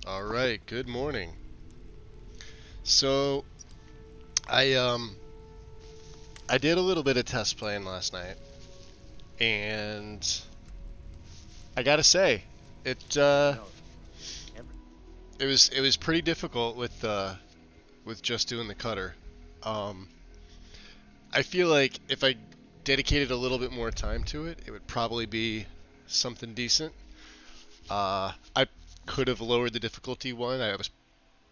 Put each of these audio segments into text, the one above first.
All right, good morning. So, I um I did a little bit of test playing last night, and I gotta say, it it was pretty difficult with just doing the cutter. Um, I feel like if I dedicated a little bit more time to it, it would probably be something decent. I could have lowered the difficulty one. I was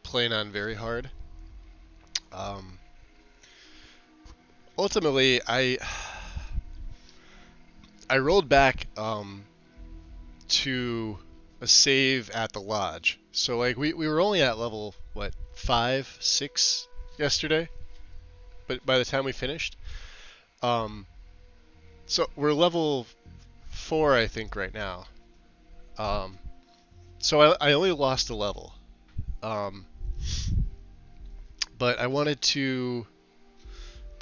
playing on very hard. Um, Ultimately, I rolled back to a save at the lodge. So like we were only at level what 5, 6 yesterday, but by the time we finished, um, so we're level 4 I think right now. Um, so I only lost a level, um, but I wanted to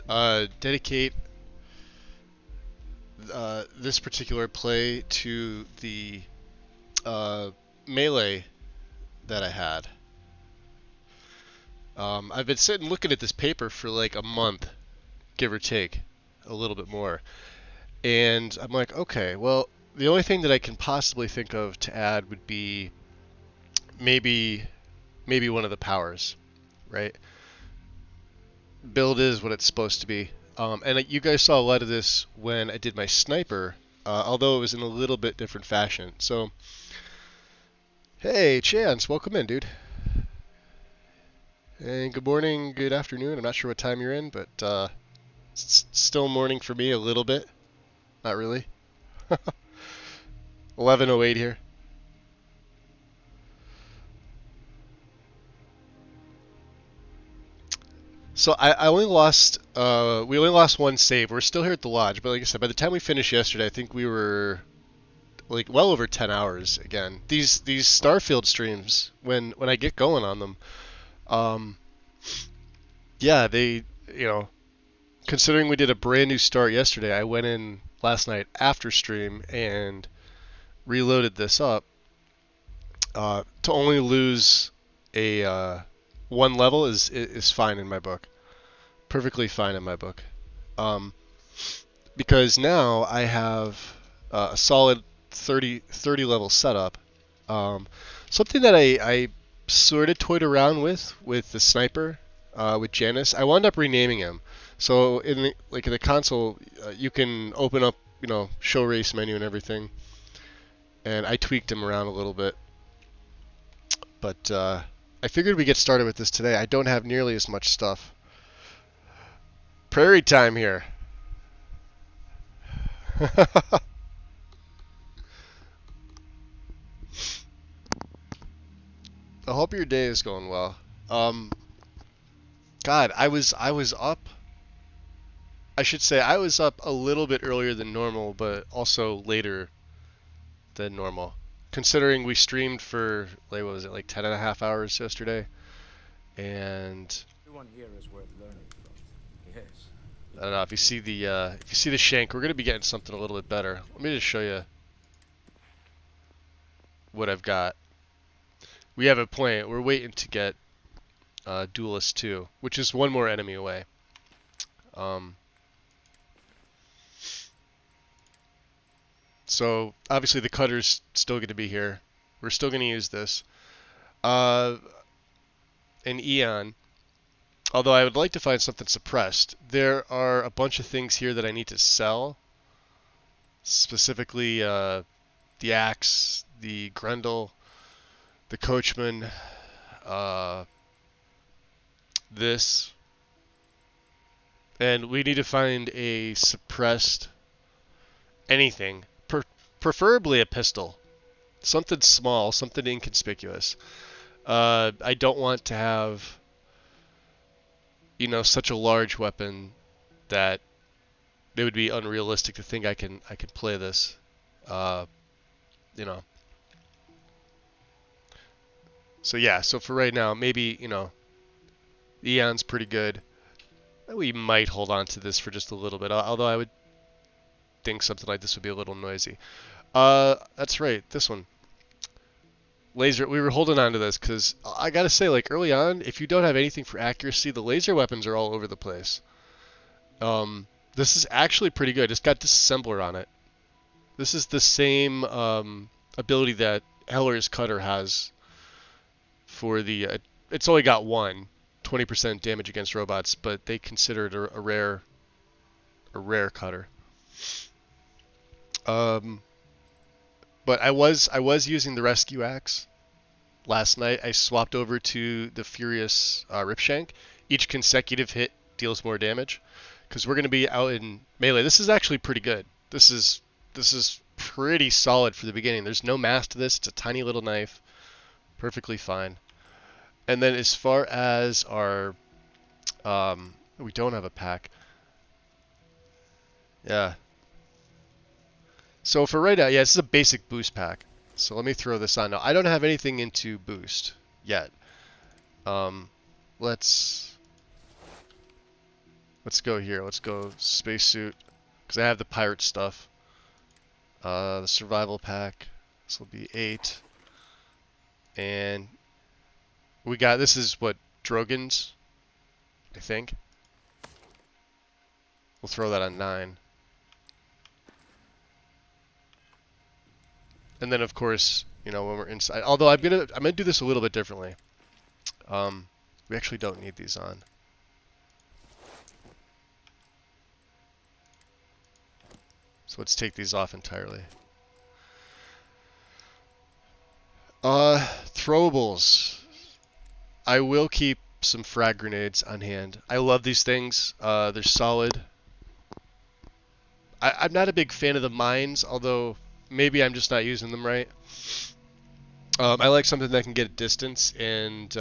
dedicate this particular play to the uh, melee that I had. I've been sitting looking at this paper for like a month, give or take, a little bit more. And I'm like, okay, well, the only thing that I can possibly think of to add would be maybe one of the powers, right? Build is what it's supposed to be. And you guys saw a lot of this when I did my sniper, although it was in a little bit different fashion. So, hey, Chance, welcome in, dude. And good morning, good afternoon. I'm not sure what time you're in, but it's still morning for me a little bit. Not really. 11:08 here. So I only lost we only lost one save. We're still here at the lodge, but like I said, by the time we finished yesterday, I think we were like well over 10 hours again. These Starfield streams, when I get going on them, um yeah, they, you know, considering we did a brand new start yesterday, I went in last night after stream and reloaded this up to only lose a one level is fine in my book. Perfectly fine in my book. Um, because now I have a solid 30 level setup. Something that I sort of toyed around with the sniper, with Janus. I wound up renaming him. So in the console, you can open up, show race menu and everything. And I tweaked him around a little bit. But I figured we get started with this today. I don't have nearly as much stuff. Prairie time here. I hope your day is going well. Um, God, I was up. I should say I was up a little bit earlier than normal, but also later than normal. Considering we streamed for like what was it, like 10 and a half hours yesterday, and Everyone here is worth learning from. Yes. I don't know if you see the shank, we're gonna be getting something a little bit better. Let me just show you what I've got. We have a point. We're waiting to get Duelist 2, which is one more enemy away. Um, so obviously the cutter's still going to be here. We're still going to use this. An Eon, although I would like to find something suppressed. There are a bunch of things here that I need to sell. Specifically, the axe, the Grendel, the coachman, this. And we need to find a suppressed anything, preferably a pistol. Something small, something inconspicuous. I don't want to have, such a large weapon that it would be unrealistic to think I can play this. Uh, you know. So yeah, so for right now, maybe, Eon's pretty good. We might hold on to this for just a little bit, although I would think something like this would be a little noisy. That's right, this one. laser. We were holding on to this because I gotta say, like early on, if you don't have anything for accuracy, the laser weapons are all over the place. This is actually pretty good. It's got disassembler on it. This is the same ability that Heller's Cutter has for the. It's only got one, 20% damage against robots, but they consider it a rare cutter. Um, but I was using the rescue axe last night. I swapped over to the Furious Ripshank. Each consecutive hit deals more damage because we're going to be out in melee. This is actually pretty good. This is pretty solid for the beginning. There's no mass to this. It's a tiny little knife, perfectly fine. And then as far as our, we don't have a pack. Yeah. So for right now, yeah, this is a basic boost pack. So let me throw this on now. I don't have anything into boost yet. Um, let's go here. Let's go spacesuit because I have the pirate stuff. The survival pack. This will be 8. And we got, this is what, Drogon's, I think. We'll throw that on 9. And then of course, when we're inside, although I'm gonna do this a little bit differently. We actually don't need these on. So let's take these off entirely. Throwables. I will keep some frag grenades on hand. I love these things. They're solid. I'm not a big fan of the mines, although maybe I'm just not using them right. I like something that can get a distance, and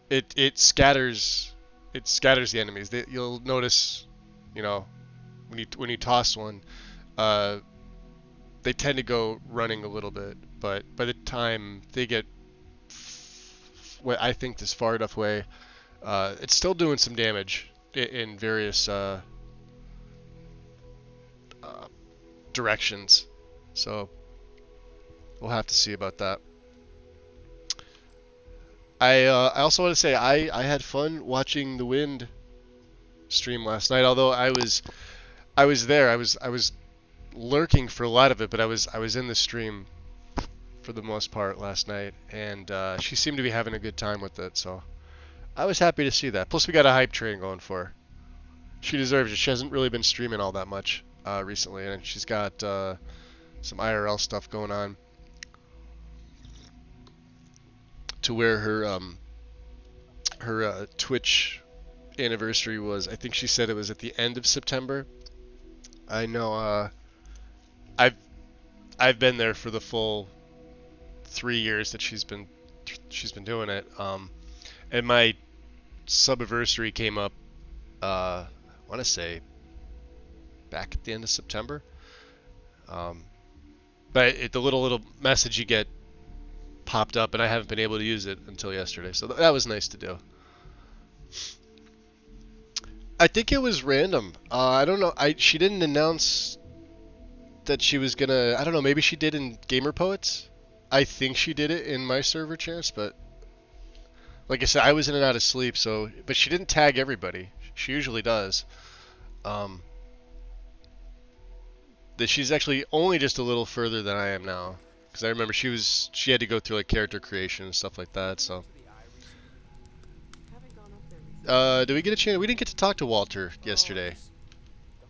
it scatters the enemies. You'll notice, when you toss one, they tend to go running a little bit, but by the time they get what I think this far enough away, it's still doing some damage in various directions. So we'll have to see about that. I also want to say I had fun watching the wind stream last night. Although I was there, I was lurking for a lot of it, but I was in the stream for the most part last night, and she seemed to be having a good time with it. So I was happy to see that. Plus, we got a hype train going for her. She deserves it. She hasn't really been streaming all that much recently, and she's got some IRL stuff going on to where her Twitch anniversary was. I think she said it was at the end of September. I know. I've been there for the full 3 years that she's been doing it. And my subiversary came up. I want to say back at the end of September. But the little message you get popped up, and I haven't been able to use it until yesterday. So that was nice to do. I think it was random. I don't know. She didn't announce that she was gonna. I don't know. Maybe she did in Gamer Poets. I think she did it in my server chance, but like I said, I was in and out of sleep. So, but she didn't tag everybody. She usually does. That she's actually only just a little further than I am now, because I remember she had to go through like character creation and stuff like that. So. Did we get a chance? We didn't get to talk to Walter yesterday.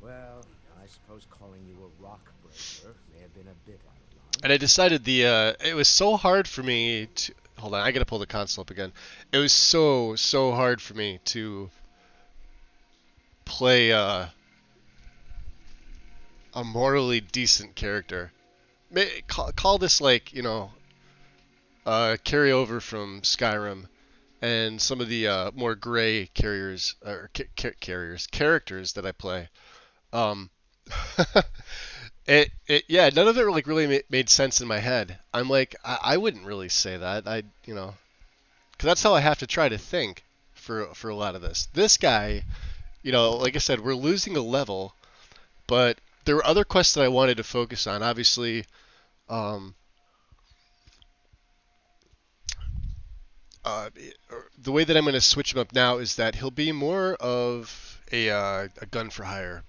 Well, I suppose calling you a rock breaker may have been a bit out of line. And I decided it was so hard for me to, hold on, I gotta pull the console up again. It was so hard for me to play a morally decent character. Call this like, carryover from Skyrim and some of the more gray characters that I play. Yeah, none of it like really made sense in my head. I'm like, I wouldn't really say that. Because that's how I have to try to think for a lot of this. This guy, like I said, we're losing a level, but there were other quests that I wanted to focus on. Obviously, the way that I'm going to switch him up now is that he'll be more of a gun for hire,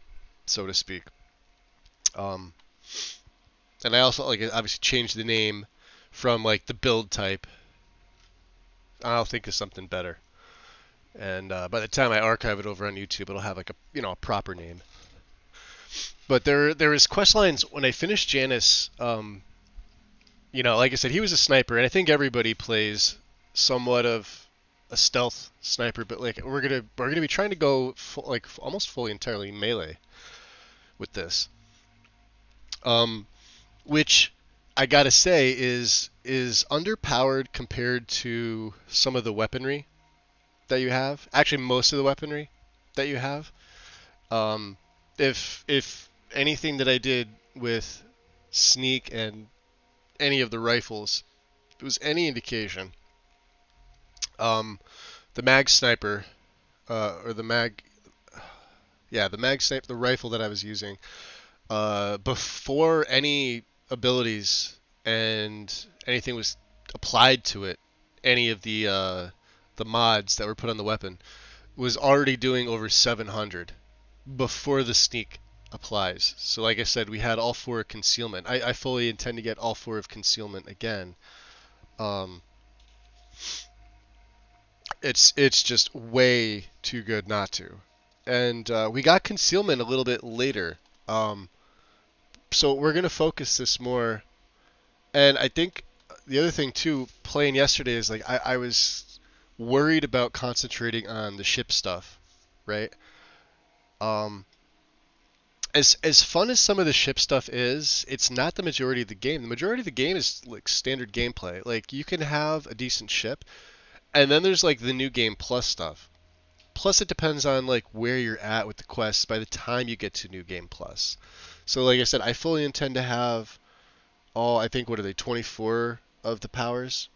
so to speak. Um, and I also like obviously changed the name from like the build type. I'll think of something better. And by the time I archive it over on YouTube, it'll have like a proper name. But there is quest lines when I finished Janus. Like I said, he was a sniper, and I think everybody plays somewhat of a stealth sniper. But like we're gonna be trying to go like almost fully entirely melee with this, um, which I gotta say is underpowered compared to some of the weaponry that you have. Actually, most of the weaponry that you have. Um, if anything that I did with sneak and any of the rifles was any indication, um, the mag sniper or the mag sniper, the rifle that I was using before any abilities and anything was applied to it, any of the mods that were put on the weapon was already doing over 700 before the sneak applies. So like I said, we had all four of concealment. I fully intend to get all four of concealment again. Um, it's just way too good not to. And we got concealment a little bit later. Um, so we're gonna focus this more. And I think the other thing too, playing yesterday is like I was worried about concentrating on the ship stuff, right? Um, as fun as some of the ship stuff is, it's not the majority of the game. The majority of the game is like standard gameplay. Like you can have a decent ship, and then there's like the new game plus stuff. Plus it depends on like where you're at with the quests by the time you get to new game plus. So like I said, I fully intend to have all I think what are they 24 of the powers.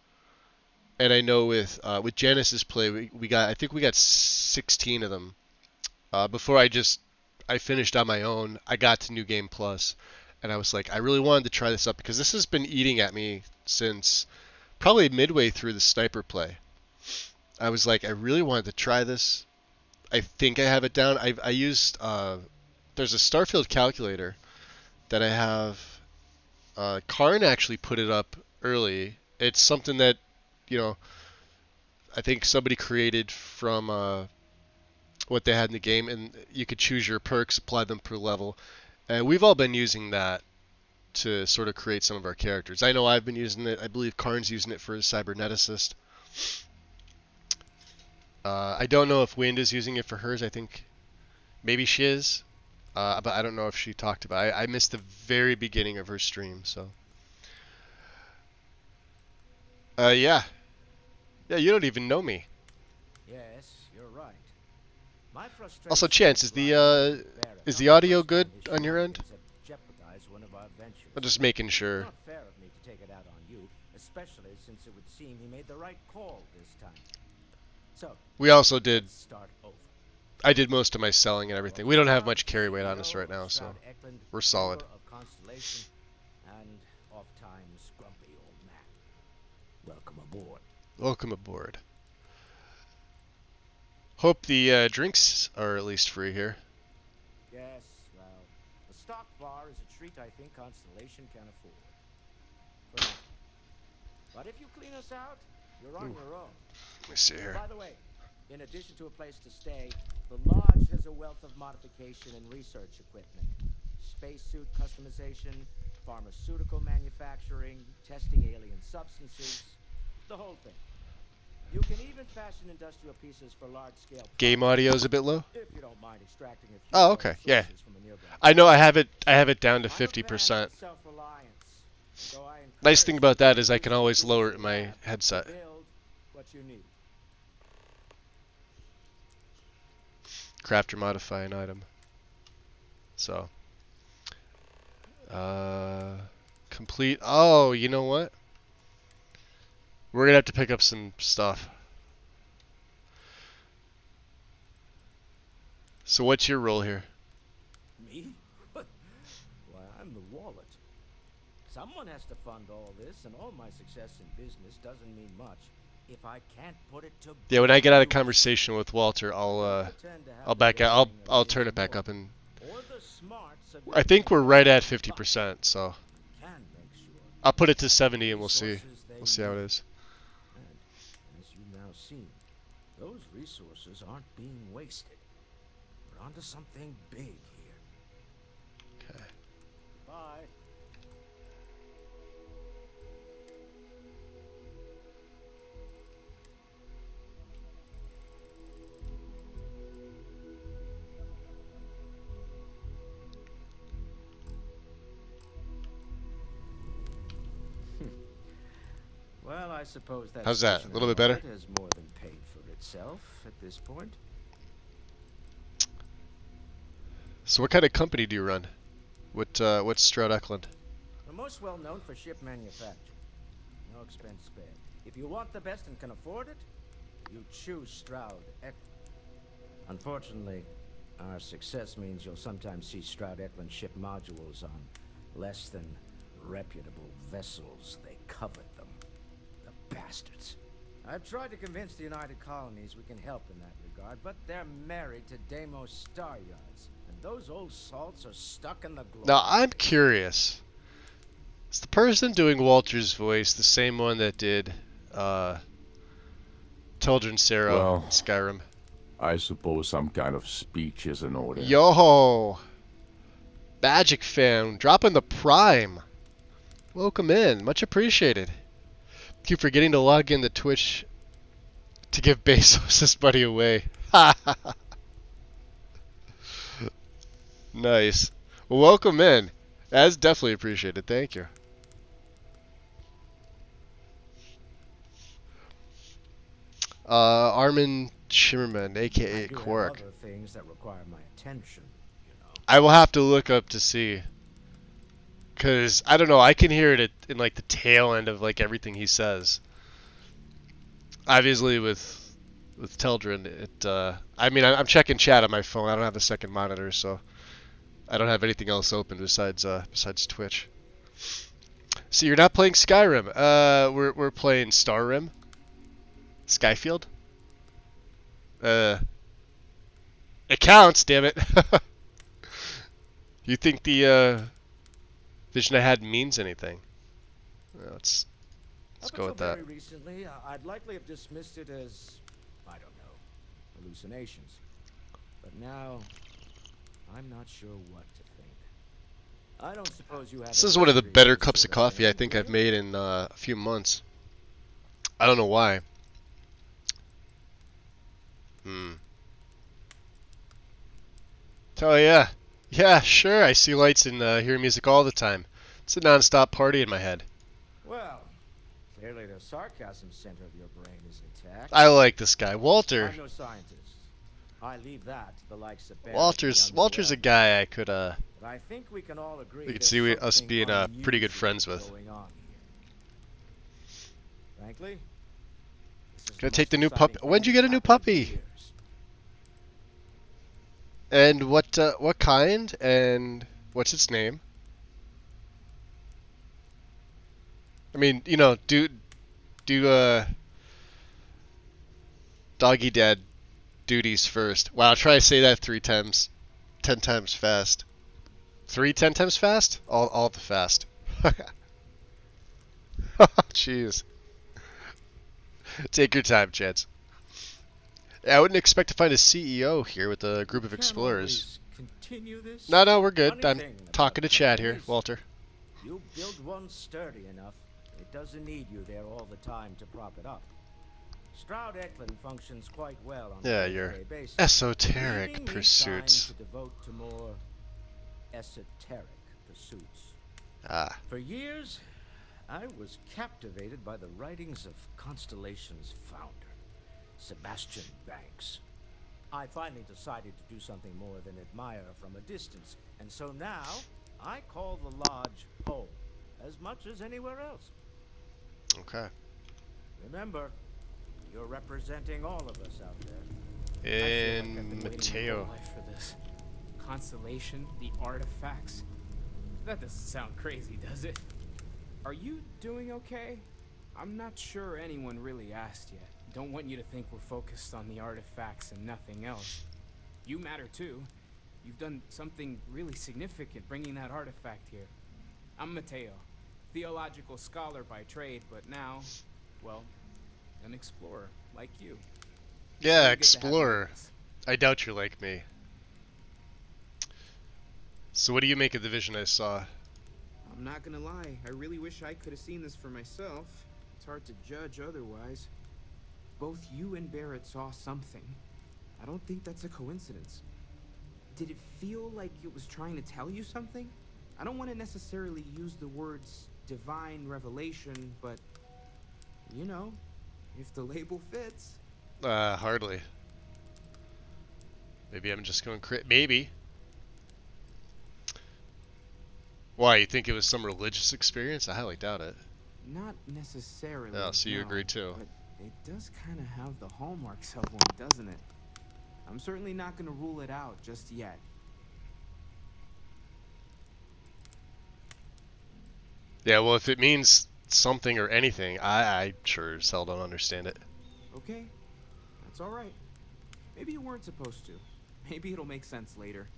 And I know with Janice's play we got I think we got 16 of them. Before I finished on my own, I got to New Game Plus, and I was like, I really wanted to try this up because this has been eating at me since probably midway through the sniper play. I was like, I really wanted to try this. I think I have it down. I used there's a Starfield calculator that I have. Karn actually put it up early. It's something that you know I think somebody created from what they had in the game, and you could choose your perks, apply them per level. And we've all been using that to sort of create some of our characters. I know I've been using it. I believe Karn's using it for his cyberneticist. I don't know if Wind is using it for hers. I think maybe she is, but I don't know if she talked about it. I missed the very beginning of her stream, so. Yeah. Yeah, you don't even know me. Yes, you're right. My Also, frustration Chance, is lying unbearable. is Not the the audio first good time his on your end? shenanigans have jeopardized one of our ventures. I'm just making It's sure. not fair of me to take it out on you, especially since it would seem he made the right call this time. So, We also did. let's start over. I did most of my selling and everything. We don't have much carry weight on us CEO right now, so Stroud Eklund, we're solid. member of Constellation, and oft-times grumpy old man. Welcome aboard. Welcome aboard. Hope the drinks are at least free here. Yes, well, a stock bar is a treat I think Constellation can afford. For now. But if you clean us out, you're on your own. Let me see here. By the way, in addition to a place to stay, the lodge has a wealth of modification and research equipment. Spacesuit customization, pharmaceutical manufacturing, testing alien substances, the whole thing. You can even fashion industrial pieces for large-scale Game projects, audio is a bit low. if you don't mind extracting a few Oh, more okay. Yeah. resources from a nearby. I know I have it down to I'm a fan 50%. of self-reliance, so I Nice encourage thing you about to that is I use can the always tools lower it in you my have to headset. build what you need. Craft or modify an item. So. Complete. Oh, you know what? We're gonna have to pick up some stuff. So what's your role here? Me? Why, I'm the wallet. Someone has to fund all this, and all my success in business doesn't mean much If I can't put it to Yeah, when good I get out of use, conversation with Walter, don't pretend to have I'll the back out. brain of I'll Niels turn it back Morgan up, and or the smarts of I your think we're right at contemporaries, but 50%. So I can make sure I'll put it they to have the 70, and we'll see. resources they We'll see how it need. is. And as you've now seen, those resources aren't being wasted. We're onto something big here. Okay. Bye. Well, I suppose that How's that? A station little in bit better? orbit has more than paid for itself at this point. So what kind of company do you run? What's Stroud Eklund? We're most well known for ship manufacture. No expense spared. If you want the best and can afford it, you choose Stroud Eklund. Unfortunately, our success means you'll sometimes see Stroud Eklund ship modules on less than reputable vessels. They covet them. The bastards. I've tried to convince the United Colonies we can help in that regard, but they're married to Deimos Star Yards, and those old salts are stuck in the globe. Now I'm curious. Is the person doing Walter's voice the same one that did Teldrin Sero Well, in Skyrim? I suppose some kind of speech is in order. Yo, Magic fan, dropping the prime. Welcome in, much appreciated. Keep forgetting to log in to Twitch to give Bezos' money away. Nice. Well, welcome in. That's definitely appreciated. Thank you. Armin Shimmerman, I aka do have Quark. other things that require my attention, you know. I will have to look up to see. Cause I don't know, I can hear it in like the tail end of like everything he says. Obviously with Teldrin, I mean I'm checking chat on my phone. I don't have the second monitor, so I don't have anything else open besides Twitch. So you're not playing Skyrim. We're playing Starrim. Skyfield. Uh, it counts, damn it. You think the vision I had means anything? Let's Up go until with that. very recently, I'd likely have dismissed it as, I don't know, hallucinations. But now, I'm not sure what to think. I don't suppose you have. This is one of the better cups of coffee I think I've made in a few months. I don't know why. Oh yeah. Yeah, sure. I see lights and hear music all the time. It's a non-stop party in my head. Well, clearly the sarcasm center of your brain is intact. I like this guy, Walter. I'm no scientist. I leave that to the likes of Walter's a guy I could But I think we can all agree we could there's see us something being pretty good unusual friends with. going on here. Frankly, this is Gonna the take most the new exciting puppy. thing When'd you that's get a new happened in puppy? years. And what kind? And what's its name? I mean, you know, do doggy dad duties first. Wow, try to say that 3 times, 10 times fast. 10 times fast? All the fast. Jeez. Take your time, Chance. I wouldn't expect to find a CEO here with a group of explorers. Continue this? No, we're good. Funny I'm thing about talking to Chad here, companies, Walter. You build one sturdy enough, it doesn't need you there all the time to prop it up. Stroud Eklund functions quite well on Yeah, a your day-to-day basis, esoteric leaving me pursuits. time to devote to more esoteric pursuits. Ah. For years, I was captivated by the writings of Constellation's founder, Sebastian Banks. I finally decided to do something more than admire from a distance, and so now I call the lodge home as much as anywhere else. Okay. Remember, you're representing all of us out there. In Mateo. Life for this constellation, the artifacts. That doesn't sound crazy, does it? Are you doing okay? I'm not sure anyone really asked yet. Don't want you to think we're focused on the artifacts and nothing else. You matter too. You've done something really significant bringing that artifact here. I'm Mateo, theological scholar by trade, but now, well, an explorer like you. It's Yeah, really good to have you with explorer. us. I doubt you're like me. So what do you make of the vision I saw? I'm not gonna lie, I really wish I could have seen this for myself. It's hard to judge otherwise. Both you and Barrett saw something. I don't think that's a coincidence. Did it feel like it was trying to tell you something? I don't want to necessarily use the words divine revelation, but you know, if the label fits. Hardly. Maybe I'm just going maybe. Why, you think it was some religious experience? I highly doubt it. Not necessarily. Oh, so you no, agree too. but it does kind of have the hallmarks of one, doesn't it? I'm certainly not going to rule it out just yet. Yeah, well, if it means something or anything, I sure as hell don't understand it. Okay, that's all right. Maybe you weren't supposed to. Maybe it'll make sense later.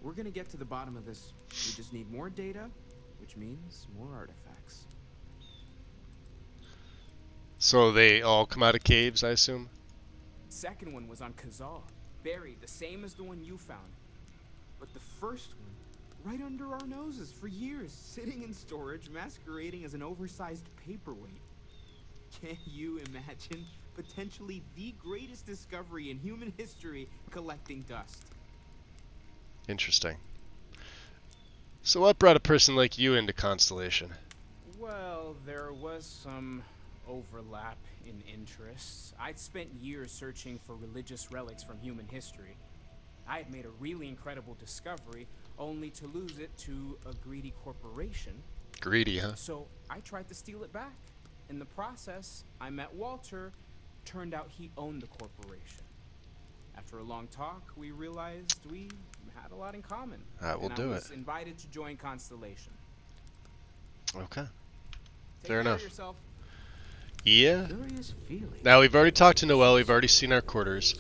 We're gonna get to the bottom of this. We just need more data, which means more artifacts. So they all come out of caves, I assume? Second one was on Kazal, buried, the same as the one you found. But the first one, right under our noses for years, sitting in storage, masquerading as an oversized paperweight. Can you imagine potentially the greatest discovery in human history collecting dust? Interesting. So what brought a person like you into Constellation? Well, there was some overlap in interests. I'd spent years searching for religious relics from human history. I had made a really incredible discovery, only to lose it to a greedy corporation. Greedy, huh? So I tried to steal it back. In the process, I met Walter. Turned out he owned the corporation. After a long talk, we realized we had a lot in common. Alright, we'll do I it. was invited to join Constellation. Okay. Take Fair care enough. of yourself. Yeah? Curious feeling. Now, we've already talked to Noel, we've already seen our quarters.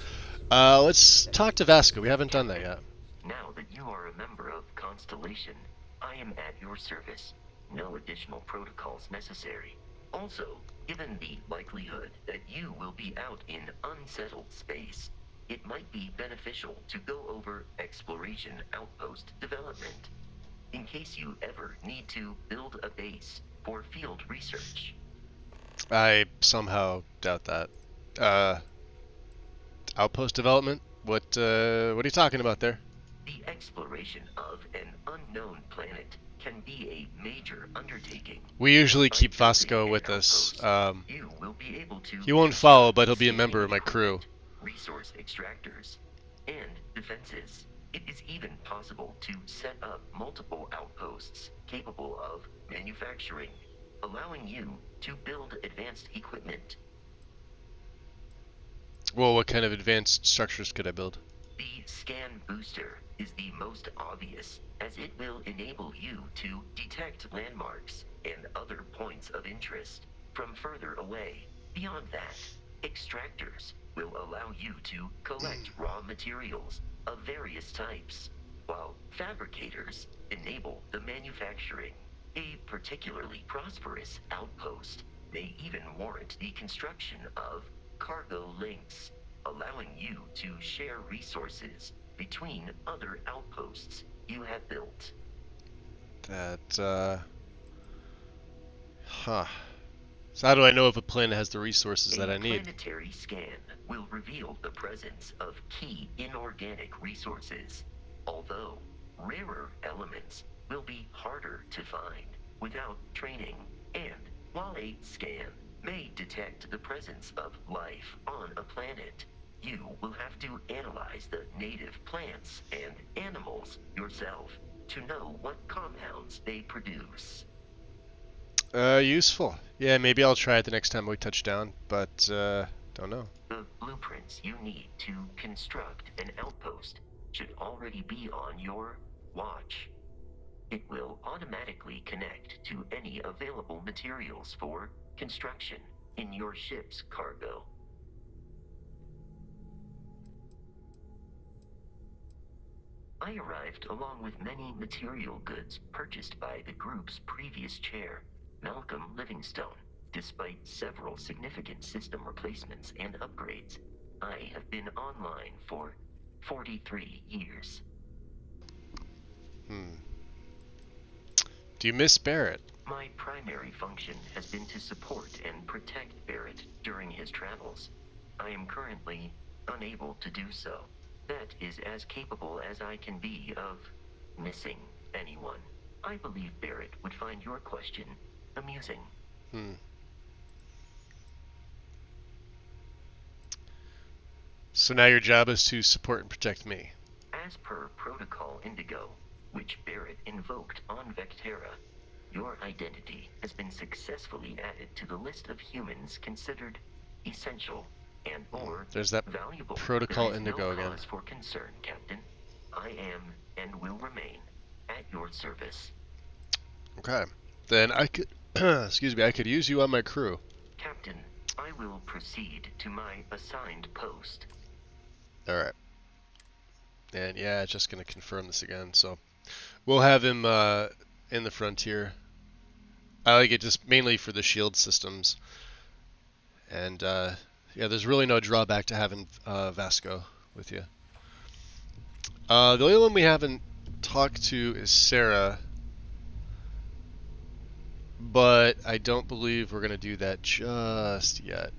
Let's talk to Vasco. We haven't done that yet. Now that you are a member of Constellation, I am at your service. No additional protocols necessary. Also, given the likelihood that you will be out in unsettled space, it might be beneficial to go over exploration outpost development, in case you ever need to build a base for field research. I somehow doubt that. Outpost development? What are you talking about there? The exploration of an unknown planet can be a major undertaking. We usually By keep building Vasco an with us. outpost, you will be able to He won't follow, but he'll be a construct member of my scanning crew. equipment, resource extractors, and defenses. It is even possible to set up multiple outposts capable of manufacturing, allowing you to build advanced equipment. Well, what kind of advanced structures could I build? The scan booster is the most obvious, as it will enable you to detect landmarks and other points of interest from further away. Beyond that, extractors will allow you to collect raw materials of various types, while fabricators enable the manufacturing. A particularly prosperous outpost may even warrant the construction of cargo links, allowing you to share resources between other outposts you have built. That, huh. So how do I know if a planet has the resources that I A need? planetary scan will reveal the presence of key inorganic resources, although rarer elements will be harder to find without training. And while a scan may detect the presence of life on a planet, you will have to analyze the native plants and animals yourself to know what compounds they produce. Useful. Yeah, maybe I'll try it the next time we touch down, but, don't know. The blueprints you need to construct an outpost should already be on your watch. It will automatically connect to any available materials for construction in your ship's cargo. I arrived along with many material goods purchased by the group's previous chair, Malcolm Livingstone. Despite several significant system replacements and upgrades, I have been online for 43 years. Do you miss Barrett? My primary function has been to support and protect Barrett during his travels. I am currently unable to do so. That is as capable as I can be of missing anyone. I believe Barrett would find your question amusing. So now your job is to support and protect me. As per Protocol Indigo, which Barrett invoked on Vectera, your identity has been successfully added to the list of humans considered essential and or There's that valuable. Protocol There is Indigo no again. cause for concern, Captain. I am and will remain at your service. Okay. Then I could, excuse me, I could use you on my crew. Captain, I will proceed to my assigned post. Alright. And yeah, just going to confirm this again. So we'll have him in the frontier. I like it just mainly for the shield systems. And yeah, there's really no drawback to having Vasco with you. The only one we haven't talked to is Sarah. But I don't believe we're going to do that just yet.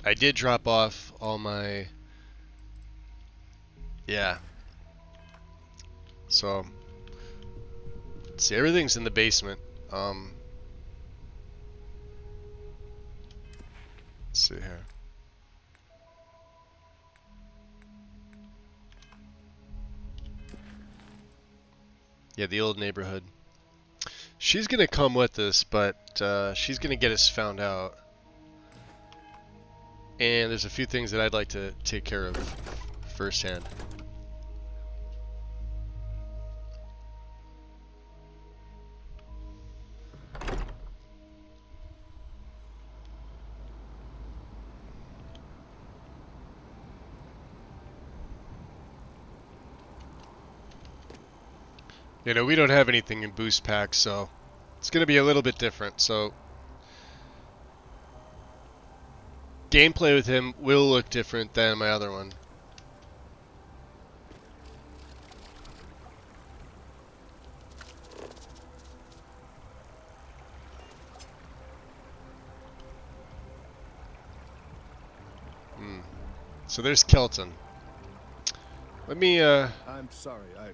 I did drop off all my... Yeah. So, let's see, everything's in the basement. Let's see here. Yeah, the old neighborhood. She's gonna come with us, but she's gonna get us found out. And there's a few things that I'd like to take care of firsthand. You know, we don't have anything in boost packs, so it's gonna be a little bit different. So gameplay with him will look different than my other one. So there's Kelton. Let me I'm sorry, I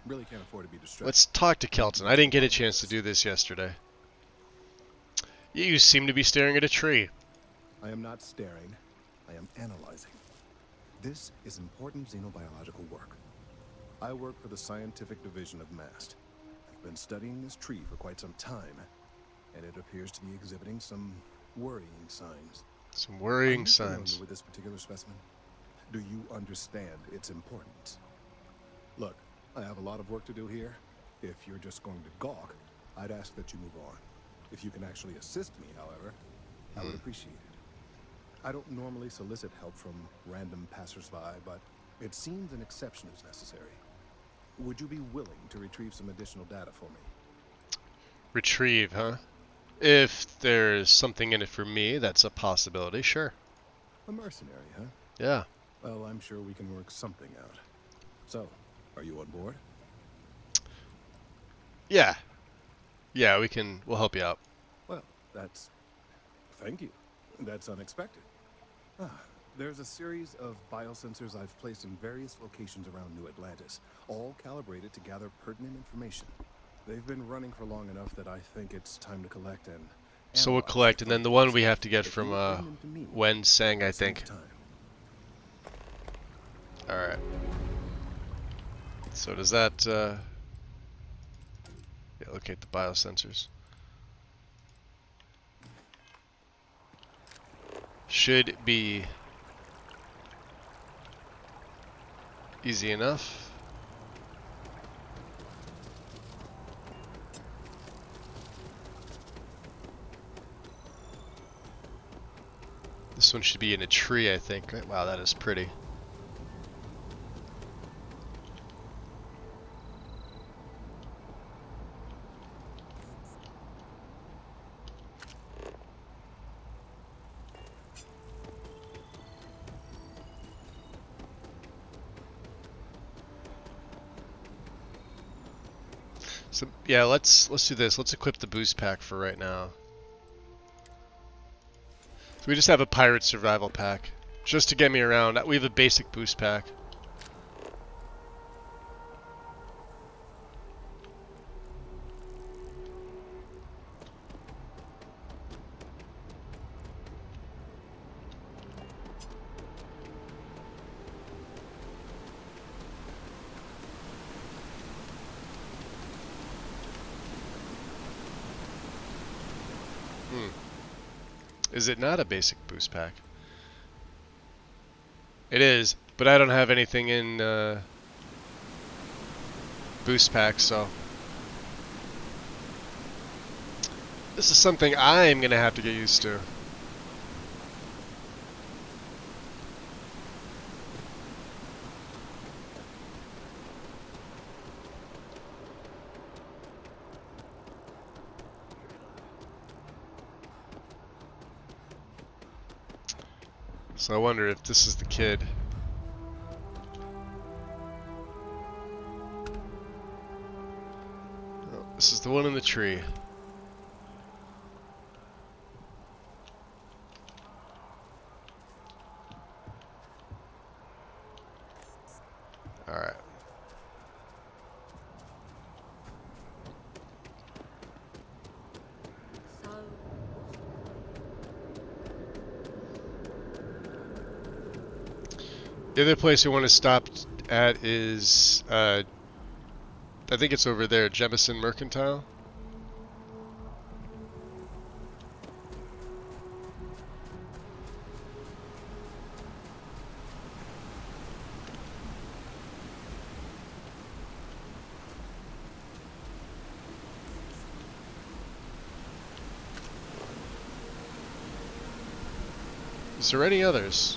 really can't afford to be distracted. let's talk to Kelton. I didn't get a chance to do this yesterday. You seem to be staring at a tree. I am not staring, I am analyzing. This is important xenobiological work. I work for the scientific division of MAST. I've been studying this tree for quite some time, and it appears to be exhibiting some worrying signs. Some worrying Are you signs. familiar with this particular specimen? Do you understand its importance? Look, I have a lot of work to do here. If you're just going to gawk, I'd ask that you move on. If you can actually assist me, however, I would appreciate it. I don't normally solicit help from random passersby, but it seems an exception is necessary. Would you be willing to retrieve some additional data for me? Retrieve, huh? If there's something in it for me, that's a possibility, sure. A mercenary, huh? Yeah. Well, I'm sure we can work something out. So, are you on board? Yeah. Yeah, we'll help you out. Well, thank you. That's unexpected. There's a series of biosensors I've placed in various locations around New Atlantis, all calibrated to gather pertinent information. They've been running for long enough that I think it's time to collect and So we'll analyze collect, and then the one we have to get If from you bring them to me, Wen Sang, I I'll save think. time. Alright. So does that, yeah, locate the biosensors. Should be easy enough. This one should be in a tree, I think. Right? Wow, that is pretty. So yeah, let's do this. Let's equip the boost pack for right now. So we just have a pirate survival pack, just to get me around. We have a basic boost pack. Is it not a basic boost pack? It is, but I don't have anything in boost pack, so this is something I'm gonna have to get used to. So I wonder if this is the kid. Oh, this is the one in the tree. Alright. The other place we want to stop at is, I think it's over there, Jemison Mercantile. Is there any others?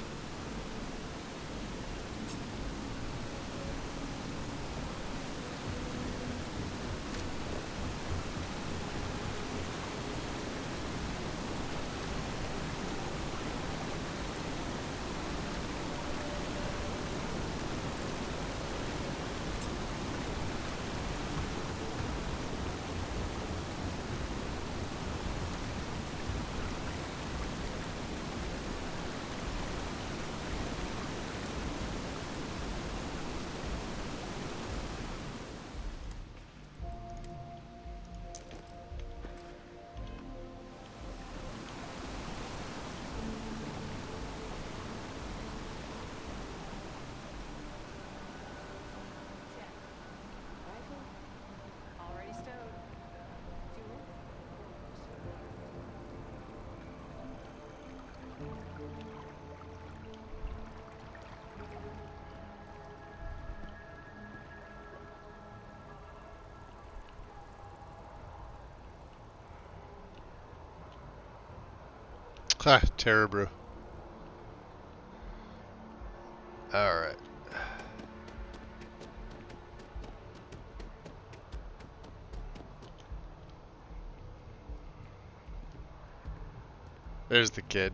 Ha, Terror Brew. Alright. There's the kid.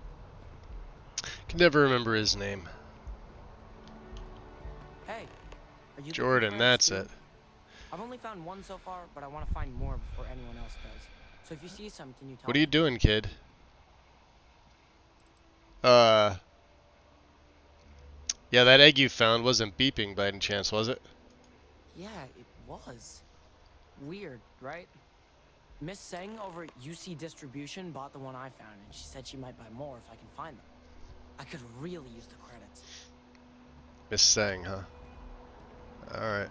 Can never remember his name. Hey, are you Jordan, looking for that's eggs it. too? I've only found one so far, but I want to find more before anyone else does. So if you see some, can you tell What are me? you doing, kid? Yeah, that egg you found wasn't beeping by any chance, was it? Yeah, it was. Weird, right? Miss Seng over at UC Distribution bought the one I found, and she said she might buy more if I can find them. I could really use the credits. Miss Sang, huh? Alright.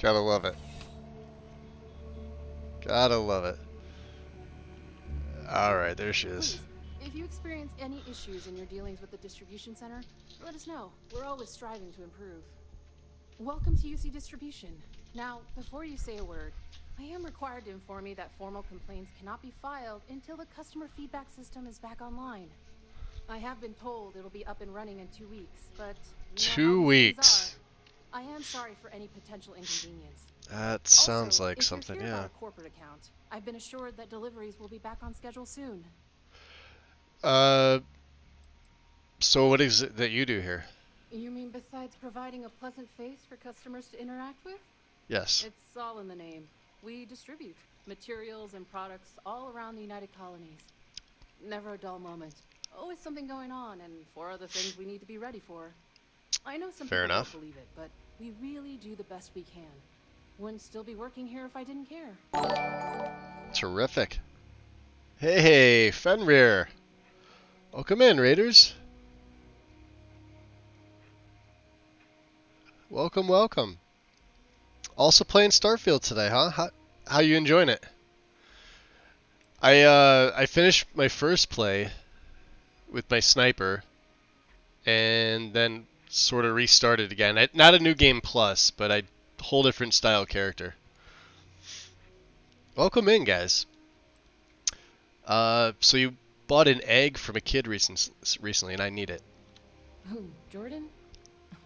Gotta love it. Gotta love it. Alright, there she is. Please, if you experience any issues in your dealings with the distribution center, let us know. We're always striving to improve. Welcome to UC Distribution. Now, before you say a word, I am required to inform you that formal complaints cannot be filed until the customer feedback system is back online. I have been told it'll be up and running in 2 weeks, but you know how 2 these things weeks. are. I am sorry for any potential inconvenience. That sounds Also, like if something, you're here yeah. about a corporate account, I've been assured that deliveries will be back on schedule soon. Uh, so what is it that you do here? You mean besides providing a pleasant face for customers to interact with? Yes. It's all in the name. We distribute materials and products all around the United Colonies. Never a dull moment. Always something going on and 4 other things we need to be ready for. I know some Fair people enough. won't believe it, but we really do the best we can. Wouldn't still be working here if I didn't care. Terrific. Hey, Fenrir. Welcome in, Raiders. Welcome, welcome. Also playing Starfield today, huh? How you enjoying it? I finished my first play with my sniper, and then sort of restarted again. Not a new game plus, but a whole different style character. Welcome in, guys. So you bought an egg from a kid recently, and I need it. Who, Jordan?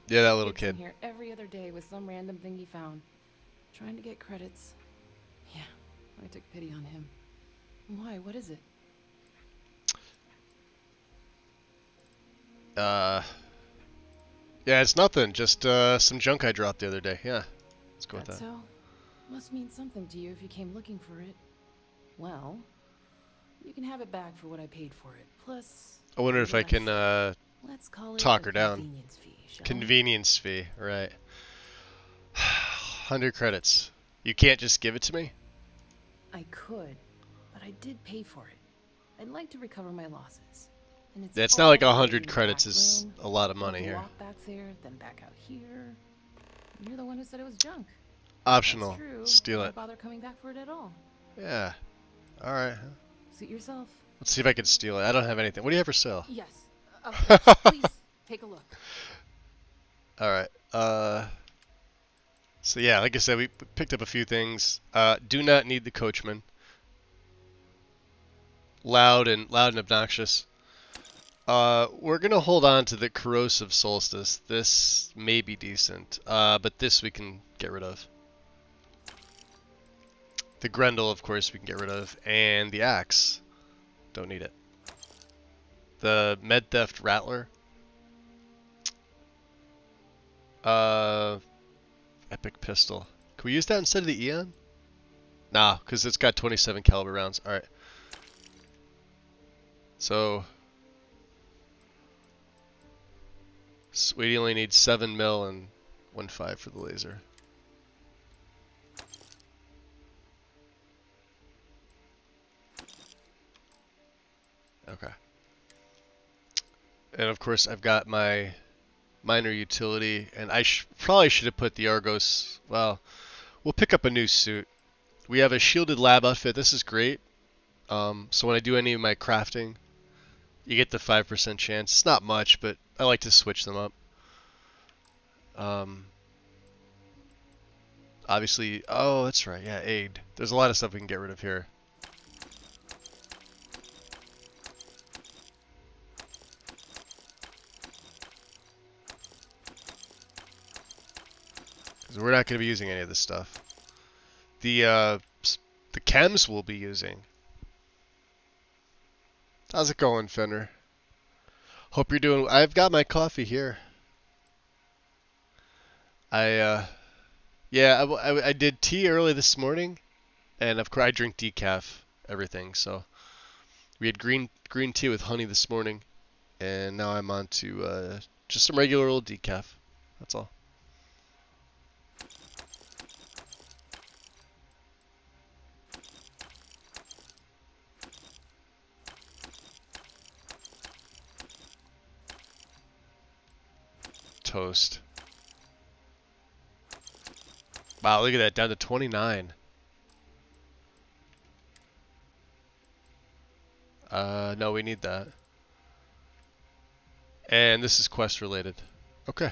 Yeah, that little Kid's in kid. here every other day with some random thing he found. Trying to get credits. Yeah, I took pity on him. Why? What is it? Yeah, it's nothing. Just some junk I dropped the other day. Yeah, let's go with That that. so? Must mean something to you if you came looking for it. Well, you can have it back for what I paid for it. Plus, I wonder if I can let's call it talk a her down. convenience fee, shall we? Convenience fee, right? 100 credits. You can't just give it to me? I could, but I did pay for it. I'd like to recover my losses. And It's all not like the way 100 in the credits back is room. a lot of I had money to here. walk back there, then back out here. You're the one who said it was junk. Optional. That's true. Steal Why it. bother coming back for it at all? Yeah. Alright. Suit yourself. Let's see if I can steal it. I don't have anything. What do you have for sale? Yes. Of course. Please take a look. Alright. So yeah, like I said, we picked up a few things. Do not need the coachman. Loud and obnoxious. We're gonna hold on to the corrosive solstice. This may be decent, but this we can get rid of. The Grendel, of course, we can get rid of, and the axe. Don't need it. The med theft rattler. Epic pistol. Can we use that instead of the Eon? Nah, because it's got 27 caliber rounds. Alright. So, Sweetie only needs 7 mil and 1.5 for the laser. Okay. And of course, I've got my minor utility, and I probably should have put the Argos. Well, we'll pick up a new suit. We have a shielded lab outfit. This is great. So when I do any of my crafting, you get the 5% chance. It's not much, but I like to switch them up. Obviously, oh, that's right. Yeah, aid. There's a lot of stuff we can get rid of here. Because we're not going to be using any of this stuff. The chems we'll be using. How's it going, Fenrir? Hope you're doing. I've got my coffee here. Yeah, I did tea early this morning, and of course I drink decaf everything. So we had green tea with honey this morning, and now I'm on to just some regular old decaf. That's all. Toast. Wow, look at that, down to 29. No, we need that. And this is quest related. Okay.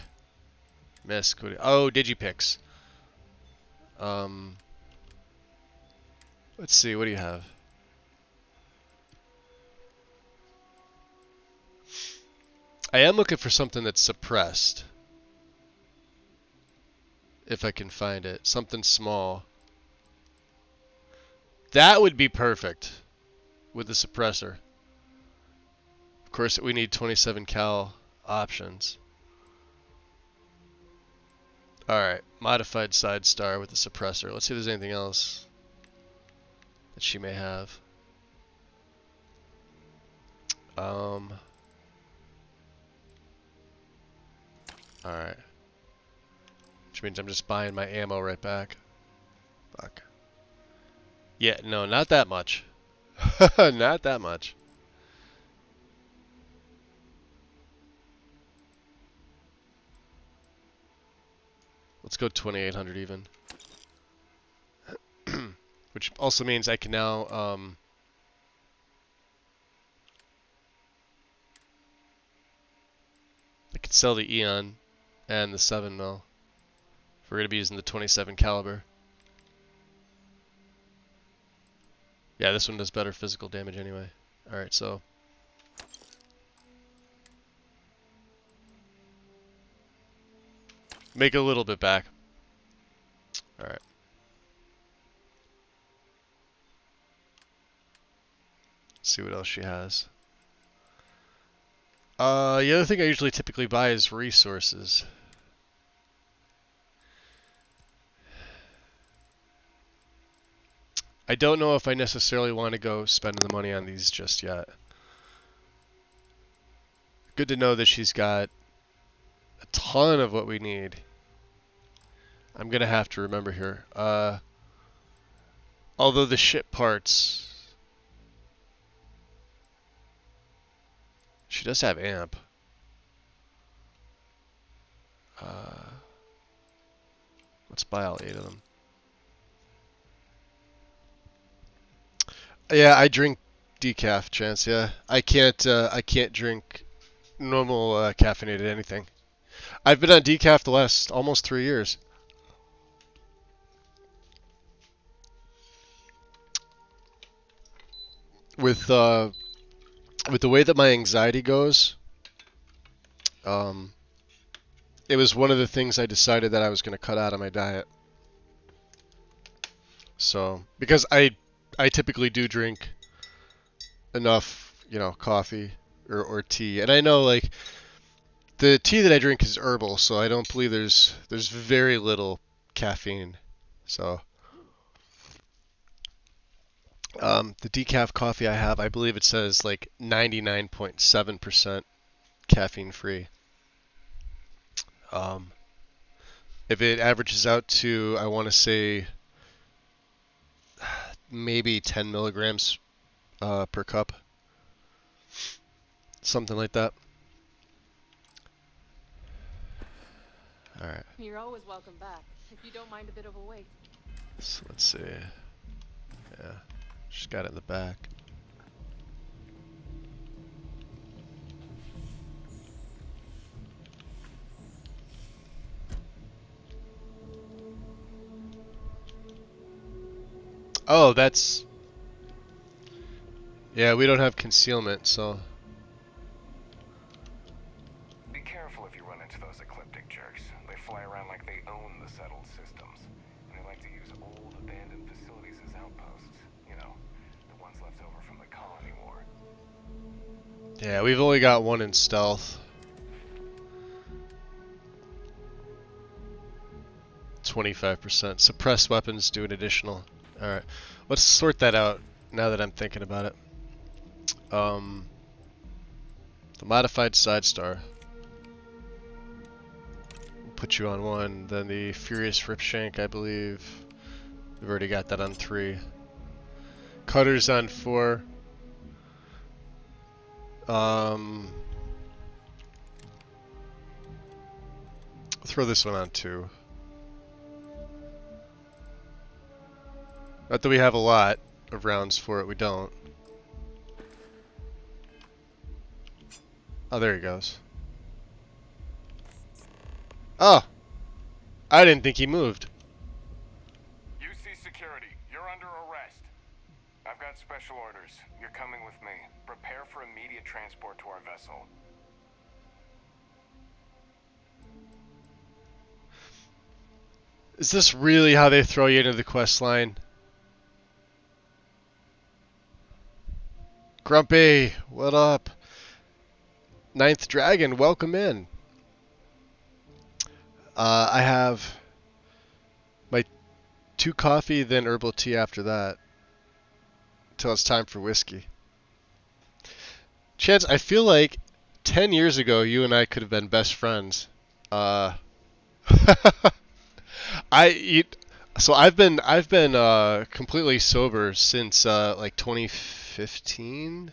Miss. Oh, Digipix. Let's see, what do you have? I am looking for something that's suppressed. If I can find it. Something small. That would be perfect with the suppressor. Of course, we need 27 cal options. Alright, modified side star with the suppressor. Let's see if there's anything else that she may have. Alright. Which means I'm just buying my ammo right back. Fuck. Yeah, no, not that much. Not that much. Let's go 2800 even. Which also means I can now I could sell the Eon and the 7 mil. If we're gonna be using the 27 caliber. Yeah, this one does better physical damage anyway. Alright, so make a little bit back. Alright. See what else she has. The other thing I usually typically buy is resources. I don't know if I necessarily want to go spending the money on these just yet. Good to know that she's got a ton of what we need. I'm gonna have to remember here. Although the ship parts, she does have amp. Let's buy all 8 of them. Yeah, I drink decaf, Chance. Yeah, I can't drink normal caffeinated anything. I've been on decaf the last almost 3 years. With the way that my anxiety goes, it was one of the things I decided that I was going to cut out of my diet. So, because I typically do drink enough, coffee or tea, and I know like the tea that I drink is herbal, so I don't believe there's very little caffeine. So, the decaf coffee I have, I believe it says like 99.7% caffeine free. If it averages out to, I want to say, maybe 10 milligrams per cup. Something like that. Alright. You're always welcome back, if you don't mind a bit of a wait. So let's see. Yeah. She's got it in the back. Oh, that's... Yeah, we don't have concealment, so... Be careful if you run into those ecliptic jerks. They fly around like they own the settled systems. And they like to use old, abandoned facilities as outposts. You know, the ones left over from the colony war. Yeah, we've only got one in stealth. 25%. Suppressed weapons do an additional. Alright. Let's sort that out now that I'm thinking about it. The modified side star. We'll put you on 1. Then the Furious Ripshank, I believe. We've already got that on 3. Cutters on 4. Throw this one on 2. Not that we have a lot of rounds for it, we don't. Oh, there he goes. Oh! I didn't think he moved. UC security, you're under arrest. I've got special orders. You're coming with me. Prepare for immediate transport to our vessel. Is this really how they throw you into the quest line? Grumpy, what up? Ninth Dragon, welcome in. I have my 2 coffee, then herbal tea after that. Till it's time for whiskey. Chance, I feel like 10 years ago you and I could have been best friends. I so I've been completely sober since like 2015.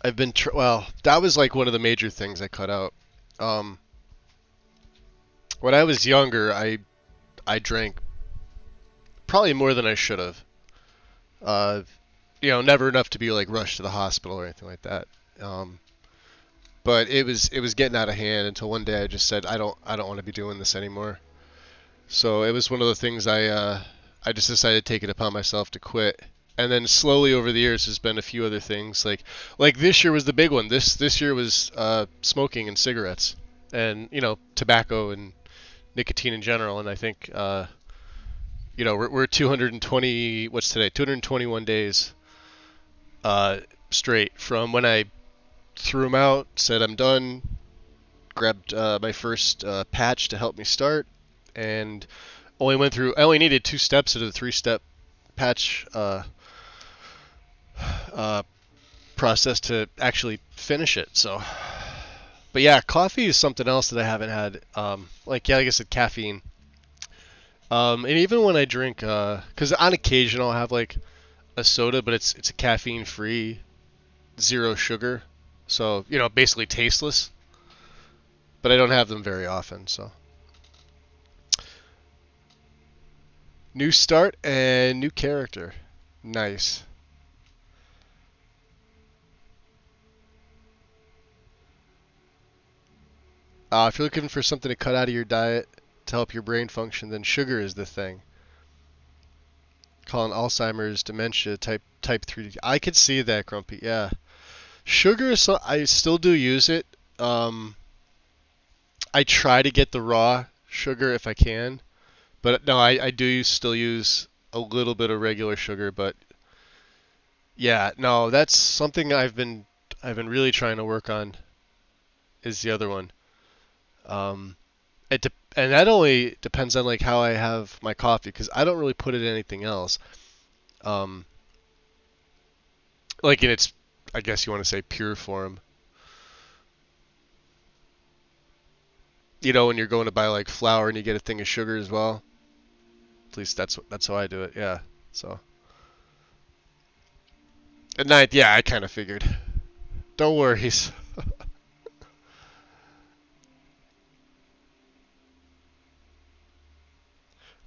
I've been well, that was like one of the major things I cut out. Um, when I was younger, I drank probably more than I should have. Uh, never enough to be like rushed to the hospital or anything like that. But it was getting out of hand until one day I just said I don't want to be doing this anymore. So it was one of the things I just decided to take it upon myself to quit. And then slowly over the years, there's been a few other things like this year was the big one. This year was smoking and cigarettes, and tobacco and nicotine in general. And I think we're 220. What's today? 221 days straight from when I threw them out, said I'm done, grabbed my first patch to help me start, and I only needed 2 steps of the 3-step patch uh, process to actually finish it. So, but yeah, coffee is something else that I haven't had. Like I said, caffeine. And even when I drink, because on occasion I'll have like a soda, but it's a caffeine-free, 0 sugar, so basically tasteless. But I don't have them very often, so. New start and new character. Nice. If you're looking for something to cut out of your diet to help your brain function, then sugar is the thing. Calling Alzheimer's, dementia, type 3. I could see that, Grumpy. Yeah. Sugar, I still do use it. I try to get the raw sugar if I can. But no, I do still use a little bit of regular sugar, but yeah, no, that's something I've been really trying to work on is the other one. Um, and that only depends on like how I have my coffee because I don't really put it in anything else. Um, like in its, I guess you want to say pure form. When you're going to buy like flour and you get a thing of sugar as well. At least that's how I do it. Yeah. So at night, yeah, I kind of figured. Don't worry.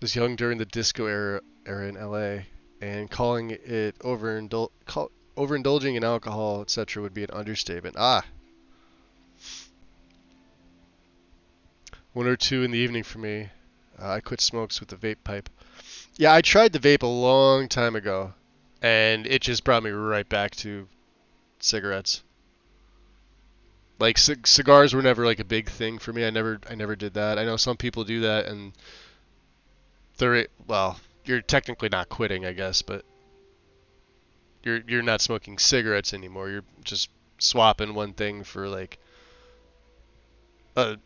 Was young during the disco era in LA, and calling it overindulging in alcohol, etc., would be an understatement. 1 or 2 in the evening for me. I quit smokes with the vape pipe. Yeah, I tried the vape a long time ago, and it just brought me right back to cigarettes. Like cigars were never like a big thing for me. I never did that. I know some people do that, and well, you're technically not quitting, I guess, but you're not smoking cigarettes anymore. You're just swapping one thing for like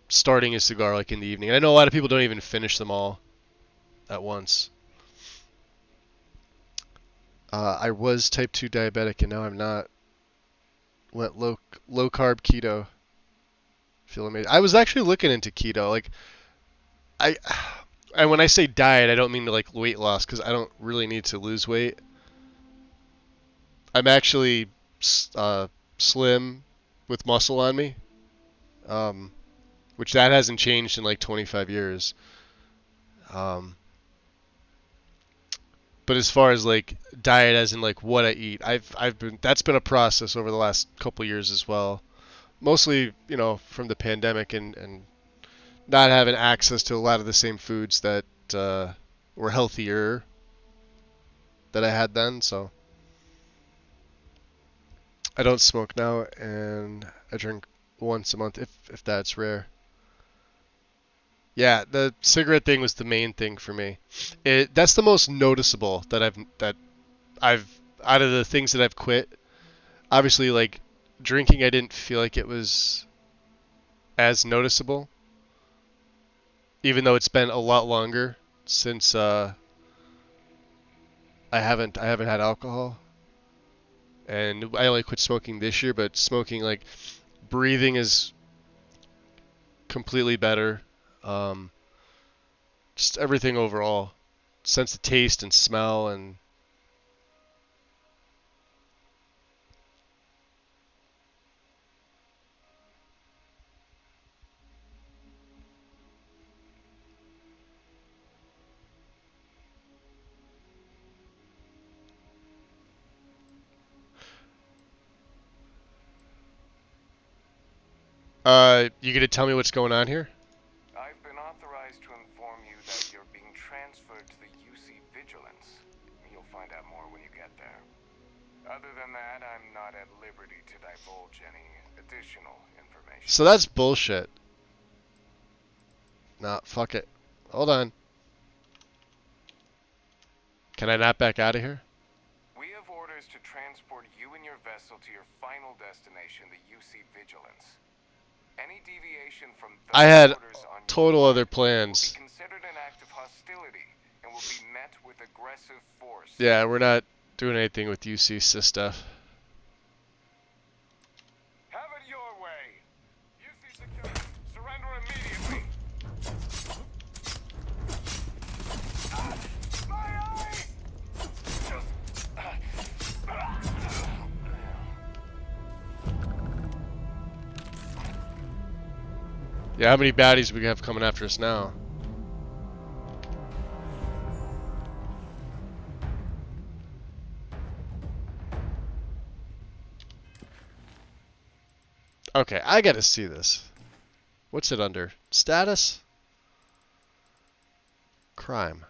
starting a cigar like in the evening. And I know a lot of people don't even finish them all at once. I was type 2 diabetic and now I'm not. Went low carb keto. Feel amazing. I was actually looking into keto. Like I and when I say diet, I don't mean like weight loss because I don't really need to lose weight. I'm actually slim with muscle on me, which that hasn't changed in like 25 years. Um, but as far as like diet, as in like what I eat, I've been that's been a process over the last couple years as well. Mostly, from the pandemic and not having access to a lot of the same foods that were healthier that I had then. So I don't smoke now, and I drink once a month if that's rare. Yeah, the cigarette thing was the main thing for me. That's the most noticeable that I've out of the things that I've quit. Obviously, like drinking, I didn't feel like it was as noticeable, even though it's been a lot longer since I haven't had alcohol, and I only quit smoking this year. But smoking, like breathing, is completely better. Um, just everything overall, sense of taste and smell, and you gonna tell me what's going on here? I've been authorized to inform you that you're being transferred to the UC Vigilance. You'll find out more when you get there. Other than that, I'm not at liberty to divulge any additional information. So that's bullshit. Nah, fuck it. Hold on. Can I not back out of here? We have orders to transport you and your vessel to your final destination, the UC Vigilance. Any deviation from I those had orders on total your other part will plans. be considered an act of hostility and will be met with aggressive force. Yeah, we're not doing anything with UC stuff. Have it your way. UC security, surrender immediately. My eye! Yeah, how many baddies we have coming after us now? Okay, I gotta see this. What's it under? Status? Crime.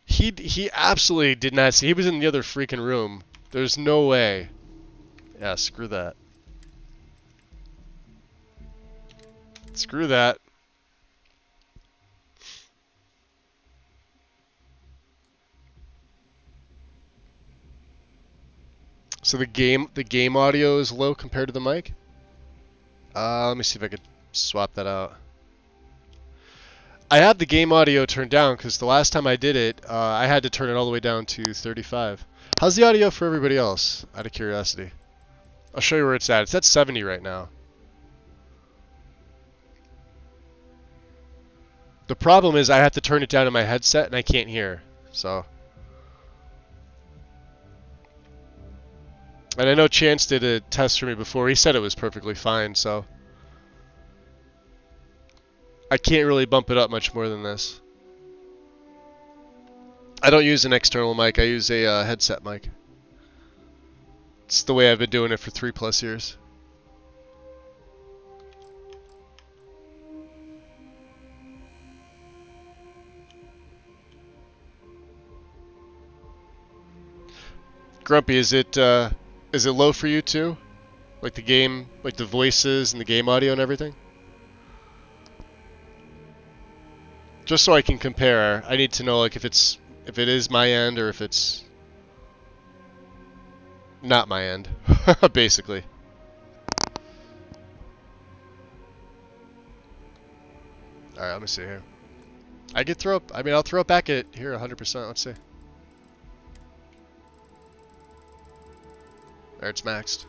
He absolutely did not see. He was in the other freaking room. There's no way. Yeah, screw that. Screw that. So the game audio is low compared to the mic? Let me see if I could swap that out. I have the game audio turned down because the last time I did it, I had to turn it all the way down to 35. How's the audio for everybody else, out of curiosity? I'll show you where it's at. It's at 70 right now. The problem is I have to turn it down in my headset and I can't hear. So, and I know Chance did a test for me before. He said it was perfectly fine, so I can't really bump it up much more than this. I don't use an external mic. I use a headset mic. It's the way I've been doing it for 3+ years. Grumpy, is it low for you too? Like the game, like the voices and the game audio and everything? Just so I can compare, I need to know like if it is my end or if it's not my end, basically. All right, let me see here. I could throw up. I mean, I'll throw it back at here 100%. Let's see. There, it's maxed.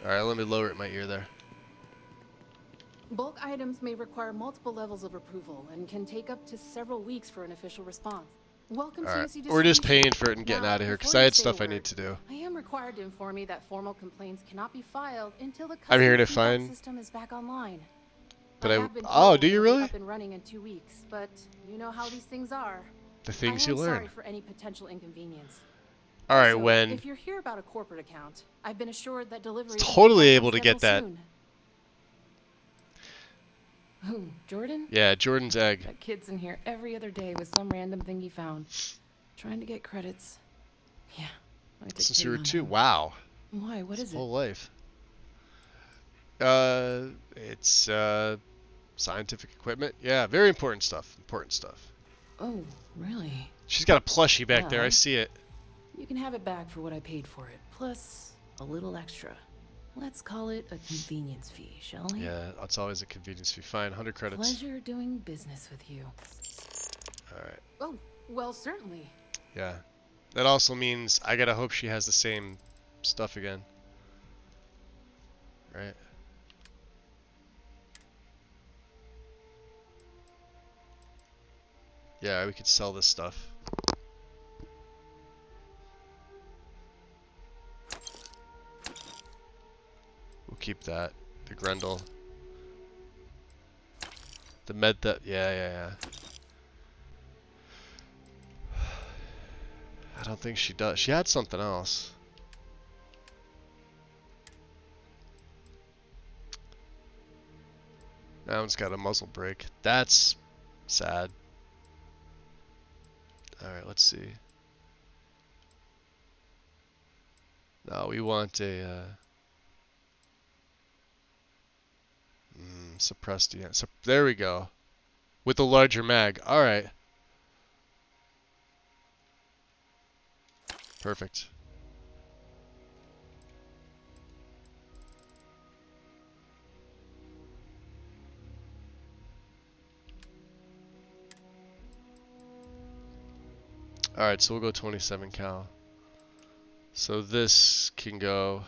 All right, let me lower it in my ear there. Bulk items may require multiple levels of approval and can take up to several weeks for an official response. Welcome to Alright. UC We're just Distribution. paying for it and getting Now, out of here, because before I you had say a stuff I word, need to do. I am required to inform you that formal complaints cannot be filed until the I'm here customer to feedback find... system is back online. But I I... have been Oh, told do you it'll be really? up and running in 2 weeks, but you know how these things are. The things I you am learn. sorry for any potential inconvenience. Alright, Also, when... if you're here about a corporate account, I've been assured that delivery Totally able to get that. Who, Jordan? Yeah, Jordan's egg. That kid's in here every other day with some random thing he found. Trying to get credits. Yeah, I take Since pity you were on 2. him. Wow. Why? What is His it? whole life. It's, scientific equipment. Yeah, very important stuff. Important stuff. Oh, really? She's got a plushie back there. I Well, see it. You can have it back for what I paid for it, plus a little extra. Let's call it a convenience fee, shall we? Yeah, it's always a convenience fee. Fine, 100 credits. Pleasure doing business with you. Alright. Oh, well, certainly. Yeah. That also means I gotta hope she has the same stuff again. Right? Yeah, we could sell this stuff. We'll keep that. The Grendel. The med that... Yeah. I don't think she does. She had something else. That one's got a muzzle brake. That's sad. Alright, let's see. No, we want a suppressed EM. There we go. With the larger mag. Alright. Perfect. Alright, so we'll go 27 cal. So this can go...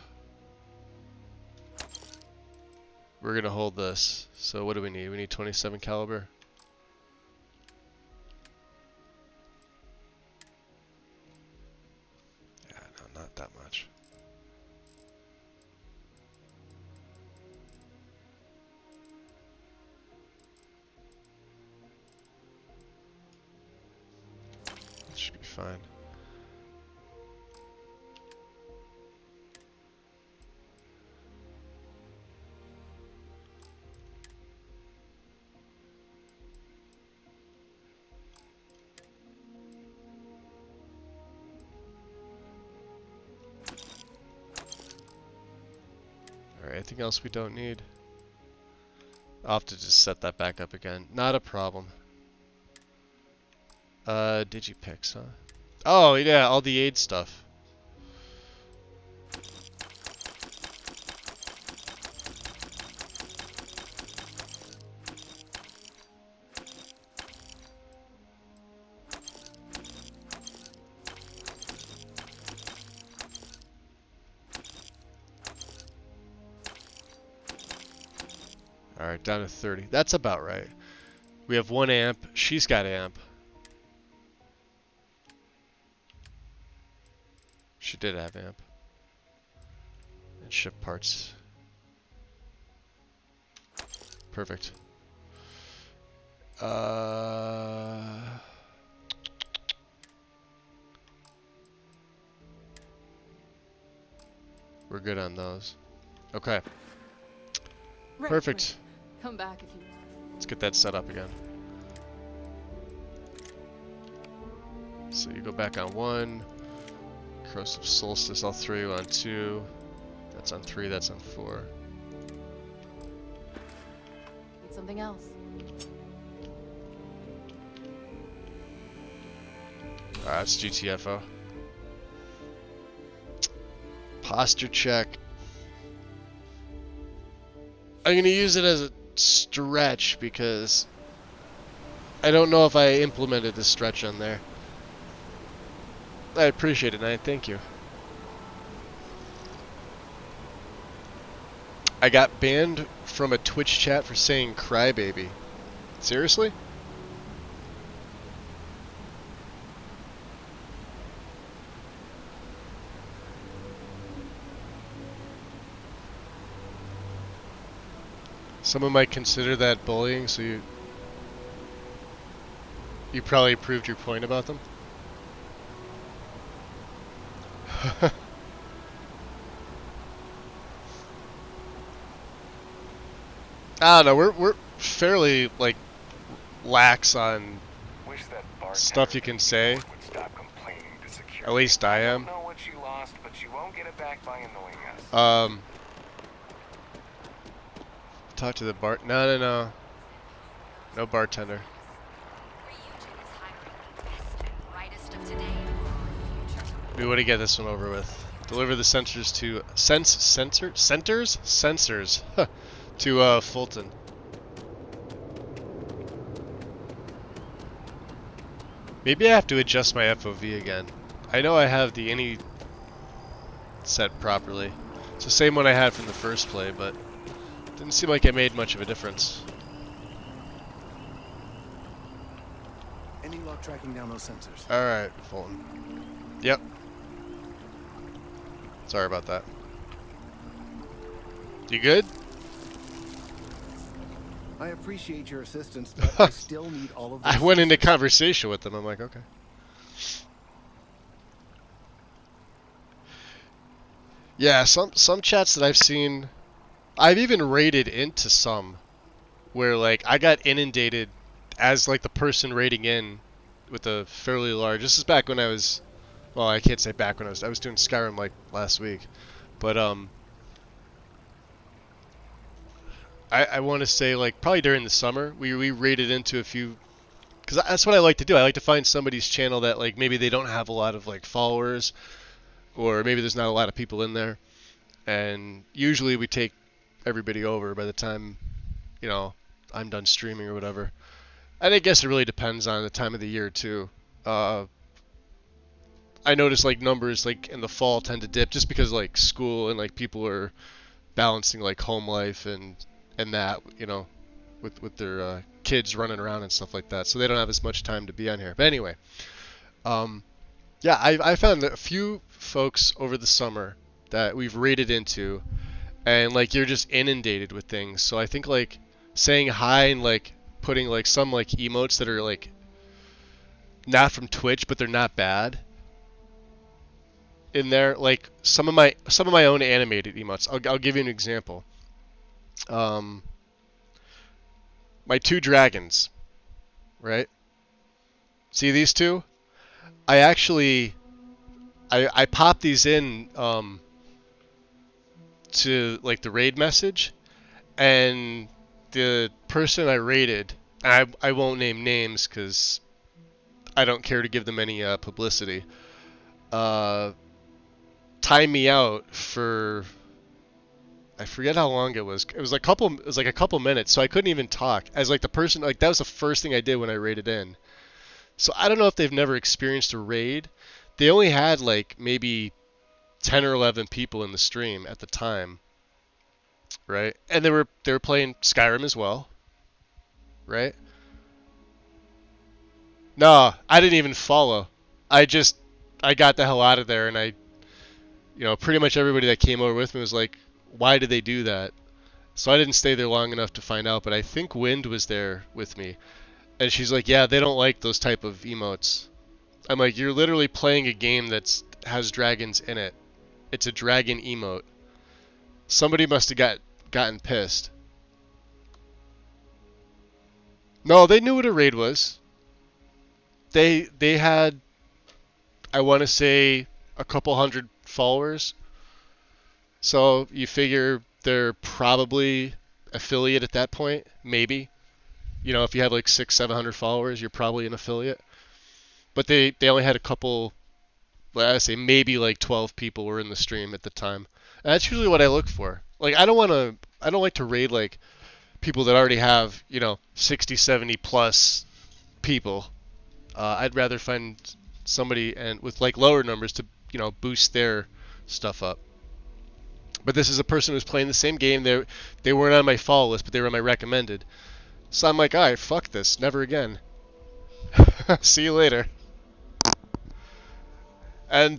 We're gonna hold this. So what do we need? We need 27 caliber. Yeah, no, not that much. That should be fine. Alright, anything else we don't need? I'll have to just set that back up again. Not a problem. Digipix, huh? Oh, yeah, all the aid stuff. Alright, down to 30. That's about right. We have 1 amp. She's got amp. She did have amp. And ship parts. Perfect. We're good on those. Okay. Right, Perfect. right. Come back if you... Let's get that set up again. So you go back on 1. Corrosive Solstice, I'll throw you on 2. That's on 3, that's on 4. Need something else. Alright, that's GTFO. Posture check. I'm going to use it as a stretch because I don't know if I implemented the stretch on there. I appreciate it, Knight. Thank you. I got banned from a Twitch chat for saying crybaby. Seriously? Someone might consider that bullying, so you probably proved your point about them. I don't know. We're fairly like lax on Wish that stuff you can say. would stop complaining to security. At least I don't am. know what you lost, but you won't get it back by annoying us. Talk to the bar. No. No bartender. We want to get this one over with. Deliver the sensors to sensors to Fulton. Maybe I have to adjust my FOV again. I know I have the any set properly. It's the same one I had from the first play, but didn't seem like it made much of a difference. Any luck tracking down those sensors? Alright, Fulton. Yep. Sorry about that. You good? I appreciate your assistance, but I still need all of those I went into sensors. conversation with them. I'm like, okay. Yeah, some chats that I've seen, I've even raided into some where like I got inundated as like the person raiding in with a fairly large. This is back when I was, well, I can't say back when I was doing Skyrim like last week, but I want to say like probably during the summer we raided into a few, because that's what I like to do. I like to find somebody's channel that like maybe they don't have a lot of like followers, or maybe there's not a lot of people in there, and usually we take everybody over by the time, you know, I'm done streaming or whatever. And I guess it really depends on the time of the year too. I notice like numbers like in the fall tend to dip just because like school and like people are balancing like home life and that, you know, with their kids running around and stuff like that, so they don't have as much time to be on here. But anyway, yeah, I found a few folks over the summer that we've raided into, and like you're just inundated with things. So I think like saying hi and like putting like some like emotes that are like not from Twitch but they're not bad in there, like some of my own animated emotes. I'll give you an example. My two dragons, right? See these two? I actually I popped these in to like the raid message, and the person I raided, I won't name names because I don't care to give them any publicity. Timed me out for, I forget how long it was. It was like a couple minutes, so I couldn't even talk. As like the person, like that was the first thing I did when I raided in. So I don't know if they've never experienced a raid. They only had like maybe 10 or 11 people in the stream at the time, right? And they were playing Skyrim as well, right? No, I didn't even follow. I got the hell out of there, and pretty much everybody that came over with me was like, why did they do that? So I didn't stay there long enough to find out, but I think Wind was there with me. And she's like, yeah, they don't like those type of emotes. I'm like, you're literally playing a game that has dragons in it. It's a dragon emote. Somebody must have gotten pissed. No, they knew what a raid was. They had, I want to say, a couple hundred followers. So you figure they're probably affiliate at that point, maybe. You know, if you had like 600-700 followers, you're probably an affiliate. But they only had a couple, well, I say maybe like 12 people were in the stream at the time. And that's usually what I look for. Like I don't like to raid like people that already have, 60, 70 plus people. I'd rather find somebody and with like lower numbers to, boost their stuff up. But this is a person who's playing the same game. They weren't on my follow list, but they were on my recommended. So I'm like, all right, fuck this, never again. See you later. And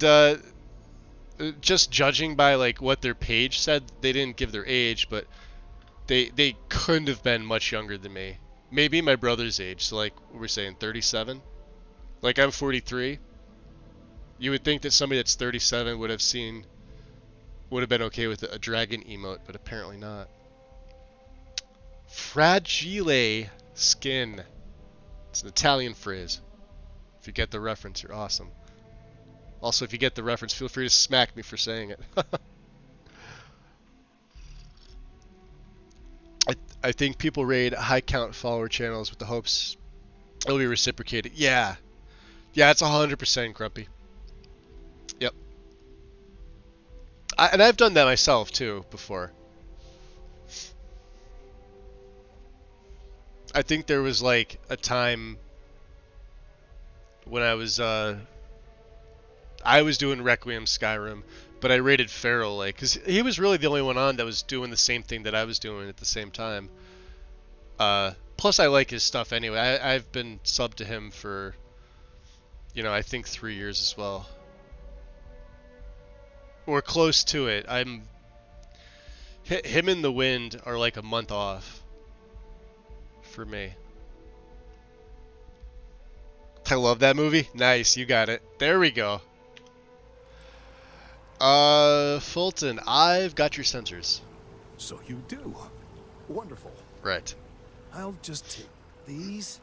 just judging by like what their page said, they didn't give their age, but They couldn't have been much younger than me. Maybe my brother's age, so like we're saying 37. Like I'm 43. You would think that somebody that's 37 would have been okay with a dragon emote, but apparently not. Fragile skin. It's an Italian phrase. If you get the reference, you're awesome. Also, if you get the reference, feel free to smack me for saying it. I think people raid high count follower channels with the hopes it'll be reciprocated. Yeah. Yeah, it's 100% grumpy. Yep. And I've done that myself too before. I think there was like a time when I was doing Requiem Skyrim, but I rated Feral like because he was really the only one on that was doing the same thing that I was doing at the same time. Plus I like his stuff anyway. I've been subbed to him for, I think 3 years as well, or close to it. Him and the Wind are like a month off for me. I love that movie. Nice, you got it. There we go. Fulton, I've got your sensors. So you do. Wonderful. Right. I'll just take these,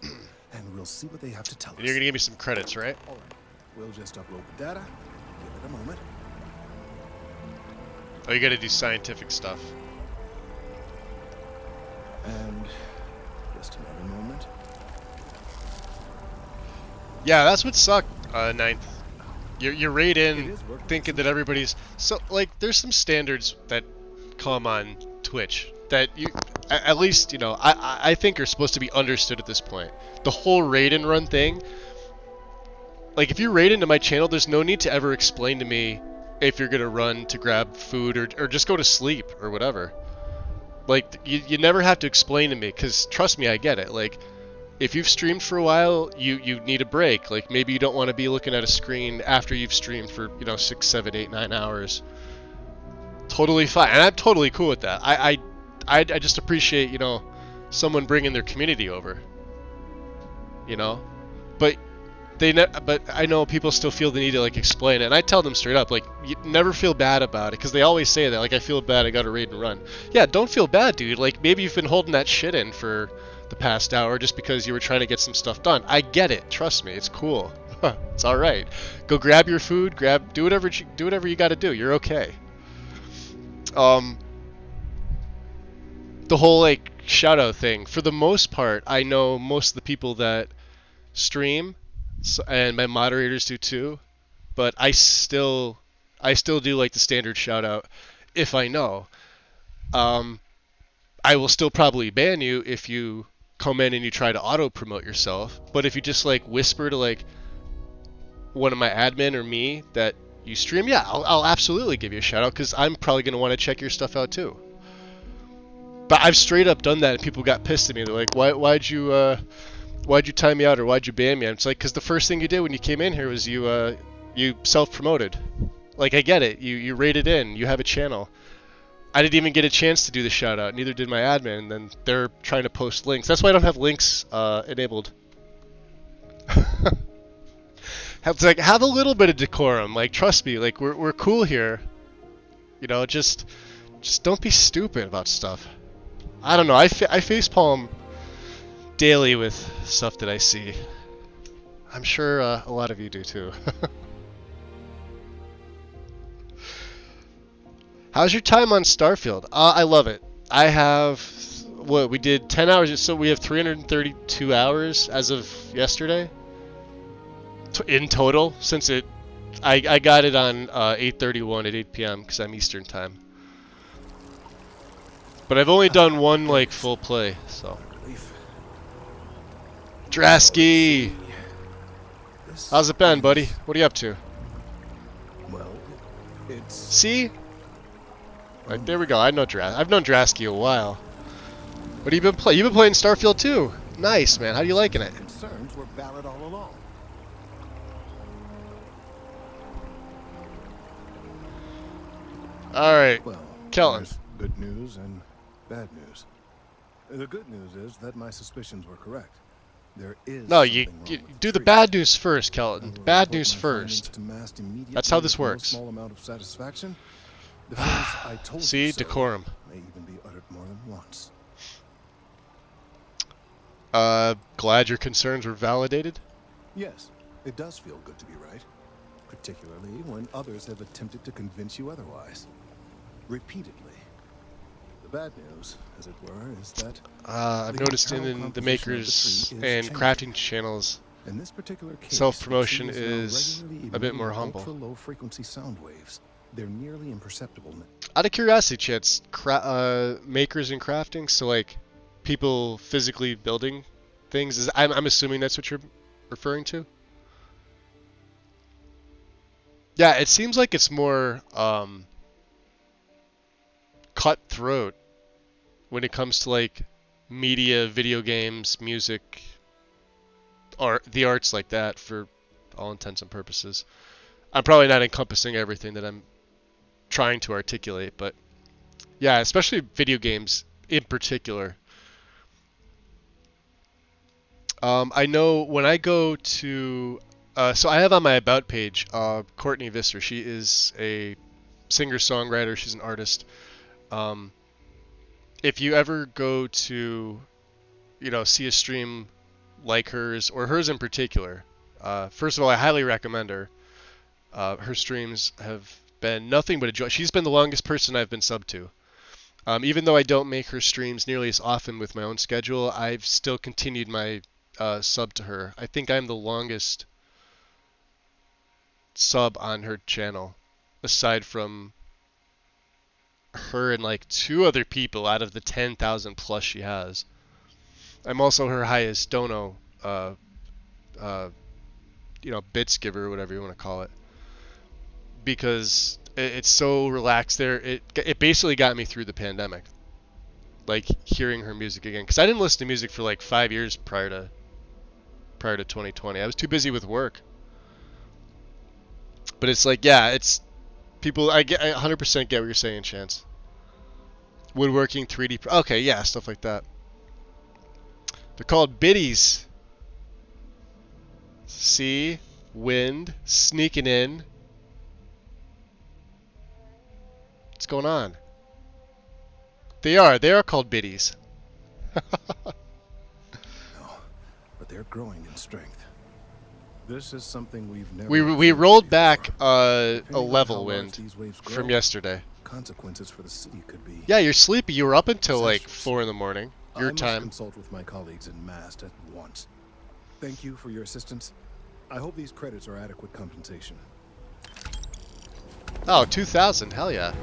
and we'll see what they have to tell us. And you're gonna give me some credits, right? All right. We'll just upload the data. Give it a moment. Oh, you gotta do scientific stuff. And just another moment. Yeah, that's what sucked, Ninth. You're right in thinking that everybody's... So, like, there's some standards that come on Twitch that you... At least, I think are supposed to be understood at this point. The whole raid and run thing... Like, if you raid into my channel, there's no need to ever explain to me if you're gonna run to grab food or just go to sleep or whatever. Like, you never have to explain to me, because trust me, I get it. Like, if you've streamed for a while, you need a break. Like, maybe you don't want to be looking at a screen after you've streamed for, 6, 7, 8, 9 hours. Totally fine. And I'm totally cool with that. I just appreciate, someone bringing their community over. But but I know people still feel the need to, like, explain it. And I tell them straight up, like, you never feel bad about it. Because they always say that, like, I feel bad, I gotta raid and run. Yeah, don't feel bad, dude. Like, maybe you've been holding that shit in for the past hour just because you were trying to get some stuff done. I get it. Trust me, it's cool. It's all right. Go grab your food. Do whatever you got to do. You're okay. The whole like shout out thing. For the most part, I know most of the people that stream, and my moderators do too. But I still do like the standard shout out if I know. I will still probably ban you if you come in and you try to auto promote yourself, but if you just like whisper to like one of my admin or me that you stream, yeah, I'll absolutely give you a shout out because I'm probably gonna want to check your stuff out too. But I've straight up done that and people got pissed at me. They're like, why'd you time me out or why'd you ban me? And it's like, because the first thing you did when you came in here was you self promoted. Like, I get it, you rated in, you have a channel. I didn't even get a chance to do the shout out, neither did my admin, and then they're trying to post links. That's why I don't have links enabled. Have a little bit of decorum. Like, trust me, like we're cool here. Just don't be stupid about stuff. I don't know, I facepalm daily with stuff that I see. I'm sure a lot of you do too. How's your time on Starfield? I love it. I have, we did 10 hours, so we have 332 hours as of yesterday. In total, since I got it on 8:31 at 8 p.m. because I'm Eastern time. But I've only done one, like, full play, so. Drasky! How's it been, buddy? What are you up to? Well, it's... See? Right, there we go. I've known Drasky a while. What have you been playing? You've been playing Starfield too. Nice, man. How are you liking it? Concerns were valid all along. All right, Well, Kellen. there's good news and bad news. The good news is that my suspicions were correct. There is No, something wrong you with the do the tree. bad news first, I Kelton. The will bad report news my findings first. to Mast immediately That's how this with no works. small amount of satisfaction. The phrase "I told you See, so" decorum. may even be uttered more than once. Glad your concerns were validated. Yes, it does feel good to be right, particularly when others have attempted to convince you otherwise. Repeatedly. The bad news, as it were, is that I've the noticed internal in the composition of makers tree is and changing. crafting channels, In this particular case, self-promotion the tree is now regularly a bit more emitting humble. ultra-low frequency sound waves. They're nearly imperceptible. Out of curiosity, Chits, makers and crafting, so like people physically building things. I'm assuming that's what you're referring to. Yeah, it seems like it's more cutthroat when it comes to like media, video games, music, art, the arts like that for all intents and purposes. I'm probably not encompassing everything that I'm trying to articulate, but yeah, especially video games in particular. I know when I go to, so I have on my about page, Courtney Visser. She is a singer-songwriter. She's an artist. If you ever go to, see a stream like hers, or hers in particular, first of all, I highly recommend her. Her streams have been nothing but a joy. She's been the longest person I've been subbed to. Even though I don't make her streams nearly as often with my own schedule, I've still continued my sub to her. I think I'm the longest sub on her channel, aside from her and like 2 other people out of the 10,000 plus she has. I'm also her highest dono, bits giver, whatever you want to call it, because it's so relaxed there. It basically got me through the pandemic, like hearing her music again, because I didn't listen to music for like 5 years prior to 2020. I was too busy with work. But it's like, yeah, it's people. I 100% get what you're saying, Chance. Woodworking, 3D. Okay, yeah, stuff like that. They're called biddies. See, wind sneaking in. What's going on? They are called biddies. No, but they're growing in strength. This is something we've never. We rolled back a Depending on level how large wind these waves from grow, yesterday. consequences for the city could be. Yeah, you're sleepy. You were up until like disastrous. 4 in the morning. Your I must time. consult with my colleagues in Mast at once. Thank you for your assistance. I hope these credits are adequate compensation. Oh, 2,000. Hell yeah.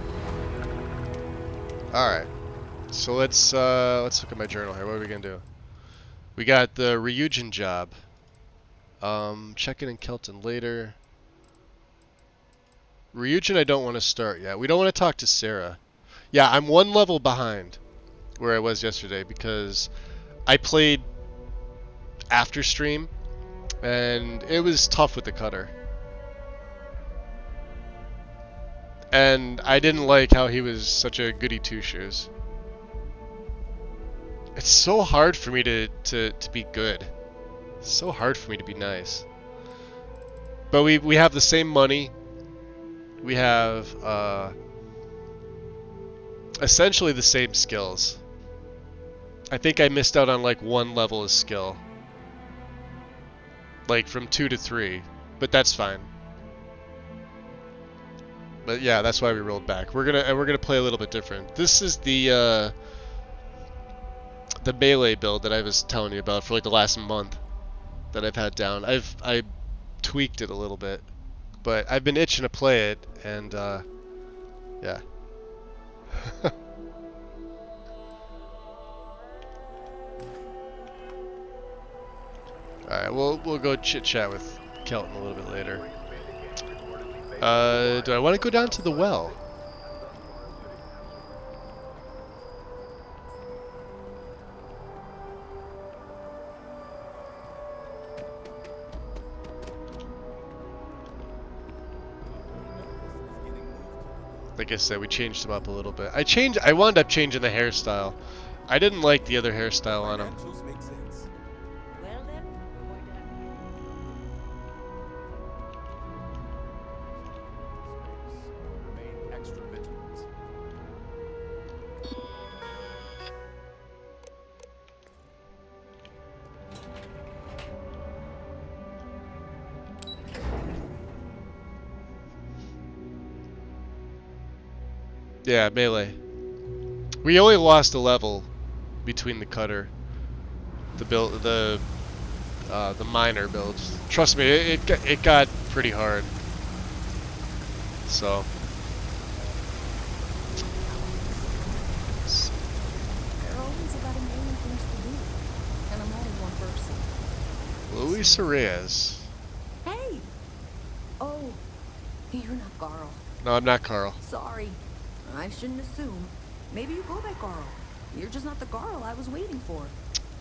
All right. So let's look at my journal here. What are we gonna do? We got the Ryujin job. Check in in Kelton later. Ryujin, I don't want to start yet. We don't want to talk to Sarah. Yeah, I'm 1 level behind where I was yesterday because I played after stream and it was tough with the cutter. And I didn't like how he was such a goody two-shoes. It's so hard for me to be good. It's so hard for me to be nice. But we have the same money. We have essentially the same skills. I think I missed out on like 1 level of skill. Like from 2 to 3. But that's fine. But yeah, that's why we rolled back. We're gonna play a little bit different. This is the melee build that I was telling you about for like the last month that I've had down. I tweaked it a little bit, but I've been itching to play it, and yeah. All right, we'll go chit chat with Kelton a little bit later. Do I want to go down to the well? Like I said, we changed him up a little bit. I wound up changing the hairstyle. I didn't like the other hairstyle on him. Financials make sense. Well then, we're going to have Remain extra vigilant. Yeah, melee. We only lost a level between the cutter, the minor builds. Trust me, it got pretty hard. So. There are always about a million things to do, and I'm only one person. Luis Reyes. Hey! Oh, you're not Carl. No, I'm not Carl. Sorry. I shouldn't assume. Maybe you go by Carl. You're just not the Carl I was waiting for.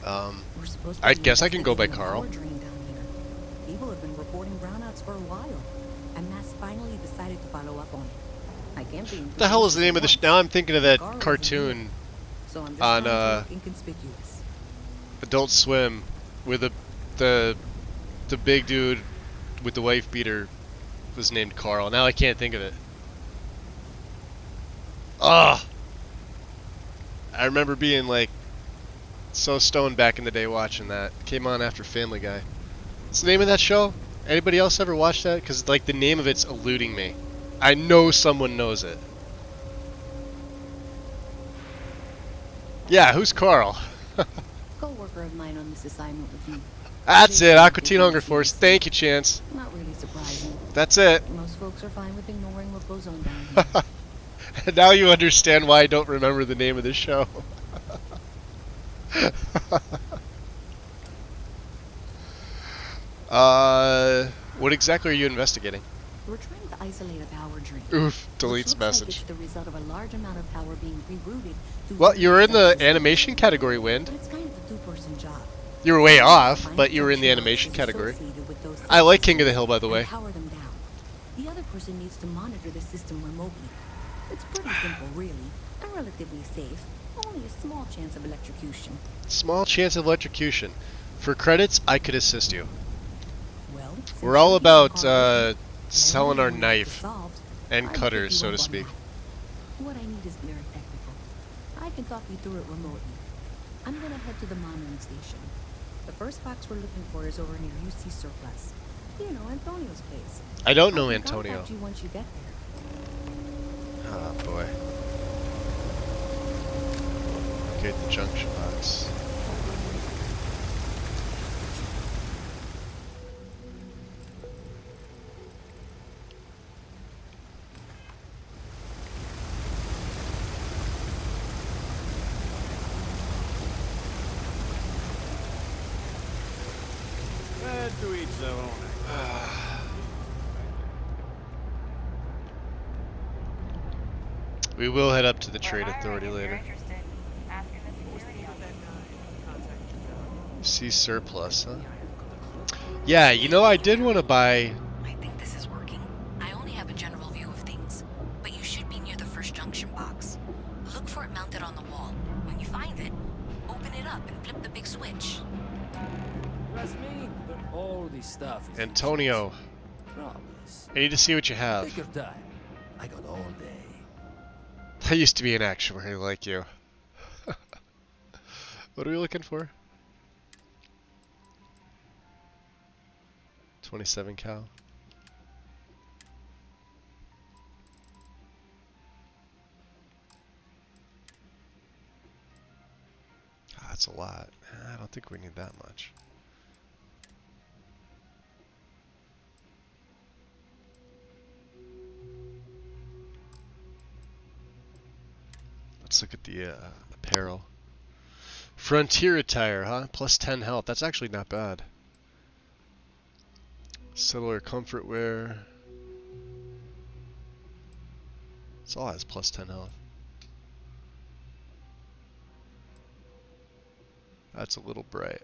We're supposed to I be guess I can go by investigating a Carl. power drain down here. People have been reporting brownouts for a while, and Mass finally decided to follow up on it. I can't be. What the hell is the name of the? Now I'm thinking of that Carl isn't cartoon here, so I'm just on trying to look inconspicuous. Adult Swim, where the big dude with the wife beater was named Carl. Now I can't think of it. Ugh. I remember being like so stoned back in the day watching that. Came on after Family Guy. What's the name of that show? Anybody else ever watch that? Because like the name of it's eluding me. I know someone knows it. Yeah, who's Carl? Co-worker of mine on this assignment with me. That's it, Aqua Teen Hunger Force. Thank you, Chance. Not really surprising. That's it. Most folks are fine with ignoring what goes on down here. And now you understand why I don't remember the name of the show. What exactly are you investigating? We're trying to isolate a power drain. Oof, which deletes looks message. Like it's the result of a large amount of power being rerouted. to Well, you were in the various animation systems. category, Wind. But it's kind of a two-person job. You were way Someone off, has to but find you were in the function animation boxes category. associated with those I like systems King of the Hill, by the and way. power them down. The other person needs to monitor the system remotely. It's pretty simple, really, and relatively safe. Only a small chance of electrocution. Small chance of electrocution. For credits, I could assist you. Well, since We're all you're about Carl Wilson, selling and our I know what knife is solved, and I'd cutters, pick you so up to on speak. that. What I need is very technical. I can talk you through it remotely. I'm gonna head to the monitoring station. The first box we're looking for is over near UC Surplus. You know, Antonio's place. I don't know I can Antonio. contact you once you get there. Oh boy. Okay, the junction box. To each their own. We will head up to the trade authority later. See surplus, huh? Yeah, you know, I did want to buy. I think this is working. I only have a general view of things, but you should be near the first junction box. Look for it mounted on the wall. When you find it, open it up and flip the big switch. That's me. But all this stuff is Antonio, promise. I need to see what you have. Take your time. I got all day. I used to be an actuary like you. What are we looking for? 27 cal. Ah, that's a lot. I don't think we need that much. Let's look at the apparel. Frontier attire, huh? Plus 10 health. That's actually not bad. Settler comfort wear. This all has plus 10 health. That's a little bright.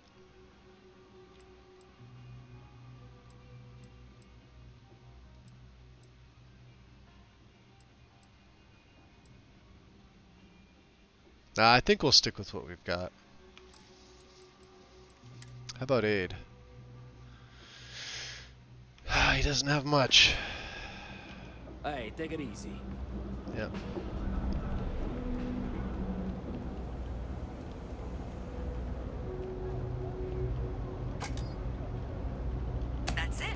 Nah, I think we'll stick with what we've got. How about aid? He doesn't have much. Hey, take it easy. Yep. That's it.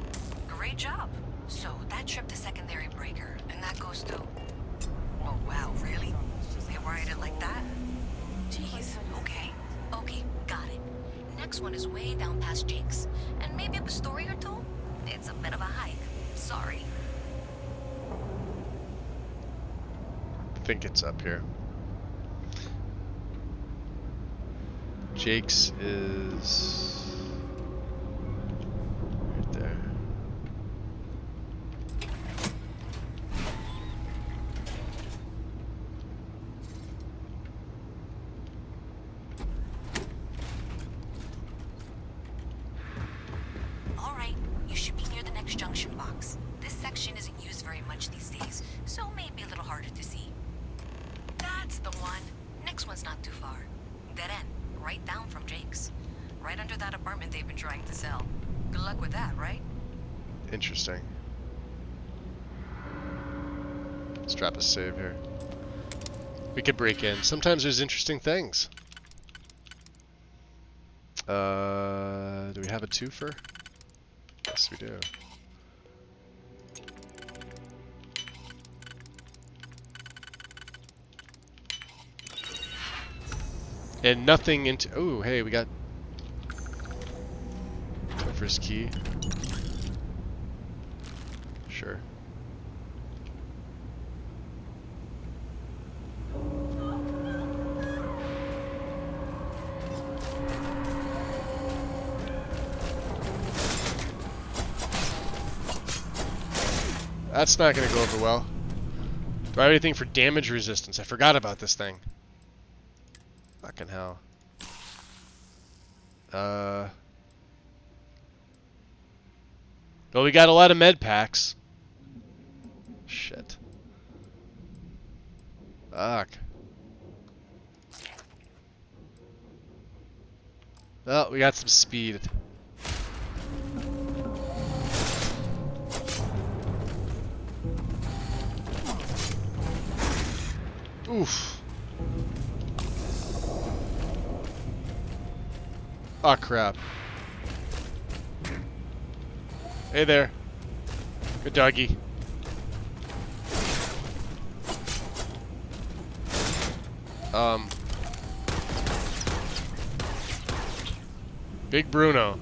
Great job. So that trip to secondary breaker, and that goes to... Oh, wow, really? They wired it like that? Jeez, okay. Okay, got it. Next one is way down past Jake's. And maybe up a story or two? It's a bit of a hike. Sorry. I think it's up here. Jake's is right there. All right, you should be near the next junction box. This section isn't used very much these days, so maybe a little harder to see. That's the one. Next one's not too far. Dead end, right down from Jake's. Right under that apartment they've been trying to sell. Good luck with that, right? Interesting. Let's drop a save here. We could break in. Sometimes there's interesting things. Do we have a twofer? Yes, we do. And nothing into... Oh, hey, we got... Twofer's key. Sure. That's not going to go over well. Do I have anything for damage resistance? I forgot about this thing. Fucking hell. Well, we got a lot of med packs. Shit. Fuck. Well, we got some speed. Oof. Oh crap. Hey there. Good doggy. Big Bruno.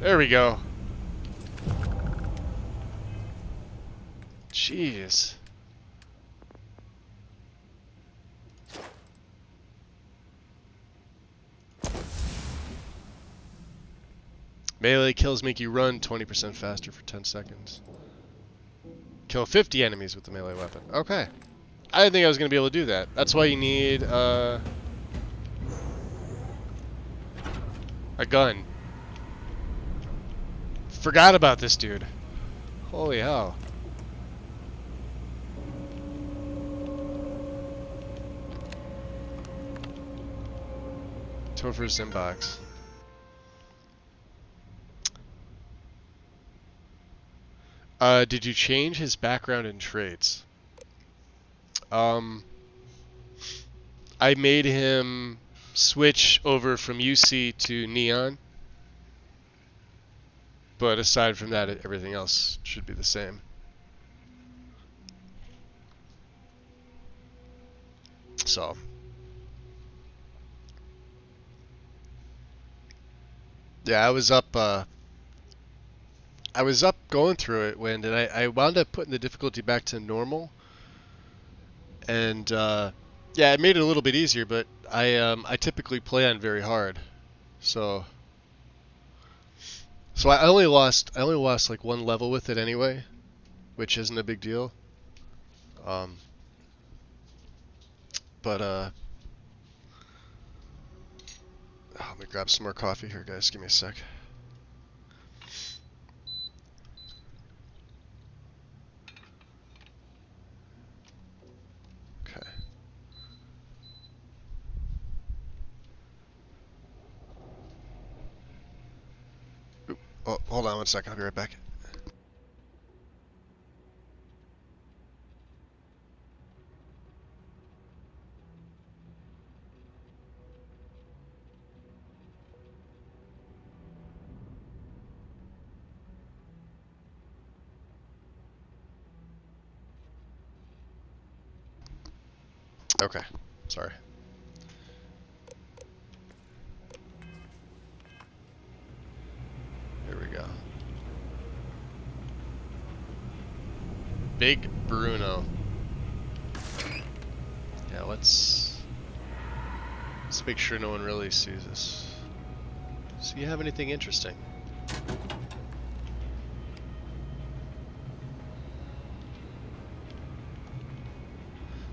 There we go. Jeez. Melee kills make you run 20% faster for 10 seconds. Kill 50 enemies with the melee weapon. Okay. I didn't think I was going to be able to do that. That's why you need a gun. Forgot about this dude. Holy hell. Topher's inbox. Did you change his background and traits? I made him switch over from UC to Neon. But aside from that, everything else should be the same. So. Yeah, I was up going through it and I wound up putting the difficulty back to normal. And yeah, it made it a little bit easier, but I typically play on very hard. So I only lost like one level with it anyway, which isn't a big deal. But let me grab some more coffee here, guys. Give me a sec. Okay. Oop. Oh, hold on one sec. I'll be right back. Okay. Sorry. Here we go. Big Bruno. Yeah, let's make sure no one really sees us. So you have anything interesting?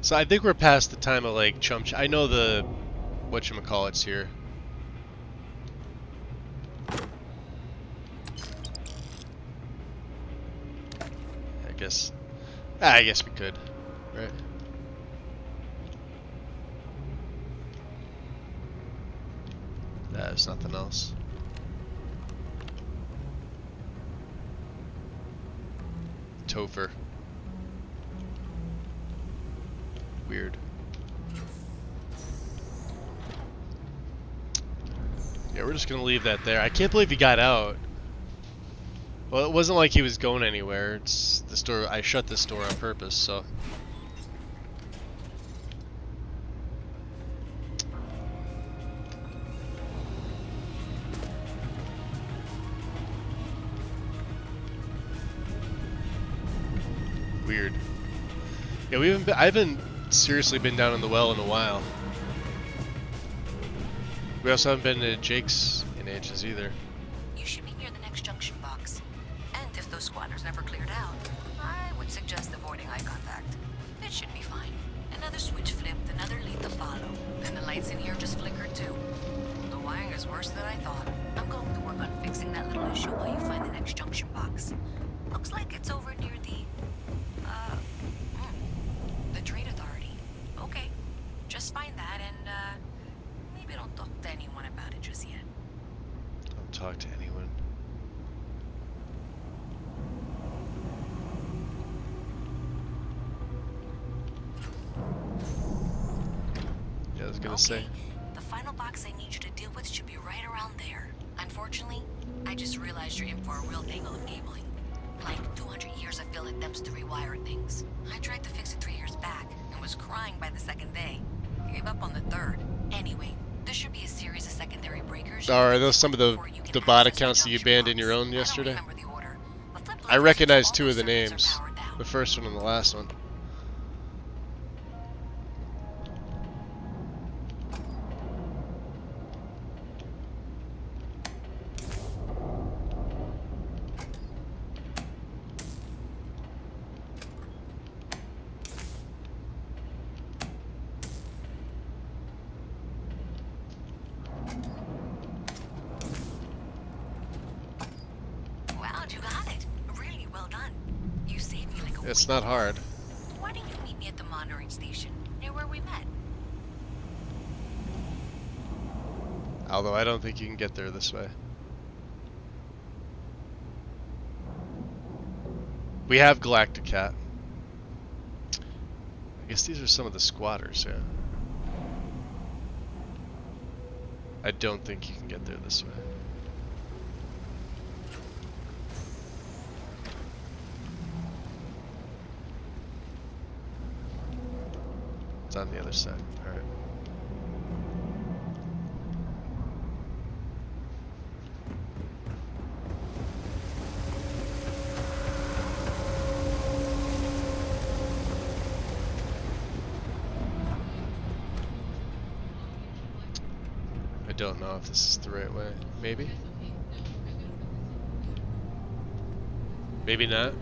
So I think we're past the time of like I know the whatchamacallit's here. I guess we could, right? There's nothing else. Topher. Weird. Yeah, we're just gonna leave that there. I can't believe he got out. Well, it wasn't like he was going anywhere. It's the store. I shut this door on purpose, so. Weird. Yeah, I haven't seriously been down in the well in a while. We also haven't been to Jake's in ages either. You should be near the next junction box. And if those squatters never cleared out, I would suggest avoiding eye contact. It should be fine. Another switch flipped, another lead to follow. And the lights in here just flickered too. The wiring is worse than I thought. I'm going to work on fixing that little issue while you find the next junction box. Looks like it's over near the Trade Authority. Okay, just find that and, maybe don't talk to anyone about it just yet. Don't talk to anyone. Yeah, I was gonna say. The final box I need you to deal with should be right around there. Unfortunately, I just realized you're in for a real tangle of cabling. Like 200 years of filling attempts to rewire things. I tried to fix it 3 years back and was crying by the second day. Gave up on the third. Anyway, there should be a series of secondary breakers. Are those some of the bot accounts that you banned in your own yesterday? I recognize two of the names. The first one and the last one. It's not hard. Why didn't you meet me at the monitoring station, near where we met? Although I don't think you can get there this way. We have Galacticat. I guess these are some of the squatters, yeah. I don't think you can get there this way. It's on the other side. Alright. I don't know if this is the right way. Maybe? Maybe not.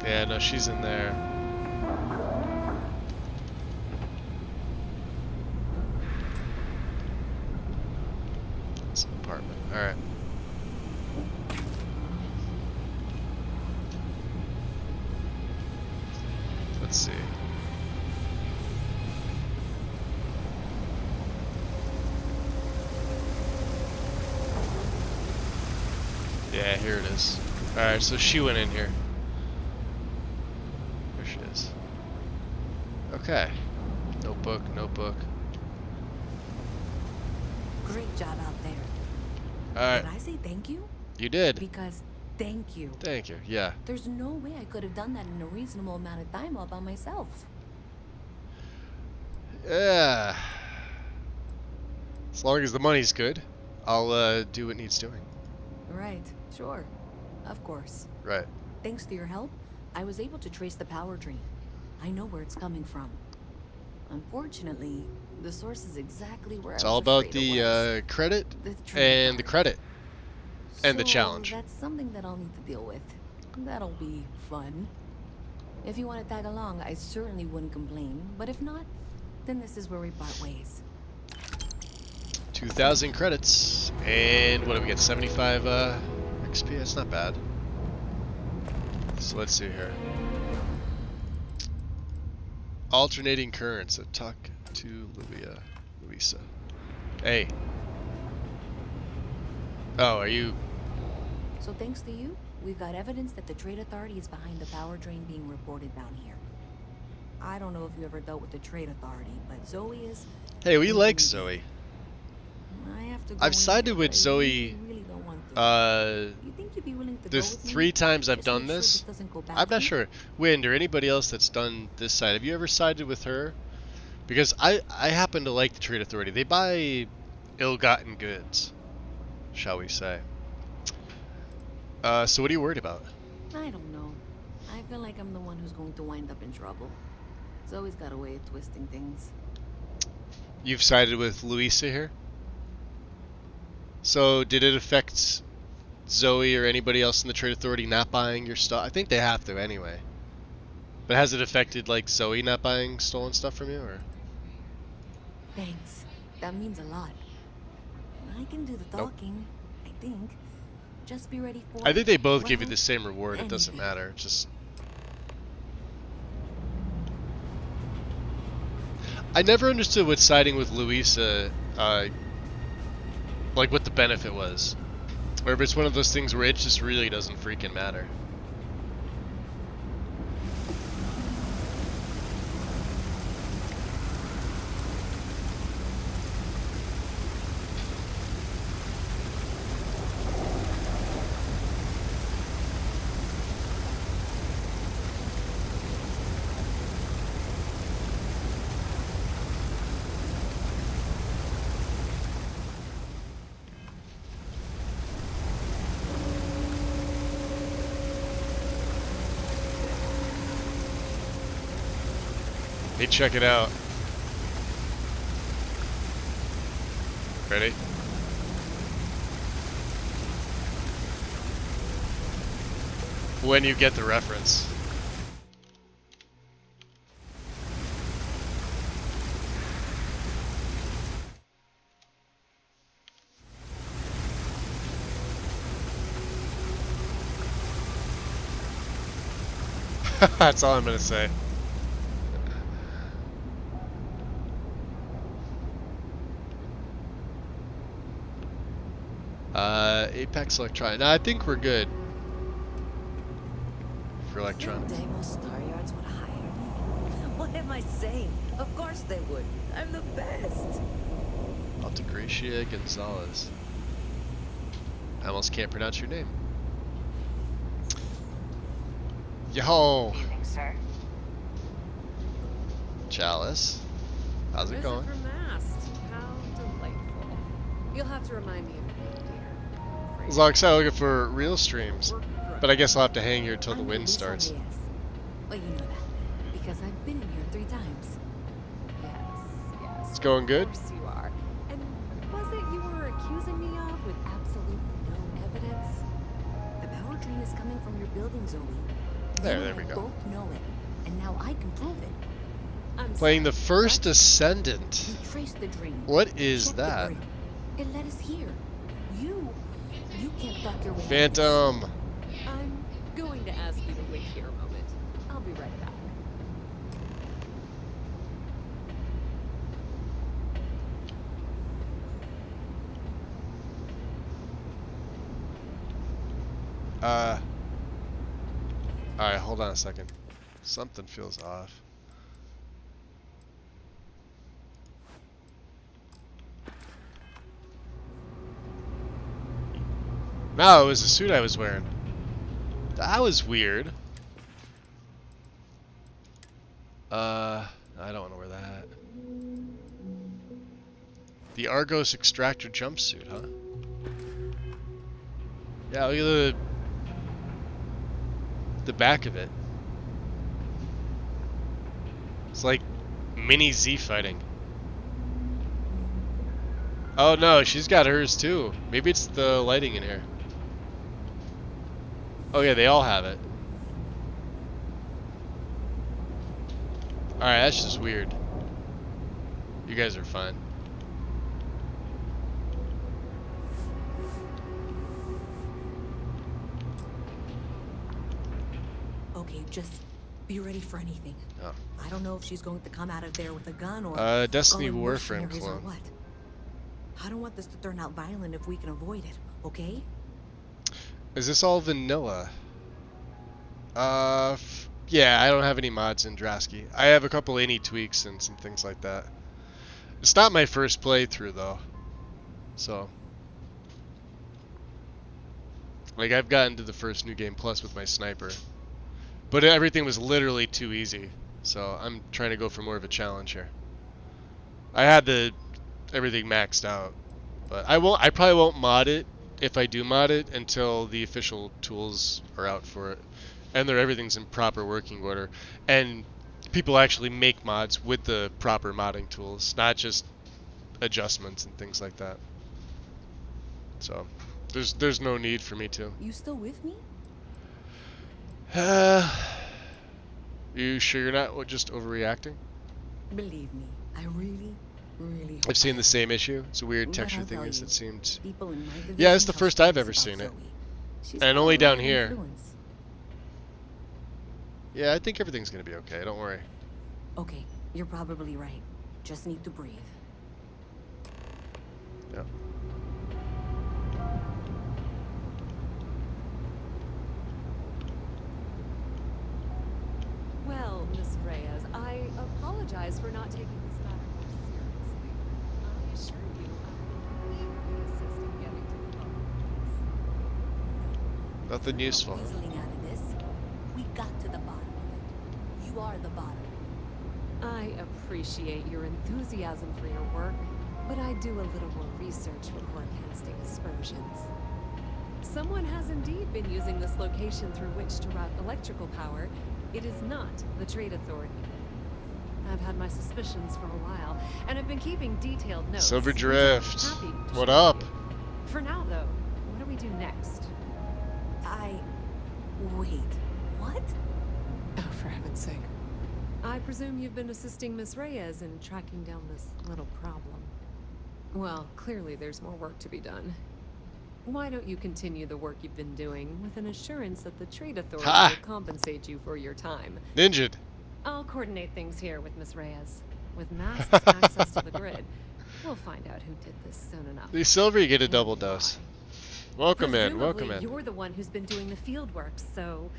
Yeah, no, she's in there. It's an apartment. Alright. Let's see. Yeah, here it is. Alright, so she went in here. There she is. Okay. Notebook, notebook. Great job out there. Alright. Did I say thank you? You did. Because thank you. Thank you, yeah. There's no way I could have done that in a reasonable amount of time all by myself. Yeah. As long as the money's good, I'll do what needs doing. Right, sure. Of course. Right. Thanks to your help, I was able to trace the power drain. I know where it's coming from. Unfortunately, the source is exactly where It's I was all about afraid it was. the credit The trade and the part. credit and the So, challenge. That's something that I'll need to deal with. That'll be fun. If you want to tag along, I certainly wouldn't complain. But if not, then this is where we part ways. 2,000 credits. And what do we get? 75 XP? That's not bad. So let's see here. Alternating currents. So talk to Luisa. Hey. Oh, are you... So thanks to you, we've got evidence that the Trade Authority is behind the power drain being reported down here. I don't know if you ever dealt with the Trade Authority, but Zoe is... Hey, we like Zoe. I have to go I've in sided here, with but I Zoe, really don't want to. You think you'd be willing to the go with me? 3 times I've Just done make sure this. doesn't go I'm not badly? sure. Wind or anybody else that's done this side. Have you ever sided with her? Because I happen to like the Trade Authority. They buy ill-gotten goods, shall we say. So what are you worried about? I don't know. I feel like I'm the one who's going to wind up in trouble. Zoe's got a way of twisting things. You've sided with Luisa here? So did it affect Zoe or anybody else in the Trade Authority not buying your stuff? I think they have to anyway. But has it affected like Zoe not buying stolen stuff from you, or? Thanks. That means a lot. I can do the Nope. talking, I think. Just be ready for... I think they both give you well, the same reward. It doesn't anything. matter. Just I never understood what siding with Luisa, like what the benefit was. Or if it's one of those things where it just really doesn't freaking matter. Hey, check it out. Ready? When you get the reference. That's all I'm gonna say. Apex Electronics. No, I think we're good for electronics. Demo Star Yards would hire me. What am I saying? Of course they would. I'm the best. Altagracia Gonzalez. I almost can't pronounce your name. Yo, Evening, sir. Chalice. How's it going? Visit from Mast. How delightful. You'll have to remind me of your name, dear. I was all excited looking for real streams, but I guess I'll have to hang here till the wind starts. Well, you know that. Because I've been in here 3 times. Yes. It's going good? Of course you are. And was it you were accusing me of with absolutely no evidence? The power drain is coming from your building, Zoe. There we You and I go. both know it, and now I can prove it. I'm Playing the sorry, first what? Ascendant. We traced the dream. What is Check that? the grid. It led us here. You can't talk your way out of this. Phantom. I'm going to ask you to wait here a moment. I'll be right back. Alright, hold on a second. Something feels off. No, it was the suit I was wearing. That was weird. I don't want to wear that. The Argos Extractor jumpsuit, huh? Yeah, look at the back of it. It's like mini Z fighting. Oh no, she's got hers too. Maybe it's the lighting in here. Oh yeah, they all have it. Alright, that's just weird. You guys are fine. Okay, just be ready for anything. Oh. I don't know if she's going to come out of there with a gun or Destiny calling Warframe mercenaries or clone. what. I don't want this to turn out violent if we can avoid it, okay? Is this all vanilla? Yeah, I don't have any mods in Drasky. I have a couple any tweaks and some things like that. It's not my first playthrough though. So, like, I've gotten to the first New Game Plus with my sniper. But everything was literally too easy. So, I'm trying to go for more of a challenge here. I had everything maxed out. But I probably won't mod it, if I do mod it, until the official tools are out for it. And everything's in proper working order. And people actually make mods with the proper modding tools, not just adjustments and things like that. So, there's no need for me to. You still with me? You sure you're not just overreacting? Believe me, I really hope I've seen the same issue. It's a weird But texture I'll thing. tell Is you, it seemed. people in my division Yeah, it's the tell first I've stories ever about seen it, Zoe. She's and got only a down lot of here. influence. Yeah, I think everything's gonna be okay. Don't worry. Okay, you're probably right. Just need to breathe. Yeah. Well, Miss Reyes, I apologize for not taking this matter more seriously. I assure you, I will gladly assist in getting to the bottom of this. Nothing You're useful. not weaseling out of this. We got to the bottom of it. You are the bottom. I appreciate your enthusiasm for your work, but I do a little more research before casting aspersions. Someone has indeed been using this location through which to route electrical power. It is not the Trade Authority. I've had my suspicions for a while, and I've been keeping detailed notes. Silver which I'm Drift. happy to What share up? with you. For now, though, what do we do next? Wait, what? Oh, for heaven's sake. I presume you've been assisting Miss Reyes in tracking down this little problem. Well, clearly there's more work to be done. Why don't you continue the work you've been doing with an assurance that the Trade Authority will compensate you for your time? Ninja'd. I'll coordinate things here with Miss Reyes. With massive access to the grid, we'll find out who did this soon enough. The silver, you get a And double why. dose. Welcome in, welcome Presumably, in. You're the one who's been doing the field work, so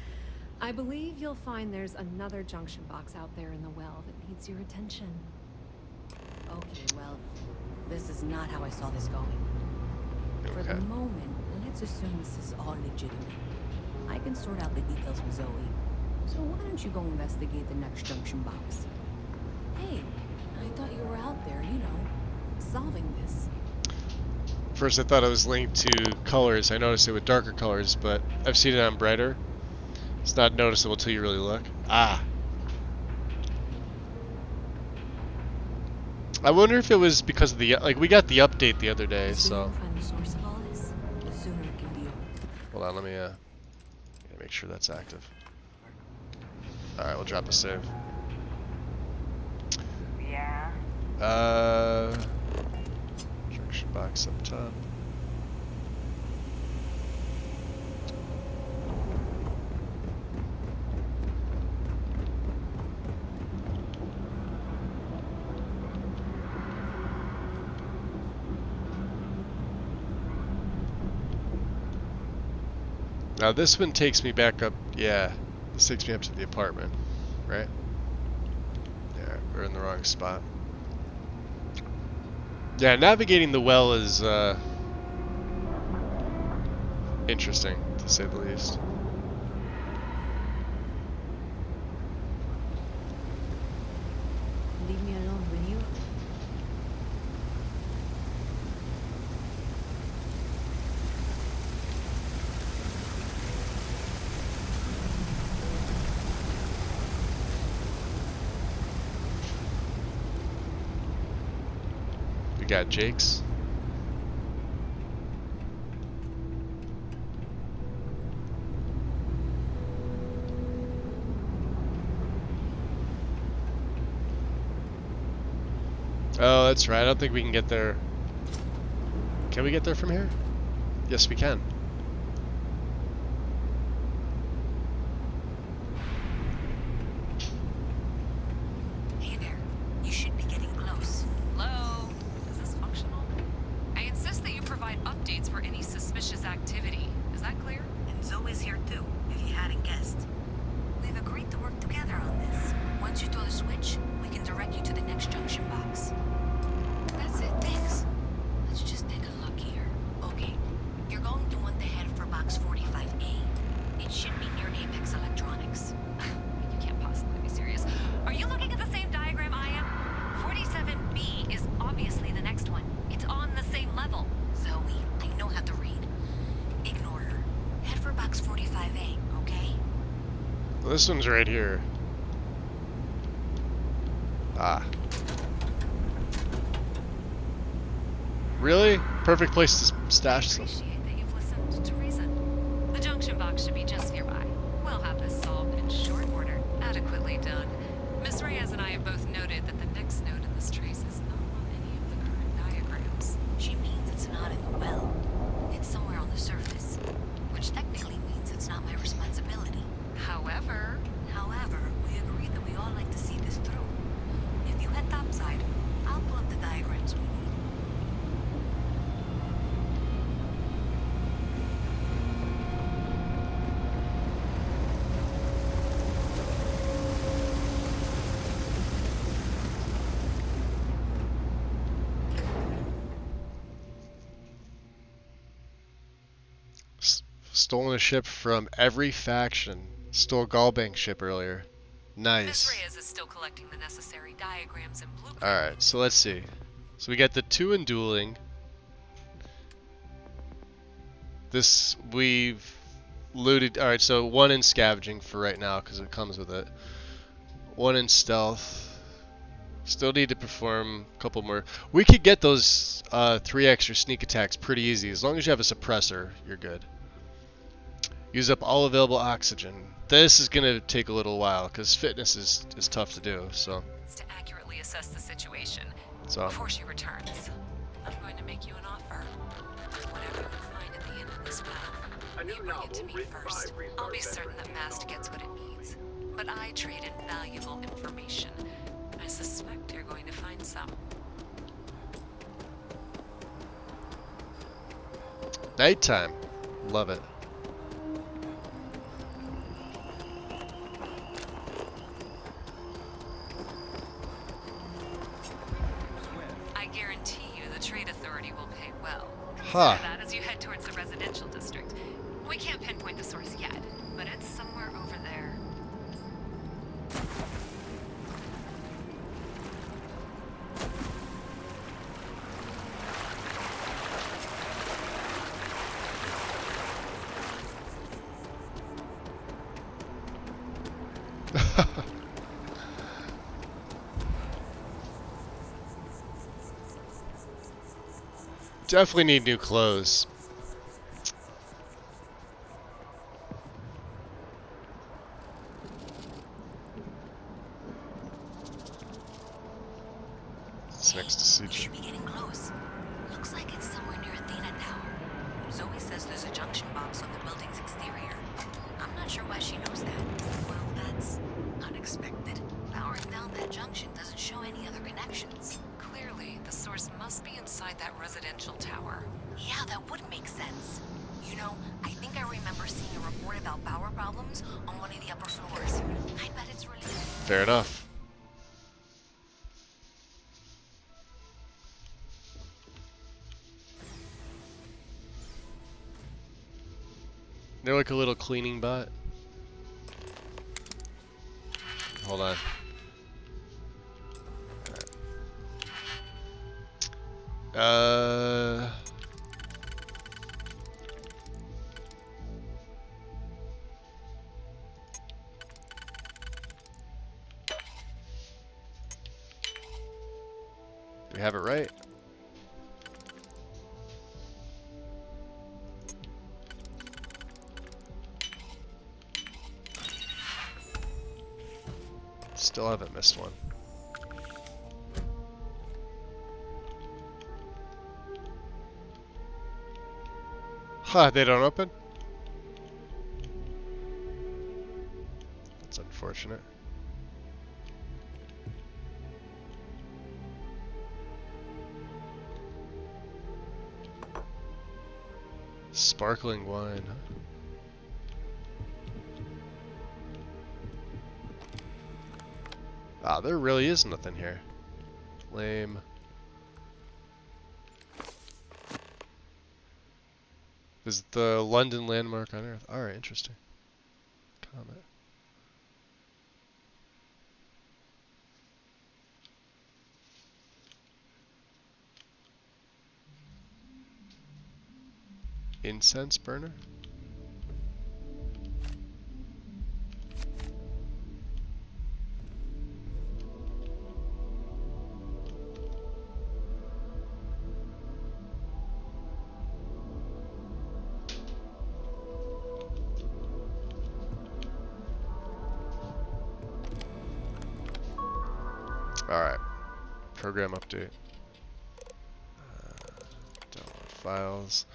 I believe you'll find there's another junction box out there in the well that needs your attention. Okay, well, this is not how I saw this going. For the Okay. moment, let's assume this is all legitimate. I can sort out the details with Zoe. So why don't you go investigate the next junction box? Hey, I thought you were out there, you know, solving this. First I thought it was linked to colors. I noticed it with darker colors, but I've seen it on brighter. It's not noticeable till you really look. Ah. I wonder if it was because of the, like, we got the update the other day, The sooner so. we find the source of all this, the sooner it can be over. Hold on, let me, gotta make sure that's active. Alright, we'll drop a save. Yeah. Junction box up top. Now this one takes me back up, yeah, this takes me up to the apartment, right? Yeah, we're in the wrong spot. Yeah, navigating the well is, interesting, to say the least. Leave me alone, will you? We got Jake's. Oh, that's right. I don't think we can get there. Can we get there from here? Yes, we can. Hey there. You should be getting close. Hello? Is this functional? I insist that you provide updates for any suspicious activity. Is that clear? And Zoe's here too, if you hadn't guessed. We've agreed to work together on this. Once you throw the switch, we can direct you to the next junction box. That's it, thanks. Let's just take a look here. Okay, you're going to want to head for box 45A. It should be near Apex Electronics. You can't possibly be serious. Are you looking at the same diagram I am? 47B is obviously the next one. It's on the same level. Zoe, I know how to read. Ignore her. Head for box 45A, okay? Well, this one's right here. Ah. Really? Perfect place to stash them. Appreciate that you've listened to reason. The junction box should be just nearby. We'll have this solved in short order. Adequately done. Miss Reyes and I have both noted that the next node in this trace is not on any of the current diagrams. She means it's not in the well. It's somewhere on the surface. Which technically means it's not my responsibility. However, We agreed that we all like to see this through. If you head topside, I'll pull up the diagrams we need. Stolen a ship from every faction. Stole Gallbank's ship earlier. Miss Nice. Reyes is still collecting the necessary diagrams and blueprints. Alright, so let's see. So we got the 2 in dueling. This, we've looted. Alright, so 1 in scavenging for right now, because it comes with it. 1 in stealth. Still need to perform a couple more. We could get those 3 extra sneak attacks pretty easy. As long as you have a suppressor, you're good. Use up all available oxygen. This is going to take a little while, because fitness is tough to do, so. To accurately assess the situation. So. Before she returns, I'm going to make you an offer. Whatever you find at the end of this path, you bring it to me first. I'll be certain that Mast gets what it needs. But I trade in valuable information. I suspect you're going to find some. Nighttime. Love it. I guarantee you the Trade Authority will pay well. Huh. Consider that as you head towards the residential district. We can't pinpoint the source yet, but it's somewhere over there. Definitely need new clothes. next to We Sucha. should be getting close. Looks like it's somewhere near Athena Tower. Zoe says there's a junction box on the building's exterior. I'm not sure why she knows that. Well, that's unexpected. Powering down that junction doesn't show any other connections. Clearly, the source must be inside that residential tower. Yeah, that would make sense. You know, I think I remember seeing a report about power problems on one of the upper floors. I bet it's related. Fair enough. They're like a little cleaning bot. Hold on. Do we have it right? Still haven't missed one. Huh, they don't open? That's unfortunate. Sparkling wine, huh? Ah, there really is nothing here. Lame. Is the London landmark on Earth? Alright, interesting. Comment. Incense burner? Alright. Program update. Download files.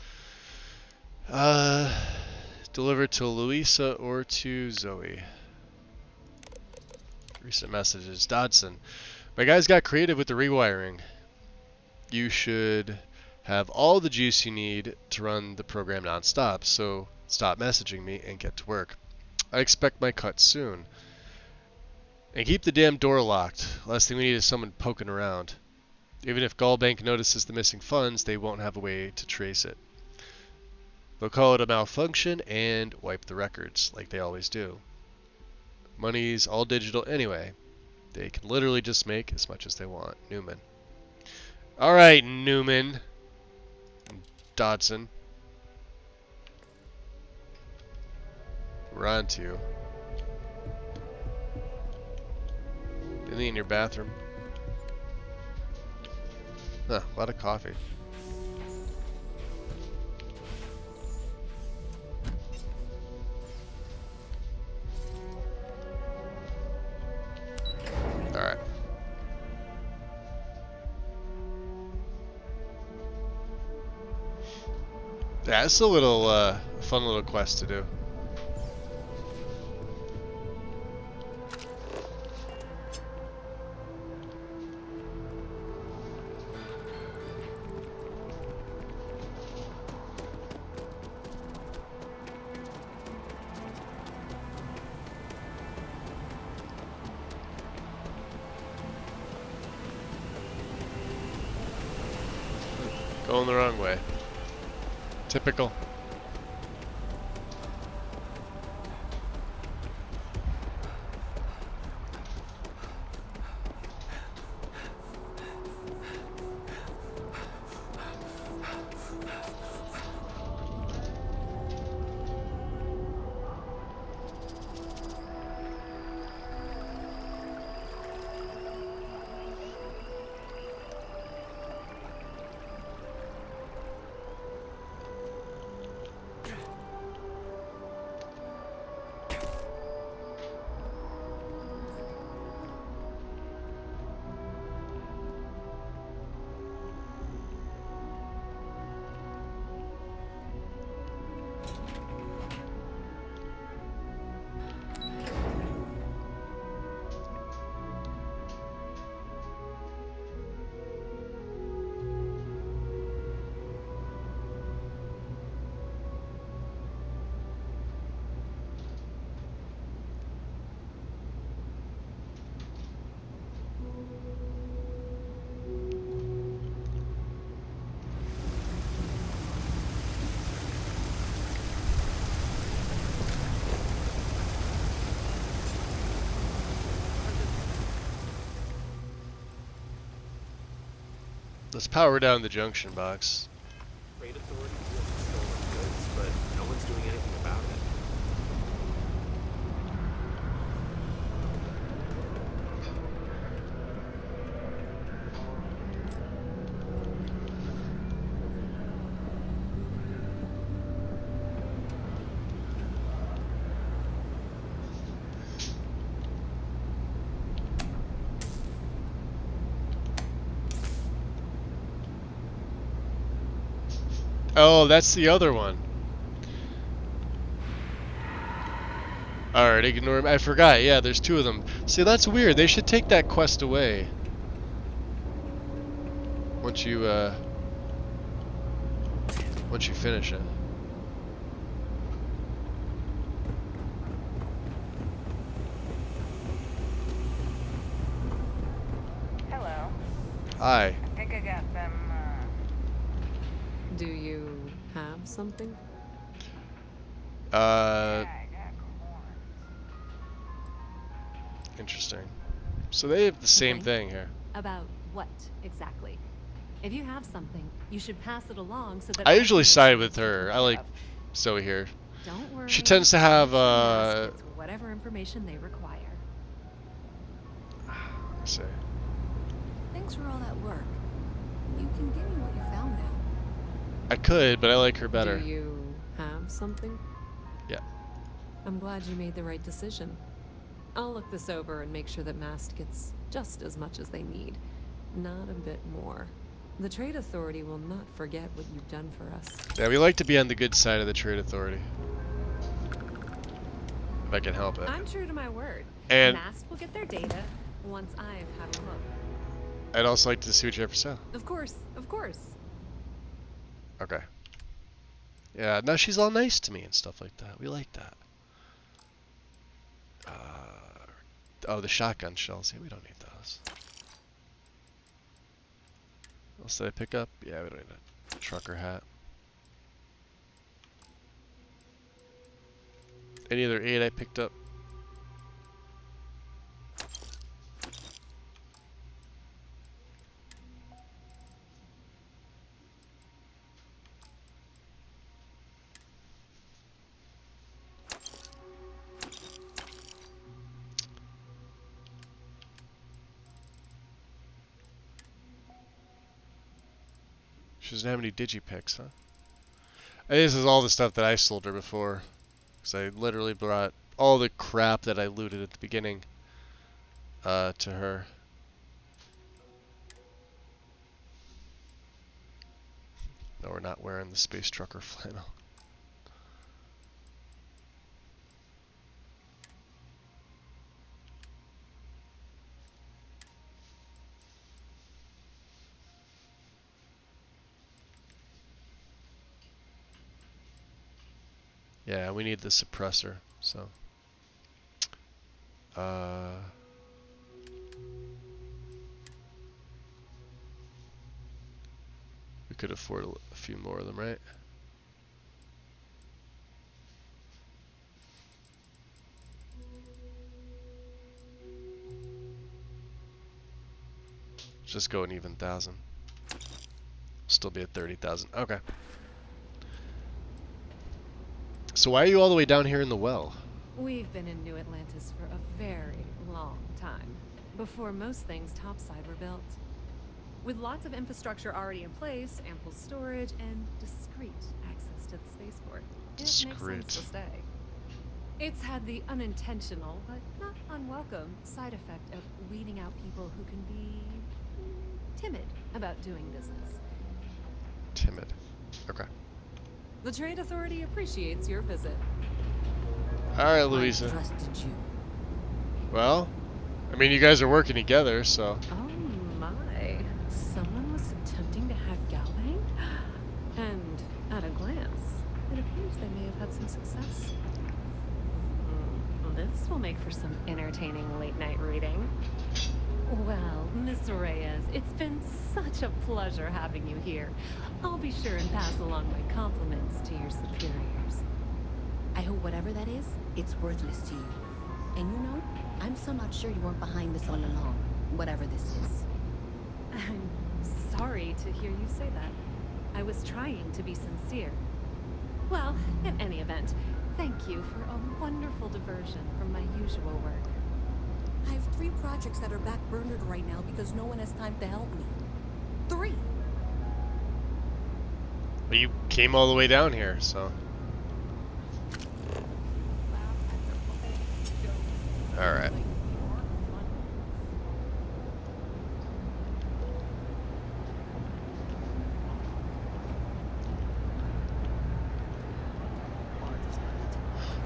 Deliver to Louisa or to Zoe. Recent messages. Dodson. My guys got creative with the rewiring. You should have all the juice you need to run the program non-stop, so stop messaging me and get to work. I expect my cut soon. And keep the damn door locked. Last thing we need is someone poking around. Even if Gallbank notices the missing funds, they won't have a way to trace it. They'll call it a malfunction and wipe the records, like they always do. Money's all digital anyway. They can literally just make as much as they want. Newman. Alright, Newman. Dodson. We're on to you. Anything in your bathroom? Huh, a lot of coffee. Alright. Yeah, it's a little, fun little quest to do. Going the wrong way. Typical. Let's power down the junction box. Trade authority deals with stolen goods, but no one's doing anything about it. Oh, that's the other one. Alright, ignore me. I forgot. Yeah, there's two of them. See, that's weird. They should take that quest away. Once you finish it. Hello. Hi. I think I got them, Do you have something? yeah, I got corn. Interesting. So they have the same Okay. thing here. About what exactly? If you have something, you should pass it along so that I I usually can make side sure with it's taken her. I care like of. Zoe here. Don't worry. She tends to have Make sure Mask gets whatever information they require. let's see. Thanks for all that work. You can give me what you found now. I could, but I like her better. Do you have something? Yeah. I'm glad you made the right decision. I'll look this over and make sure that Mast gets just as much as they need, not a bit more. The Trade Authority will not forget what you've done for us. Yeah, we like to be on the good side of the Trade Authority. If I can help it. I'm true to my word. And Mast will get their data once I've had a look. I'd also like to see what you have for sale. Of course, of course. Okay. Yeah, now she's all nice to me and stuff like that. We like that. Oh, the shotgun shells. Yeah, we don't need those. What else did I pick up? Yeah, we don't need a trucker hat. Any other aid I picked up? She doesn't have any digipicks, huh? This is all the stuff that I sold her before. Because I literally brought all the crap that I looted at the beginning to her. No, we're not wearing the space trucker flannel. Yeah, we need the suppressor, so. We could afford a few more of them, right? Just go an even 1,000. Still be at 30,000. Okay. So why are you all the way down here in the well? We've been in New Atlantis for a very long time, before most things topside were built. With lots of infrastructure already in place, ample storage, and discreet access to the spaceport, it makes sense to stay. It's had the unintentional, but not unwelcome, side effect of weeding out people who can be timid about doing business. Timid. Okay. The Trade Authority appreciates your visit. Alright, Louisa. I trusted you. Well, I mean, you guys are working together, so. Oh my. Someone was attempting to hack Galvane? And at a glance, it appears they may have had some success. This will make for some entertaining late-night reading. Well, Miss Reyes, it's been such a pleasure having you here. I'll be sure and pass along my compliments to your superiors. I hope whatever that is, it's worthless to you. And you know, I'm still not sure you weren't behind this all along, whatever this is. Sorry to hear you say that. I was trying to be sincere. Well, in any event, thank you for a wonderful diversion from my usual work. I have 3 projects that are backburnered right now because no one has time to help me. 3! But you came all the way down here, so. Alright.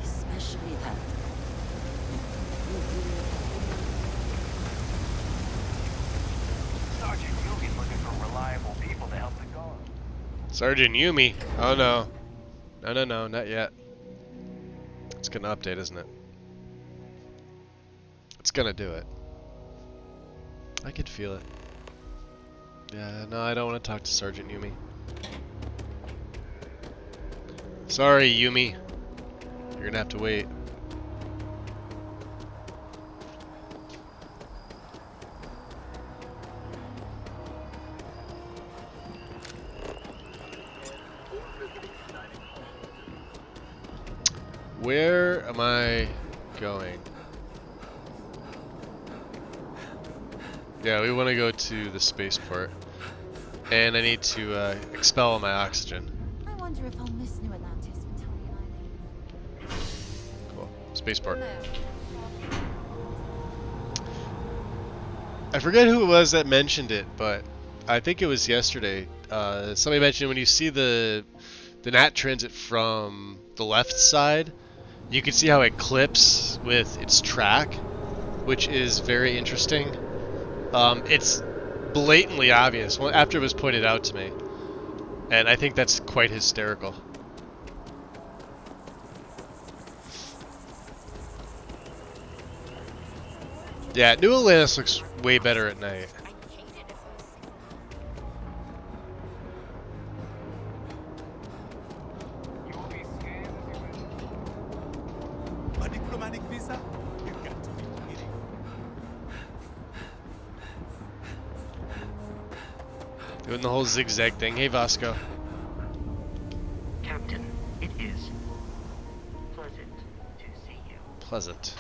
Especially that. Sergeant Yugi's looking for reliable people to help the guard. Sergeant Yumi. Oh no. No, not yet. It's gonna update, isn't it? It's gonna do it. I could feel it. Yeah, no, I don't want to talk to Sergeant Yumi. Sorry, Yumi. You're gonna have to wait. Where am I going? Yeah, we want to go to the spaceport. And I need to expel my oxygen. I wonder if I'll miss New Atlantis when Tony and I leave. Cool. Spaceport. I forget who it was that mentioned it, but I think it was yesterday. Somebody mentioned when you see the Nat Transit from the left side, you can see how it clips with its track, which is very interesting. It's blatantly obvious after it was pointed out to me, and I think that's quite hysterical. Yeah, New Atlantis looks way better at night. A diplomatic visa? You got to be kidding. Doing the whole zigzag thing. Hey, Vasco. Captain, it is pleasant to see you. Pleasant.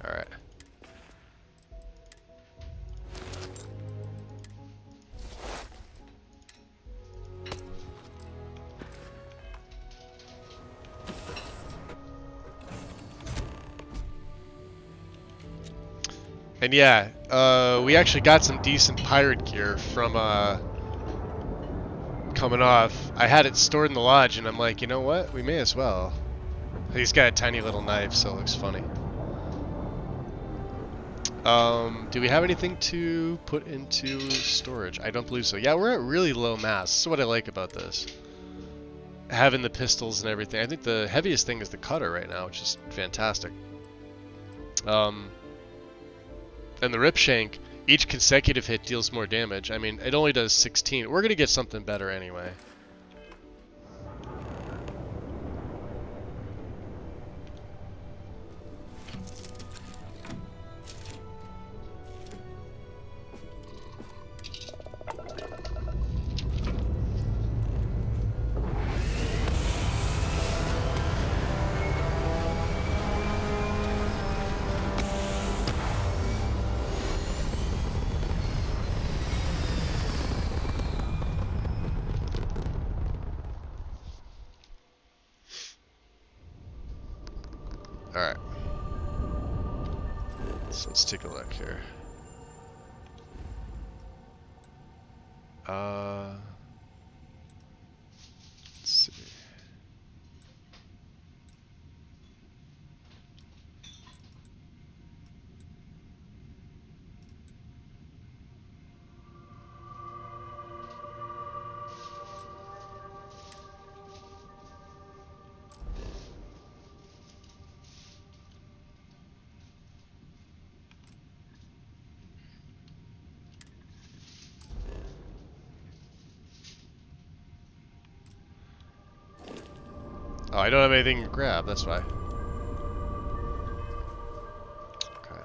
Alright. And yeah, we actually got some decent pirate gear from coming off. I had it stored in the lodge, and I'm like, you know what? We may as well. He's got a tiny little knife, so it looks funny. Do we have anything to put into storage? I don't believe so. Yeah, we're at really low mass. This is what I like about this. Having the pistols and everything. I think the heaviest thing is the cutter right now, which is fantastic. And the Ripshank, each consecutive hit deals more damage. I mean, it only does 16. We're going to get something better anyway. Alright. So let's take a look here. Let's see. Oh, I don't have anything to grab, that's why. Okay.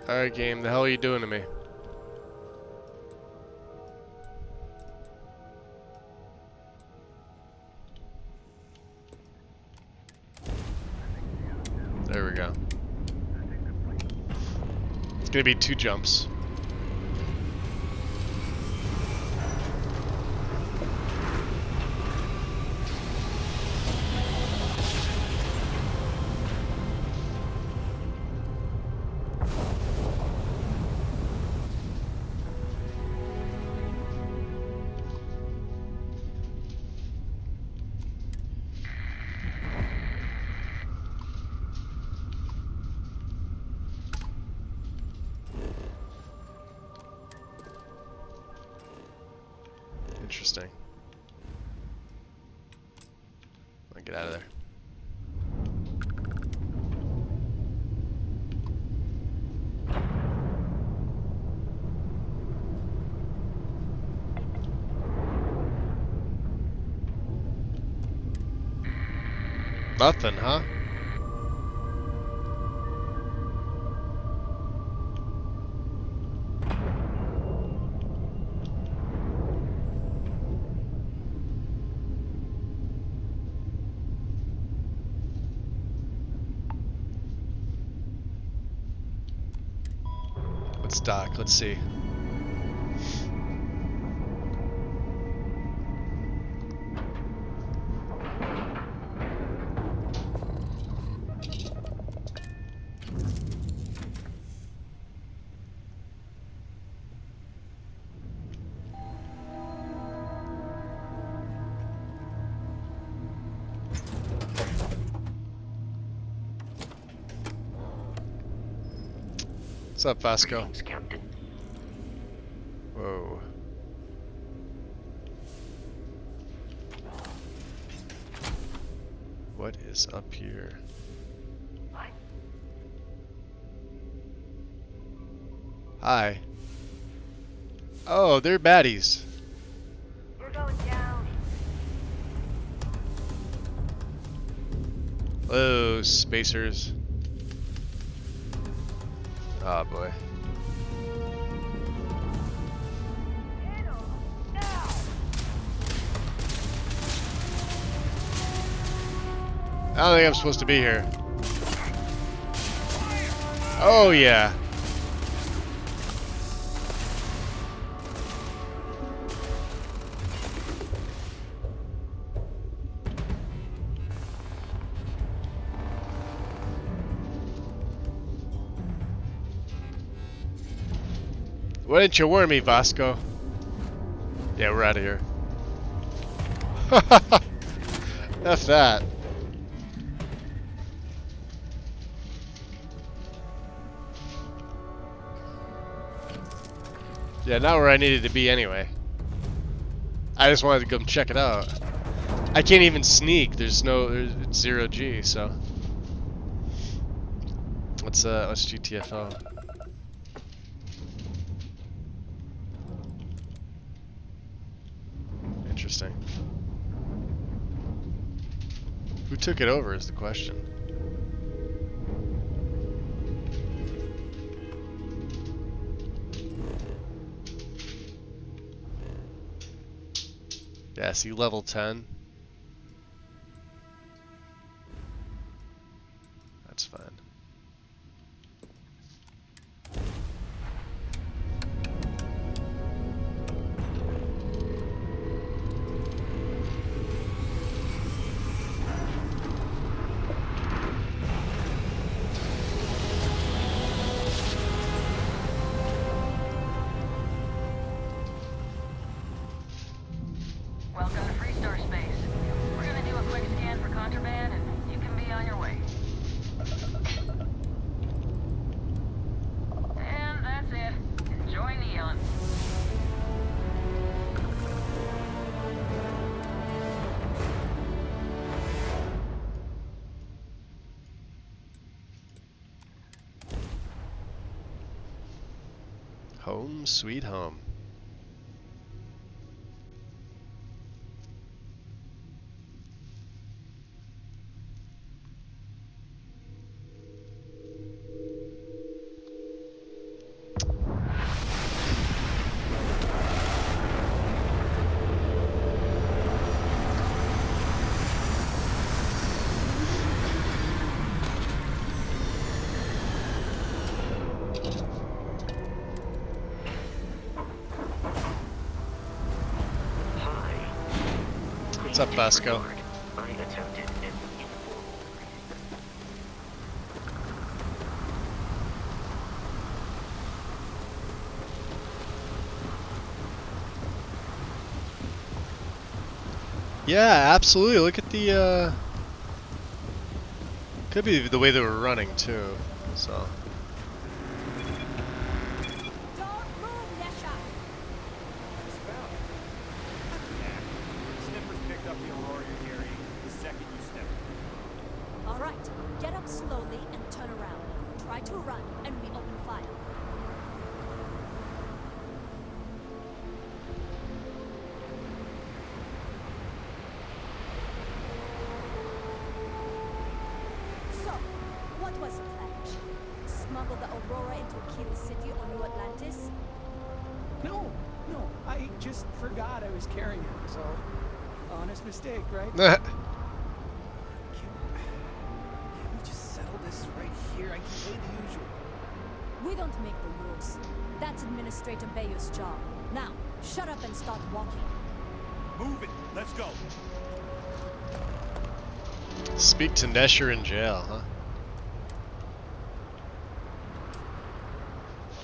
Alright, game, the hell are you doing to me? There we go. It's gonna be 2 jumps. Interesting. I'll get out of there. Nothing, huh? Let's dock, let's see. What's up, Vasco? Greetings, Captain. Whoa. What is up here? Hi. Oh, they're baddies. You're going down. Hello, spacers. Oh boy. I don't think I'm supposed to be here. Oh yeah. Why didn't you warn me, Vasco? Yeah, we're out of here. F that. Yeah, not where I needed to be anyway. I just wanted to go check it out. I can't even sneak. It's 0G, so. Let's GTFO. Interesting. Who took it over is the question. Yeah, see level 10. That's fine. Welcome to Freestar Space. We're gonna do a quick scan for contraband, and you can be on your way. And that's it. Enjoy Neon. Home sweet home. What's up, Basco? I attempted an informal Yeah, absolutely. Look at the, could be the way they were running, too. So. Don't move, Nesha! Snippers picked up the Aurora you're carrying the second you stepped in. All right, get up slowly and turn around. Try to run, and we open fire. So, what was the plan, Nesha? Smuggle the Aurora into Aquila City or New Atlantis? No, I just forgot I was carrying it, so honest mistake, right? Can we just settle this right here? I can pay the usual. We don't make the rules. That's Administrator Bayer's job. Now, shut up and start walking. Move it. Let's go. Speak to Nesher in jail, huh?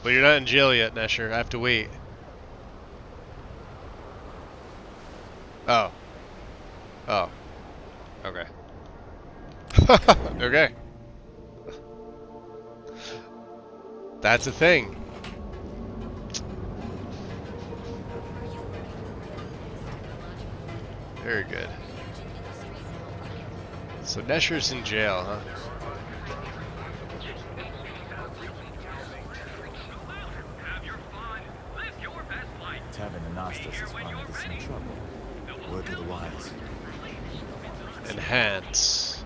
Well, you're not in jail yet, Nesher. I have to wait. Oh. Oh. Okay. Okay. That's a thing. Very good. So Nesher's in jail, huh? Tavern Anastas is finding us in trouble. Word to the wise. Enhance.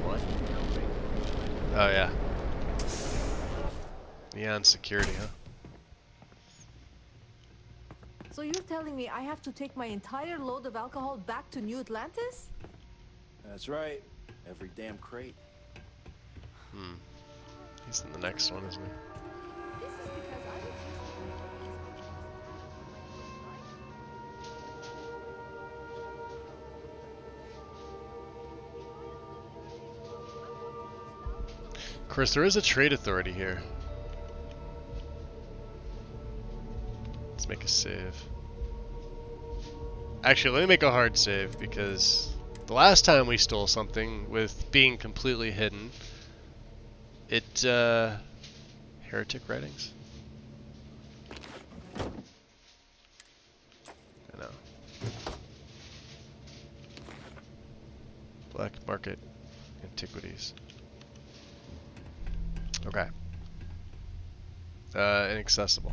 What? Oh yeah. Neon security, huh? So you're telling me I have to take my entire load of alcohol back to New Atlantis? That's right. Every damn crate. Hmm. He's in the next one, isn't he? This is because I refuse Of course, there is a trade authority here. Let's make a save. Actually, let me make a hard save, because the last time we stole something with being completely hidden, it, heretic writings? I know. Black market antiquities. Okay. Inaccessible.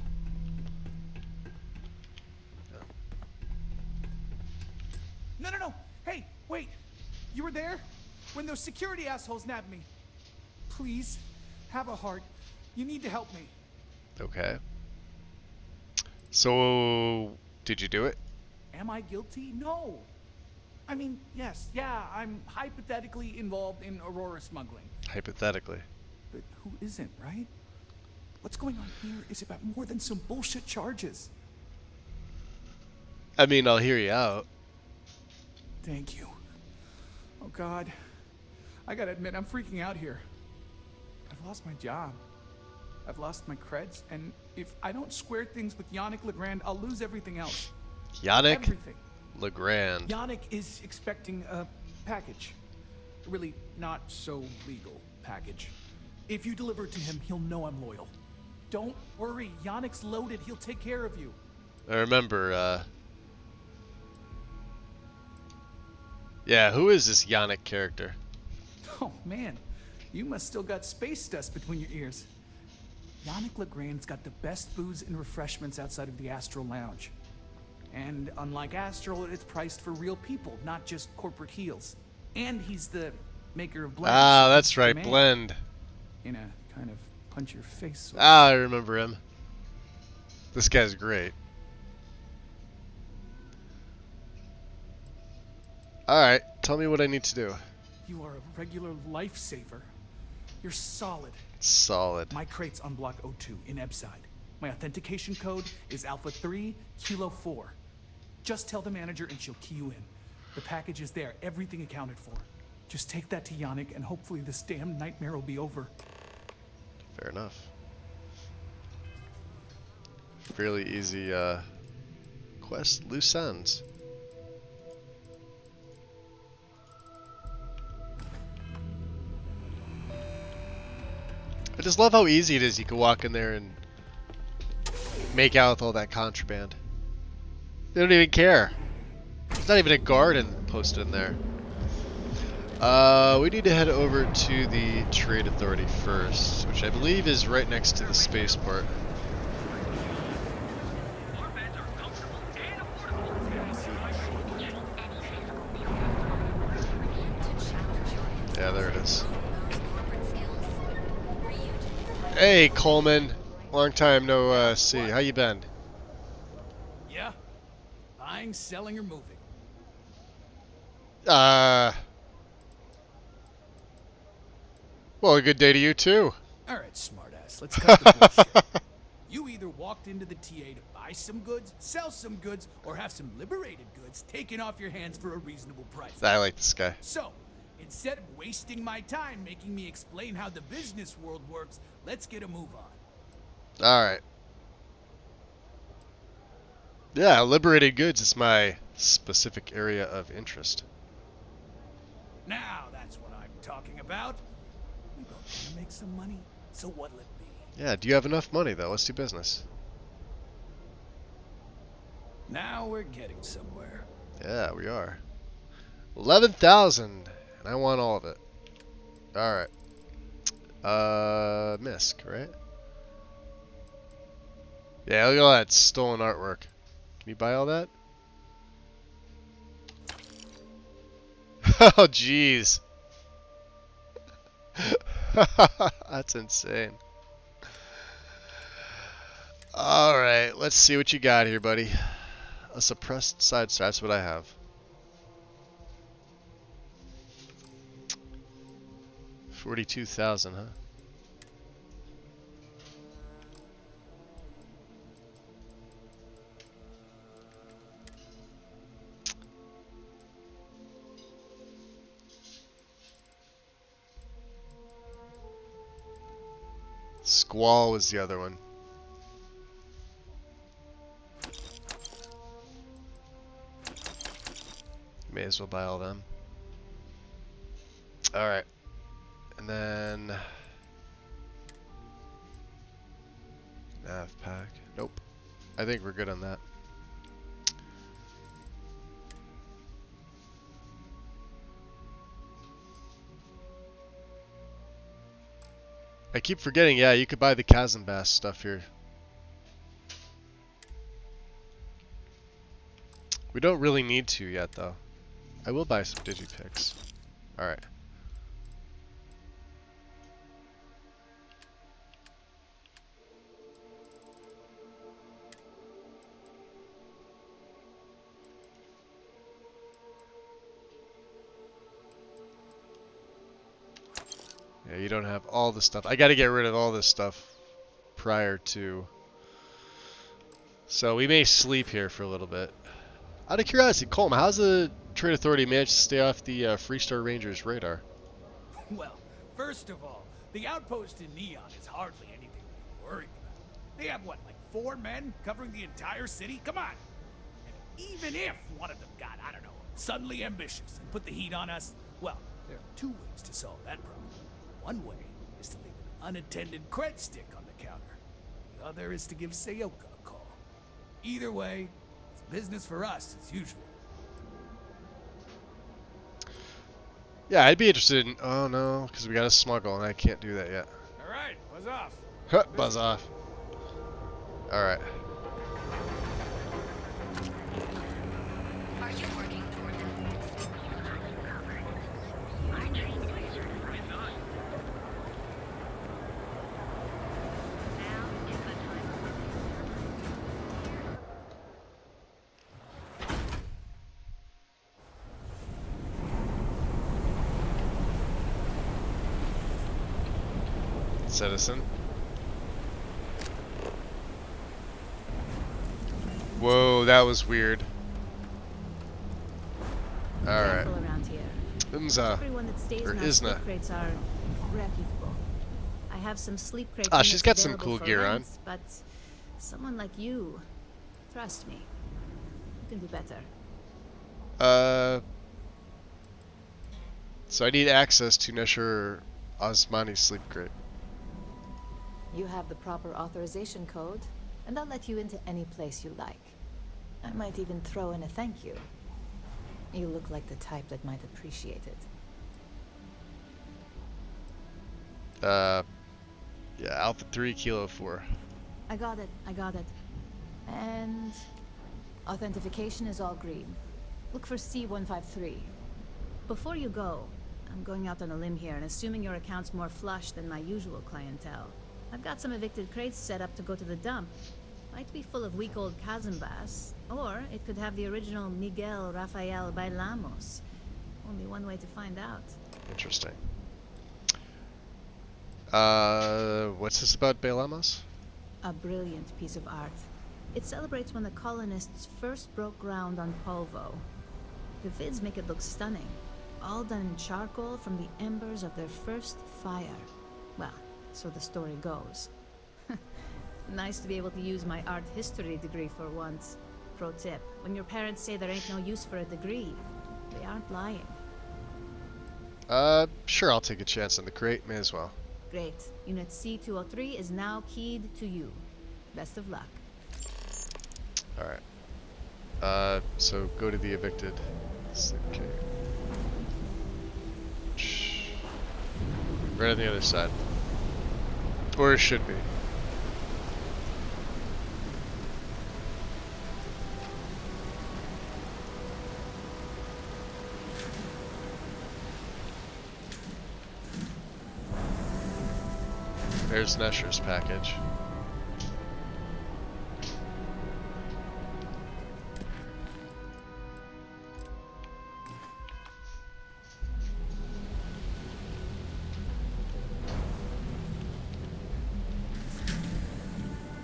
No. Hey, wait. You were there? When those security assholes nabbed me. Please, have a heart. You need to help me. Okay. So, did you do it? Am I guilty? No. I mean, yes, yeah, I'm hypothetically involved in Aurora smuggling. Hypothetically. But who isn't, right? What's going on here is about more than some bullshit charges. I mean, I'll hear you out. Thank you. Oh, God. I gotta admit, I'm freaking out here. I've lost my job. I've lost my creds, and if I don't square things with Yannick Legrand, I'll lose everything else. Yannick Everything. Legrand. Yannick is expecting a package. A really not so legal package. If you deliver it to him, he'll know I'm loyal. Don't worry, Yannick's loaded. He'll take care of you. I remember, yeah, who is this Yannick character? Oh, man. You must still got space dust between your ears. Yannick Legrand's got the best booze and refreshments outside of the Astral Lounge. And unlike Astral, it's priced for real people, not just corporate heels. And he's the maker of blends. Ah, that's right, Man. Blend. In a kind of punch your face sort of. Ah, I remember him. This guy's great. Alright, tell me what I need to do. You are a regular lifesaver. You're solid. Solid. My crate's on block 02 in Ebside. My authentication code is Alpha 3 Kilo 4. Just tell the manager and she'll key you in. The package is there, everything accounted for. Just take that to Yannick and hopefully this damn nightmare will be over. Fair enough. Fairly easy quest, loose ends. I just love how easy it is. You can walk in there and make out with all that contraband. They don't even care. There's not even a guard posted in there. We need to head over to the Trade Authority first, which I believe is right next to the spaceport. Yeah, there it is. Hey, Coleman. Long time no see. How you been? Yeah? Buying, selling, or moving? Well, a good day to you too. Alright, smartass, let's cut the bullshit. You either walked into the TA to buy some goods, sell some goods, or have some liberated goods taken off your hands for a reasonable price. I like this guy. So, instead of wasting my time making me explain how the business world works, let's get a move on. Alright. Yeah, liberated goods is my specific area of interest. Now that's what I'm talking about. We both want to make some money, so what'll it be? Yeah, do you have enough money though? Let's do business. Now we're getting somewhere. Yeah, we are. 11,000, and I want all of it. Alright. Misk, right? Yeah, look at all that stolen artwork. Can you buy all that? Oh, jeez. That's insane. Alright, let's see what you got here, buddy. A suppressed side star, that's what I have. $42,000, huh? Squall was the other one. May as well buy all them. Alright. And then nav pack. Nope. I think we're good on that. I keep forgetting, yeah, you could buy the Chasm Bass stuff here. We don't really need to yet, though. I will buy some Digipicks. Alright. Yeah, you don't have all the stuff. I gotta get rid of all this stuff prior to. So we may sleep here for a little bit. Out of curiosity, Coleman, how's the Trade Authority managed to stay off the Freestar Rangers radar? Well, first of all, the outpost in Neon is hardly anything to be worried about. They have, what, like 4 men covering the entire city? Come on! And even if one of them got, I don't know, suddenly ambitious and put the heat on us, well, there are 2 ways to solve that problem. One way is to leave an unattended cred stick on the counter. The other is to give Sayoka a call. Either way, it's business for us as usual. Yeah, I'd be interested in. Oh no, because we got to smuggle, and I can't do that yet. All right, buzz off. Huh, buzz off. All right. Are you working toward Citizen. Whoa, that was weird. Alright. Careful around here. Unza. Everyone that stays Or in our Isna. sleep crates are reputable. I have some sleep crate Ah, she's units got some available cool for gear on. rent, but someone like you, trust me, you can do better. So I need access to Nesher Osmani's sleep crate. You have the proper authorization code, and I'll let you into any place you like. I might even throw in a thank you. You look like the type that might appreciate it. Yeah, Alpha 3, Kilo 4. I got it. And authentication is all green. Look for C153. Before you go, I'm going out on a limb here and assuming your account's more flush than my usual clientele. I've got some evicted crates set up to go to the dump. Might be full of weak old Kazambas, or it could have the original Miguel Rafael Bailamos. Only one way to find out. Interesting. What's this about Bailamos? A brilliant piece of art. It celebrates when the colonists first broke ground on Polvo. The vids make it look stunning, all done in charcoal from the embers of their first fire. Well, so the story goes. Nice to be able to use my art history degree for once. Pro tip, when your parents say there ain't no use for a degree, they aren't lying. Sure, I'll take a chance on the crate, may as well. Great. Unit C203 is now keyed to you. Best of luck. Alright. So go to the evicted sleep cave. Right on the other side. Or it should be. There's Nesher's package.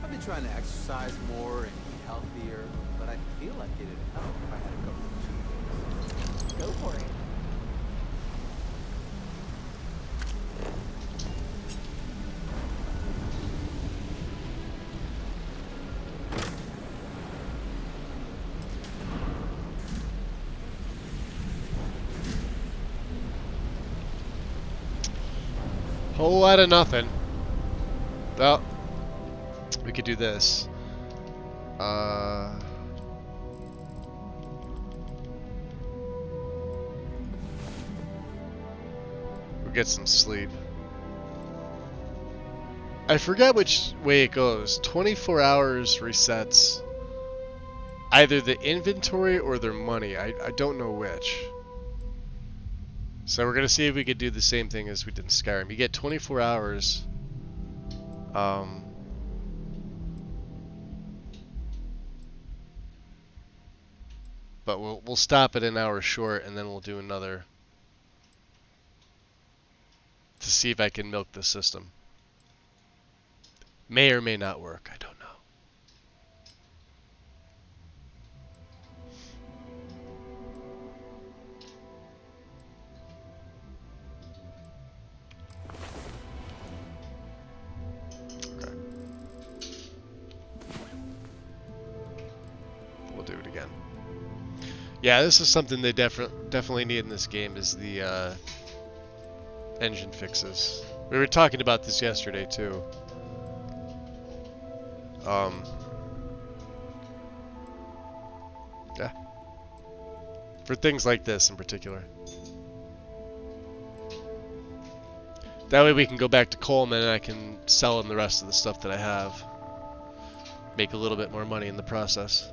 I've been trying to exercise more and eat healthier, but I feel like it'd help if I had a couple of cheat days. Go for it. Whole lot of nothing. Well, we could do this. We'll get some sleep. I forgot which way it goes. 24 hours resets either the inventory or their money. I don't know which. So we're gonna see if we could do the same thing as we did in Skyrim. You get 24 hours. But we'll stop at an hour short, and then we'll do another to see if I can milk the system. May or may not work. I don't know. Do it again. Yeah, this is something they definitely need in this game, is the engine fixes. We were talking about this yesterday too. Yeah. For things like this in particular. That way we can go back to Coleman and I can sell him the rest of the stuff that I have. Make a little bit more money in the process.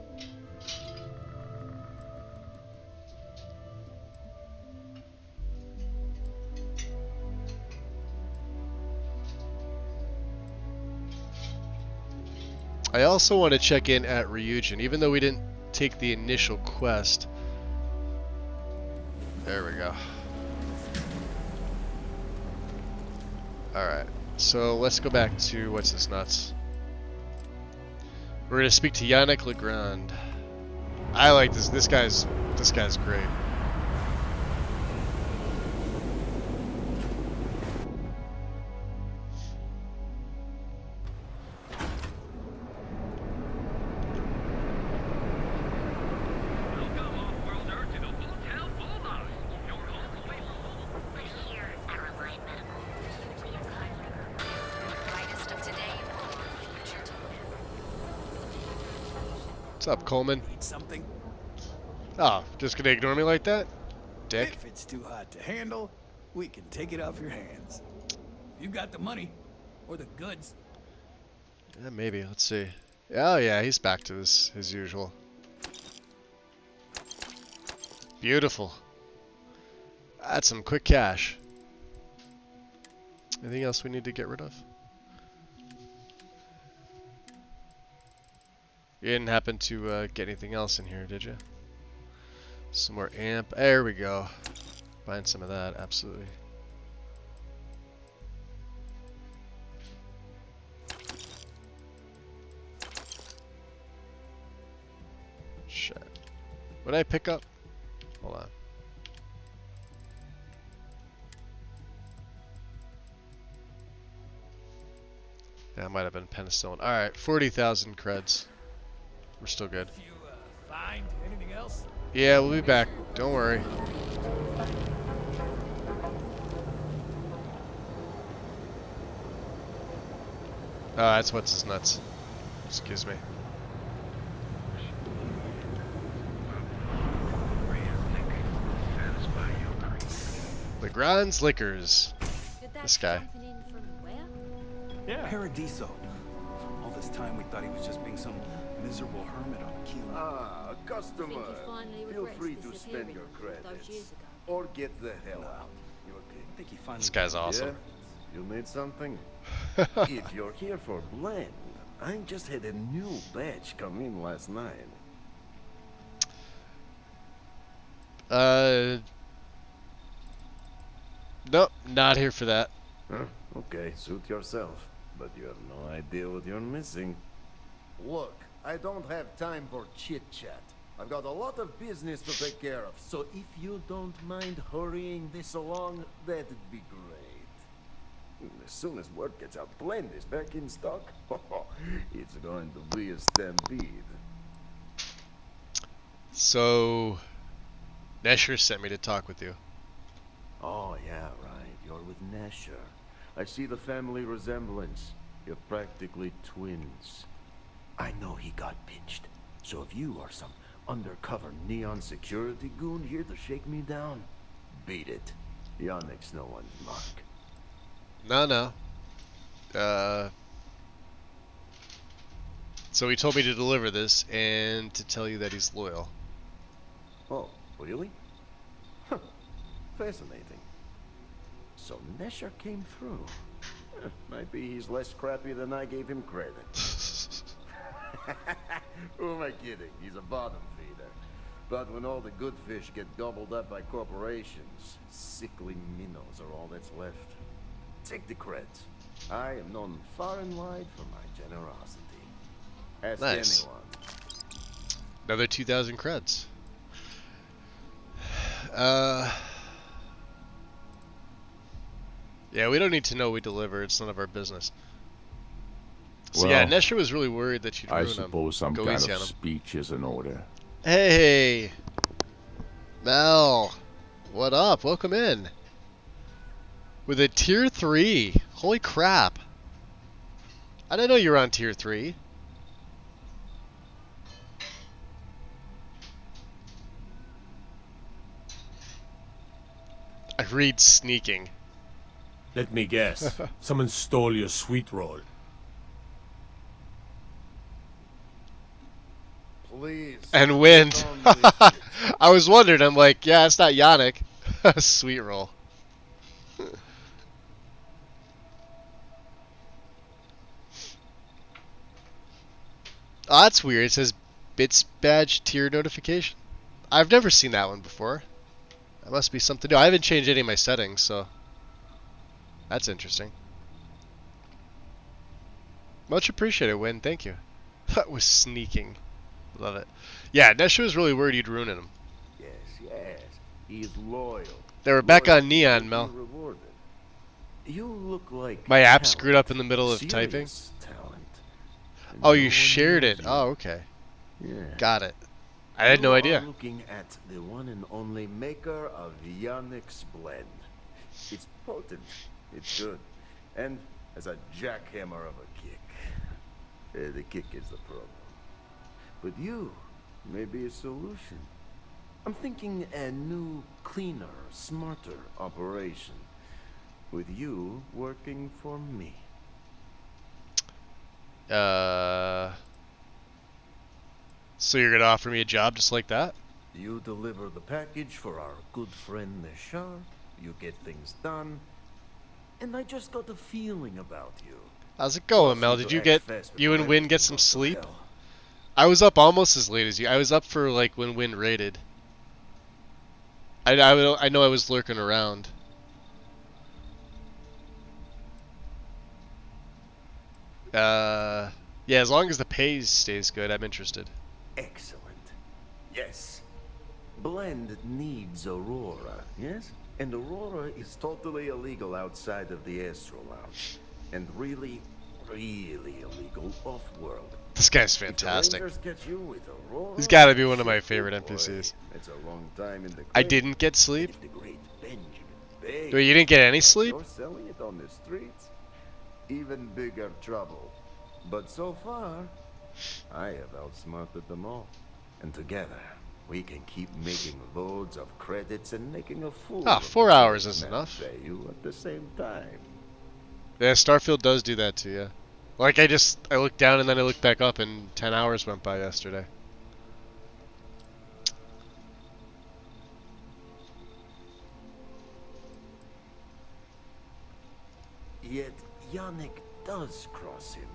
I also want to check in at Ryujin, even though we didn't take the initial quest. There we go. Alright, so let's go back to what's this nuts. We're going to speak to Yannick Legrand. I like this. This guy's great. What's up, Coleman? Need something? Oh, just gonna ignore me like that? Dick. If it's too hot to handle, we can take it off your hands. You got the money. Or the goods. Yeah, maybe. Let's see. Oh yeah, he's back to his usual. Beautiful. That's some quick cash. Anything else we need to get rid of? You didn't happen to get anything else in here, did you? Some more amp. There we go. Buying some of that, absolutely. Shit. What did I pick up? Hold on. Yeah, it might have been penicillin. Alright, 40,000 creds. We're still good. Find anything else? Yeah, we'll be back. Don't worry. Oh, that's what's his nuts. Excuse me. Legrand's Liquors. This guy. Yeah. Paradiso. All this time we thought he was just being some miserable hermit on a keel. Ah, customer. Feel free to spend your credits. Or get the hell out. You're I think he finally This guy's awesome. Yeah? You need something? If you're here for blend, I just had a new batch come in last night. Nope, not here for that. Huh? Okay, suit yourself. But you have no idea what you're missing. Look, I don't have time for chit-chat. I've got a lot of business to take care of, so if you don't mind hurrying this along, that'd be great. As soon as word gets out, blend is back in stock. It's going to be a stampede. So, Nesher sent me to talk with you. Oh, yeah, right. You're with Nesher. I see the family resemblance. You're practically twins. I know he got pinched. So if you are some undercover neon security goon here to shake me down, beat it. Yannick's no one's mark. No. So he told me to deliver this and to tell you that he's loyal. Oh, really? Huh. Fascinating. So Nesher came through. Might be he's less crappy than I gave him credit. Who am I kidding? He's a bottom feeder. But when all the good fish get gobbled up by corporations, sickly minnows are all that's left. Take the creds. I am known far and wide for my generosity. Ask Nice. anyone. Another 2,000 creds. Yeah, we don't need to know we deliver. It's none of our business. So yeah, Well, Nesher was really worried that you'd ruin I him. suppose some Go kind easy of on him. speech is in order. Hey, Mel, what up? Welcome in. With a tier 3. Holy crap. I didn't know you were on tier 3. I read sneaking. Let me guess. Someone stole your sweet roll. Please. And wind. I was wondering, I'm like, yeah, it's not Yannick. Sweet roll. Oh, that's weird. It says bits badge tier notification. I've never seen that one before. That must be something new. I haven't changed any of my settings, so that's interesting. Much appreciated, Win. Thank you. That was sneaking. Love it. Yeah, Nesha was really worried you'd ruin him. Yes, yes. He is loyal. They were back on Loyalty will Neon, be Mel. rewarded. You look like My app talent, screwed up in the middle of typing. serious talent. And Oh, no you one shared knows it. you. Oh, okay. Yeah. Got it. I had no You idea. are looking at the one and only maker of Yannick's blend. It's potent. It's good. And has a jackhammer of a kick. The kick is the problem. But you may be a solution. I'm thinking a new, cleaner, smarter operation. With you working for me. So you're gonna offer me a job just like that? You deliver the package for our good friend Neshar. You get things done. And I just got a feeling about you. How's it going, Mel? Did you and Win get some sleep? I was up almost as late as you. I was up for like when Win raided. I know I was lurking around. Yeah, as long as the pay stays good, I'm interested. Excellent. Yes. Blend needs Aurora, yes? And Aurora is totally illegal outside of the Astro Lounge. And really, really illegal off-world. This guy's fantastic. If the Rangers get you with Aurora, He's gotta be one of my favorite NPCs. it's a long time in the I clear. didn't get sleep? If the great Benjamin Bay Wait, you didn't get any sleep? You're selling it on the streets? Even bigger trouble. But so far, I have outsmarted them all. And together, we can keep making loads of credits and making a fool Ah, of 4 the hours great is man enough. Bayou at the same time. Yeah, Starfield does do that too, yeah. Like I looked down and then I looked back up and 10 hours went by yesterday. Yet Yannick does cross him,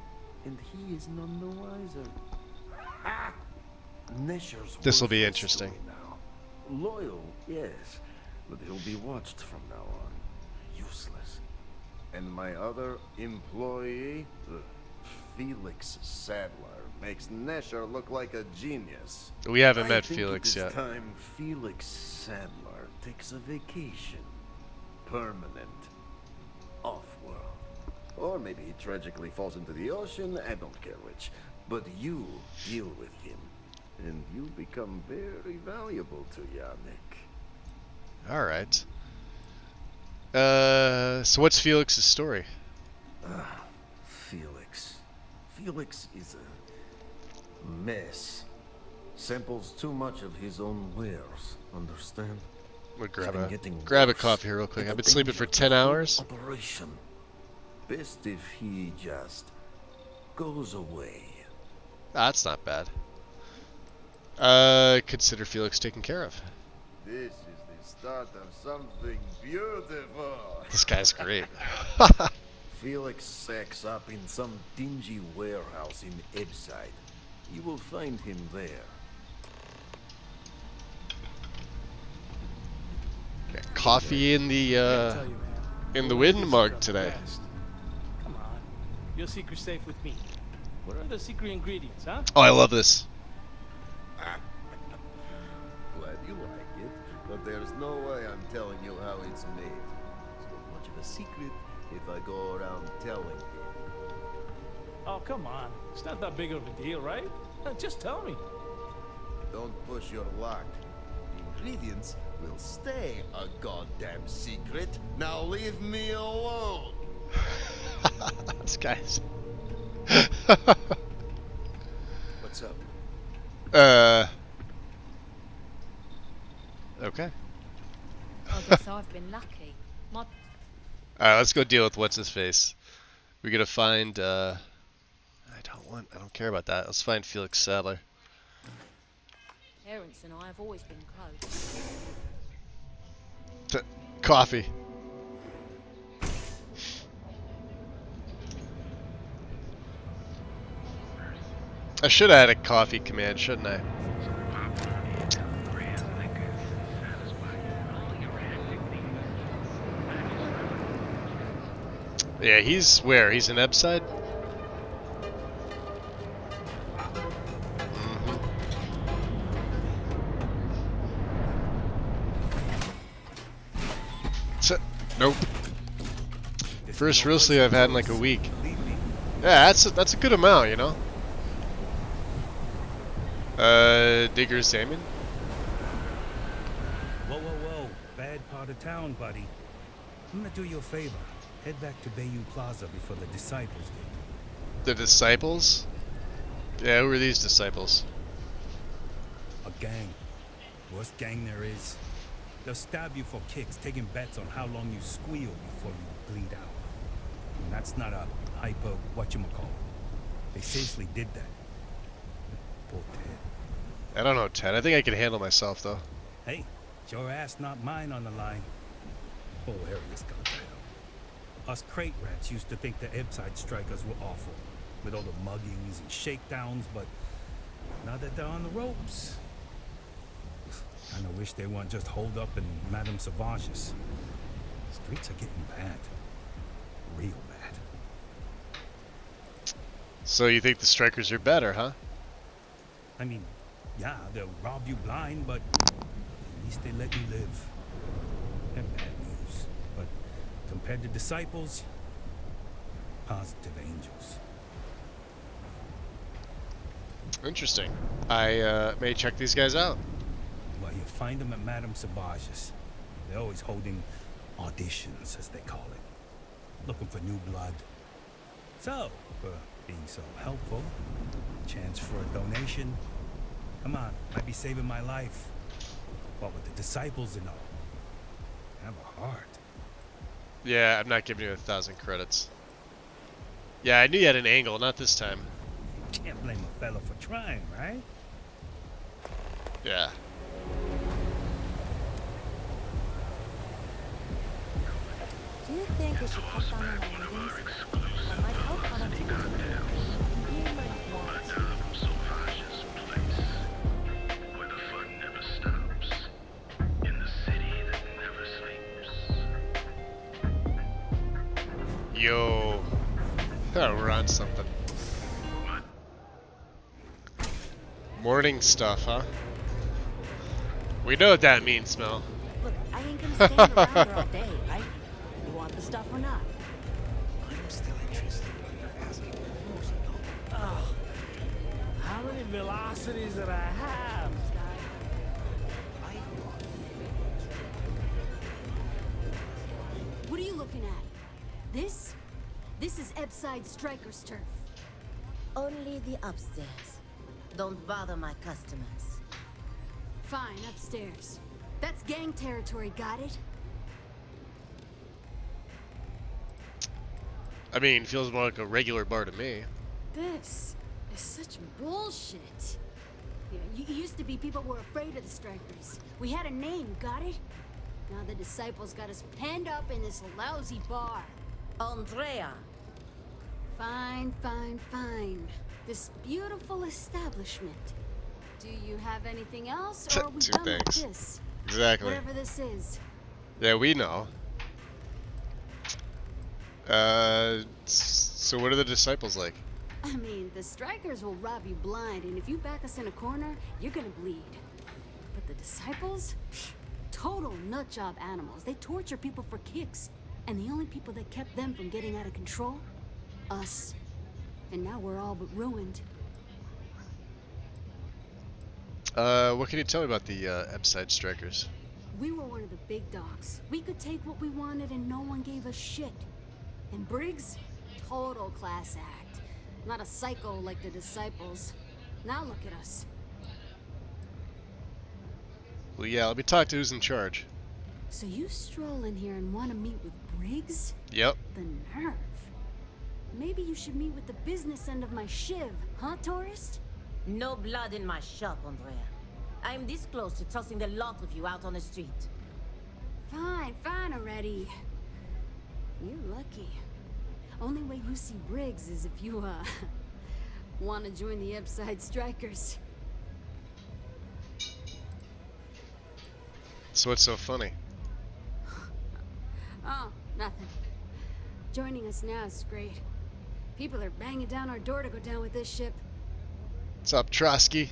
and he is none the wiser. Ha! Nesher's This'll be worthless interesting. to me now. Loyal, yes, but he'll be watched from now on. Useless. And my other employee, Felix Sadler, makes Nesher look like a genius. We haven't met I think Felix it is yet. time Felix Sadler takes a vacation. Permanent. Off-world. Or maybe he tragically falls into the ocean, I don't care which. But you deal with him, and you become very valuable to Yannick. Alright. So what's Felix's story? Felix. Felix is a mess. Samples too much of his own wares, understand? I'm He's been gonna getting grab a worse. coffee here real quick. It's I've a been sleeping danger for to 10 the whole hours. Operation. Best if he just goes away. That's not bad. Consider Felix taken care of. This is the start of something beautiful. This guy's great. Felix sacks up in some dingy warehouse in Ebside. You will find him there. Got coffee in the wind mug today. Come on. Your secret's safe with me. What are the secret ingredients, huh? Oh, I love this. Glad you like it, but there's no way I'm telling you how it's made. It's not much of a secret if I go around telling you. Oh, come on. It's not that big of a deal, right? Just tell me. Don't push your luck. The ingredients will stay a goddamn secret. Now leave me alone. This guy's. What's up? Okay. I guess I've been lucky. My Alright, let's go deal with what's his face. We gotta find I don't care about that. Let's find Felix Sadler. parents and I have always been close. Coffee. I should have had a coffee command, shouldn't I? Yeah, he's where? He's in Ebside? Nope. First real sleep I've had in like a week. Yeah, that's a good amount, you know. Digger salmon. Whoa, whoa, whoa! Bad part of town, buddy. I'm gonna do you a favor. Head back to Bayou Plaza before the disciples do. The disciples? Yeah, who are these disciples? A gang. Worst gang there is. They'll stab you for kicks, taking bets on how long you squeal before you bleed out. And that's not a hyper whatchamacallit. They seriously did that. Poor Ted. I don't know, Ted. I think I can handle myself, though. Hey, it's your ass, not mine on the line. Whole area's got that. Us crate rats used to think the Ebside strikers were awful, with all the muggings and shakedowns, but now that they're on the ropes, kinda wish they weren't just holed up in Madame Sauvage's. Streets are getting bad. Real bad. So you think the strikers are better, huh? I mean, yeah, they'll rob you blind, but at least they let you live. And bad news. But compared to disciples, positive angels. Interesting. I may check these guys out. Well, you find them at Madame Sauvage's. They're always holding auditions, as they call it. Looking for new blood. So, for being so helpful, chance for a donation. Come on, might be saving my life. What with the disciples and all. Have a heart. Yeah, I'm not giving you 1,000 credits. Yeah, I knew you had an angle, not this time. Can't blame a fella for trying, right? Yeah. Do you think we should cut down on our meetings? I might help on a team. You might want to. Yo. Oh, we're on something. Morning stuff, huh? We know what that means, Mel. Look, I ain't gonna stand around here all day, right? You want the stuff or not? I'm still interested in your asking. Oh, how many velocities did I have? What are you looking at? This? This is Ebside Striker's turf. Only the upstairs. Don't bother my customers. Fine, upstairs. That's gang territory, got it? I mean, feels more like a regular bar to me. This is such bullshit. You used to be people were afraid of the Strikers. We had a name, got it? Now the disciples got us penned up in this lousy bar. Andrea. Fine, fine, fine. This beautiful establishment. Do you have anything else, or are we Two done things. with this? Exactly. Whatever this is. Yeah, we know. So what are the disciples like? I mean, the Strikers will rob you blind, and if you back us in a corner, you're gonna bleed. But the disciples? Total nutjob animals. They torture people for kicks. And the only people that kept them from getting out of control? Us. And now we're all but ruined. What can you tell me about the Ebside Strikers? We were one of the big dogs. We could take what we wanted and no one gave us shit. And Briggs? Total class act. Not a psycho like the disciples. Now look at us. Well, yeah, let me talk to who's in charge. So you stroll in here and want to meet with Briggs? Yep. The nerve. Maybe you should meet with the business end of my shiv, huh, tourist? No blood in my shop, Andrea. I'm this close to tossing the lot of you out on the street. Fine, fine already. You're lucky. Only way you see Briggs is if you, want to join the Ebside Strikers. So what's so funny? Oh, nothing. Joining us now is great. People are banging down our door to go down with this ship. What's up, Trotsky?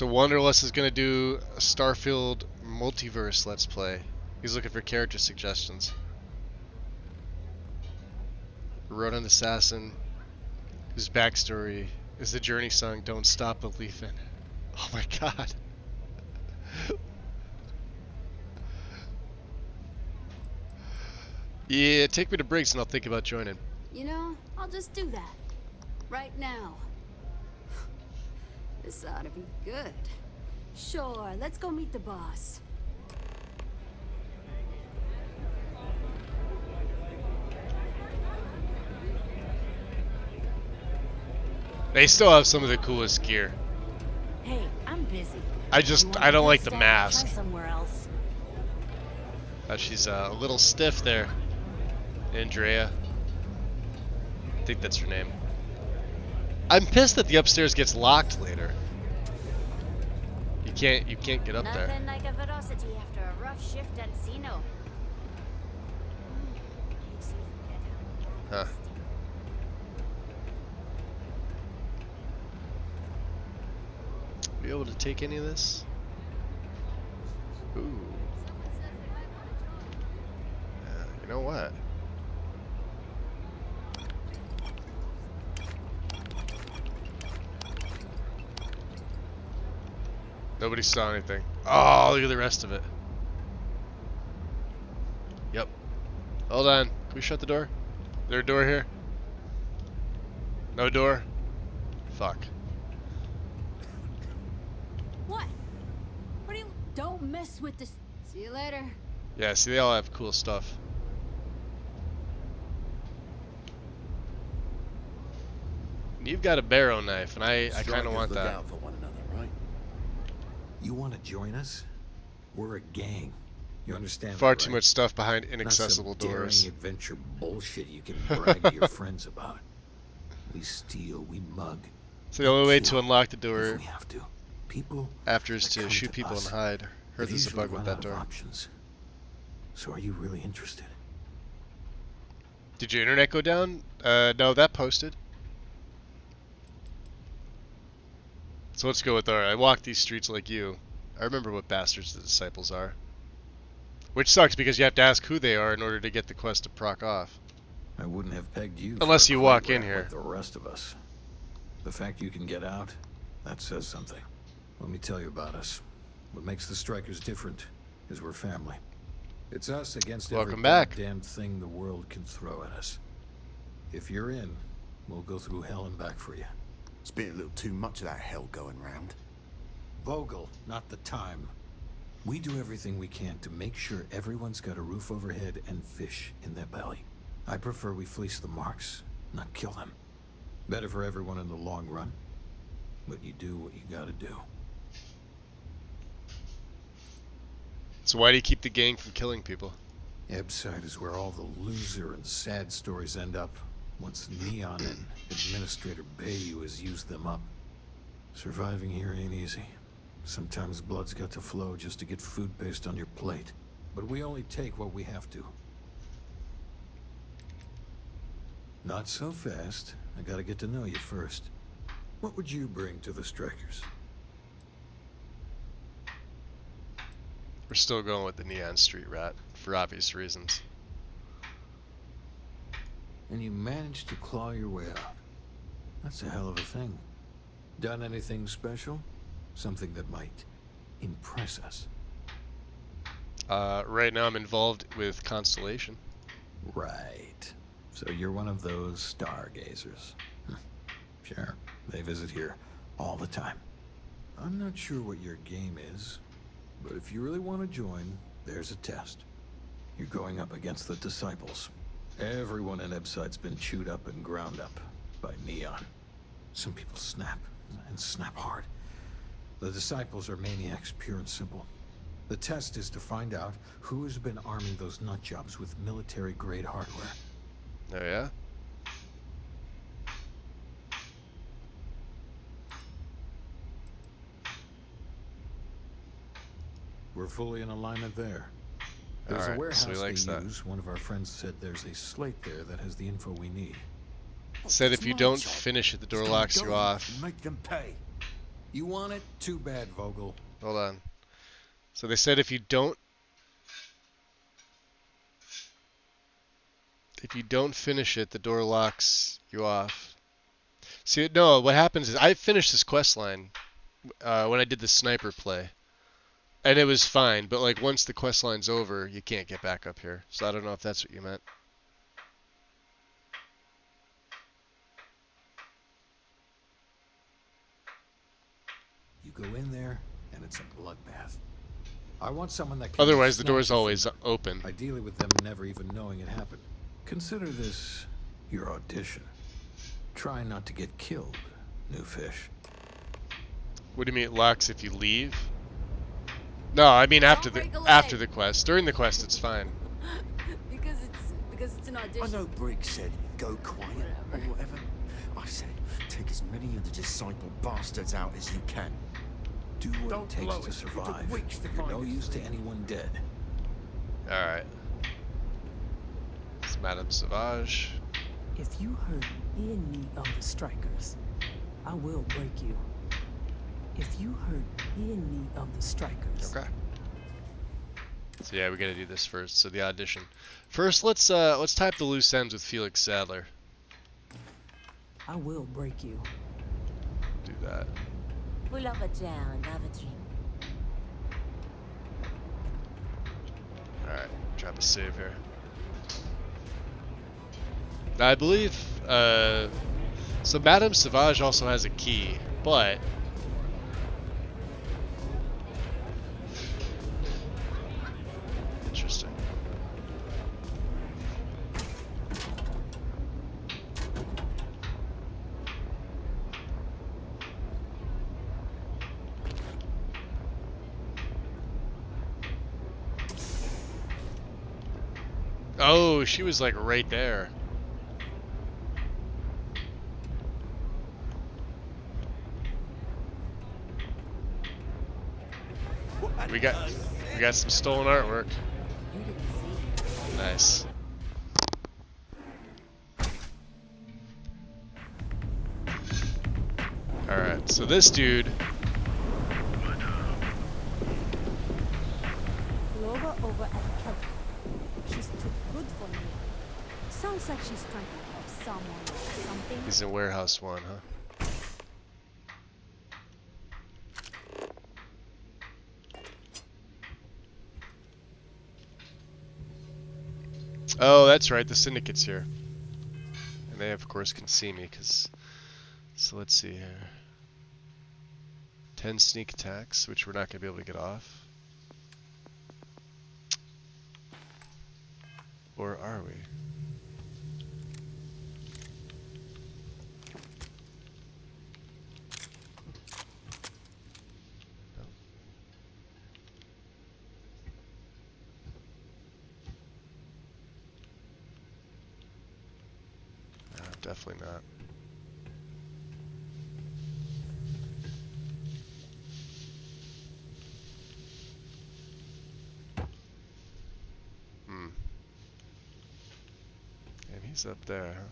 So Wanderlust is gonna do a Starfield multiverse let's play. He's looking for character suggestions. Ronan Assassin, whose backstory is the Journey song "Don't Stop Believin'." Oh my god. Yeah, take me to Briggs and I'll think about joining. You know, I'll just do that. Right now. This ought to be good. Sure, let's go meet the boss. They still have some of the coolest gear. Hey, I'm busy. I don't like the mask. Try somewhere else. She's a little stiff there. Andrea. I think that's her name. I'm pissed that the upstairs gets locked later. You can't get up there. Nothing like a velocity after a rough shift at Zeno. Huh. Be able to take any of this? Ooh. You know what? Nobody saw anything. Oh, look at the rest of it. Yep. Hold on. Can we shut the door? Is there a door here? No door? Fuck. What? What do you... Don't mess with this. See you later. Yeah, see, they all have cool stuff. You've got a barrow knife, and I kind of want look that. out for one another, right? You want to join us? We're a gang. You understand? Far that, too right? much stuff behind Not inaccessible some doors. daring adventure bullshit you can brag to your friends about. We steal, we mug. So the only way to unlock the door if we have to. People after is to come shoot to people and us, hide. Heard they there's a usually bug with run that out of door. options. So are you really interested? Did your internet go down? No, that posted. So let's go with I walk these streets like you. I remember what bastards the disciples are. Which sucks because you have to ask who they are in order to get the quest to proc off. I wouldn't have pegged you Unless for a you walk crate in rat here. like the rest of us. The fact you can get out, that says something. Let me tell you about us. What makes the Strikers different is we're family. It's us against every Welcome back. goddamn thing the world can throw at us. If you're in, we'll go through hell and back for you. It's been a little too much of that hell going round. Vogel, not the time. We do everything we can to make sure everyone's got a roof overhead and fish in their belly. I prefer we fleece the marks, not kill them. Better for everyone in the long run. But you do what you gotta do. So why do you keep the gang from killing people? Ebside is where all the loser and sad stories end up once Neon and Administrator Bayou has used them up. Surviving here ain't easy. Sometimes blood's got to flow just to get food paste on your plate. But we only take what we have to. Not so fast. I gotta get to know you first. What would you bring to the Strikers? We're still going with the Neon Street Rat, for obvious reasons. And you managed to claw your way out. That's a hell of a thing. Done anything special? Something that might impress us? Right now I'm involved with Constellation. Right. So you're one of those stargazers. Sure, they visit here all the time. I'm not sure what your game is, but if you really want to join, there's a test. You're going up against the Disciples. Everyone in Ebside's been chewed up and ground up by Neon. Some people snap, and snap hard. The Disciples are maniacs, pure and simple. The test is to find out who has been arming those nutjobs with military-grade hardware. Oh yeah? We're fully in alignment there. There's Alright, a warehouse so he likes they that. use. One of our friends said there's a slate there that has the info we need. Said if you don't finish it, the door locks you off. Make them pay. You want it? Too bad, Vogel. Hold on. So they said if you don't finish it, the door locks you off. See, no, what happens is I finished this quest line when I did the sniper play, and it was fine. But like once the quest line's over, you can't get back up here. So I don't know if that's what you meant. You go in there, and it's a bloodbath. I want someone that can Otherwise, the door's snatch it always from them, open. ideally with them never even knowing it happened. Consider this your audition. Try not to get killed, new fish. What do you mean it locks if you leave? No, I mean after the quest. During the quest, it's fine. because it's an audition. I know Briggs said go quiet or whatever. I said take as many of the disciple bastards out as you can. Do what it takes to survive. You're no use to anyone dead. Alright. It's Madame Sauvage. If you hurt any of the strikers, I will break you. If you hurt any of the strikers. Okay. So yeah, we gotta do this first. So the audition. First, let's type the loose ends with Felix Sadler. I will break you. Do that. Pull up a chair and have a drink. Alright, drop a save here. I believe, so Madame Sauvage also has a key, but interesting. Oh, she was like right there. We got some stolen artwork. Nice. Alright, so this dude. Laura over at Kelp. She's too good for me. Sounds like she's trying to help someone or something. He's in Warehouse 1, huh? Oh, that's right, the Syndicate's here. And they, of course, can see me, because... So let's see here. 10 sneak attacks, which we're not going to be able to get off. Or are we? No, definitely not. And he's up there, huh?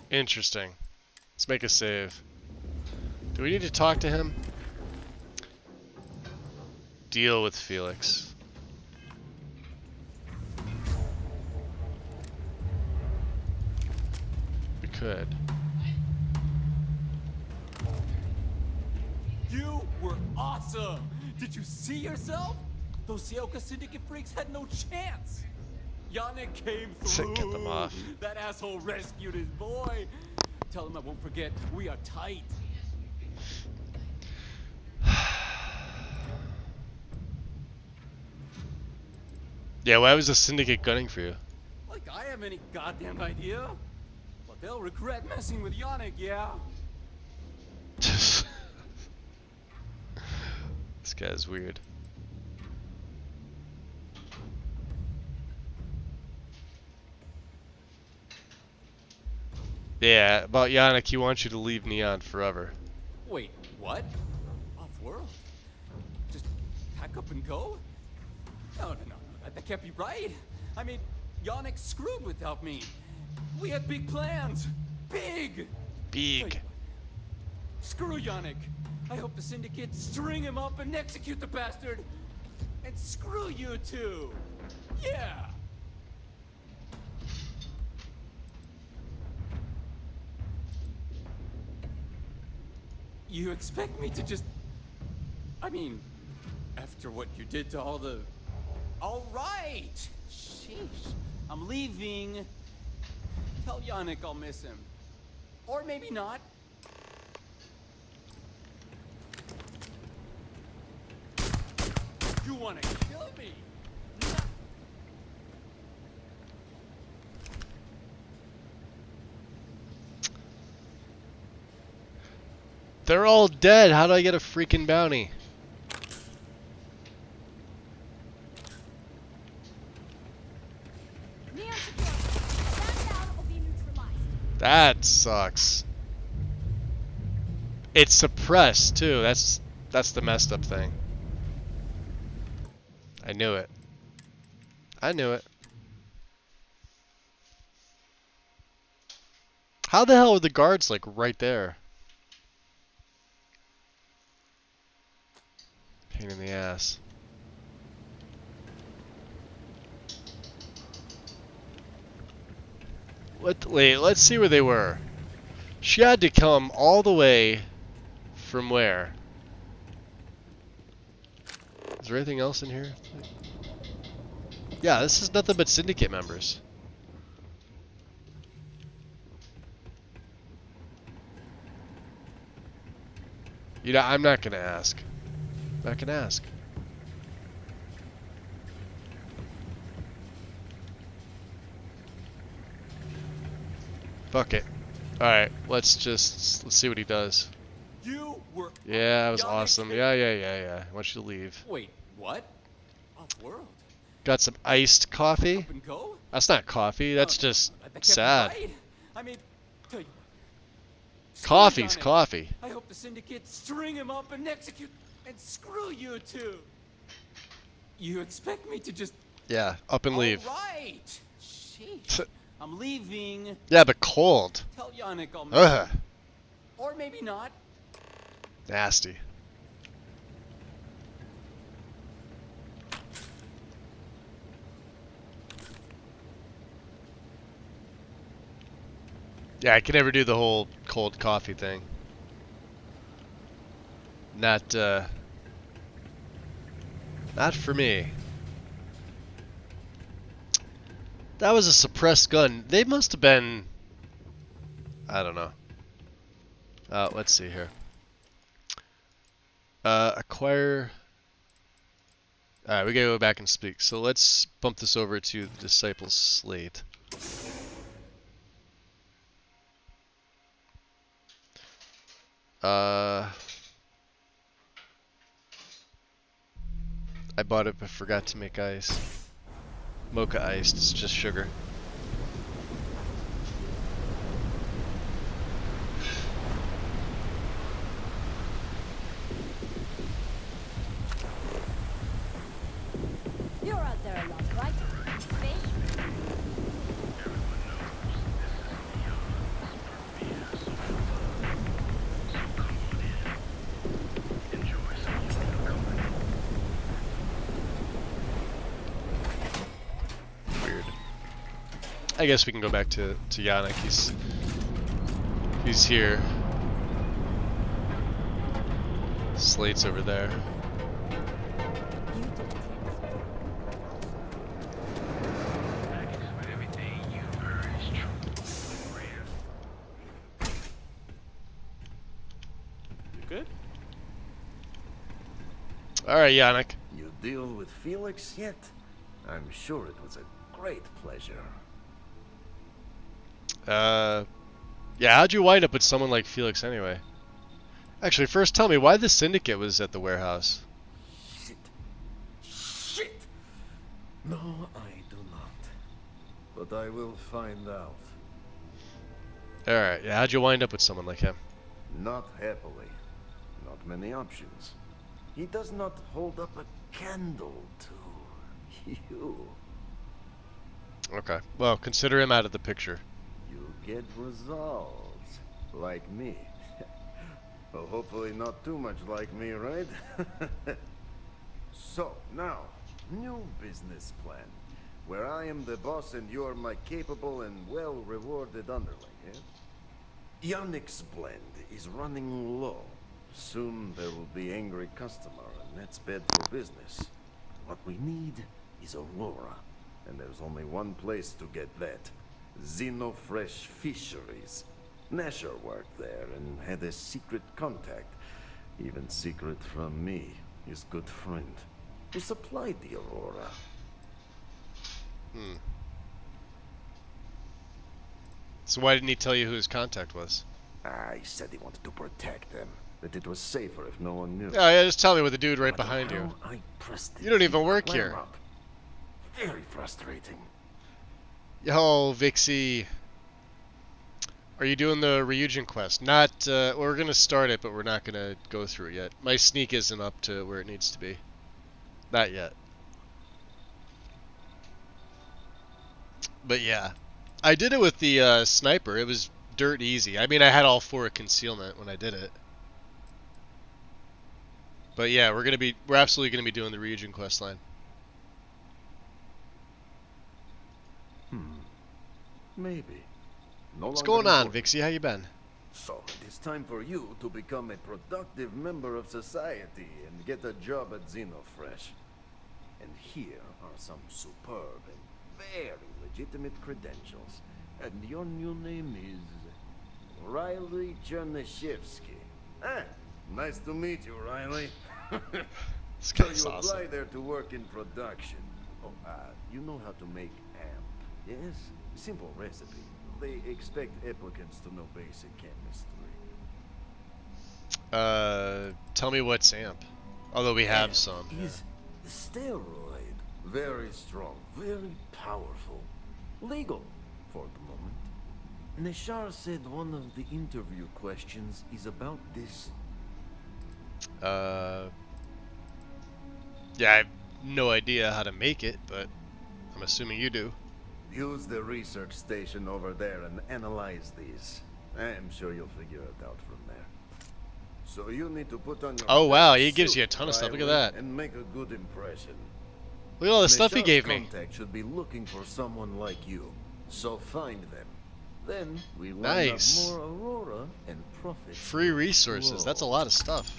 Interesting. Let's make a save. Do we need to talk to him? deal with Felix. We could. You were awesome! Did you see yourself? Those Sioka Syndicate freaks had no chance! Yannick came through! Get them off. That asshole rescued his boy! Tell him I won't forget, we are tight! Yeah, why was the Syndicate gunning for you? Like I have any goddamn idea? But they'll regret messing with Yannick, yeah? This guy's weird. Yeah, about Yannick, he wants you to leave Neon forever. Wait, what? Off-world? Just pack up and go? No, that can't be right. I mean, Yannick screwed without me. We had big plans. Big! Big. Screw Yannick. I hope the Syndicate string him up and execute the bastard. And screw you too. Yeah. You expect me to just... I mean, after what you did to all the... All right. Sheesh. I'm leaving. Tell Yannick I'll miss him. Or maybe not. You want to kill me? They're all dead. How do I get a freaking bounty? That sucks. It's suppressed too. That's the messed up thing. I knew it. I knew it. How the hell are the guards like right there? Pain in the ass. Wait, let's see where they were. She had to come all the way from where? Is there anything else in here? Yeah, this is nothing but Syndicate members. You know, I'm not gonna ask. I'm not gonna ask. Fuck it. Alright, let's see what he does. You were... Yeah, that was awesome. Yeah. I want you to leave. Wait, what? Off-world? Got some iced coffee? Up and go? That's not coffee, that's just That can't be sad. right. I mean, tell you what. Coffee's Screw Yannick. coffee. I hope the Syndicate string him up and execute... And screw you too. You expect me to just... Yeah, up and leave. All right. Sheesh. I'm leaving. Yeah, but cold. Tell Yannick I'll miss Ugh. him. Or maybe not. Nasty. Yeah, I can never do the whole cold coffee thing. Not for me. That was a suppressed gun. They must have been... I don't know. Let's see here. Acquire... Alright, we gotta go back and speak. So let's bump this over to the Disciples Slate. I bought it but forgot to make ice. Mocha iced, it's just sugar. You're out there a lot, right? Fish? I guess we can go back to Yannick. He's here. Slate's over there. Good? Alright, Yannick. You deal with Felix yet? I'm sure it was a great pleasure. Yeah, how'd you wind up with someone like Felix anyway? Actually, first tell me why the Syndicate was at the warehouse. Shit! No, I do not. But I will find out. Alright, yeah, how'd you wind up with someone like him? Not happily. Not many options. He does not hold up a candle to you. Okay, well, consider him out of the picture. You get results. Like me. Well, hopefully not too much like me, right? So, now, new business plan. Where I am the boss and you're my capable and well-rewarded underling, eh? Yannick's blend is running low. Soon there will be angry customer, and that's bad for business. What we need is Aurora, and there's only one place to get that. Xenofresh Fisheries. Nasher worked there and had a secret contact, even secret from me, his good friend, who supplied the Aurora. So why didn't he tell you who his contact was? He said he wanted to protect them, that it was safer if no one knew. Yeah, just tell me with the dude right behind you. I pressed You don't even work here. up. Very frustrating. Yo, Vixie. Are you doing the Ryujin quest? Not, we're gonna start it, but we're not gonna go through it yet. My sneak isn't up to where it needs to be. Not yet. But yeah. I did it with the sniper. It was dirt easy. I mean, I had all 4 concealment when I did it. But yeah, we're absolutely gonna be doing the Ryujin quest line. Maybe. No What's longer going on, important. Vixie? How you been? So, it is time for you to become a productive member of society and get a job at Xenofresh. And here are some superb and very legitimate credentials. And your new name is Riley Chernyshevsky. Ah, nice to meet you, Riley. This So guy's you awesome. apply there to work in production. Oh, you know how to make amp, yes? Simple recipe. They expect applicants to know basic chemistry. Tell me what's amp. Although we have some. Is steroid. Very strong, very powerful. Legal for the moment. Nishar said one of the interview questions is about this. Yeah, I have no idea how to make it, but I'm assuming you do. Use the research station over there and analyze these. I'm sure you'll figure it out from there. So you need to put on your Oh wow, best he gives suit, you a ton of stuff. Look at Riley, that. and make a good impression. Look at all the stuff he Nishar's gave me. contact should be looking for someone like you. So find them. Then we line Nice. up more Aurora and profit. Free resources. That's a lot of stuff.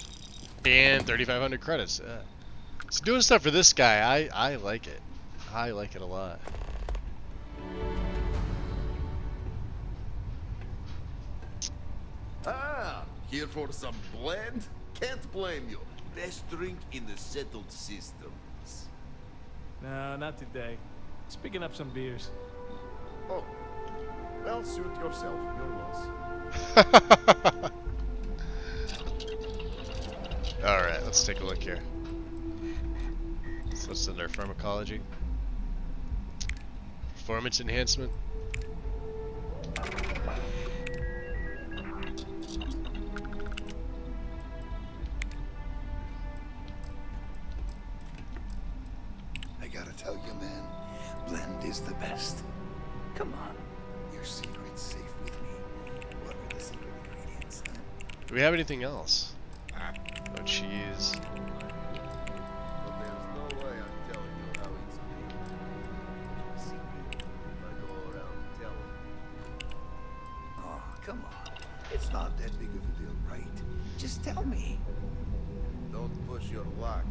And 3,500 credits. Yeah. So doing stuff for this guy, I like it. I like it a lot. Ah, here for some blend? Can't blame you. Best drink in the settled systems. No, not today. Just picking up some beers. Oh, well, suit yourself. Your loss. Alright, let's take a look here. So what's in their pharmacology? Performance enhancement. I gotta tell you, man, blend is the best. Come on, your secret's safe with me. What are the secret ingredients? Huh? Do we have anything else? No cheese. But there's no way I'm telling you how it's made. Secret. If I go around come on. It's not that big of a deal, right? Just tell me. Don't push your luck.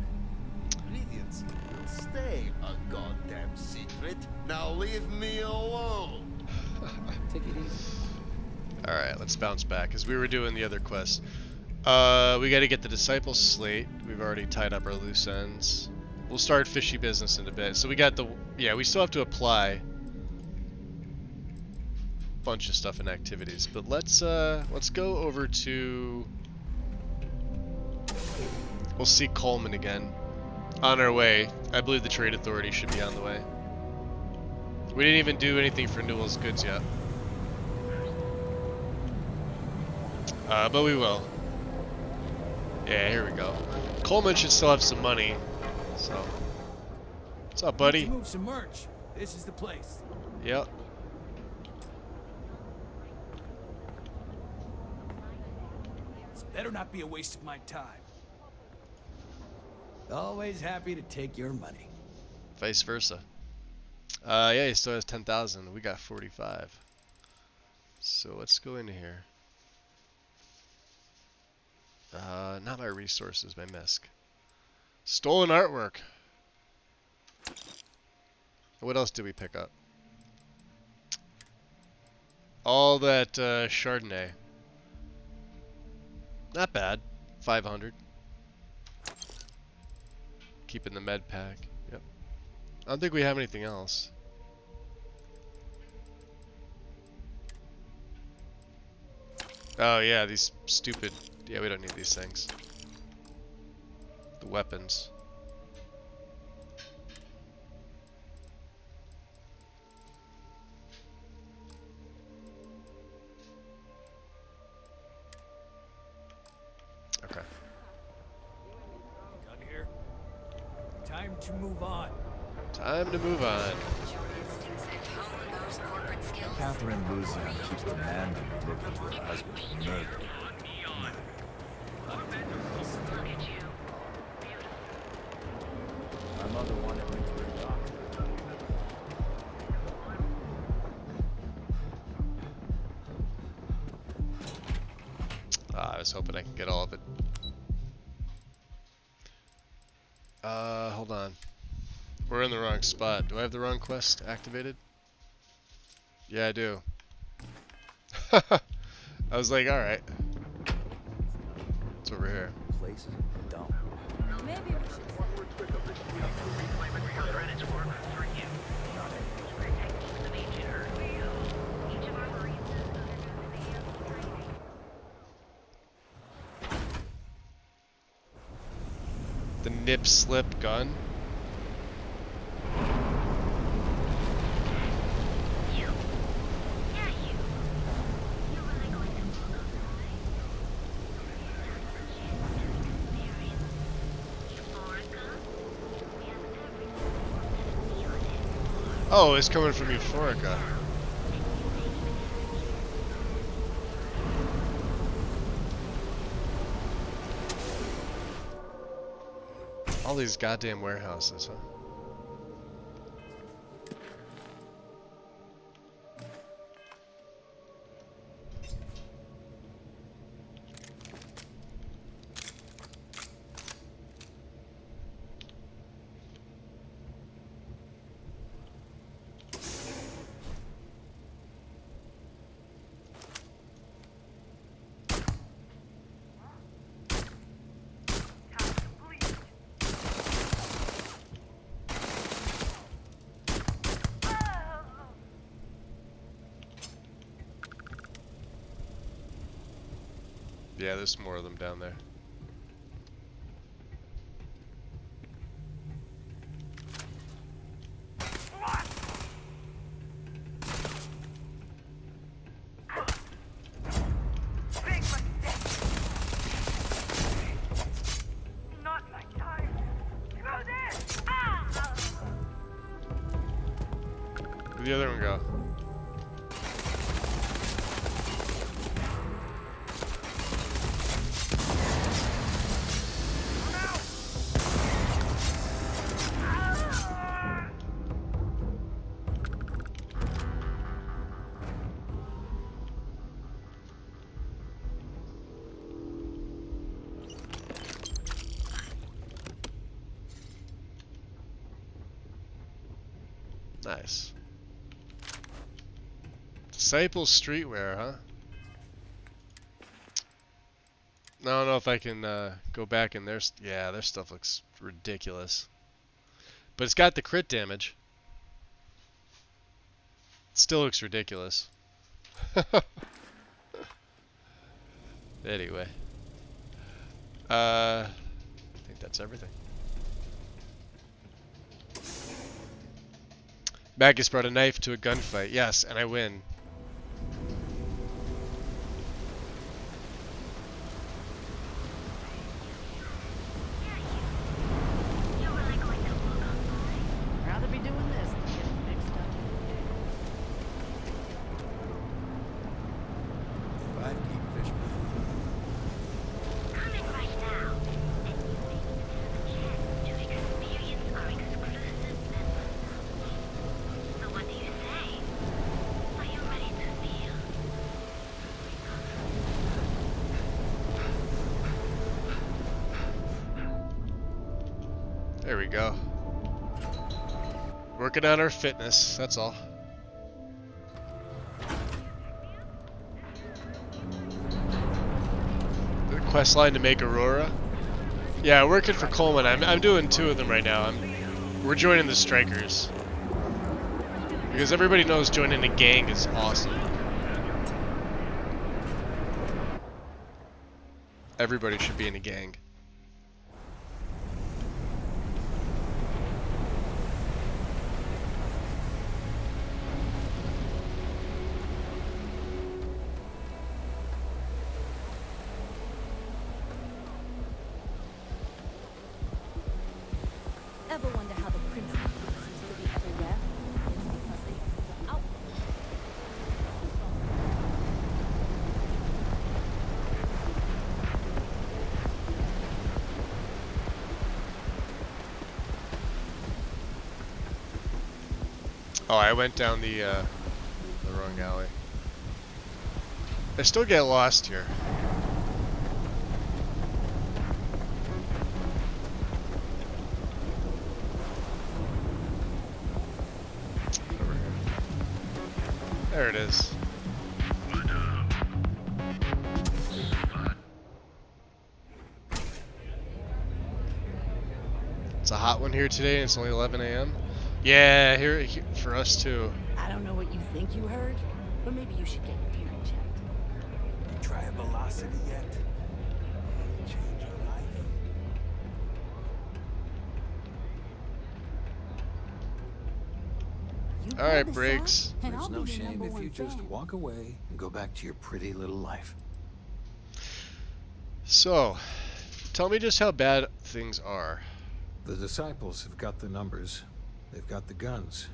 Ingredients will stay a goddamn secret. Now leave me alone. Take it easy. Alright, let's bounce back, because we were doing the other quest. We gotta get the Disciple Slate. We've already tied up our loose ends. We'll start fishy business in a bit. So we got the... Yeah, we still have to apply a bunch of stuff and activities. But let's go over to... We'll see Coleman again. On our way. I believe the Trade Authority should be on the way. We didn't even do anything for Newell's goods yet. But we will. Yeah, here we go. Coleman should still have some money. So, what's up, buddy? Move some merch. This is the place. Yep. This better not be a waste of my time. Always happy to take your money. Vice versa. Yeah, he still has 10,000. We got 45. So let's go into here. Not my resources, my misc. Stolen artwork. What else did we pick up? All that Chardonnay. Not bad. 500. Keeping the med pack. Yep. I don't think we have anything else. Oh yeah, these stupid... Yeah, we don't need these things. The weapons. Okay. Done here. Time to move on. Time to move on. Catherine Lucian keeps demanding to look into her husband's murder. My mother wanted me to be a doctor. I was hoping I could get all of it. Hold on. We're in the wrong spot. Do I have the wrong quest activated? Yeah, I do. I was like, alright. It's over here. Place is a dump. Maybe we should. The nip slip gun. Oh, it's coming from Euphorica. All these goddamn warehouses, huh? Yeah, there's more of them down there. Where'd the other one go? Nice. Disciples streetwear, huh? I don't know if I can go back in there. Yeah, their stuff looks ridiculous. But it's got the crit damage. It still looks ridiculous. Anyway. I think that's everything. Magus brought a knife to a gunfight. Yes, and I win. Rather be doing this than getting mixed up. 5 kingfish. Coming right now. To experience our exclusive members. So what do you say? Are you ready to feel? There we go. Working on our fitness, that's all. The quest line to make Aurora? Yeah, working for Coleman. I'm doing 2 of them right now. We're joining the Strikers. Because everybody knows joining a gang is awesome. Everybody should be in a gang. Ever wonder how the prince seems to be everywhere? It's because they have the out. Oh, I went down the wrong alley. I still get lost here. Over here. There it is. It's a hot one here today, and it's only 11 a.m. Yeah, here for us too. I don't know what you think you heard, but maybe you should get your hearing checked. You try a velocity yet? It'll change your life. You All right, pull this Briggs. off, and There's I'll no be your shame number if one you just fan. walk away and go back to your pretty little life. So, tell me just how bad things are. The disciples have got the numbers. They've got the guns.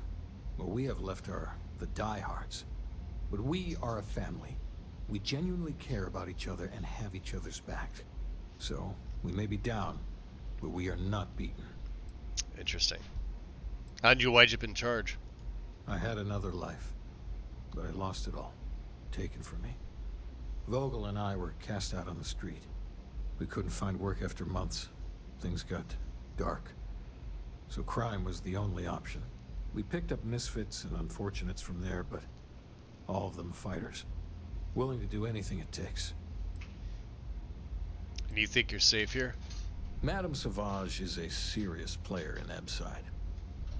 What we have left are the diehards. But we are a family. We genuinely care about each other and have each other's back. So, we may be down, but we are not beaten. Interesting. How'd you wind up in charge? I had another life, but I lost it all. Taken from me. Vogel and I were cast out on the street. We couldn't find work after months. Things got dark. So crime was the only option. We picked up misfits and unfortunates from there, but all of them fighters. Willing to do anything it takes. And you think you're safe here? Madame Sauvage is a serious player in Ebside.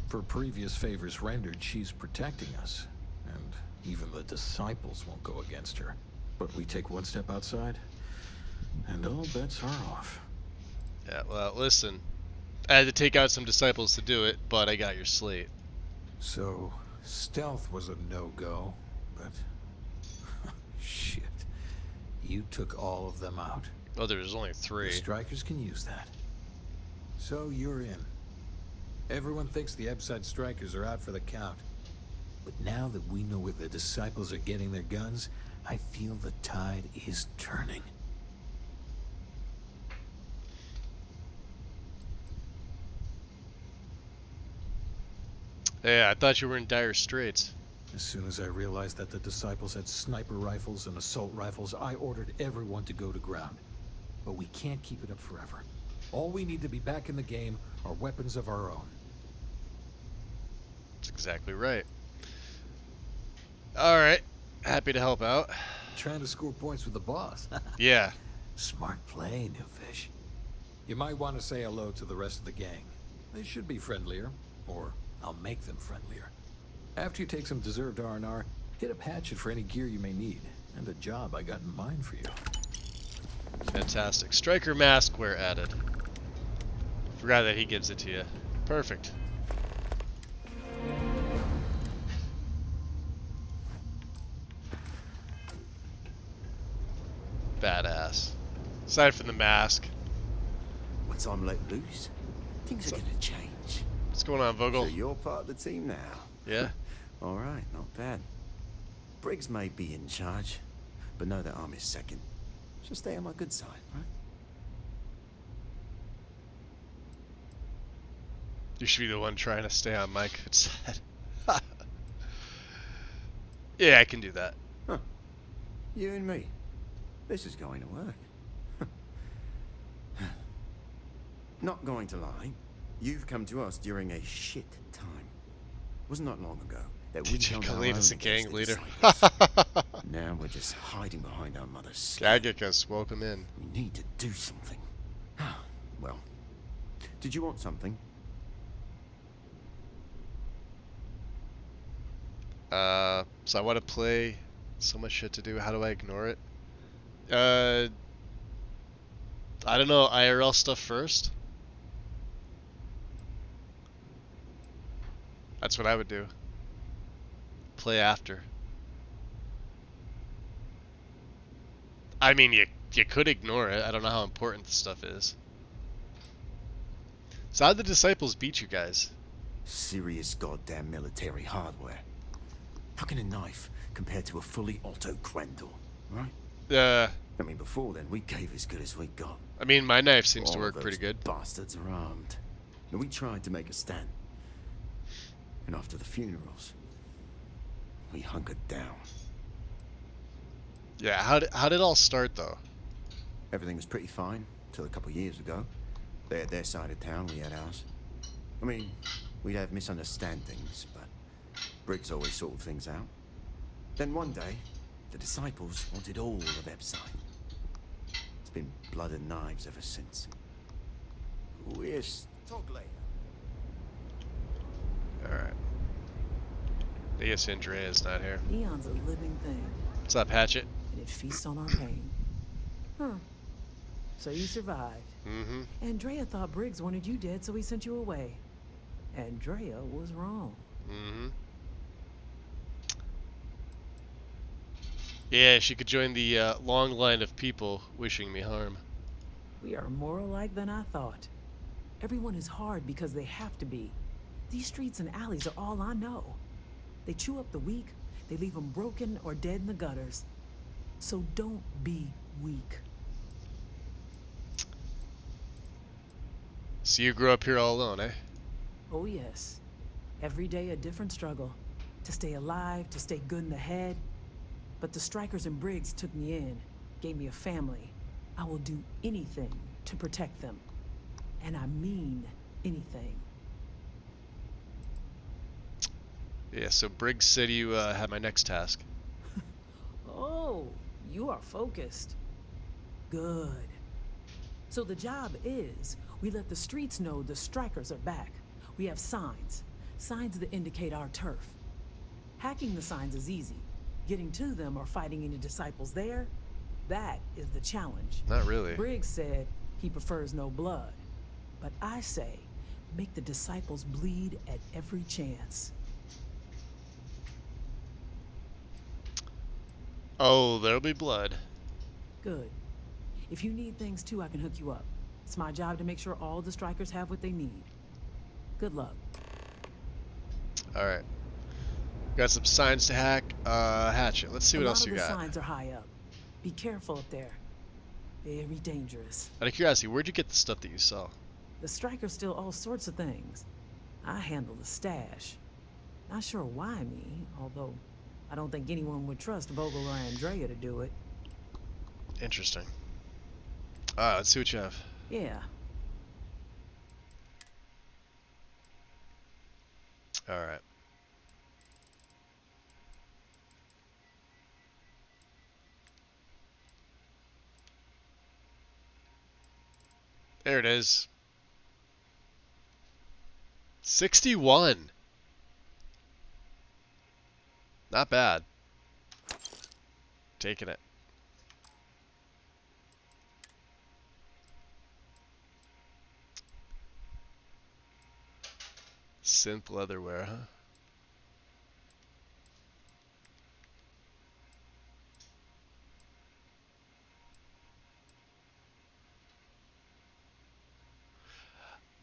For previous favors rendered, she's protecting us. And even the disciples won't go against her. But we take one step outside, and all bets are off. Yeah, well, listen. I had to take out some disciples to do it, but I got your slate. So, stealth was a no-go, but... shit. You took all of them out. Oh, there's only 3. The strikers can use that. So you're in. Everyone thinks the Ebside strikers are out for the count. But now that we know where the disciples are getting their guns, I feel the tide is turning. Yeah, I thought you were in dire straits. As soon as I realized that the disciples had sniper rifles and assault rifles, I ordered everyone to go to ground. But we can't keep it up forever. All we need to be back in the game are weapons of our own. That's exactly right. Alright. Happy to help out. Trying to score points with the boss. Yeah. Smart play, new fish. You might want to say hello to the rest of the gang. They should be friendlier, or I'll make them friendlier. After you take some deserved R&R, hit up Hatchet for any gear you may need, and a job I got in mind for you. Fantastic. Striker mask wear added. Forgot that he gives it to you. Perfect. Badass. Aside from the mask. Once I'm let loose, things are gonna change. What's going on, Vogel? So you're part of the team now. Yeah. All right, not bad. Briggs may be in charge, but know that I'm his second. So stay on my good side, right? You should be the one trying to stay on my good side. Yeah, I can do that. Huh. You and me. This is going to work. Not going to lie, you've come to us during a shit time. Wasn't that long ago that we DJ held our Khalid is a own gang against the leader. disciples. Now we're just hiding behind our mother's skin. Gagikas, welcome in. We need to do something. Well, did you want something? So I want to play. So much shit to do. How do I ignore it? I don't know. IRL stuff first. That's what I would do. Play after. I mean, you could ignore it. I don't know how important the stuff is. So how'd the Disciples beat you guys? Serious goddamn military hardware. How can a knife compare to a fully auto Grendel, right? I mean, before then, we gave as good as we got. I mean, my knife seems to All work of pretty those good. Bastards are armed. And we tried to make a stand. And after the funerals, we hunkered down. Yeah, how did it all start though? Everything was pretty fine till a couple years ago. They had their side of town, we had ours. I mean, we'd have misunderstandings, but Briggs always sorted things out. Then one day, the Disciples wanted all of Epside. It's been blood and knives ever since. We're talk later. Alright. I guess Andrea's not here. Neon's a living thing. What's up, Hatchet? And it feasts on our pain. Huh. So you survived. Mm-hmm. Andrea thought Briggs wanted you dead, so he sent you away. Andrea was wrong. Mm-hmm. Yeah, she could join the long line of people wishing me harm. We are more alike than I thought. Everyone is hard because they have to be. These streets and alleys are all I know. They chew up the weak, they leave them broken or dead in the gutters. So don't be weak. So you grew up here all alone, eh? Oh yes. Every day a different struggle. To stay alive, to stay good in the head. But the Strikers and Briggs took me in, gave me a family. I will do anything to protect them. And I mean anything. Yeah, so Briggs said you had my next task. Oh, you are focused. Good. So the job is, we let the streets know the Strikers are back. We have signs. Signs that indicate our turf. Hacking the signs is easy. Getting to them or fighting any Disciples there, that is the challenge. Not really. Briggs said he prefers no blood. But I say, make the Disciples bleed at every chance. Oh, there'll be blood. Good. If you need things too, I can hook you up. It's my job to make sure all the Strikers have what they need. Good luck. Alright. Got some signs to hack. Hatchet. Let's see what else you A lot of got. the signs are high up. Be careful up there. Very dangerous. Out of curiosity, where'd you get the stuff that you saw? The Strikers steal all sorts of things. I handle the stash. Not sure why me, although I don't think anyone would trust Vogel or Andrea to do it. Interesting. Let's see what you have. Yeah. Alright. There it is. 61. Not bad. Taking it. Synth leatherware, huh?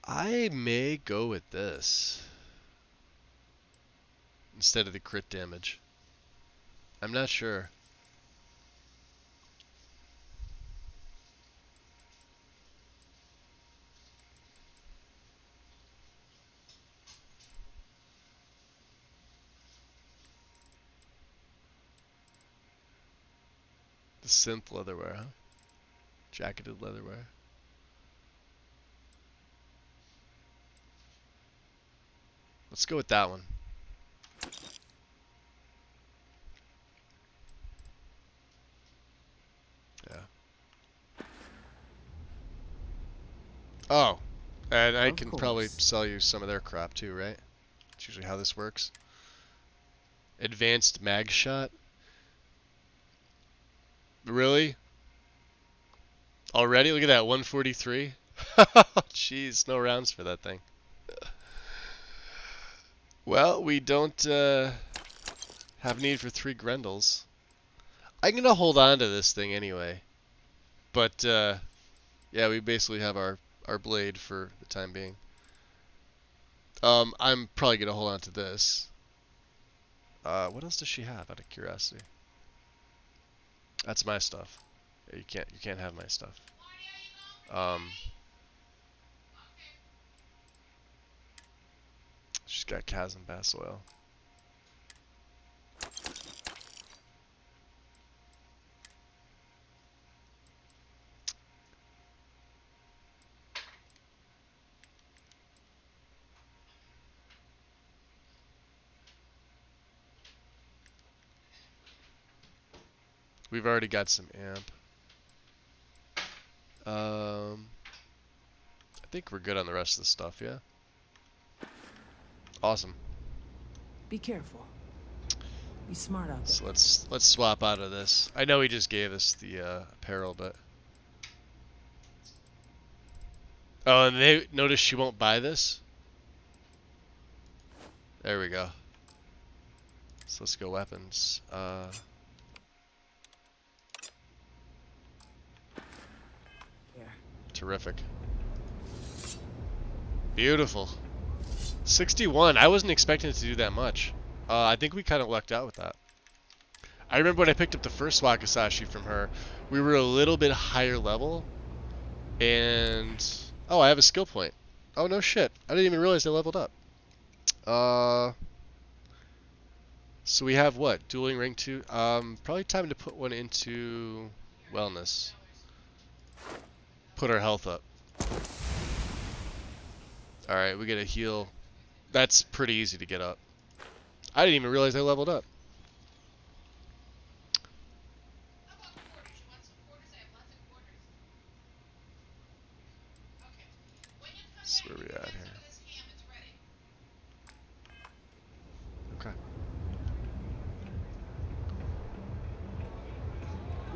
I may go with this instead of the crit damage. I'm not sure. The synth leatherware, huh? Jacketed leatherware. Let's go with that one. Yeah. Oh, and I can probably sell you some of their crap too, right? That's usually how this works. Advanced mag shot. Really? Already? Look at that, 143. Jeez, no rounds for that thing. Well, we don't have need for 3 Grendels. I'm gonna hold on to this thing anyway. But yeah, we basically have our blade for the time being. I'm probably gonna hold on to this. What else does she have, out of curiosity? That's my stuff. Yeah, you can't have my stuff. She's got Chasm Bass Oil. We've already got some amp. I think we're good on the rest of the stuff, yeah? Awesome. Be careful. Be smart out there. So let's swap out of this. I know he just gave us the apparel, but... Oh, and they notice she won't buy this? There we go. So let's go weapons. Terrific. Beautiful. 61. I wasn't expecting it to do that much. I think we kind of lucked out with that. I remember when I picked up the first Wakizashi from her, we were a little bit higher level. And... Oh, I have a skill point. Oh, no shit. I didn't even realize I leveled up. So we have what? Dueling rank 2? Probably time to put one into wellness. Put our health up. Alright, we get a heal. That's pretty easy to get up. I didn't even realize I leveled up. That's where we at here. Okay.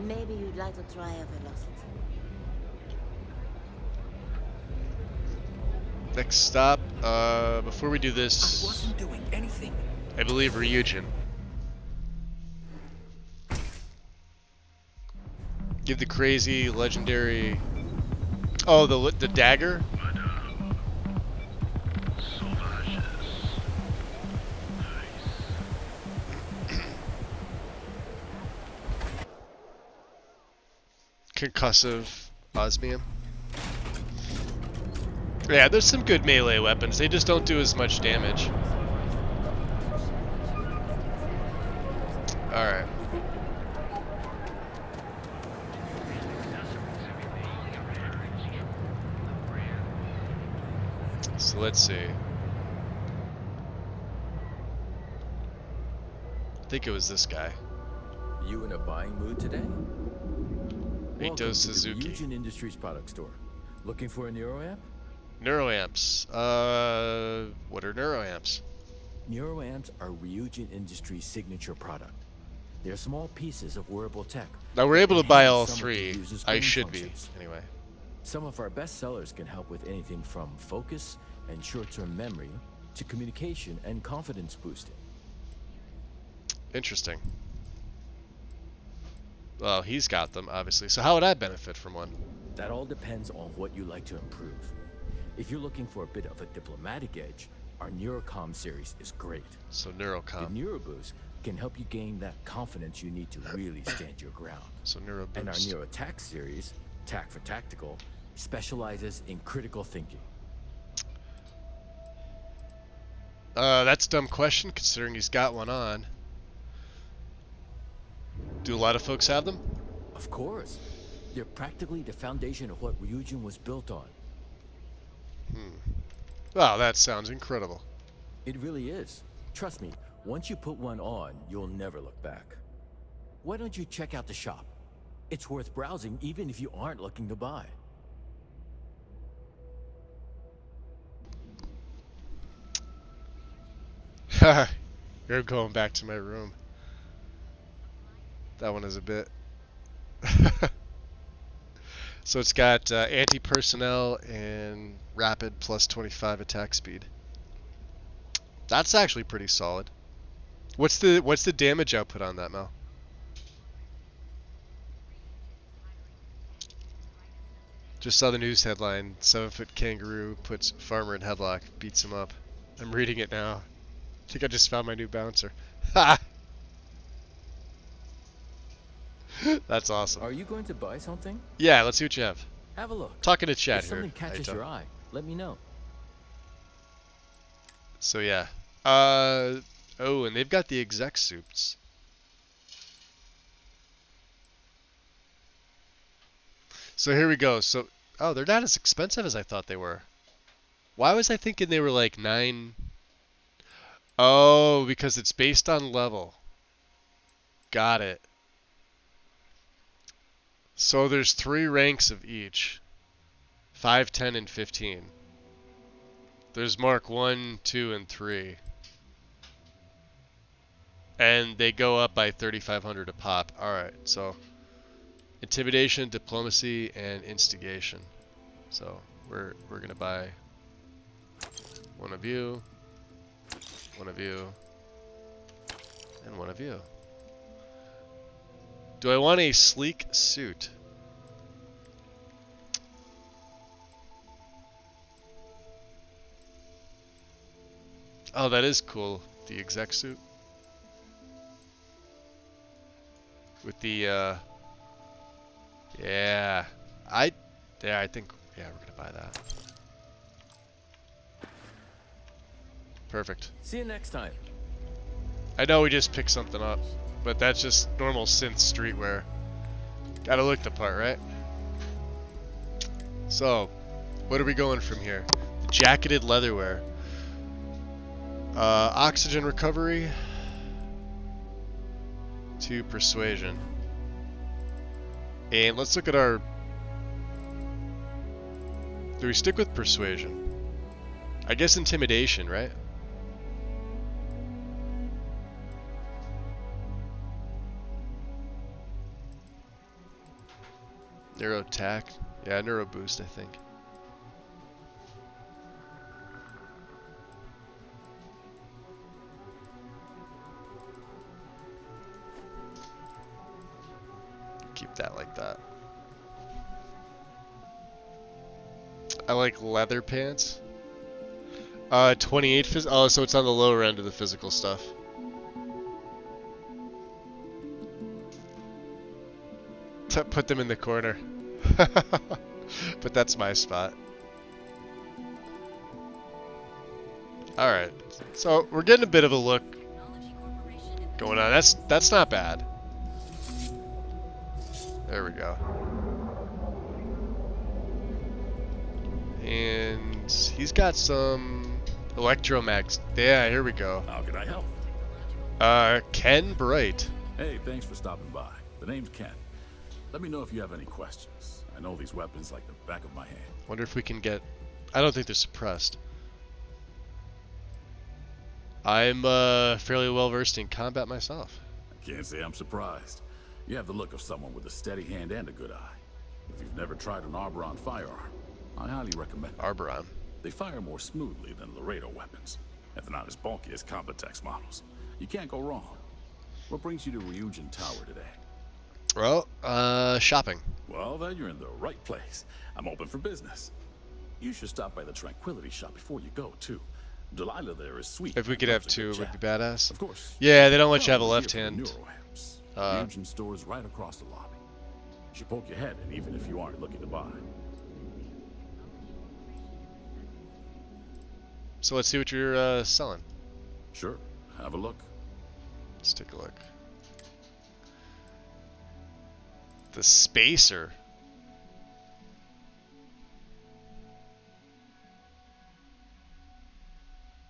Maybe you'd like to try a velocity. Next stop, before we do this, I wasn't doing anything. I believe Ryujin. Give the crazy, legendary... Oh, the dagger? Concussive osmium. Yeah, there's some good melee weapons. They just don't do as much damage. Alright. So let's see. I think it was this guy. You in a buying mood today? Ito Welcome to the Suzuki. Ryujin Industries product store. Looking for a neuroamp? Neuroamps. What are neuroamps? Neuroamps are Ryujin Industries' signature product. They're small pieces of wearable tech. Now we're that able to buy enhance all some of the 3. user's I brain should functions. be, anyway. Some of our best sellers can help with anything from focus and short-term memory to communication and confidence boosting. Interesting. Well, he's got them, obviously. So how would I benefit from one? That all depends on what you like to improve. If you're looking for a bit of a diplomatic edge, our Neurocom series is great. So Neurocom. The Neuroboost can help you gain that confidence you need to really stand your ground. So Neuroboost. And our Neurotac series, Tac for Tactical, specializes in critical thinking. That's a dumb question considering he's got one on. Do a lot of folks have them? Of course. They're practically the foundation of what Ryujin was built on. Wow, that sounds incredible. It really is. Trust me, once you put one on, you'll never look back. Why don't you check out the shop? It's worth browsing even if you aren't looking to buy. You're going back to my room. That one is a bit. So it's got anti-personnel and rapid plus 25 attack speed. That's actually pretty solid. What's the damage output on that, Mel? Just saw the news headline: 7-foot kangaroo puts farmer in headlock, beats him up. I'm reading it now. I think I just found my new bouncer. Ha! That's awesome. Are you going to buy something? Yeah, let's see what you have. Have a look. Talking to chat if here. something catches your eye, let me know. So yeah. Oh, and they've got the exec suits. So here we go. So, oh, they're not as expensive as I thought they were. Why was I thinking they were like 9? Oh, because it's based on level. Got it. So there's 3 ranks of each. 5, 10, and 15. There's Mark 1, 2, and 3. And they go up by 3,500 a pop. Alright, so intimidation, diplomacy, and instigation. So we're gonna buy one of you, and one of you. Do I want a sleek suit? Oh, that is cool. The exec suit. With the, yeah. I think, yeah, we're gonna buy that. Perfect. See you next time. I know we just picked something up, but that's just normal synth streetwear. Gotta look the part, right? So, what are we going from here? Jacketed leatherwear. Oxygen recovery to persuasion. And let's look at our... Do we stick with persuasion? I guess intimidation, right? Neuro attack. Yeah, neuro boost, I think. Keep that like that. I like leather pants. 28 phys. Oh, so it's on the lower end of the physical stuff. Put them in the corner. But that's my spot. Alright. So we're getting a bit of a look going on. That's not bad. There we go. And he's got some electromags. Yeah, here we go. How can I help? Ken Bright. Hey, thanks for stopping by. The name's Ken. Let me know if you have any questions. I know these weapons like the back of my hand. Wonder if we can get... I don't think they're suppressed. I'm fairly well versed in combat myself. I can't say I'm surprised. You have the look of someone with a steady hand and a good eye. If you've never tried an Arboron firearm, I highly recommend it. Arboron. They fire more smoothly than Laredo weapons, and they're not as bulky as Combatex models. You can't go wrong. What brings you to Ryujin Tower today? Well, shopping. Well, then you're in the right place. I'm open for business. You should stop by the Tranquility Shop before you go, too. Delilah there is sweet. If we could have two, it would be badass. Of course. Yeah, they don't let you have a left hand. Ryujin store is right across the lobby. You should poke your head in, even if you aren't looking to buy. So let's see what you're selling. Sure. Have a look. Let's take a look. The Spacer.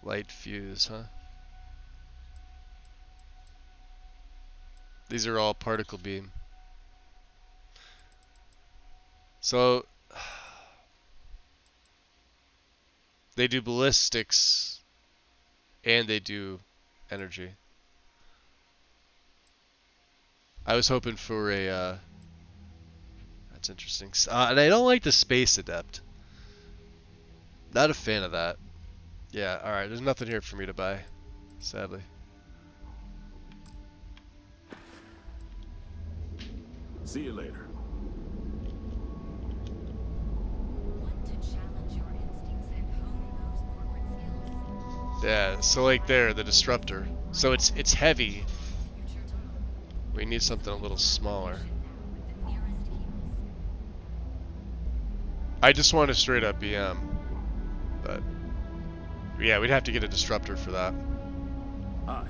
Light fuse, huh? These are all particle beam. So they do ballistics and they do energy. I was hoping for a that's interesting. And I don't like the Space Adept. Not a fan of that. Yeah, alright, there's nothing here for me to buy, sadly. See you later. Yeah, so like there, the disruptor. So it's heavy. We need something a little smaller. I just want a straight up BM, but yeah, we'd have to get a disruptor for that. Hi,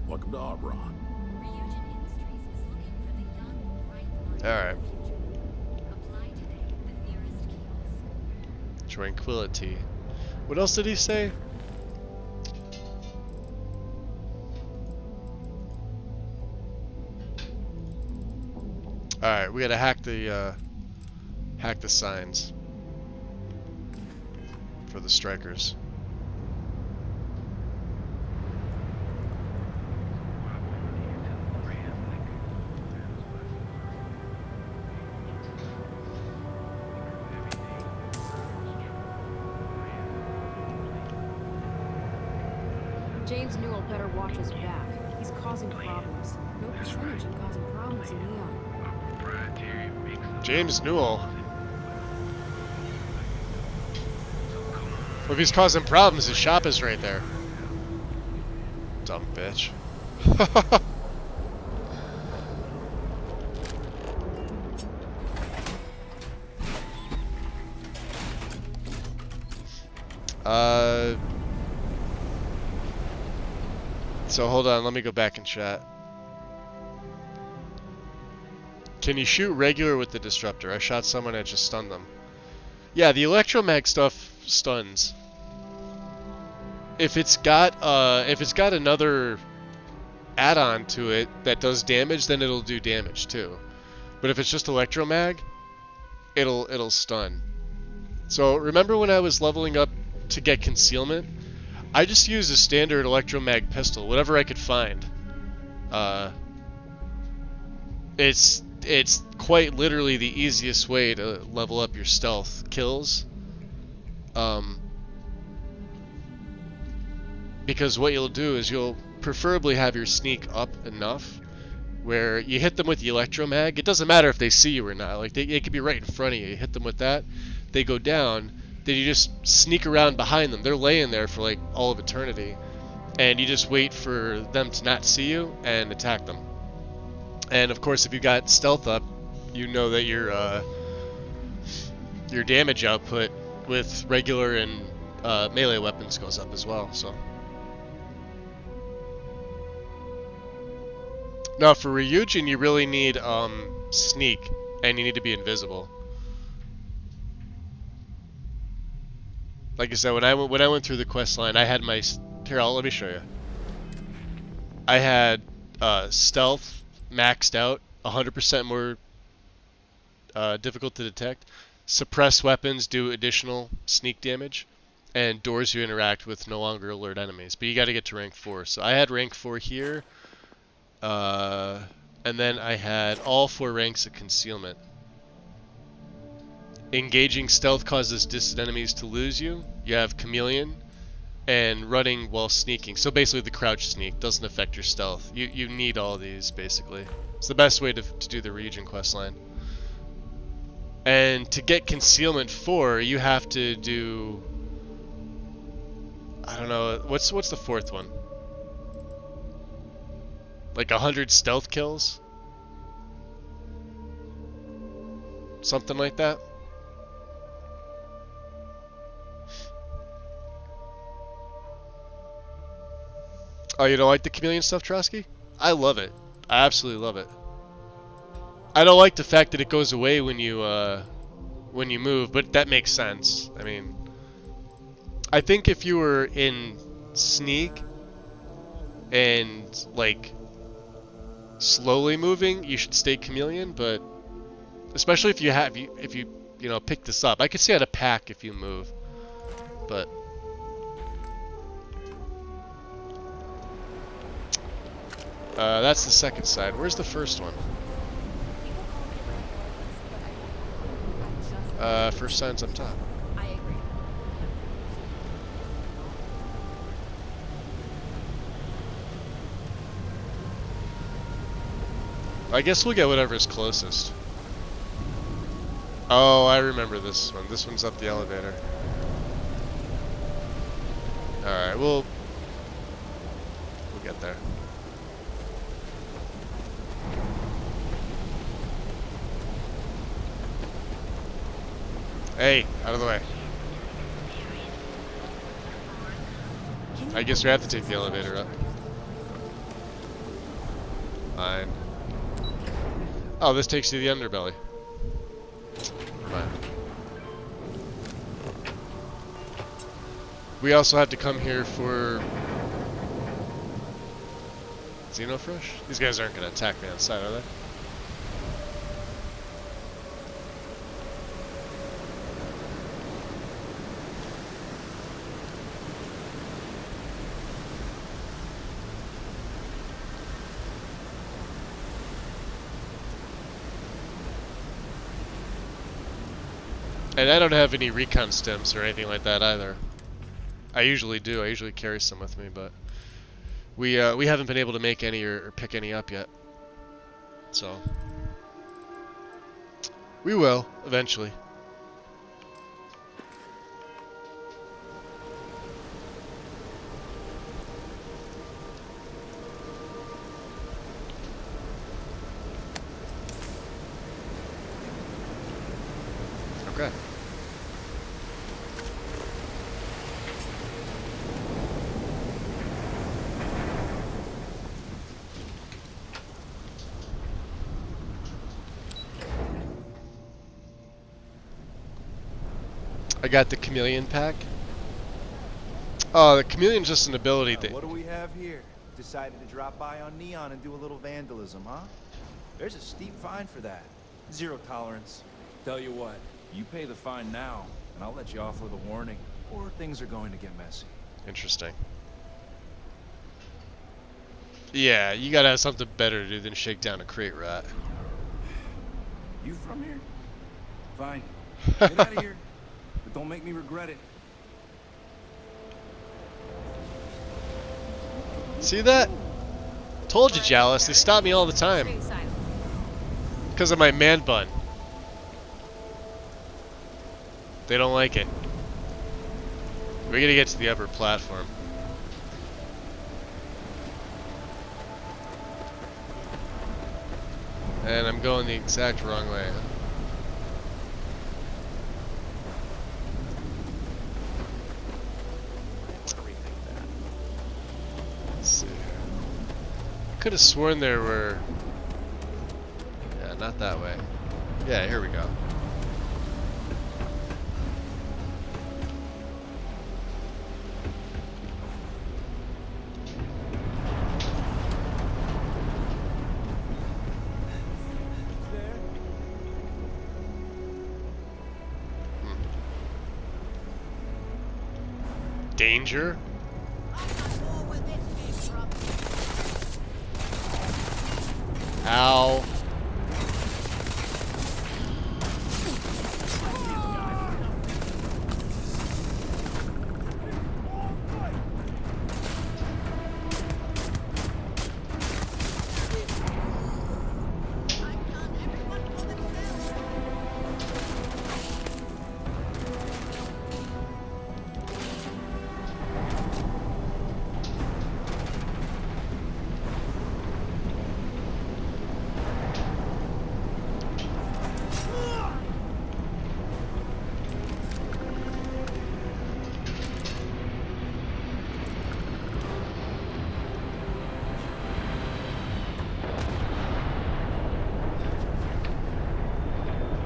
welcome to Arboron. Alright. Tranquility. What else did he say? Alright, we gotta hack the signs for the strikers. James Newell better watch his back. He's causing problems. No percentage in causing problems in Leon. James Newell. Well, if he's causing problems, his shop is right there. Dumb bitch. So hold on, let me go back and chat. Can you shoot regular with the disruptor? I shot someone and just stunned them. Yeah, the electromag stuff stuns. If it's got another add-on to it that does damage, then it'll do damage too. But if it's just electromag, it'll stun. So remember when I was leveling up to get concealment? I just used a standard electromag pistol, whatever I could find. It's quite literally the easiest way to level up your stealth kills. Because what you'll do is you'll preferably have your sneak up enough where you hit them with the electromag. It doesn't matter if they see you or not. Like they could be right in front of you. You hit them with that, they go down. Then you just sneak around behind them. They're laying there for like all of eternity, and you just wait for them to not see you and attack them. And of course, if you got stealth up, you know that your damage output with regular and melee weapons goes up as well. So now for Ryujin, you really need sneak, and you need to be invisible. Like I said, when I went through the quest line, I had my let me show you. I had stealth maxed out, 100% more difficult to detect. Suppress weapons do additional sneak damage, and doors you interact with no longer alert enemies. But you got to get to rank 4. So I had rank 4 here, and then I had all 4 ranks of concealment. Engaging stealth causes distant enemies to lose you. You have chameleon, and running while sneaking. So basically the crouch sneak doesn't affect your stealth. You need all these basically. It's the best way to do the region questline. And to get concealment 4, you have to do, I don't know, what's the 4th one? Like 100 stealth kills? Something like that? Oh, you don't like the chameleon stuff, Trotsky? I love it. I absolutely love it. I don't like the fact that it goes away when you move, but that makes sense. I mean, I think if you were in sneak and like slowly moving, you should stay chameleon, but especially if you pick this up. I could see how to pack if you move, but that's the second side. Where's the first one? First sign's up top. I agree. I guess we'll get whatever's closest. Oh, I remember this one. This one's up the elevator. Alright, we'll get there. Hey, out of the way. I guess we have to take the elevator up. Fine. Oh, this takes you to the underbelly. Never mind. We also have to come here for Xenofresh? These guys aren't going to attack me on site, are they? And I don't have any recon stems or anything like that either. I usually do. I usually carry some with me, but we haven't been able to make any or pick any up yet. So we will eventually. Okay. I got the chameleon pack. Oh, the chameleon's just an ability that... What do we have here? Decided to drop by on Neon and do a little vandalism, huh? There's a steep fine for that. Zero tolerance. Tell you what, you pay the fine now, and I'll let you off with a warning, or things are going to get messy. Interesting. Yeah, you gotta have something better to do than shake down a crate rat. You from here? Fine. Get out of here. But don't make me regret it. See that? Told you, Chalice. They stop me all the time. Because of my man bun. They don't like it. We're gonna get to the upper platform. And I'm going the exact wrong way. Let's see. Could have sworn there were... Yeah, not that way. Yeah, here we go. Danger? Ow.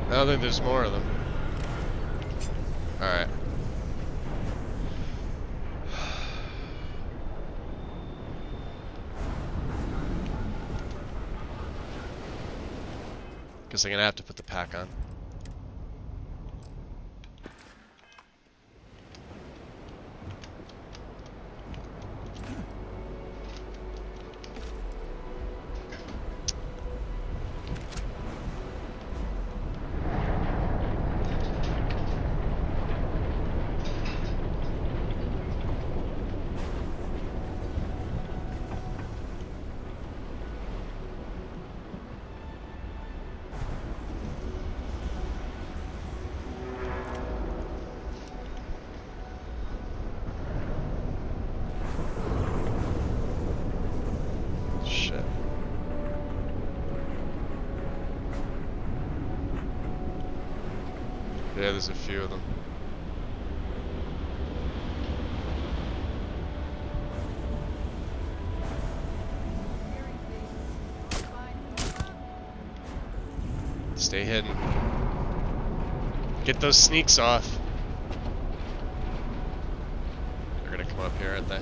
I don't think there's more of them. Alright. Guess I'm gonna have to put the pack on. Shit. Yeah, there's a few of them. Stay hidden. Get those sneaks off. They're gonna come up here, aren't they?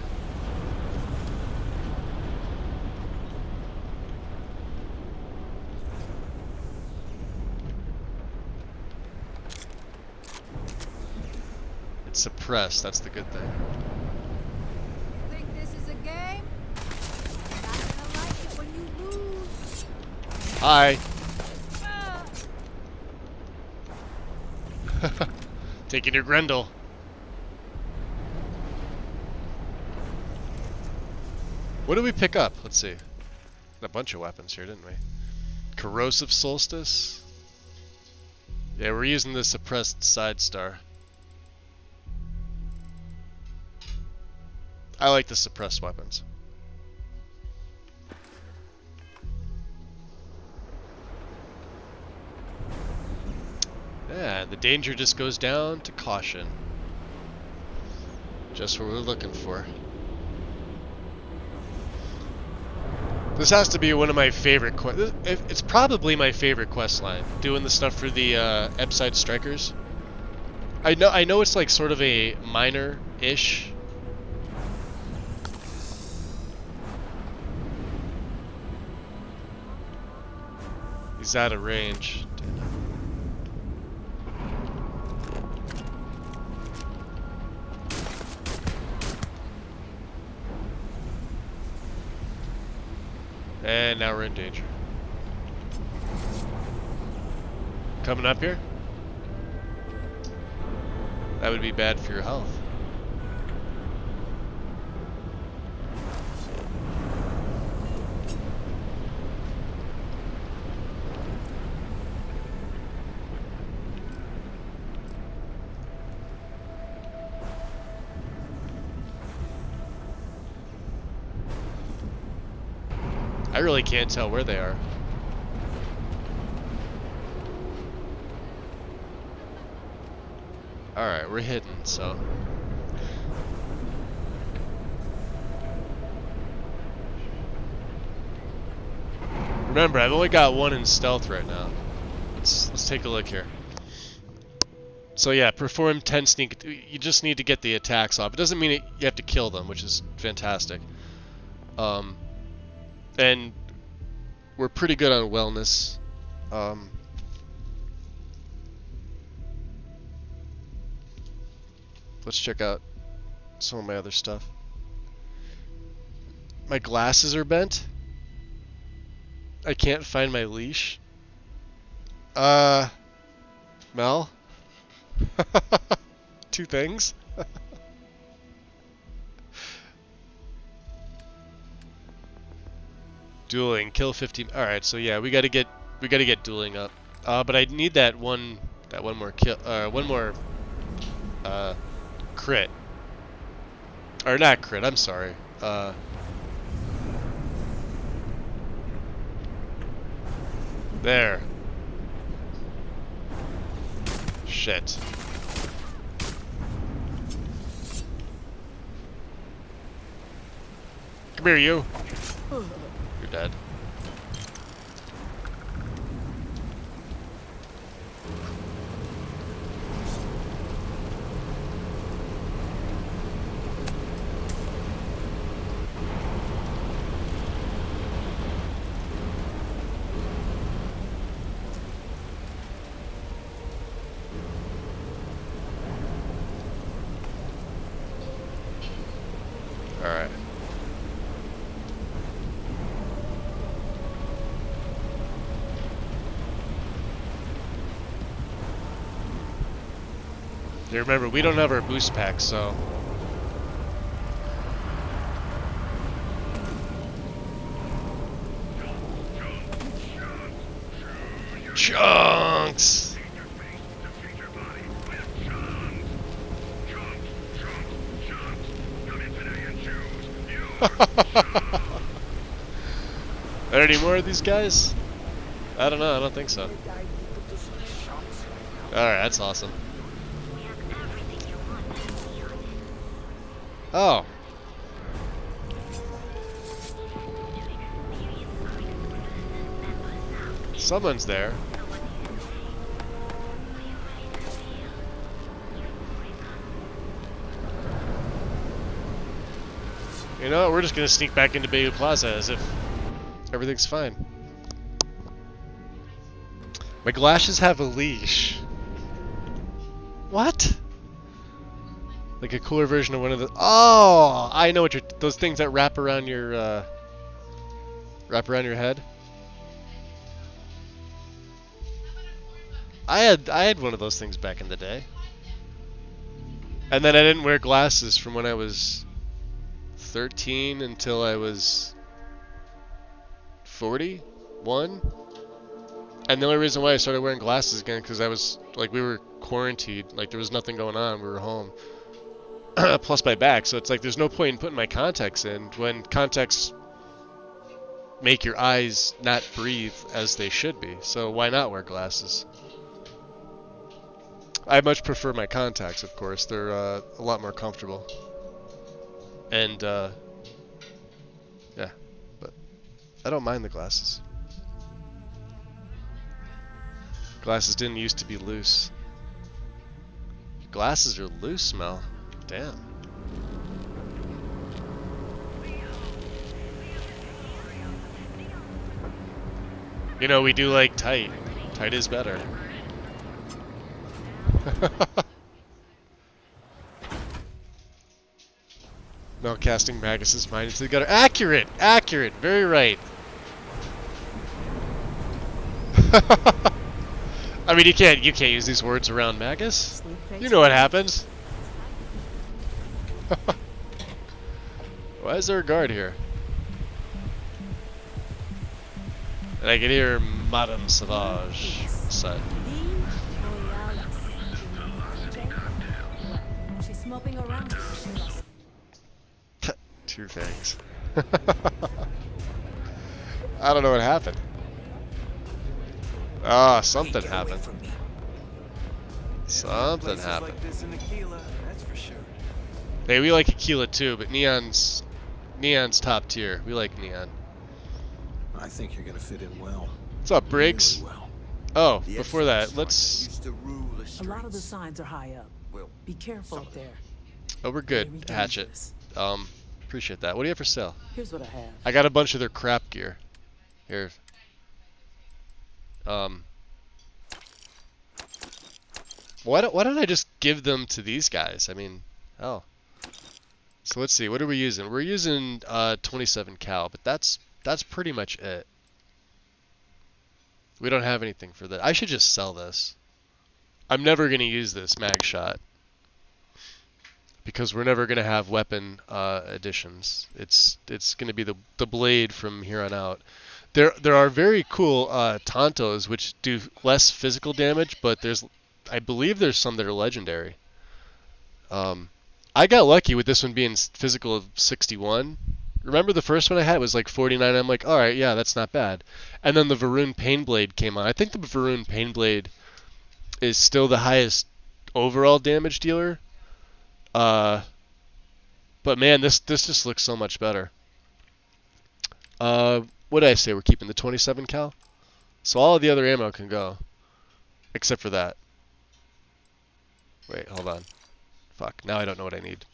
It's suppressed, that's the good thing. Think this is a game? Not gonna like it when you lose. Hi. Taking your Grendel. What did we pick up? Let's see. A bunch of weapons here, didn't we? Corrosive Solstice. Yeah, we're using the suppressed side star. I like the suppressed weapons. Yeah, the danger just goes down to caution. Just what we're looking for. This has to be one of my favorite it's probably my favorite quest line, doing the stuff for the Epside Strikers. I know it's like sort of a minor-ish. He's out of range. And now we're in danger. Coming up here? That would be bad for your health. I really can't tell where they are. Alright, we're hidden, so. Remember, I've only got one in stealth right now. Let's take a look here. So yeah, perform 10 sneak. You just need to get the attacks off. It doesn't mean you have to kill them, which is fantastic. And we're pretty good on wellness. Let's check out some of my other stuff. My glasses are bent. I can't find my leash. Mel? Two things? Dueling, kill 50. All right, so yeah, we got to get dueling up. But I need that one more kill, one more crit. Or not crit, I'm sorry. There. Shit. Come here, you. You're dead. Alright. Yeah, remember, we don't have our boost pack, so... Chunks! Are there any more of these guys? I don't know, I don't think so. Alright, that's awesome. Oh. Someone's there. You know what, we're just gonna sneak back into Bayou Plaza as if everything's fine. My glasses have a leash. What? Like a cooler version of one of the... Oh! I know what you're... Those things that wrap around your head? I had one of those things back in the day. And then I didn't wear glasses from when I was 13 until I was 41. And the only reason why I started wearing glasses again because I was like, we were quarantined, like there was nothing going on, we were home. Plus my back, so it's like there's no point in putting my contacts in when contacts make your eyes not breathe as they should be. So why not wear glasses? I much prefer my contacts, of course. They're a lot more comfortable. And yeah, but I don't mind the glasses. Glasses didn't used to be loose. Glasses are loose, Mel. Damn. You know, we do like tight. Tight is better. Mel casting Magus's mind into the gutter. Accurate! Accurate! Very right. I mean, you can't use these words around Magus. You know what happens. Why is there a guard here? And I can hear Madame Sauvage say. She's moping around. Two things. I don't know what happened. Ah, something happened. Something happened. Hey, we like Aquila too, but Neon's top tier. We like Neon. I think you're gonna fit in well. What's up, Briggs? Really well. Oh, before that, let's... A lot of the signs are high up. Be careful up there. Oh, we're good, Hatchet. Appreciate that. What do you have for sale? Here's what I have. I got a bunch of their crap gear. Here. Why don't I just give them to these guys? I mean, oh. So let's see, what are we using? We're using 27 cal, but that's pretty much it. We don't have anything for that. I should just sell this. I'm never going to use this mag shot because we're never going to have weapon additions. It's going to be the blade from here on out. There are very cool Tontos which do less physical damage, but I believe there's some that are legendary. I got lucky with this one being physical of 61. Remember the first one I had was like 49. I'm like, all right, yeah, that's not bad. And then the Varun Painblade came on. I think the Varun Painblade is still the highest overall damage dealer. But man, this just looks so much better. What did I say? We're keeping the 27 cal. So all of the other ammo can go, except for that. Wait, hold on. Fuck. Now I don't know what I need.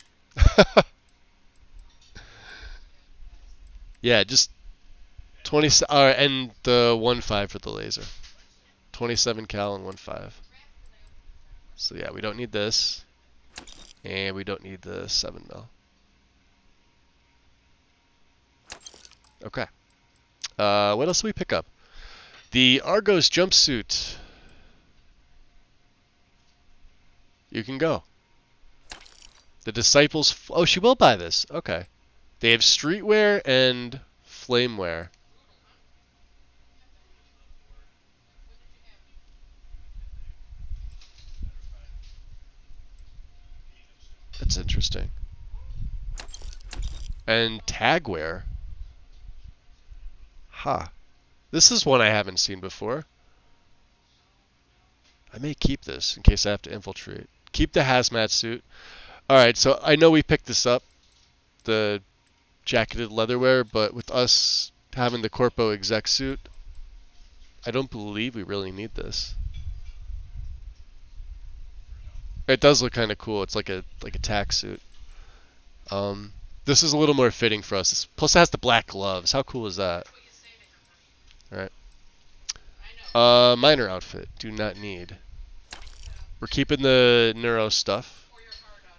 Yeah, just 20. And the 1.5 for the laser. 27 cal and 1.5. So yeah, we don't need this, and we don't need the 7 mil. Okay. What else do we pick up? The Argos jumpsuit. You can go. The Disciples. Oh, she will buy this. Okay. They have streetwear and flameware. That's interesting. And tagwear. Huh. This is one I haven't seen before. I may keep this in case I have to infiltrate. Keep the hazmat suit. Alright, so I know we picked this up, the jacketed leatherwear, but with us having the Corpo exec suit, I don't believe we really need this. It does look kind of cool. It's like a tack suit. This is a little more fitting for us. Plus it has the black gloves. How cool is that? Alright. Miner outfit. Do not need. We're keeping the neuro stuff.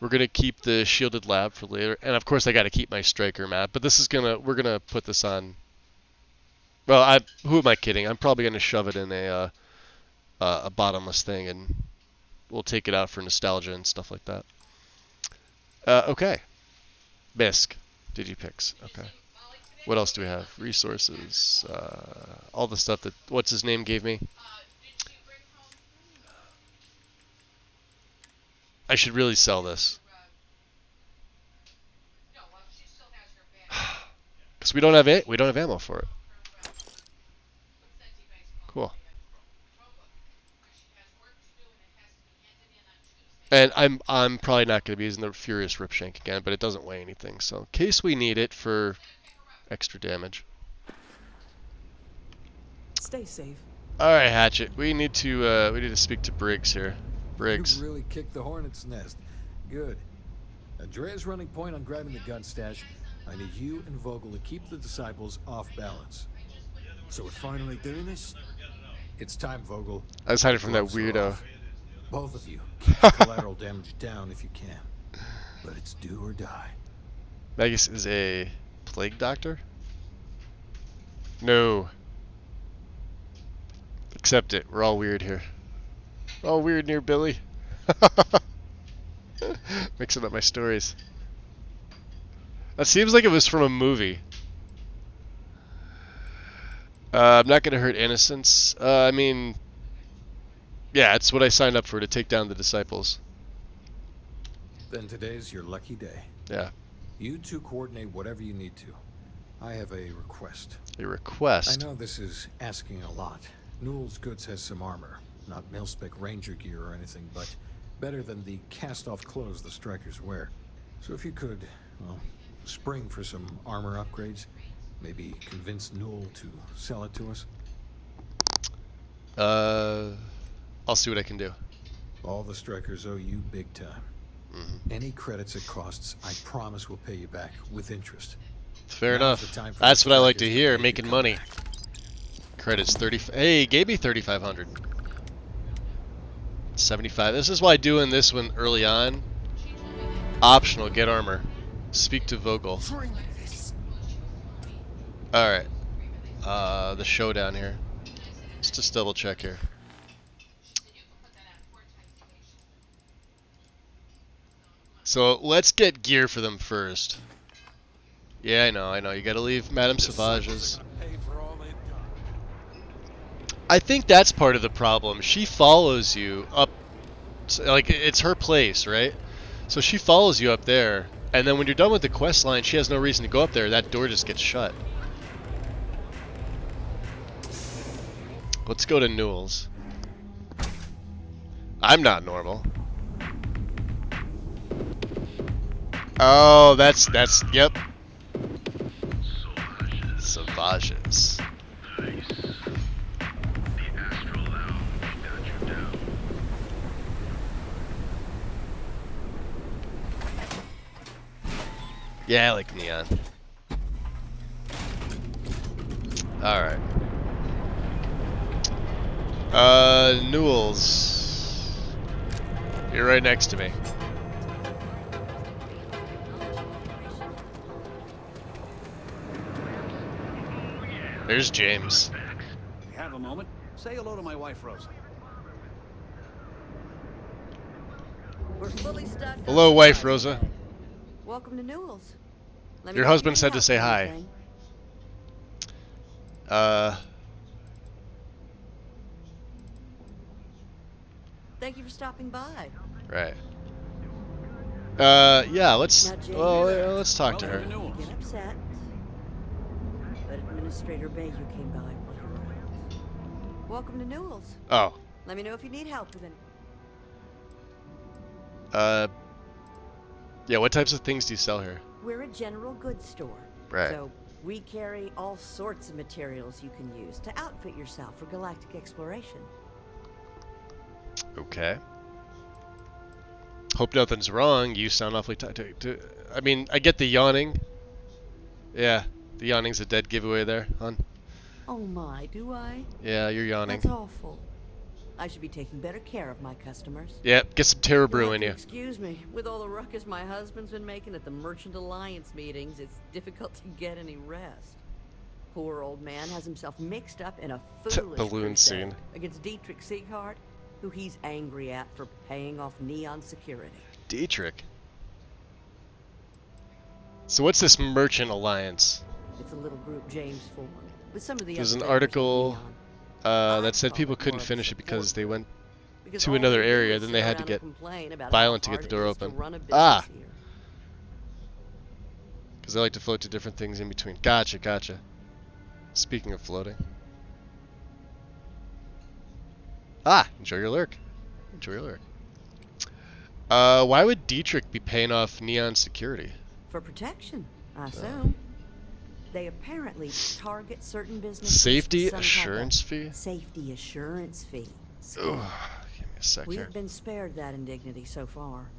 We're gonna keep the shielded lab for later, and of course I gotta keep my striker map. But this is we're gonna put this on. Well, who am I kidding? I'm probably gonna shove it in a bottomless thing, and we'll take it out for nostalgia and stuff like that. Okay. Bisque. Digipix. Okay. What else do we have? Resources. All the stuff that what's his name gave me. I should really sell this. Because we don't have ammo for it. Cool. And I'm probably not going to be using the Furious Ripshank again, but it doesn't weigh anything, so in case we need it for extra damage. Stay safe. All right, Hatchet. We need to speak to Briggs here. Briggs. You really kicked the hornet's nest. Good. Andrea's running point on grabbing the gun stash. I need you and Vogel to keep the disciples off balance. So we're finally doing this? It's time, Vogel. I was hiding from that weirdo. Both of you, keep the collateral damage down if you can. But it's do or die. Magus is a plague doctor? No. Accept it. We're all weird here. We're all weird near Billy. Mixing up my stories. That seems like it was from a movie. I'm not going to hurt innocents. I mean, yeah, it's what I signed up for, to take down the disciples. Then today's your lucky day. Yeah. You two coordinate whatever you need to. I have a request. A request? I know this is asking a lot. Newell's Goods has some armor. Not mil-spec ranger gear or anything, but better than the cast-off clothes the strikers wear. So if you could, well, spring for some armor upgrades, maybe convince Newell to sell it to us. I'll see what I can do. All the strikers owe you big time. Any credits it costs, I promise we'll pay you back with interest. Fair enough. That's what I like to hear, making money. Credits 30. Hey, gave me 3,500. 75. This is why doing this one early on, optional, get armor. Speak to Vogel. Drink this. Alright. The showdown here. Let's just double check here. So let's get gear for them first. Yeah, I know. You gotta leave Madame Sauvage's. I think that's part of the problem. She follows you up, like it's her place, right? So she follows you up there, and then when you're done with the quest line, she has no reason to go up there. That door just gets shut. Let's go to Newell's. I'm not normal. Oh, that's yep. Sauvages. Yeah, I like neon. Alright. Newell's. You're right next to me. There's James. You have a moment? Say hello to my wife, Rosa. We're fully stocked. Hello, wife Rosa. Welcome to Newell's. Let me Your know if husband you said need to help say with hi. anything. Thank you for stopping by. Right. Yeah, let's. Now, James, Let's talk to her. Get upset. But Administrator Bay, you came by while you were out. Welcome to Newell's. Oh. Let me know if you need help with anything. Yeah, what types of things do you sell here? We're a general goods store. Right. So we carry all sorts of materials you can use to outfit yourself for galactic exploration. Okay. Hope nothing's wrong. You sound awfully I mean, I get the yawning. Yeah, the yawning's a dead giveaway there, hon. Oh my, do I? Yeah, you're yawning. That's awful. I should be taking better care of my customers. Yep, get some Terra Brew You'll have in to you. Excuse me. With all the ruckus my husband's been making at the Merchant Alliance meetings, it's difficult to get any rest. Poor old man has himself mixed up in a foolish Balloon crusade scene. against Dietrich Sieghart, who he's angry at for paying off Neon security. Dietrich. So what's this Merchant Alliance? It's a little group James formed with some of the There's other an vendors article on that said people couldn't finish it because they went because to all another they do area, is then sit they had to around get and complain about violent how to get the hard door it is to open. run a business Ah! here. Because they like to float to different things in between. Gotcha. Speaking of floating. Enjoy your lurk. Why would Dietrich be paying off Neon security? For protection, I assume. They apparently target certain businesses. Safety with some type of assurance fee? Safety assurance fee. Ugh, give me a sec here. We've been spared that indignity so far,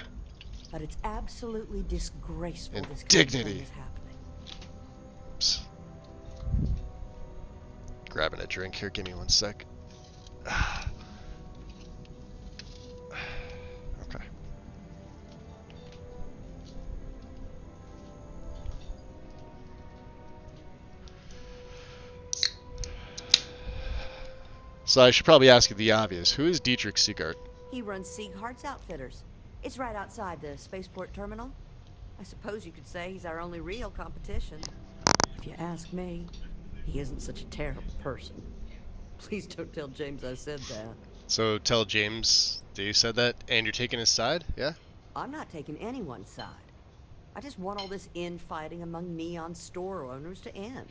but it's absolutely disgraceful. This kind of thing Indignity. is happening. Oops. Grabbing a drink here. Give me one sec. Okay. So I should probably ask you the obvious. Who is Dietrich Sieghart? He runs Sieghart's Outfitters. It's right outside the spaceport terminal. I suppose you could say he's our only real competition. If you ask me, he isn't such a terrible person. Please don't tell James I said that. So tell James that you said that, and you're taking his side, yeah? I'm not taking anyone's side. I just want all this infighting among Neon store owners to end.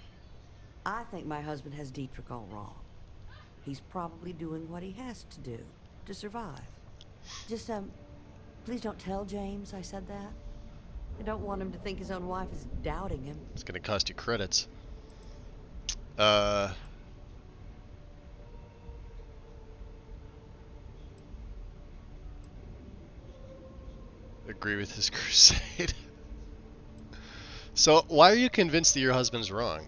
I think my husband has Dietrich all wrong. He's probably doing what he has to do to survive. Just, please don't tell James I said that. I don't want him to think his own wife is doubting him. It's gonna cost you credits. Agree with his crusade. So, why are you convinced that your husband's wrong?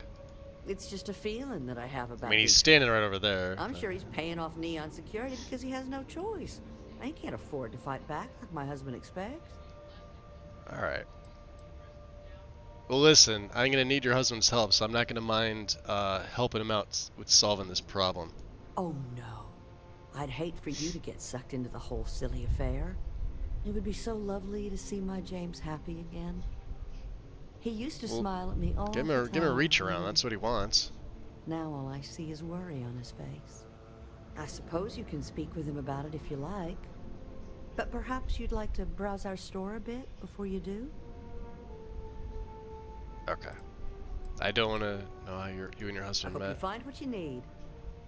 It's just a feeling that I have about I mean, he's Dietrich. standing right over there. I'm sure he's paying off Neon security because he has no choice. I can't afford to fight back like my husband expects. Alright. Well, listen, I'm gonna need your husband's help, so I'm not gonna mind helping him out with solving this problem. Oh no. I'd hate for you to get sucked into the whole silly affair. It would be so lovely to see my James happy again. He used to smile at me all the time. Give him a reach around. That's what he wants. Now all I see is worry on his face. I suppose you can speak with him about it if you like. But perhaps you'd like to browse our store a bit before you do? Okay. I don't want to know how you and your I husband hope you met. find what you need.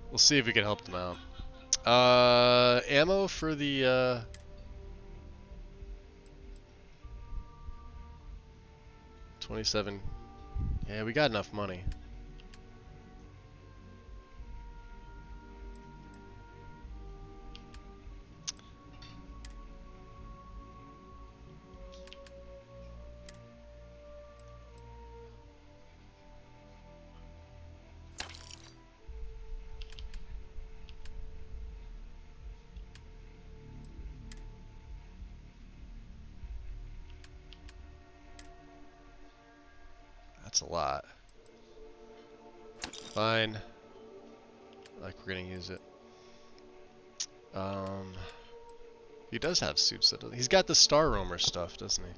We'll see if we can help them out. Ammo for the 27. Yeah, we got enough money. That's a lot. Fine. Like we're gonna use it. He does have suits that he's got the Star Roamer stuff, doesn't he?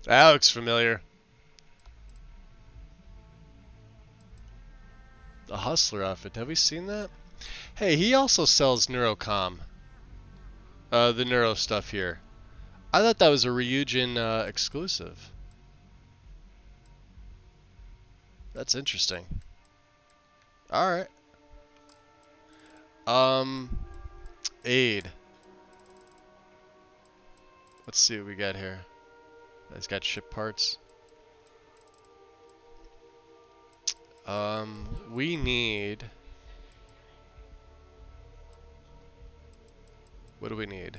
That looks familiar. The Hustler outfit. Have we seen that? Hey, he also sells Neurocom. The Neuro stuff here. I thought that was a Ryujin exclusive. That's interesting. Alright. Aid. Let's see what we got here. He's got ship parts. We need... What do we need?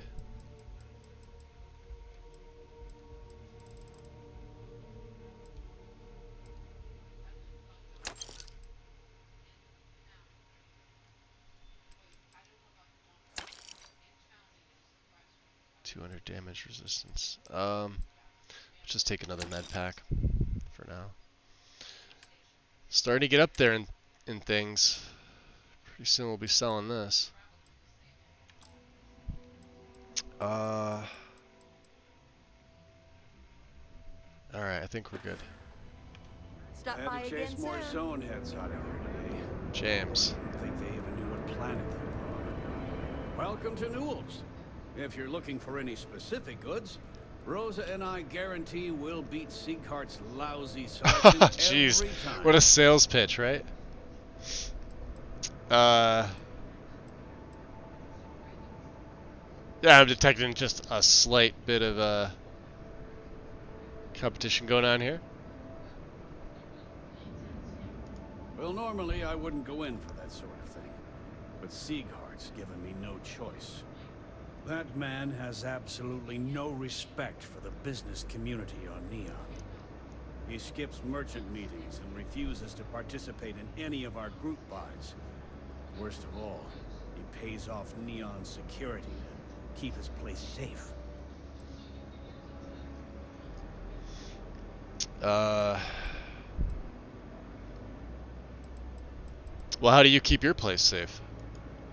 .200 damage resistance. Let's just take another med pack for now. Starting to get up there in things. Pretty soon we'll be selling this. Alright, I think we're good. Stop I by had to chase again more soon. zoneheads out of here today. James. I don't think they even knew what planet they were on. Welcome to Newell's. If you're looking for any specific goods, Rosa and I guarantee we'll beat Sieghart's lousy selection Jeez, every time. what a sales pitch, right? Yeah, I'm detecting just a slight bit of competition going on here. Well, normally I wouldn't go in for that sort of thing, but Sieghart's given me no choice. That man has absolutely no respect for the business community on Neon. He skips merchant meetings and refuses to participate in any of our group buys. Worst of all, he pays off Neon security to keep his place safe. Well, how do you keep your place safe?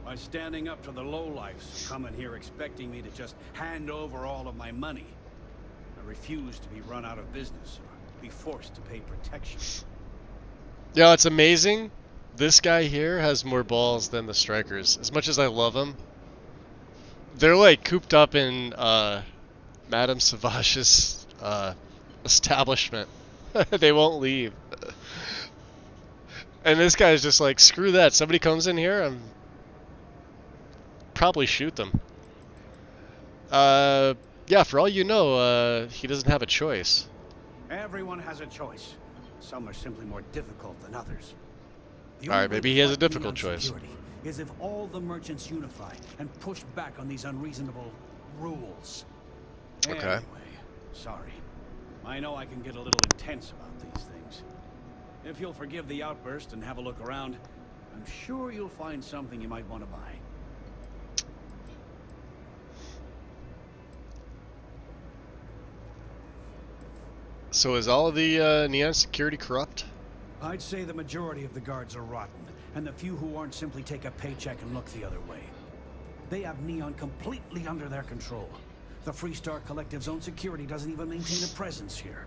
By standing up to the lowlifes who come in here expecting me to just hand over all of my money. I refuse to be run out of business or be forced to pay protection. Yeah, it's amazing. This guy here has more balls than the strikers. As much as I love them, they're like cooped up in Madame Savage's establishment. They won't leave. And this guy's just like, screw that. Somebody comes in here, I'm probably shoot them. Yeah, for all you know, he doesn't have a choice. Everyone has a choice. Some are simply more difficult than others. Alright, maybe he has a difficult choice. Is if all the merchants unify and push back on these unreasonable rules. Okay. Anyway, sorry. I know I can get a little intense about these things. If you'll forgive the outburst and have a look around, I'm sure you'll find something you might want to buy. So is all of the Neon security corrupt? I'd say the majority of the guards are rotten, and the few who aren't simply take a paycheck and look the other way. They have Neon completely under their control. The Freestar Collective's own security doesn't even maintain a presence here.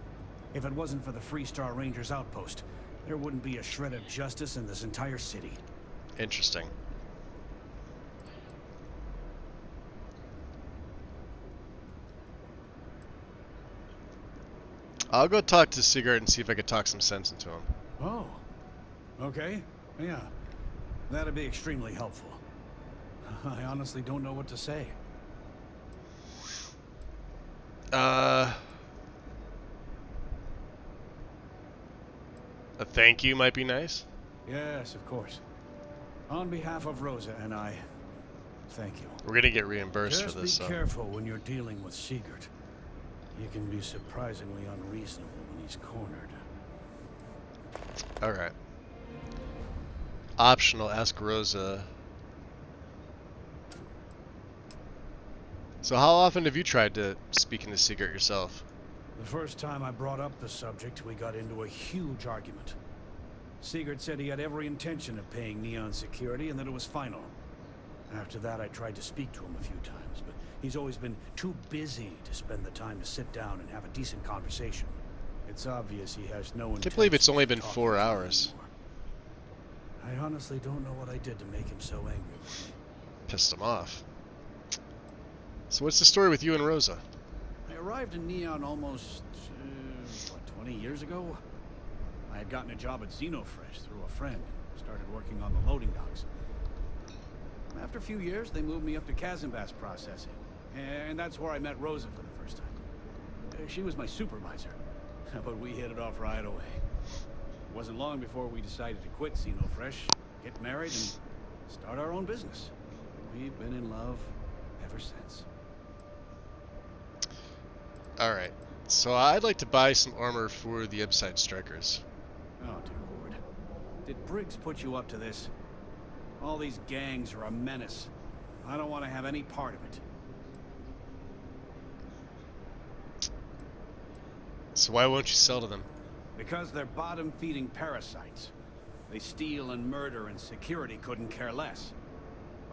If it wasn't for the Freestar Rangers outpost, there wouldn't be a shred of justice in this entire city. Interesting. I'll go talk to Sigurd and see if I could talk some sense into him. Oh. Okay. Yeah. That'd be extremely helpful. I honestly don't know what to say. A thank you might be nice. Yes, of course. On behalf of Rosa and I, thank you. We're gonna get reimbursed Just for this. be careful when you're dealing with Sigurd. He can be surprisingly unreasonable when he's cornered. Alright. Optional, ask Rosa. So how often have you tried to speak into Sigurd yourself? The first time I brought up the subject, we got into a huge argument. Sigurd said he had every intention of paying Neon security and that it was final. After that, I tried to speak to him a few times, but he's always been too busy to spend the time to sit down and have a decent conversation. It's obvious he has no intention. I can't believe it's only been 4 hours. I honestly don't know what I did to make him so angry with me. Pissed him off. So what's the story with you and Rosa? I arrived in Neon almost, 20 years ago? I had gotten a job at Xenofresh through a friend and started working on the loading docks. After a few years, they moved me up to Kazanbas processing, and that's where I met Rosa for the first time. She was my supervisor, but we hit it off right away. It wasn't long before we decided to quit Xenofresh, get married, and start our own business. We've been in love ever since. Alright, so I'd like to buy some armor for the Upside Strikers. Oh, dear Lord. Did Briggs put you up to this? All these gangs are a menace. I don't want to have any part of it. So why won't you sell to them? Because they're bottom-feeding parasites. They steal and murder, and security couldn't care less.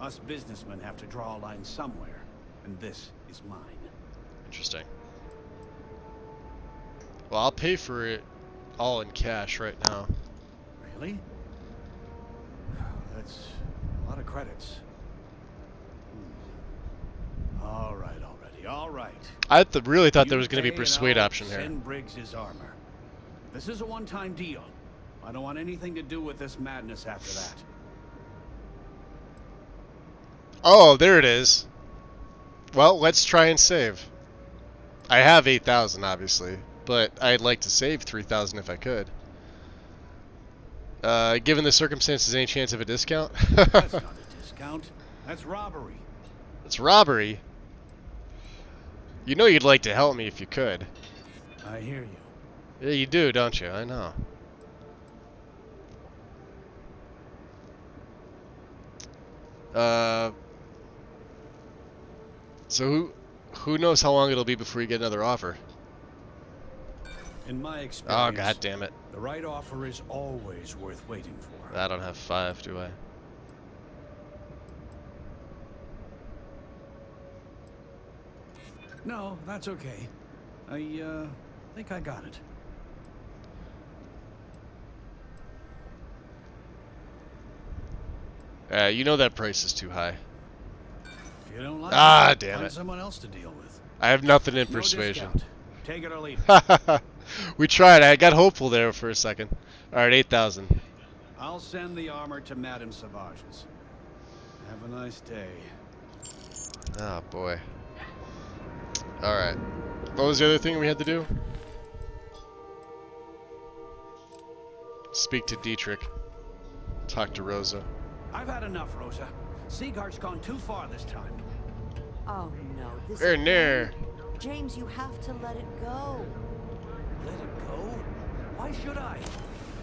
Us businessmen have to draw a line somewhere, and this is mine. Interesting. Well, I'll pay for it all in cash right now. Really? That's a lot of credits. All right, already. All right. I really thought there You was going to be a pay it persuade out, option here. send Briggs his armor. This is a one-time deal. I don't want anything to do with this madness after that. Oh, there it is. Well, let's try and save. I have 8,000, obviously, but I'd like to save 3,000 if I could. Given the circumstances, any chance of a discount? That's not a discount. That's robbery. It's robbery. You know you'd like to help me if you could. I hear you. Yeah, you do, don't you? I know. So who knows how long it'll be before you get another offer? In my Oh, experience, god damn it. the right offer is always worth waiting for. I don't have 5, do I? No, that's okay. I think I got it. You know that price is too high. If you don't like it, Damn find it. someone else to deal with. I have nothing in No persuasion. discount. Take it or leave it. We tried. I got hopeful there for a second. Alright, 8,000. I'll send the armor to Madame Savage's. Have a nice day. Oh, boy. Alright. What was the other thing we had to do? Speak to Dietrich. Talk to Rosa. I've had enough, Rosa. Seagard's gone too far this time. Oh no, this Very near. James, you have to let it go. Let it go? Why should I?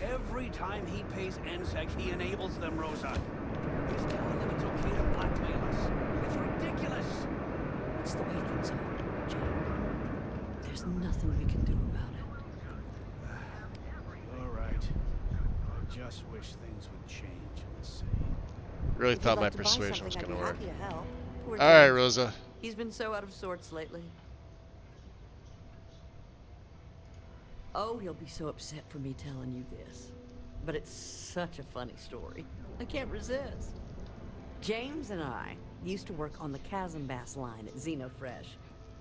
Every time he pays NSEC, he enables them, Rosa. He's telling them it's okay to blackmail us. It's ridiculous. It's the way things are, Jake. There's nothing we can do about it. All right. I just wish things would change in the city. Really If you'd thought my like to buy persuasion was something, going to I'd work. be happy to help. Poor All right, James. Rosa. He's been so out of sorts lately. Oh, he'll be so upset for me telling you this. But it's such a funny story. I can't resist. James and I used to work on the Chasm Bass line at Xenofresh.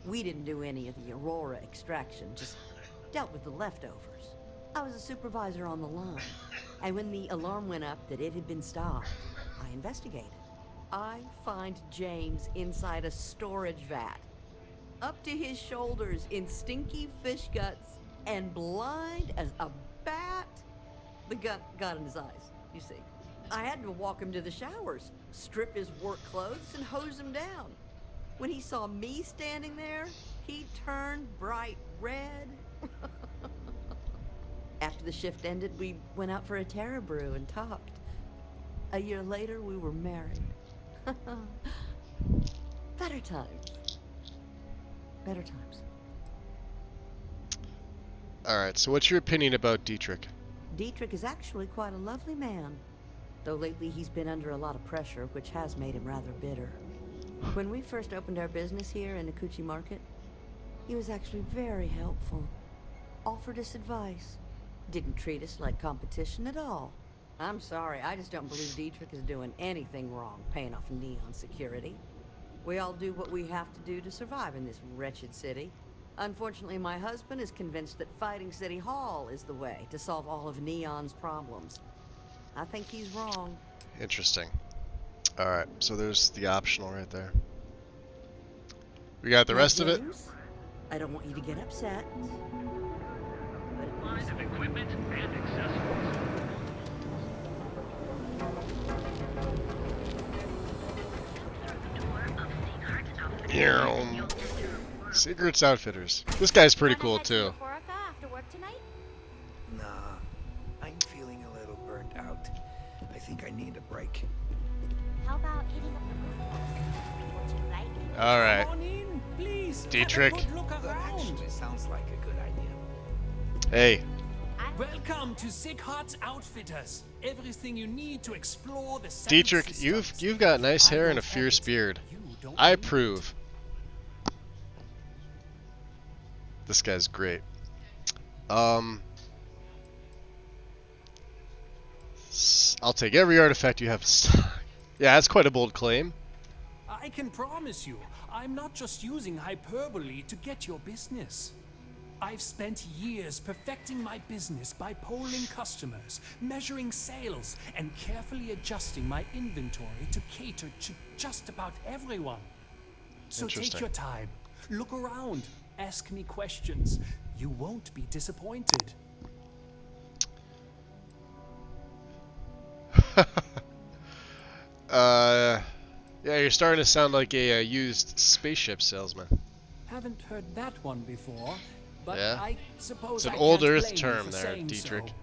We didn't do any of the Aurora extraction, just dealt with the leftovers. I was a supervisor on the line, and when the alarm went up that it had been stopped, I investigated. I find James inside a storage vat, up to his shoulders in stinky fish guts, and blind as a bat. The gut got in his eyes, you see. I had to walk him to the showers, strip his work clothes, and hose him down. When he saw me standing there, he turned bright red. After the shift ended, we went out for a Terra brew and talked. A year later, we were married. Better times. Better times. Alright, so what's your opinion about Dietrich? Dietrich is actually quite a lovely man, though lately he's been under a lot of pressure, which has made him rather bitter. When we first opened our business here in Akuchi Market, he was actually very helpful. Offered us advice. Didn't treat us like competition at all. I'm sorry, I just don't believe Dietrich is doing anything wrong paying off Neon security. We all do what we have to do to survive in this wretched city. Unfortunately, my husband is convinced that fighting City Hall is the way to solve all of Neon's problems. I think he's wrong. Interesting. Alright, so there's the optional right there. We got the rest of it. James, I don't want you to get upset. Line of equipment and accessories. Secrets Outfitters. This guy's pretty cool too. After work tonight? Nah, I'm feeling a little burnt out. I think I need a break. How about hitting up the roof? Would you like? Alright. Come on in, please. Dietrich. Have a good look around. That actually sounds like a good idea. Hey. Welcome to Sickhart's Outfitters. Everything you need to explore the seven Dietrich, systems. you've got nice hair and a fierce beard. I approve. This guy's great. I'll take every artifact you have in stock. Yeah, that's quite a bold claim. I can promise you, I'm not just using hyperbole to get your business. I've spent years perfecting my business by polling customers, measuring sales, and carefully adjusting my inventory to cater to just about everyone. So take your time, look around, ask me questions. You won't be disappointed. Yeah, you're starting to sound like a used spaceship salesman. Haven't heard that one before, but Yeah? I suppose It's an I old can't Earth blame you term for there, saying Dietrich. so.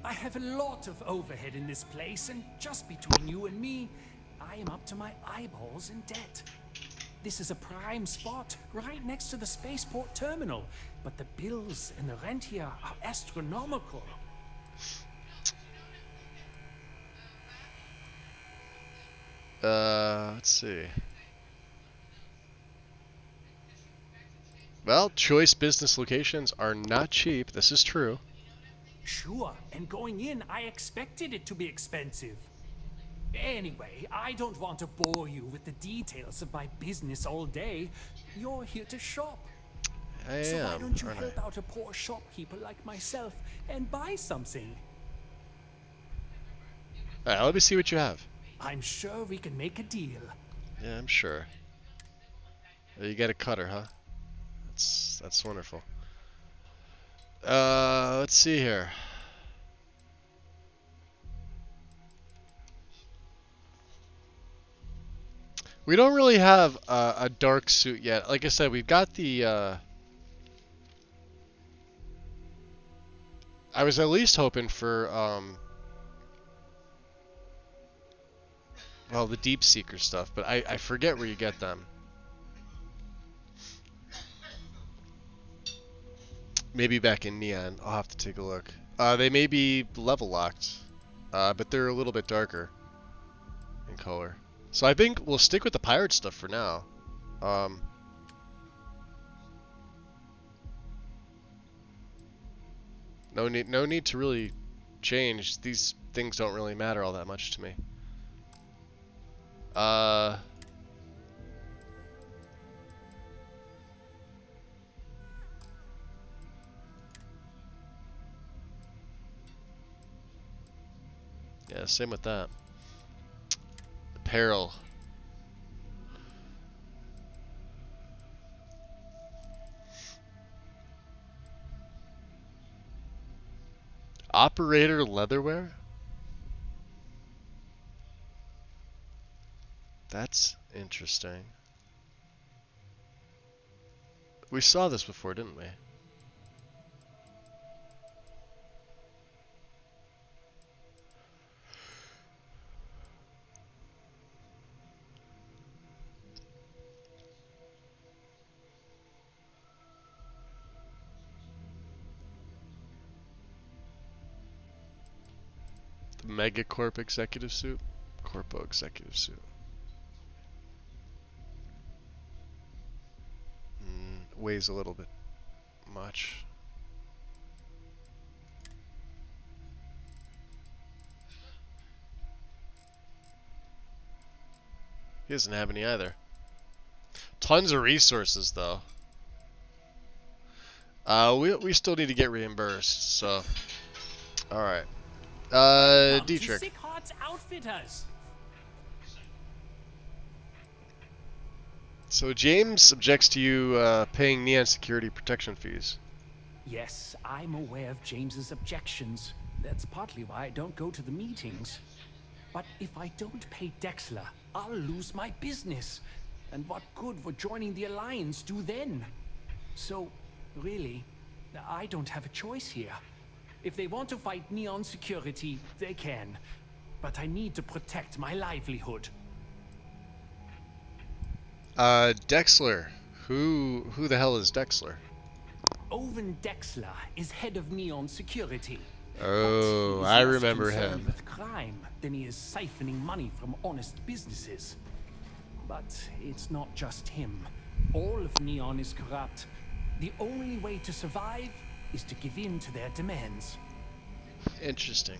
I have a lot of overhead in this place, and just between you and me, I am up to my eyeballs in debt. This is a prime spot, right next to the spaceport terminal, but the bills and the rent here are astronomical. Let's see. Well, choice business locations are not cheap. This is true. Sure, and going in, I expected it to be expensive. Anyway, I don't want to bore you with the details of my business all day. You're here to shop. So why don't you help out a poor shopkeeper like myself and buy something? Alright, let me see what you have. I'm sure we can make a deal. Yeah, I'm sure. Oh, you got a cutter, huh? That's wonderful. Let's see here. We don't really have a dark suit yet. Like I said, we've got the I was at least hoping for well, the Deep Seeker stuff, but I forget where you get them. Maybe back in Neon. I'll have to take a look. They may be level locked, but they're a little bit darker in color. So I think we'll stick with the pirate stuff for now. No need to really change. These things don't really matter all that much to me. Yeah, same with that. Apparel. Operator leatherwear? That's interesting. We saw this before, didn't we? The Megacorp executive suit? Corpo executive suit. Weighs a little bit much. He doesn't have any either. Tons of resources though. We still need to get reimbursed, so alright. Dietrich. Sick Hearts Outfitters. So James objects to you paying Neon security protection fees. Yes, I'm aware of James's objections. That's partly why I don't go to the meetings. But if I don't pay Dexler, I'll lose my business. And what good would joining the Alliance do then? So, really, I don't have a choice here. If they want to fight Neon security, they can. But I need to protect my livelihood. Dexler. Who the hell is Dexler? Owen Dexler is head of Neon security. Oh, I remember him. With crime than he is siphoning money from honest businesses. But it's not just him. All of Neon is corrupt. The only way to survive is to give in to their demands. Interesting.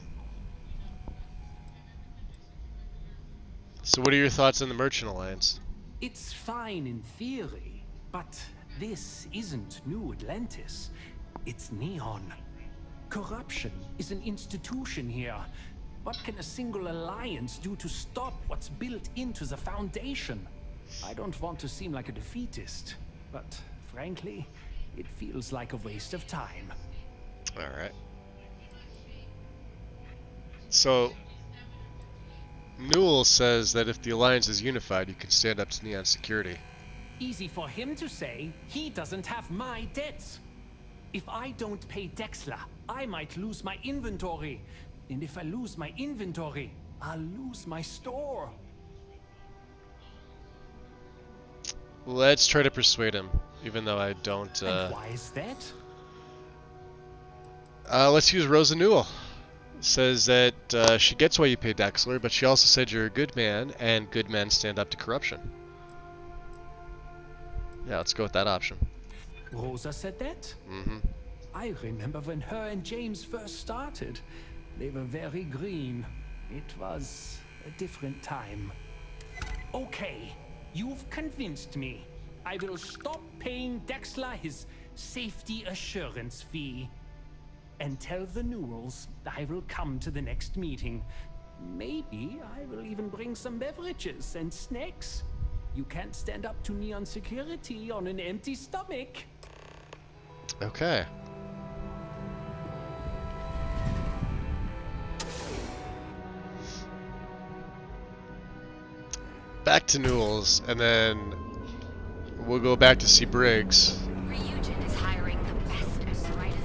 So what are your thoughts on the Merchant Alliance? It's fine in theory, but this isn't New Atlantis. It's Neon. Corruption is an institution here. What can a single alliance do to stop what's built into the foundation? I don't want to seem like a defeatist, but frankly, it feels like a waste of time. Alright. So, Newell says that if the Alliance is unified, you can stand up to Neon security. Easy for him to say. He doesn't have my debts. If I don't pay Dexler, I might lose my inventory. And if I lose my inventory, I'll lose my store. Let's try to persuade him, even though I don't. And why is that? Let's use Rosa Newell. Says that she gets why you pay Dexler, but she also said you're a good man, and good men stand up to corruption. Yeah, let's go with that option. Rosa said that? Mm-hmm. I remember when her and James first started. They were very green. It was a different time. Okay, you've convinced me. I will stop paying Dexler his safety assurance fee. And tell the Newells I will come to the next meeting. Maybe I will even bring some beverages and snacks. You can't stand up to Neon security on an empty stomach. Okay. Back to Newell's, and then we'll go back to see Briggs. Ryujin is hiring the best and brightest.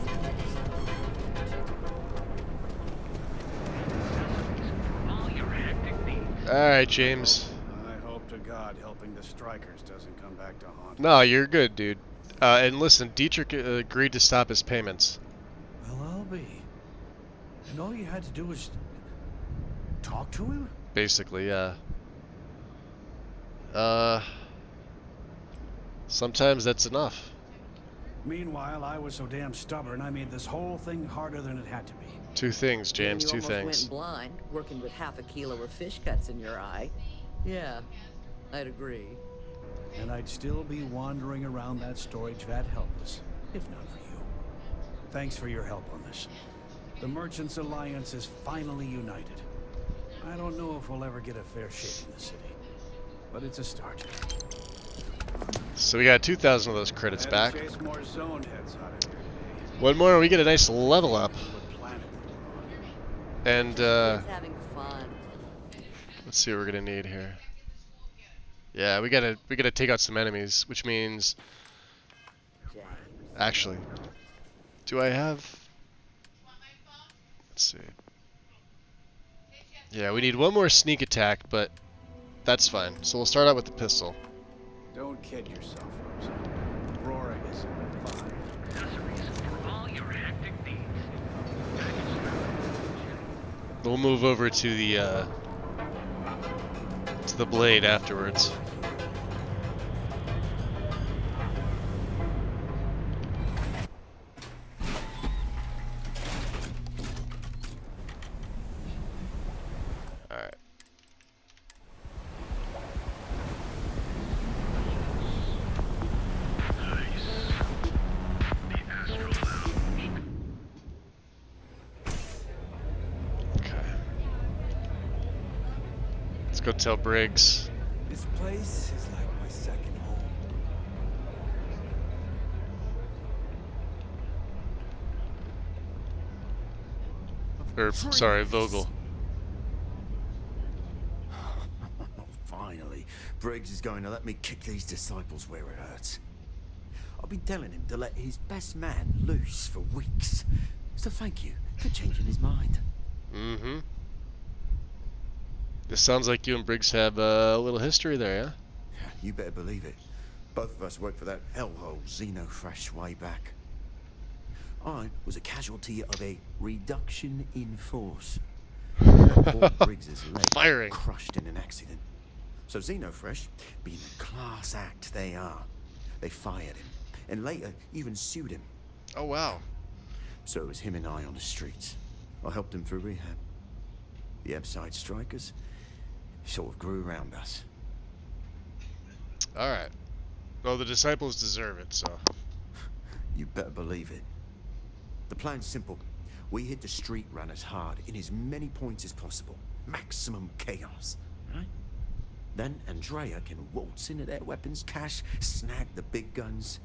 Alright, James. I hope to God helping the strikers doesn't come back to haunt. No, you're good, dude. And listen, Dietrich agreed to stop his payments. Well, I'll be. And all you had to do was talk to him? Basically, yeah. Sometimes that's enough. Meanwhile, I was so damn stubborn, I made this whole thing harder than it had to be. Two things, James, you two almost things. went blind, working with half a kilo of fish cuts in your eye. Yeah, I'd agree. And I'd still be wandering around that storage vat helpless, if not for you. Thanks for your help on this. The Merchants Alliance is finally united. I don't know if we'll ever get a fair shake in the city, but it's a start. So we got 2,000 of those credits back. Chase more zone heads out of here today. One more, we get a nice level up. And Having fun. let's see what we're gonna need here. Yeah, we gotta take out some enemies, which means actually, do I have? Let's see. Yeah, we need one more sneak attack, but that's fine. So we'll start out with the pistol. Don't kid yourself, Rosa. Roaring is fine. We'll move over to the blade afterwards. All right. Let's go tell Briggs. This place is like my second home. Or, sorry, Vogel. Finally, Briggs is going to let me kick these disciples where it hurts. I've been telling him to let his best man loose for weeks. So thank you for changing his mind. Mm-hmm. This sounds like you and Briggs have a little history there, yeah? You better believe it. Both of us worked for that hellhole Xenofresh way back. I was a casualty of a reduction in force. Poor Briggs's leg crushed in an accident. So Xenofresh, being the class act they are, they fired him, and later even sued him. Oh, wow. So it was him and I on the streets. I helped him through rehab. The Epside strikers sort of grew around us. Alright. Well, the disciples deserve it, so. You better believe it. The plan's simple. We hit the street runners hard in as many points as possible. Maximum chaos, right? Then Andrea can waltz into their weapons cache, snag the big guns,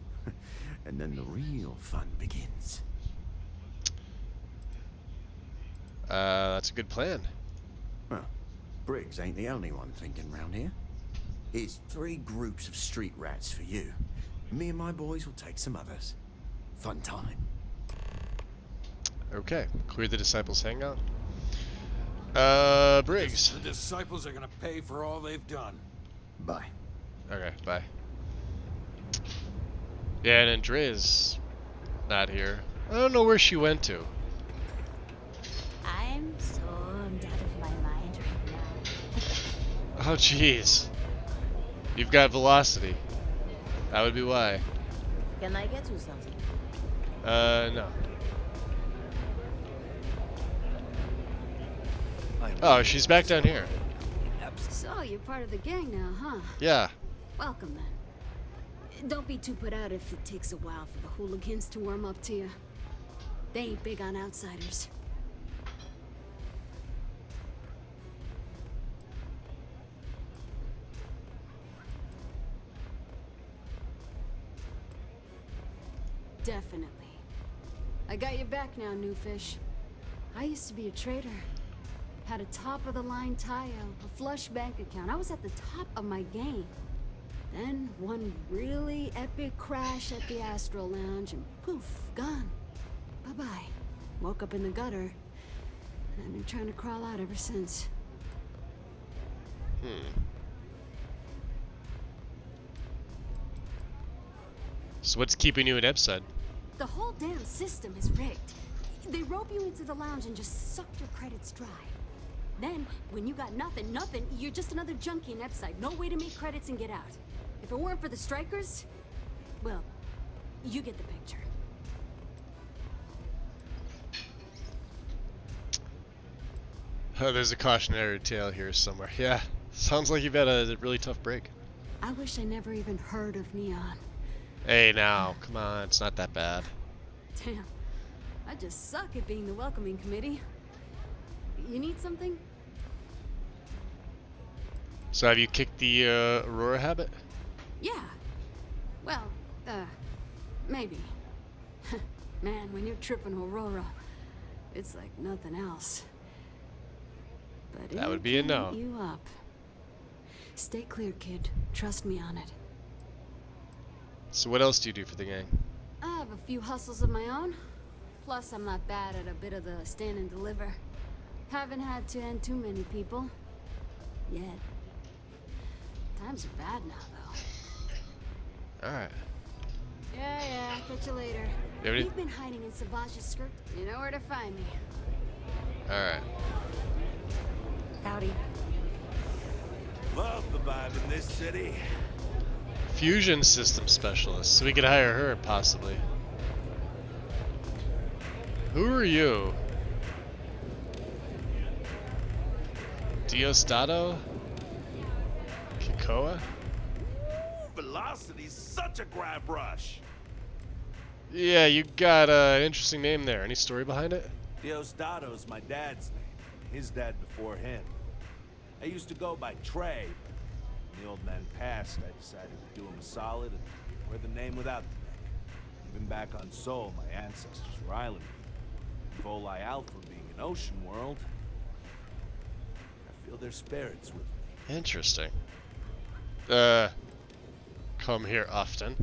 and then the real fun begins. That's a good plan. Well, Briggs ain't the only one thinking round here. Here's 3 groups of street rats for you. Me and my boys will take some others. Fun time. Okay, clear the disciples' hangout. Briggs. The disciples are gonna pay for all they've done. Bye. Okay, bye. Yeah, and Andrea's not here. I don't know where she went to. I'm so out of my mind right now. Oh, jeez. You've got velocity. That would be why. Can I get you something? No. Oh, she's back down here. So, you're part of the gang now, huh? Yeah. Welcome, then. Don't be too put out if it takes a while for the hooligans to warm up to you. They ain't big on outsiders. Definitely. I got your back now, new fish. I used to be a trader. Had a top-of-the-line tie-out, a flush bank account. I was at the top of my game. Then one really epic crash at the Astral Lounge and poof, gone. Bye-bye. Woke up in the gutter. And I've been trying to crawl out ever since. So what's keeping you at Ebside? The whole damn system is rigged. They rope you into the lounge and just suck your credits dry. Then, when you got nothing, you're just another junkie in Epside. No way to make credits and get out. If it weren't for the strikers, well, you get the picture. Oh, there's a cautionary tale here somewhere. Yeah, sounds like you've had a really tough break. I wish I never even heard of Neon. Hey now, come on, it's not that bad. Damn, I just suck at being the welcoming committee. You need something? So have you kicked the Aurora habit? Yeah. Well, maybe. Man, when you're tripping Aurora, it's like nothing else. But that would be a no. You up. Stay clear, kid. Trust me on it. So what else do you do for the gang? I have a few hustles of my own. Plus, I'm not bad at a bit of the stand and deliver. Haven't had to end too many people. Yet. Times are bad now, though. Alright. Yeah, catch you later. You've been hiding in Savaj's skirt. You know where to find me. Alright. Howdy. Love the vibe in this city. Fusion system specialist. So we could hire her, possibly. Who are you? Diosdado? Kikoa? Velocity's such a grab rush. Yeah, you got an interesting name there. Any story behind it? Diosdado's my dad's name. His dad before him. I used to go by Trey. When the old man passed, I decided to do him a solid and wear the name without the name. Even back on Sol, my ancestors were island people. Voli Alpha being an ocean world, I feel their spirits with me. Interesting. Come here often.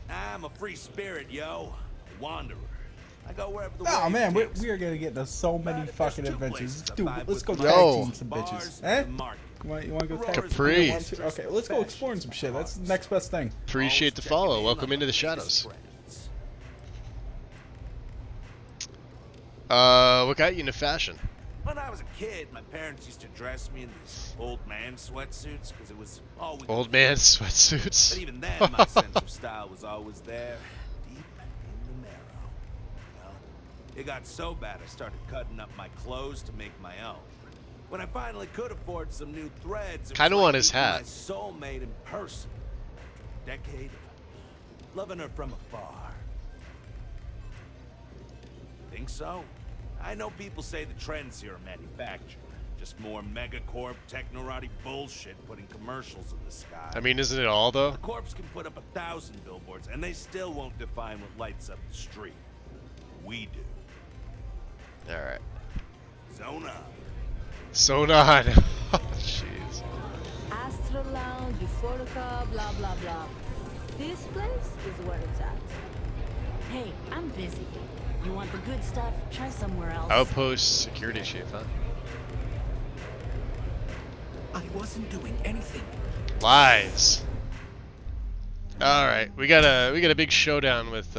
I'm a free spirit, yo. A wanderer. I go wherever the Oh waves man, takes we are gonna get to so many fucking adventures. Dude, let's go tag Yo. team some bitches. Eh? You wanna go tag Capri. Okay, let's go exploring some shit. That's the next best thing. Appreciate the follow. Welcome into the shadows. What got you into fashion? When I was a kid, my parents used to dress me in these old man sweatsuits because it was all we Old could man afford. sweatsuits. But even then, my sense of style was always there, deep in the marrow. Well, it got so bad I started cutting up my clothes to make my own. When I finally could afford some new threads, it Kinda was want like his meeting hat. my soulmate in person. After a decade of loving her from afar. Think so? I know people say the trends here are manufactured. Just more megacorp, technorati bullshit putting commercials in the sky. I mean, isn't it all though? The corps can put up 1,000 billboards, and they still won't define what lights up the street. We do. All right. Zone on. So not. Oh, jeez. Astro Lounge, Euphorica, blah blah blah. This place is where it's at. Hey, I'm busy. You want the good stuff? Try somewhere else. Outpost security chief, huh? I wasn't doing anything. Lies. All right, we got a big showdown with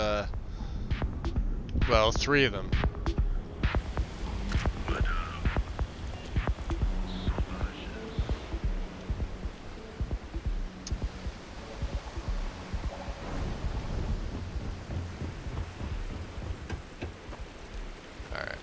well, 3 of them. All right.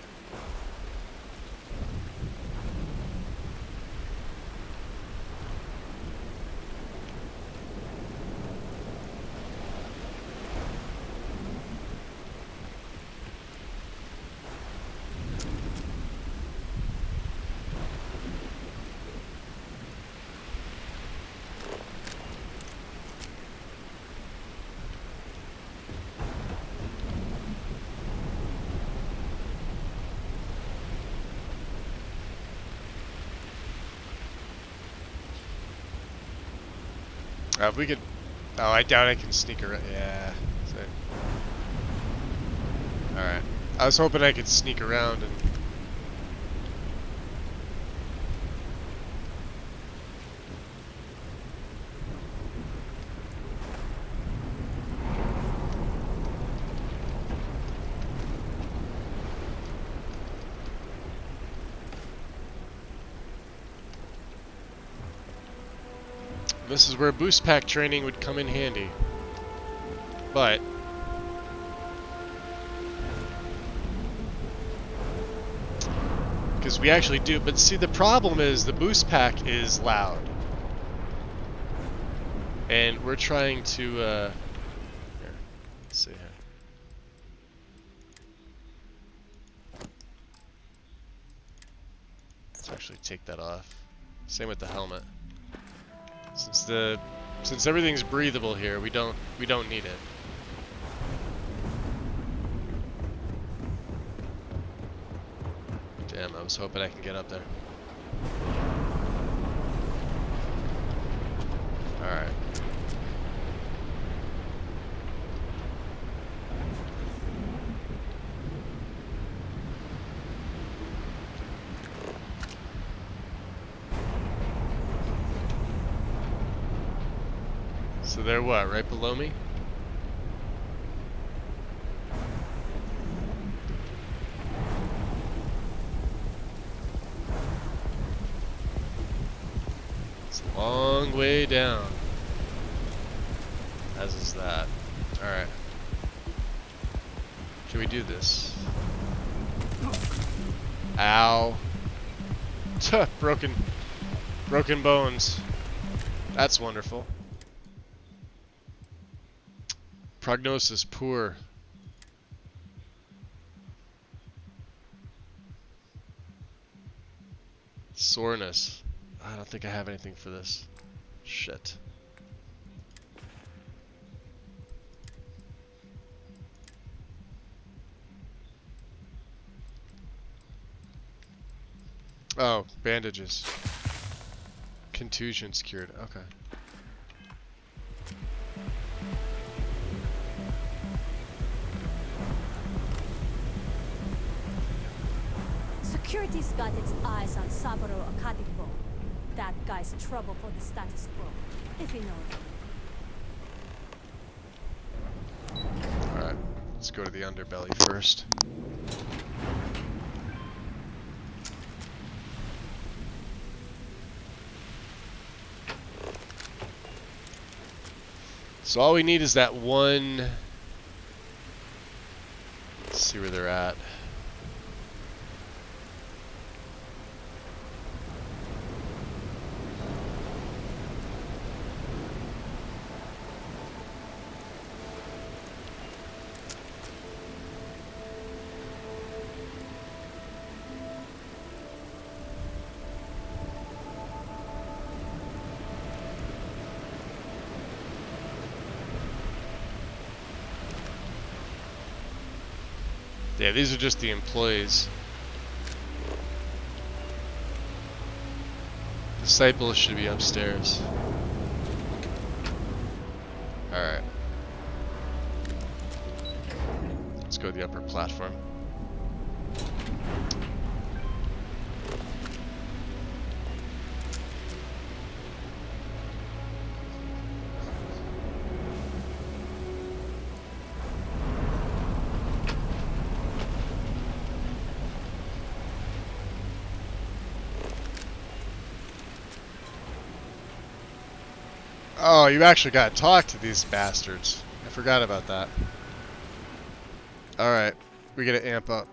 If we could. Oh, I doubt I can sneak around. Yeah. Alright. I was hoping I could sneak around and. This is where boost pack training would come in handy. But because we actually do, but see the problem is the boost pack is loud. And we're trying to here, let's see here. Let's actually take that off. Same with the helmet. Since everything's breathable here, we don't need it. Damn, I was hoping I can get up there. Alright. So they're what, right below me? It's a long way down. As is that. Alright. Can we do this? Ow. Tuh, broken bones. That's wonderful. Prognosis poor. Soreness. I don't think I have anything for this. Shit. Oh, bandages. Contusions cured. Okay. Security's got its eyes on Saburo Akadipo. That guy's trouble for the status quo, if you know them. Alright, let's go to the underbelly first. So all we need is that one. Let's see where they're at. Yeah, these are just the employees. Disciples should be upstairs. Alright. Let's go to the upper platform. Oh, you actually gotta talk to these bastards. I forgot about that. Alright, we gotta amp up.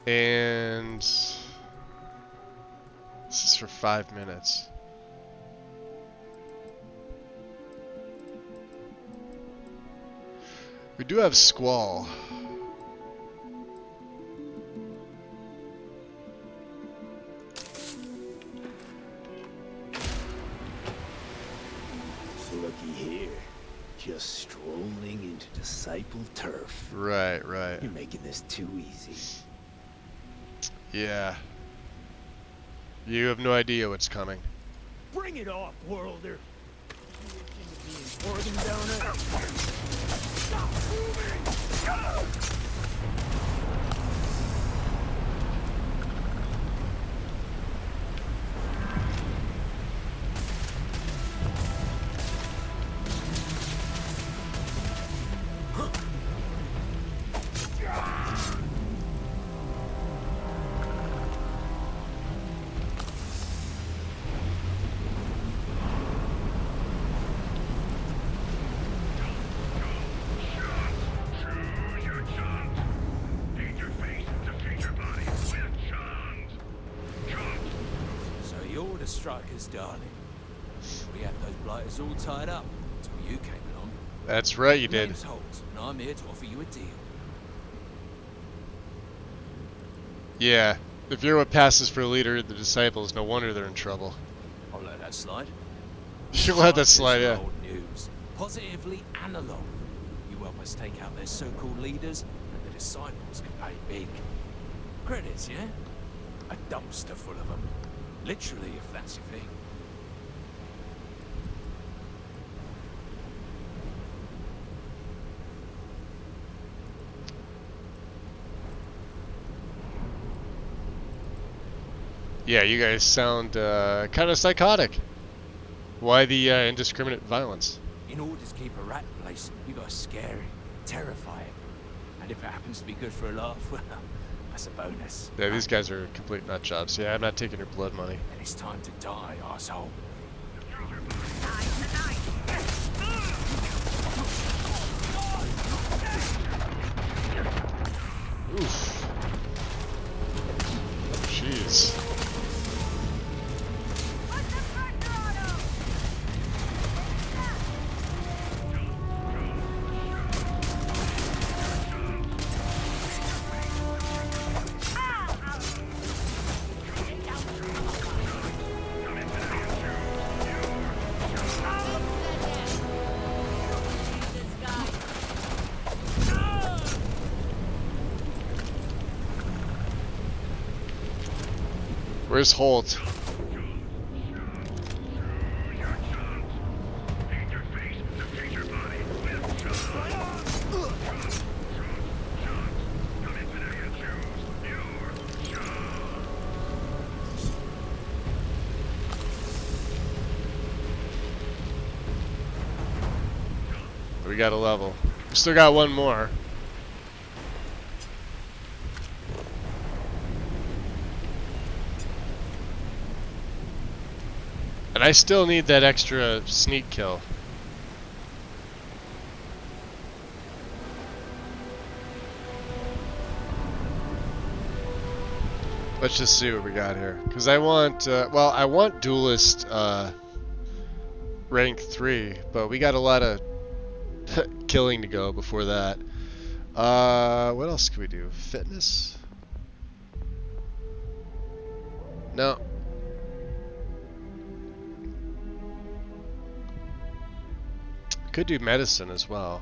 And this is for 5 minutes. We do have Squall. Looky here. Just strolling into Disciple turf. Right, right. You're making this too easy. Yeah. You have no idea what's coming. Bring it off, Worlder. Organ donut. Stop moving! strikers, darling. We had those blighters all tied up until you came along. That's right, you My did. name's Holt, and I'm here to offer you a deal. Yeah, if you're what passes for a leader of the disciples, no wonder they're in trouble. I'll let that slide. You let that slide, yeah. Old news, positively analog. You help us take out their so-called leaders, and the disciples can pay big. Credits, yeah? A dumpster full of them. Literally, if that's your thing. Yeah, you guys sound kind of psychotic. Why the indiscriminate violence? In order to keep a rat place, you gotta scare it, terrify it. And if it happens to be good for a laugh, well, that's a bonus. Yeah, these guys are complete nut jobs. Yeah, I'm not taking your blood money. And it's time to die, arsehole. Oof. Jeez. Where's Holt? We got a level. We still got one more. And I still need that extra sneak kill. Let's just see what we got here. Because I want, well, I want duelist rank 3, but we got a lot of killing to go before that. What else can we do? Fitness? No. Could do medicine as well.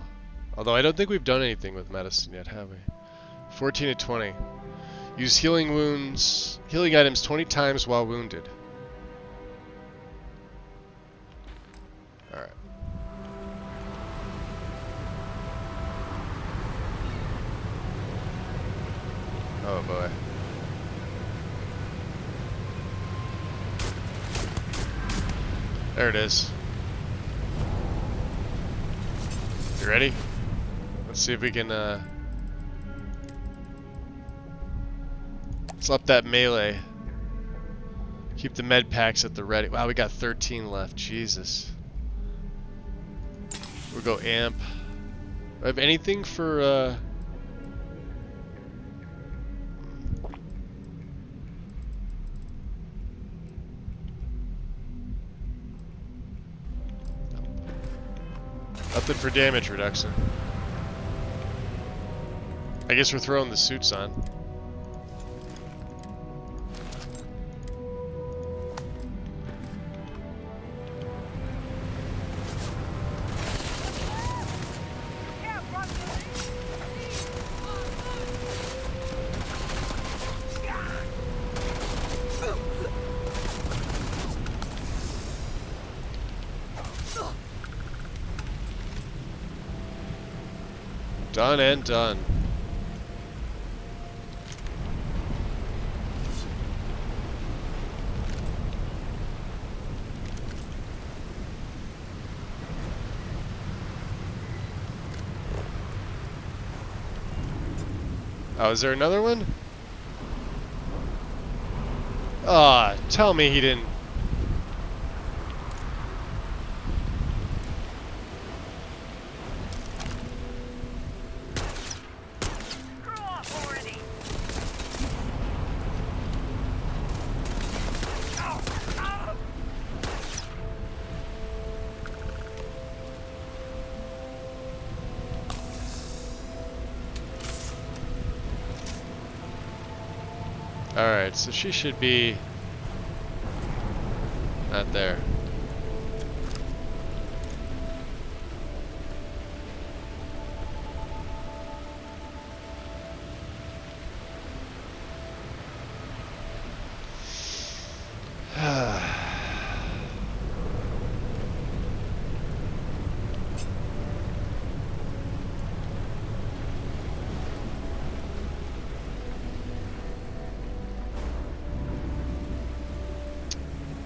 Although I don't think we've done anything with medicine yet, have we? 14 to 20. Use healing items 20 times while wounded. Alright. Oh boy. There it is. You ready? Let's see if we can let's up that melee. Keep the med packs at the ready. Wow, we got 13 left. Jesus. We'll go amp. Do I have anything for nothing for damage reduction. I guess we're throwing the suits on. Done and done. Oh, is there another one? Ah, tell me he didn't. Alright, so she should be not there.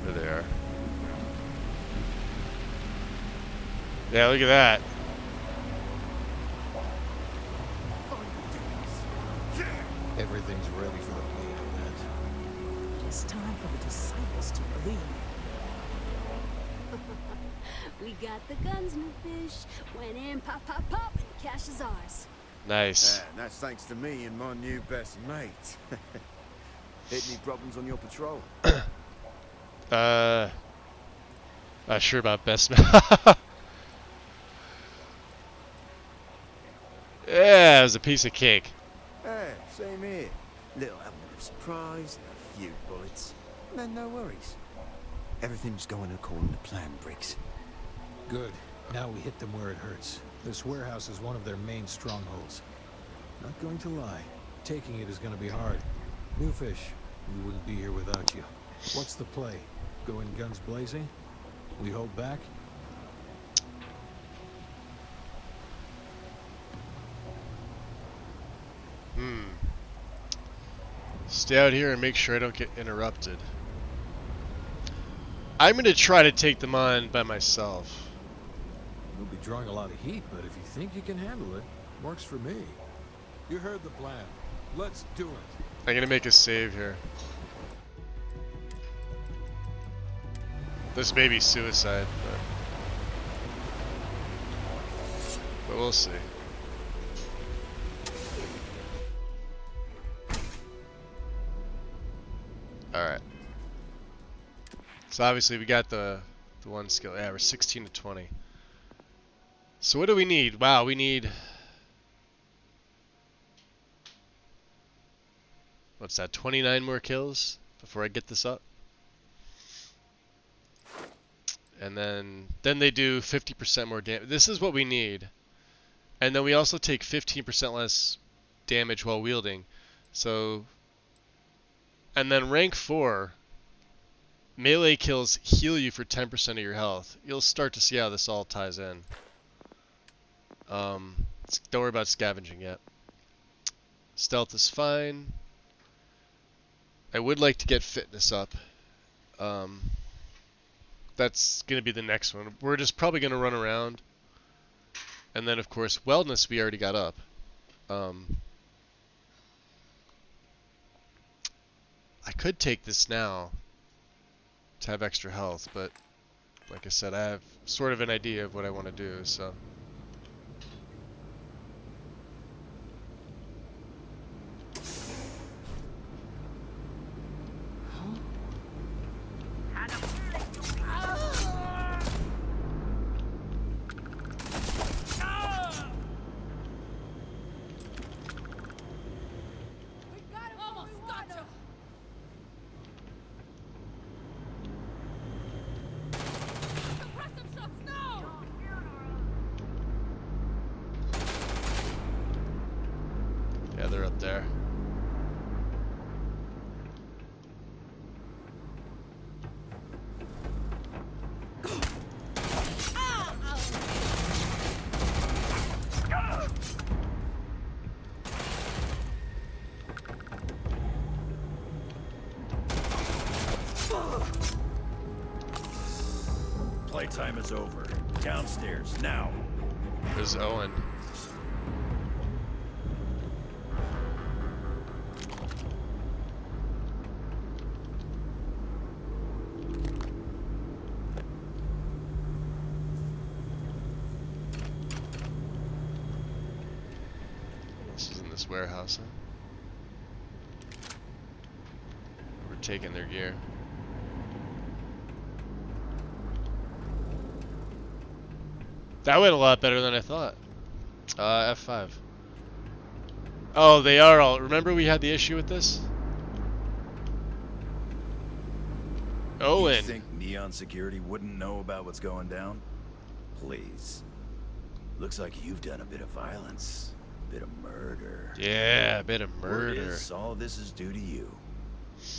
There they are. Yeah, look at that. Everything's ready for the main event. It's time for the disciples to believe. We got the guns, new fish. Went in, pop, pop, pop, and cash is ours. Nice. And that's thanks to me and my new best mate. Hit any problems on your patrol? Not sure about best. Yeah, it was a piece of cake. Yeah, same here. Little element of surprise, a few bullets, and then no worries. Everything's going according to plan, Briggs. Good. Now we hit them where it hurts. This warehouse is one of their main strongholds. Not going to lie. Taking it is going to be hard. New fish, we wouldn't be here without you. What's the play? Go in guns blazing? We hold back? Stay out here and make sure I don't get interrupted. I'm going to try to take them on by myself. You'll be drawing a lot of heat, but if you think you can handle it, works for me. You heard the plan. Let's do it. I'm going to make a save here. This may be suicide, but we'll see. Alright. So obviously we got the one skill. Yeah, we're 16 to 20. So what do we need? Wow, we need... What's that, 29 more kills before I get this up? And then they do 50% more damage. This is what we need. And then we also take 15% less damage while wielding. So... And then rank 4, melee kills heal you for 10% of your health. You'll start to see how this all ties in. Don't worry about scavenging yet. Stealth is fine. I would like to get fitness up. That's going to be the next one. We're just probably going to run around. And then, of course, wellness we already got up. I could take this now to have extra health, but like I said, I have sort of an idea of what I want to do, so. Yeah, they're up there. Playtime is over. Downstairs, now. There's Owen. This is in this warehouse, huh? We're taking their gear. That went a lot better than I thought. F5. Oh, they are all... Remember we had the issue with this? Owen. You think Neon Security wouldn't know about what's going down? Please. Looks like you've done a bit of violence. A bit of murder. Yeah, a bit of Word murder. is, all this is due to you.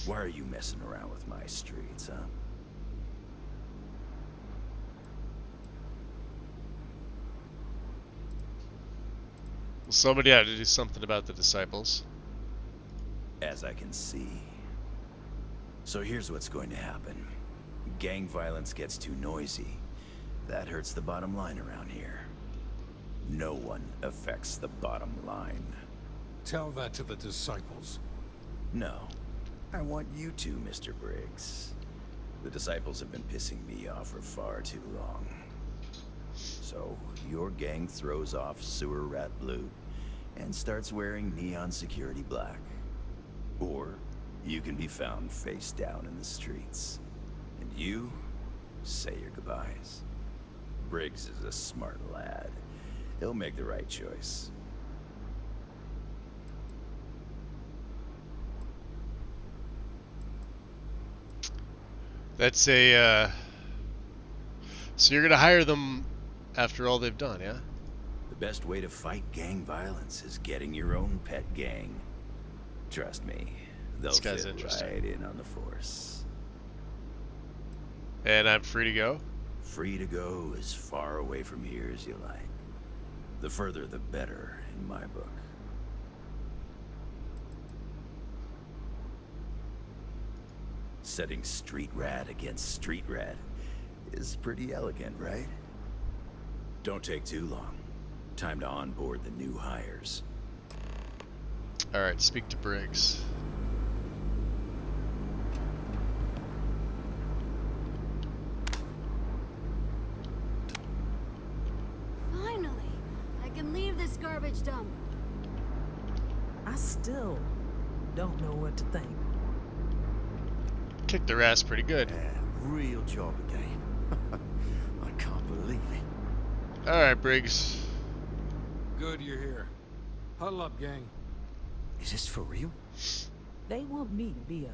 Why are you messing around with my streets, huh? Well, somebody had to do something about the disciples. As I can see. So here's what's going to happen. Gang violence gets too noisy. That hurts the bottom line around here. No one affects the bottom line. Tell that to the disciples. No. I want you to, Mr. Briggs. The disciples have been pissing me off for far too long. So, your gang throws off sewer rat blue and starts wearing neon security black. Or, you can be found face down in the streets. And you say your goodbyes. Briggs is a smart lad. He'll make the right choice. That's a, so you're gonna hire them after all they've done, yeah? The best way to fight gang violence is getting your own pet gang. Trust me, they'll This guy's fit interesting. right in on the force. And I'm free to go? Free to go as far away from here as you like. The further the better, in my book. Setting street rat against street rat is pretty elegant, right? Don't take too long. Time to onboard the new hires. Alright, speak to Briggs. Finally, I can leave this garbage dump. I still don't know what to think. Kicked their ass pretty good. Real job again. I can't believe it. Alright, Briggs. Good you're here. Huddle up, gang. Is this for real? They want me to be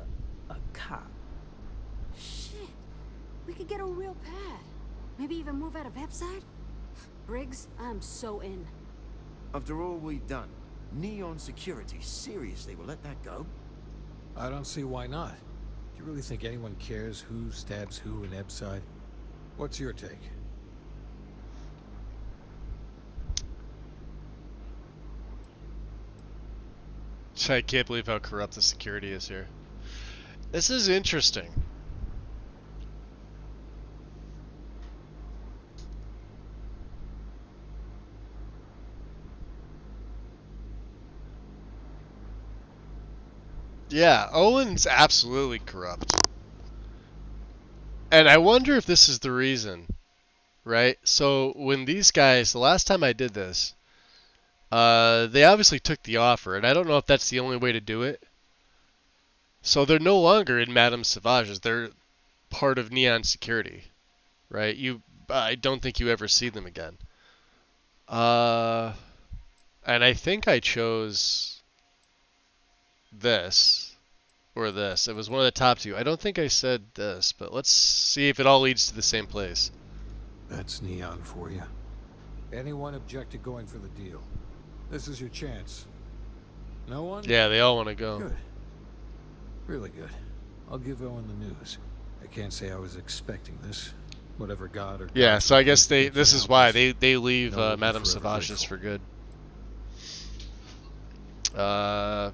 a cop. Shit, we could get a real pad. Maybe even move out of Epside. Briggs, I'm so in. After all we've done, Neon Security seriously will let that go? I don't see why not. Do you really think anyone cares who stabs who in Epside? What's your take? I can't believe how corrupt the security is here. This is interesting. Yeah, Owen's absolutely corrupt. And I wonder if this is the reason, right? So when these guys, the last time I did this, they obviously took the offer, and I don't know if that's the only way to do it. So they're no longer in Madame Savage's. They're part of Neon Security, right? I don't think you ever see them again. And I think I chose this or this. It was one of the top two. I don't think I said this, but let's see if it all leads to the same place. That's Neon for you. Anyone object to going for the deal? This is your chance. No one? Yeah, they all want to go. Good. Really good. I'll give Owen the news. I can't say I was expecting this. Whatever God or Yeah, God's so I guess thinks this will is help why us. they leave No, we'll be Madame forever Savage's grateful. for good.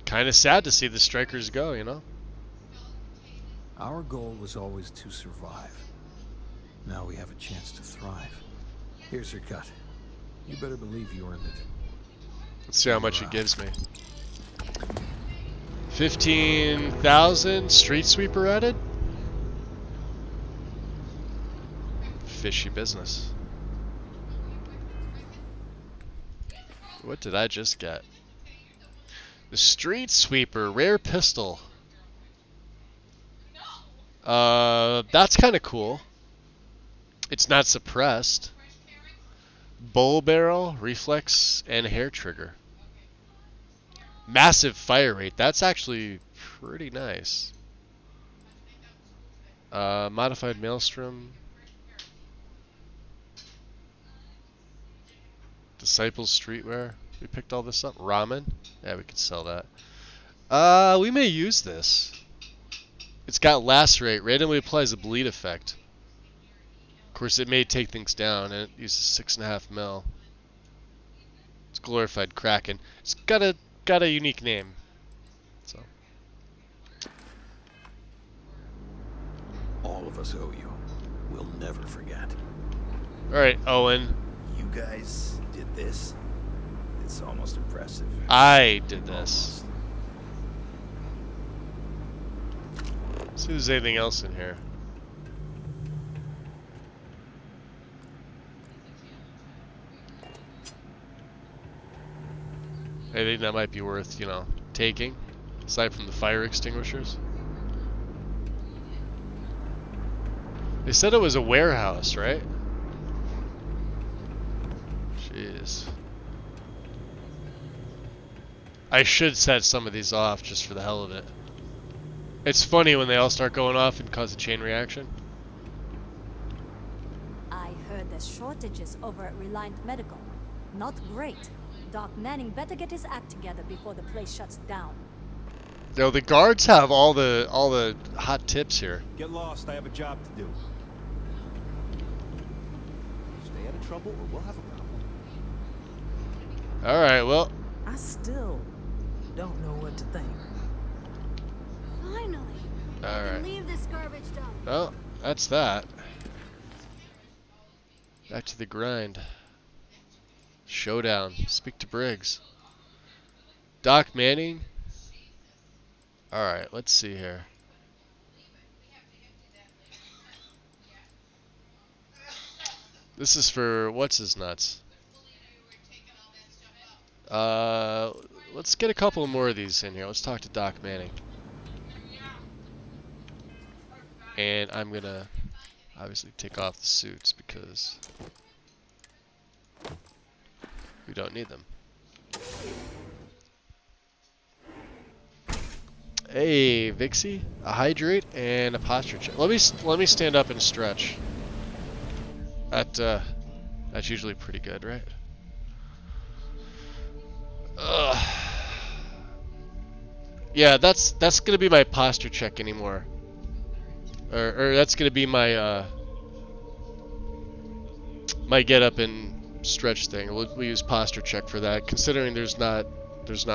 Kind of sad to see the strikers go, you know? Our goal was always to survive. Now we have a chance to thrive. Here's your cut. You better believe you earned it. Let's see how much it gives me. 15,000 street sweeper added? Fishy business. What did I just get? The street sweeper, rare pistol. That's kind of cool. It's not suppressed. Bull barrel, reflex, and hair trigger. Massive fire rate. That's actually pretty nice. Modified Maelstrom. Disciples Streetwear. We picked all this up. Ramen. Yeah, we could sell that. We may use this. It's got Lacerate. Randomly applies a bleed effect. Of course, it may take things down, and it uses 6.5 mil. It's glorified Kraken. It's got a unique name. So. All of us owe you. We'll never forget. All right, Owen. You guys did this? It's almost impressive. I did this. See if there's anything else in here. Anything that might be worth, taking, aside from the fire extinguishers. They said it was a warehouse, right? Jeez. I should set some of these off just for the hell of it. It's funny when they all start going off and cause a chain reaction. I heard there's shortages over at Reliant Medical. Not great. Doc Manning better get his act together before the place shuts down. Yo, the guards have all the hot tips here. Get lost. I have a job to do. Stay out of trouble or we'll have a problem. All right, well. I still don't know what to think. Finally. All I can right. leave this garbage dump. Well, that's that. Back to the grind. Showdown. Speak to Briggs. Doc Manning. Alright, let's see here. This is for what's his nuts. Let's get a couple more of these in here. Let's talk to Doc Manning. And I'm gonna obviously take off the suits because we don't need them. Hey, Vixie, a hydrate and a posture check. Let me stand up and stretch. That's usually pretty good, right? Yeah, that's gonna be my posture check anymore. Or that's gonna be my my get up and stretch thing. We'll use posture check for that, considering there's not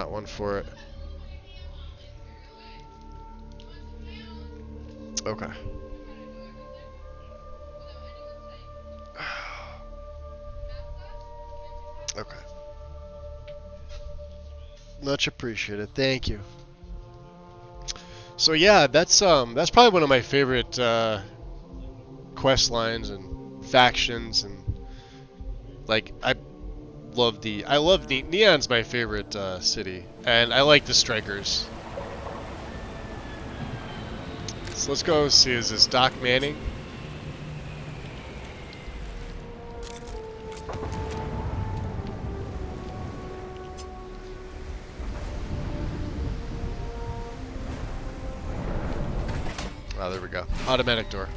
one for it. Okay. Okay. Much appreciated. Thank you. So yeah, that's probably one of my favorite quest lines and factions, and like I love Neon's my favorite city, and I like the Strikers. So let's go see, is this Doc Manning? Oh, there we go. Automatic door.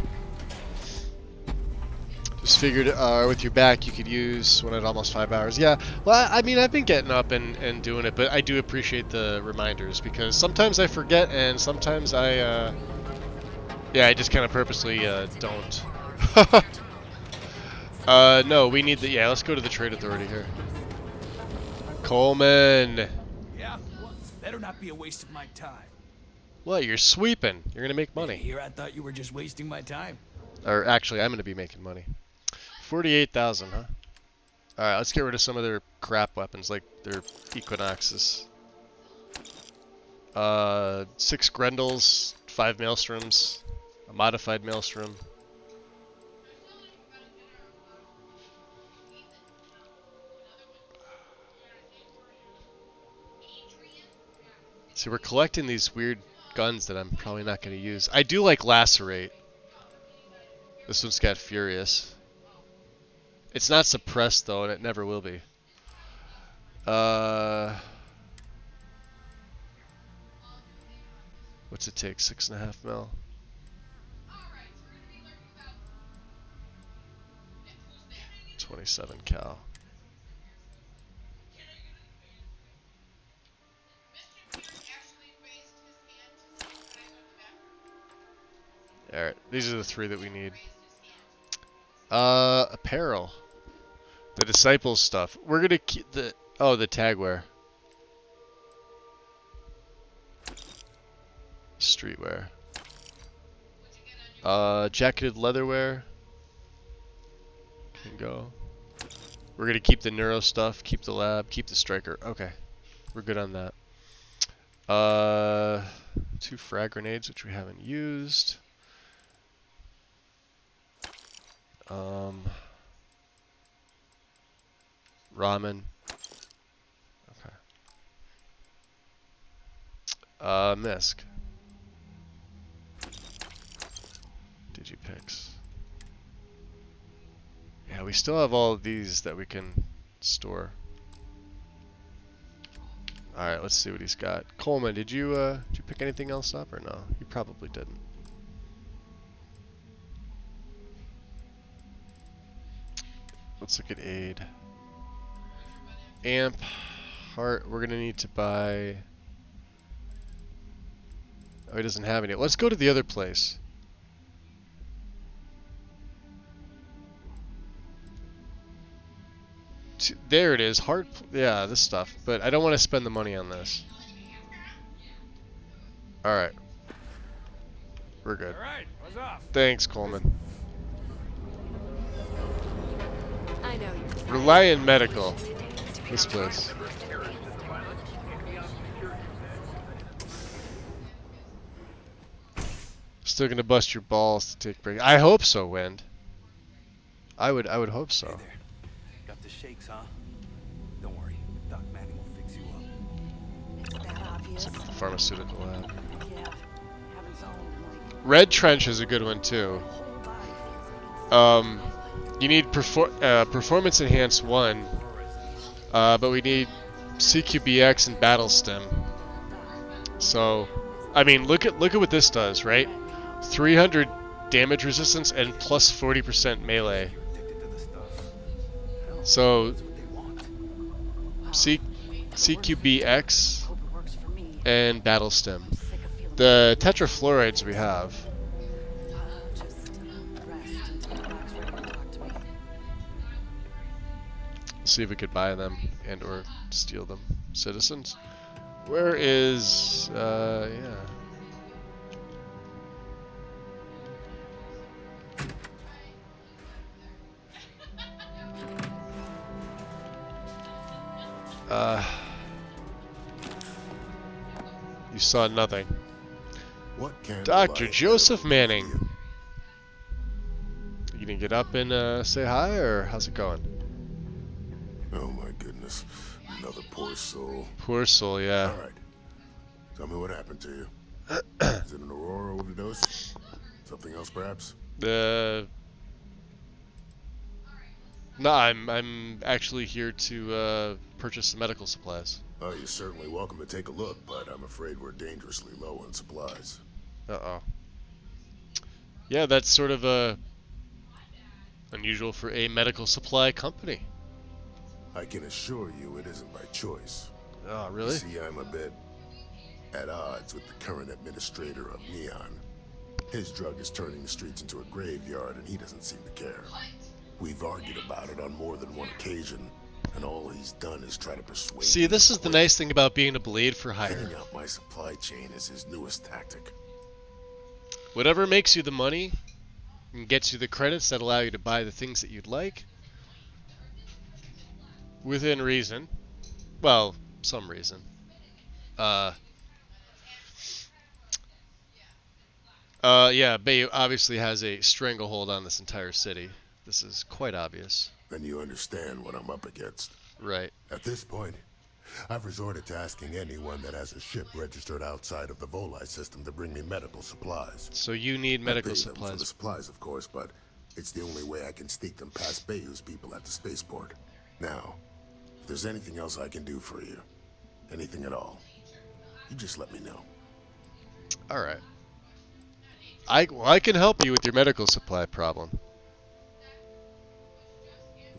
Just figured with your back you could use one at almost 5 hours. Yeah, well, I mean, I've been getting up and doing it, but I do appreciate the reminders because sometimes I forget and sometimes I just kind of purposely don't. No, we need the, let's go to the Trade Authority here. Coleman! Yeah, well, this better not be a waste of my time. What, you're sweeping. You're gonna make money. Here I thought you were just wasting my time. Or actually, I'm gonna be making money. 48,000, huh? Alright, let's get rid of some of their crap weapons, like their Equinoxes. 6 Grendels, 5 Maelstroms, a modified Maelstrom. See, we're collecting these weird guns that I'm probably not going to use. I do like Lacerate. This one's got Furious. It's not suppressed though, and it never will be. What's it take? 6.5 mil. 27 cal. Alright, these are the 3 that we need. Apparel. The Disciples stuff. We're gonna keep the... Oh, the tagwear. Streetwear. Jacketed leatherwear. Can go. We're gonna keep the neuro stuff, keep the lab, keep the striker. Okay. We're good on that. 2 frag grenades, which we haven't used. Ramen. Okay. Misk. Digipix. Yeah, we still have all of these that we can store. Alright, let's see what he's got. Coleman, did you pick anything else up or no? You probably didn't. Let's look at aid. Amp, heart, we're gonna need to buy... Oh, he doesn't have any. Let's go to the other place. There it is. Hard. Yeah, this stuff. But I don't want to spend the money on this. Alright. We're good. Alright, what's off? Thanks, Coleman. I know you're Reliant Medical. This place. Still gonna bust your balls to take break. I hope so, Wind. I would hope so. Hey there. Got the shakes, huh? Don't worry, Doc Manning will fix you up. It's that obvious. It's like a pharmaceutical lab. Yeah. Haven't zoned like Red Trench is a good one too. You need performance enhance 1, but we need CQBX and Battle Stem. So, I mean, look at what this does, right? 300 damage resistance and plus 40% melee. So, CQBX and Battle Stem. The tetrafluorides we have. See if we could buy them and or steal them. Citizens. Where is yeah. You saw nothing. What can Dr. Joseph Manning. You gonna get up and say hi, or how's it going? Oh my goodness. Another poor soul. Poor soul, yeah. Alright. Tell me what happened to you. Is it an Aurora overdose? Something else perhaps? No, I'm actually here to purchase some medical supplies. Oh, you're certainly welcome to take a look, but I'm afraid we're dangerously low on supplies. Uh-oh. Yeah, that's sort of unusual for a medical supply company. I can assure you it isn't by choice. Oh, really? You see, I'm a bit at odds with the current administrator of Neon. His drug is turning the streets into a graveyard, and he doesn't seem to care. We've argued about it on more than one occasion, and all he's done is try to persuade me. See, this is the nice thing about being a blade for hire. Cutting out my supply chain is his newest tactic. Whatever makes you the money and gets you the credits that allow you to buy the things that you'd like, within reason. Well, some reason. Yeah, Bay obviously has a stranglehold on this entire city. This is quite obvious. Then you understand what I'm up against. Right. At this point, I've resorted to asking anyone that has a ship registered outside of the Voli system to bring me medical supplies. So you need medical I pay them supplies. for the supplies, of course, but it's the only way I can sneak them past Bayou's people at the spaceport. Now, if there's anything else I can do for you, anything at all, you just let me know. Alright. I can help you with your medical supply problem.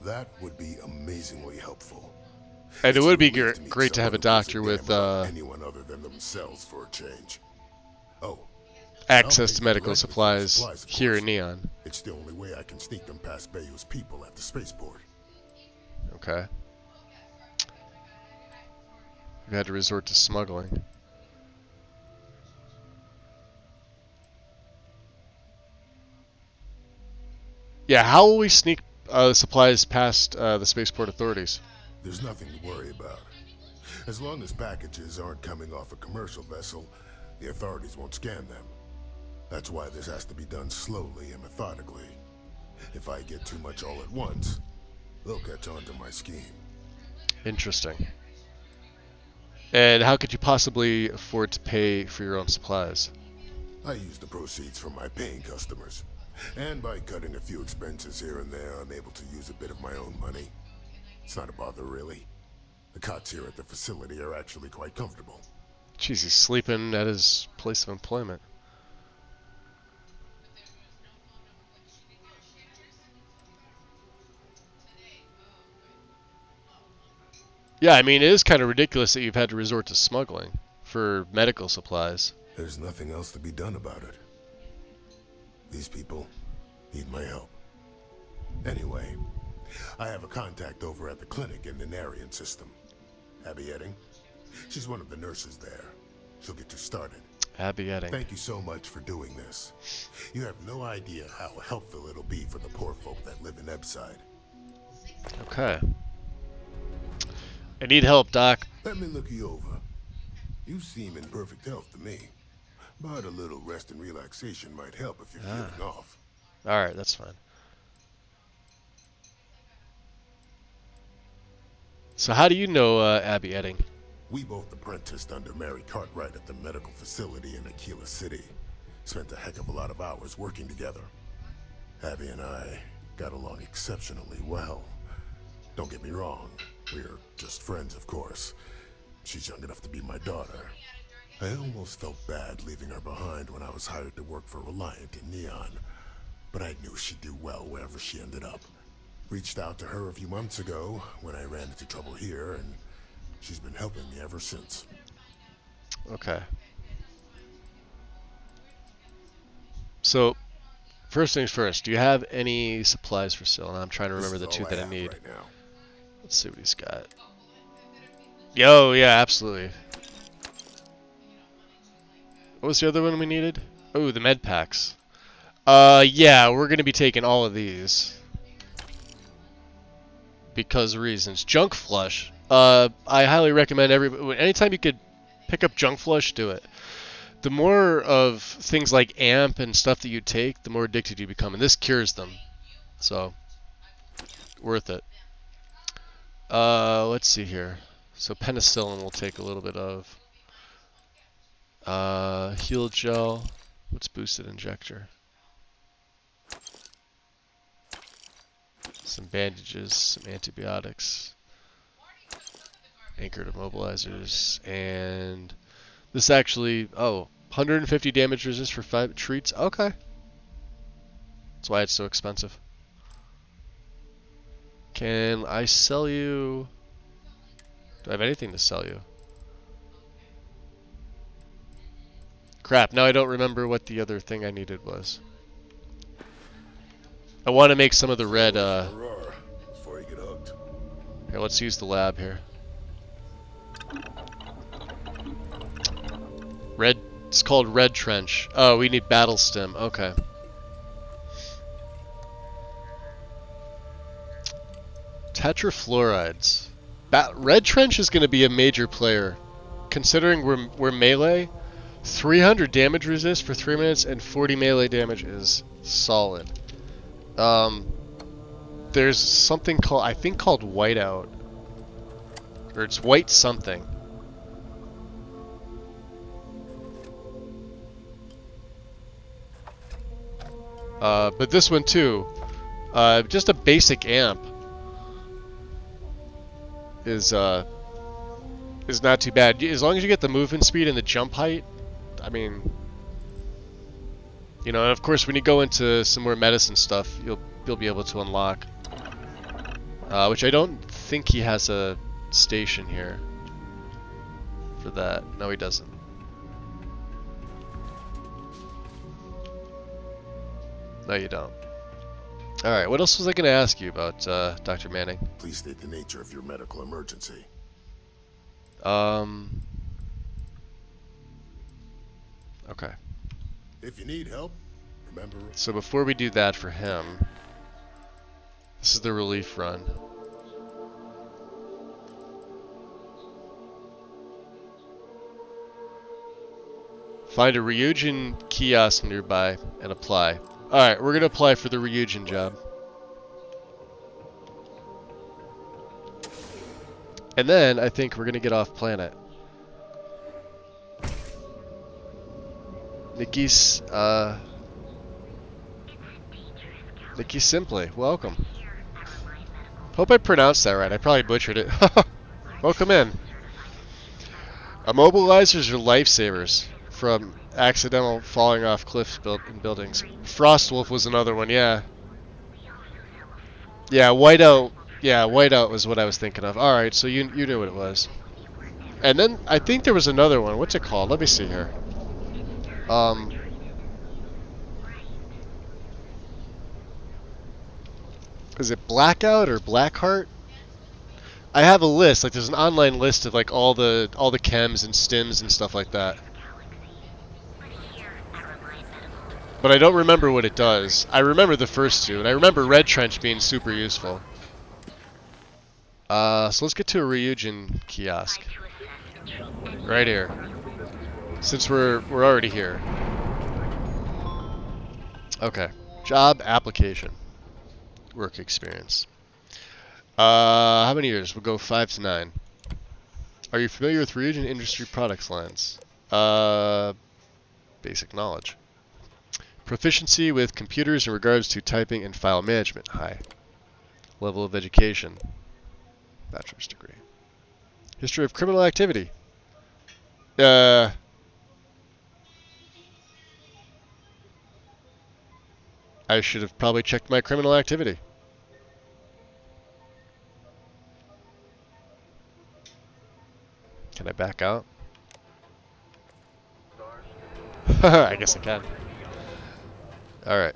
That would be amazingly helpful. And it It's a would be relief to meet great to have a someone who gives doctor damn with about anyone other than themselves for a change. Oh, access to medical supplies of here course. in Neon. It's the only way I can sneak them past Bayou's people at the spaceport. Okay. We've had to resort to smuggling. Yeah, how will we sneak supplies past the spaceport authorities? There's nothing to worry about. As long as packages aren't coming off a commercial vessel, the authorities won't scan them. That's why this has to be done slowly and methodically. If I get too much all at once, they'll catch on to my scheme. Interesting. And how could you possibly afford to pay for your own supplies? I use the proceeds from my paying customers. And by cutting a few expenses here and there, I'm able to use a bit of my own money. It's not a bother, really. The cots here at the facility are actually quite comfortable. Jeez, he's sleeping at his place of employment. Yeah, I mean, it is kind of ridiculous that you've had to resort to smuggling for medical supplies. There's nothing else to be done about it. These people need my help. Anyway, I have a contact over at the clinic in the Narian system. Abby Edding. She's one of the nurses there. She'll get you started. Abby Edding. Thank you so much for doing this. You have no idea how helpful it'll be for the poor folk that live in Ebside. Okay. I need help, Doc. Let me look you over. You seem in perfect health to me. But a little rest and relaxation might help if you're feeling off. Alright, that's fine. So how do you know Abby Edding? We both apprenticed under Mary Cartwright at the medical facility in Aquila City. Spent a heck of a lot of hours working together. Abby and I got along exceptionally well. Don't get me wrong, we're just friends, of course. She's young enough to be my daughter. I almost felt bad leaving her behind when I was hired to work for Reliant in Neon. But I knew she'd do well wherever she ended up. Reached out to her a few months ago when I ran into trouble here, and she's been helping me ever since. Okay. So, first things first, do you have any supplies for sale? And I'm trying to remember the two that I need. Right now. Let's see what he's got. Yo, yeah, absolutely. What was the other one we needed? Oh, the med packs. Yeah, we're gonna be taking all of these. Because reasons. Junk flush. I highly recommend anytime you could pick up junk flush, do it. The more of things like amp and stuff that you take, the more addicted you become, and this cures them. So, worth it. Let's see here. So penicillin we'll take a little bit of. Heal gel. What's boosted injector? Some bandages, some antibiotics, anchored immobilizers, and this actually, 150 damage resist for 5 treats. Okay. That's why it's so expensive. Can I sell you? Do I have anything to sell you? Crap, now I don't remember what the other thing I needed was. I want to make some of the red, Before you get hooked. Here, let's use the lab here. Red, it's called Red Trench. Oh, we need Battle Stem, okay. Tetrafluorides. Red Trench is going to be a major player. Considering we're melee, 300 damage resist for 3 minutes and 40 melee damage is solid. There's something called, I think called Whiteout. Or it's White something. But this one too, just a basic amp is not too bad. As long as you get the movement speed and the jump height, I mean, you know, and of course when you go into some more medicine stuff, you'll be able to unlock. Which I don't think he has a station here for that. No, he doesn't. No, you don't. Alright, what else was I going to ask you about, Dr. Manning? Please state the nature of your medical emergency. Okay. If you need help, remember... So before we do that for him, this is the relief run. Find a Ryujin kiosk nearby and apply. Alright, we're gonna apply for the Ryujin job. And then I think we're gonna get off planet. Nikki Simply, welcome. Hope I pronounced that right. I probably butchered it. Welcome in. Immobilizers are lifesavers from accidental falling off cliffs in buildings. Frostwolf was another one, yeah. Yeah, Whiteout. Yeah, Whiteout was what I was thinking of. Alright, so you knew what it was. And then I think there was another one. What's it called? Let me see here. Is it Blackout or Blackheart? I have a list. Like, there's an online list of like all the chems and stims and stuff like that. But I don't remember what it does. I remember the first two, and I remember Red Trench being super useful. So let's get to a Ryujin kiosk. Right here. Since we're already here. Okay. Job application. Work experience. How many years? We'll go 5 to 9. Are you familiar with Ryujin industry products lines? Basic knowledge. Proficiency with computers in regards to typing and file management. High. Level of education. Bachelor's degree. History of criminal activity. I should have probably checked my criminal activity. Can I back out? I guess I can. Alright.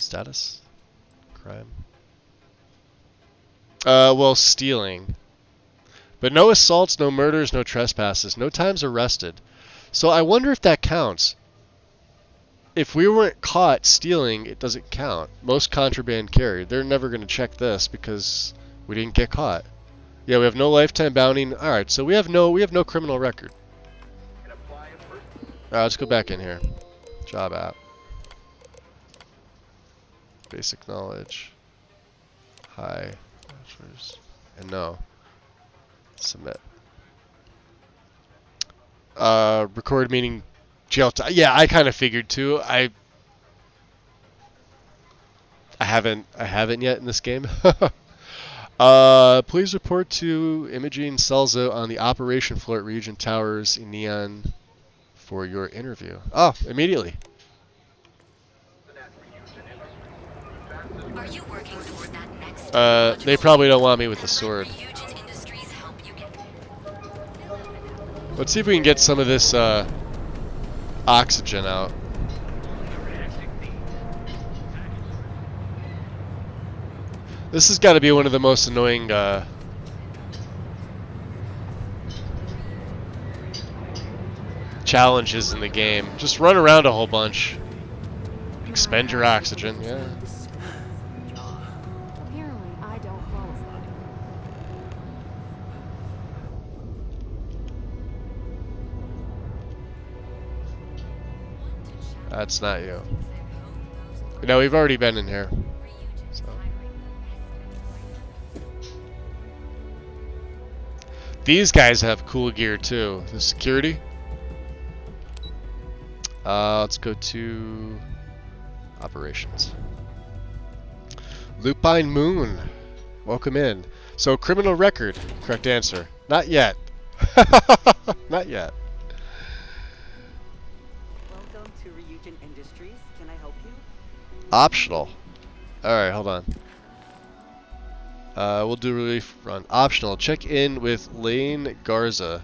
Status? Crime? Well, stealing. But no assaults, no murders, no trespasses, no times arrested. So I wonder if that counts. If we weren't caught stealing, it doesn't count. Most contraband carried. They're never going to check this because we didn't get caught. Yeah, we have no lifetime bounty. All right, so we have no criminal record. All right, let's go back in here. Job app. Basic knowledge. High. And no. Submit. Record meeting jail time. Yeah, I kind of figured too. I haven't yet in this game. Please report to Imogene Celzo on the operation floor at Ryujin Towers in Neon for your interview. Oh, immediately. Are you working toward that next They probably don't want me with the sword. Let's see if we can get some of this oxygen out. This has got to be one of the most annoying challenges in the game. Just run around a whole bunch. Expend your oxygen, yeah. Apparently, I don't qualify. That's not you. No, we've already been in here. So. These guys have cool gear too. The security. Let's go to operations. Lupine Moon. Welcome in. So, criminal record. Correct answer. Not yet. Not yet. Welcome to Ryujin Industries. Can I help you? Optional. Alright, hold on. We'll do relief run. Optional. Check in with Lane Garza.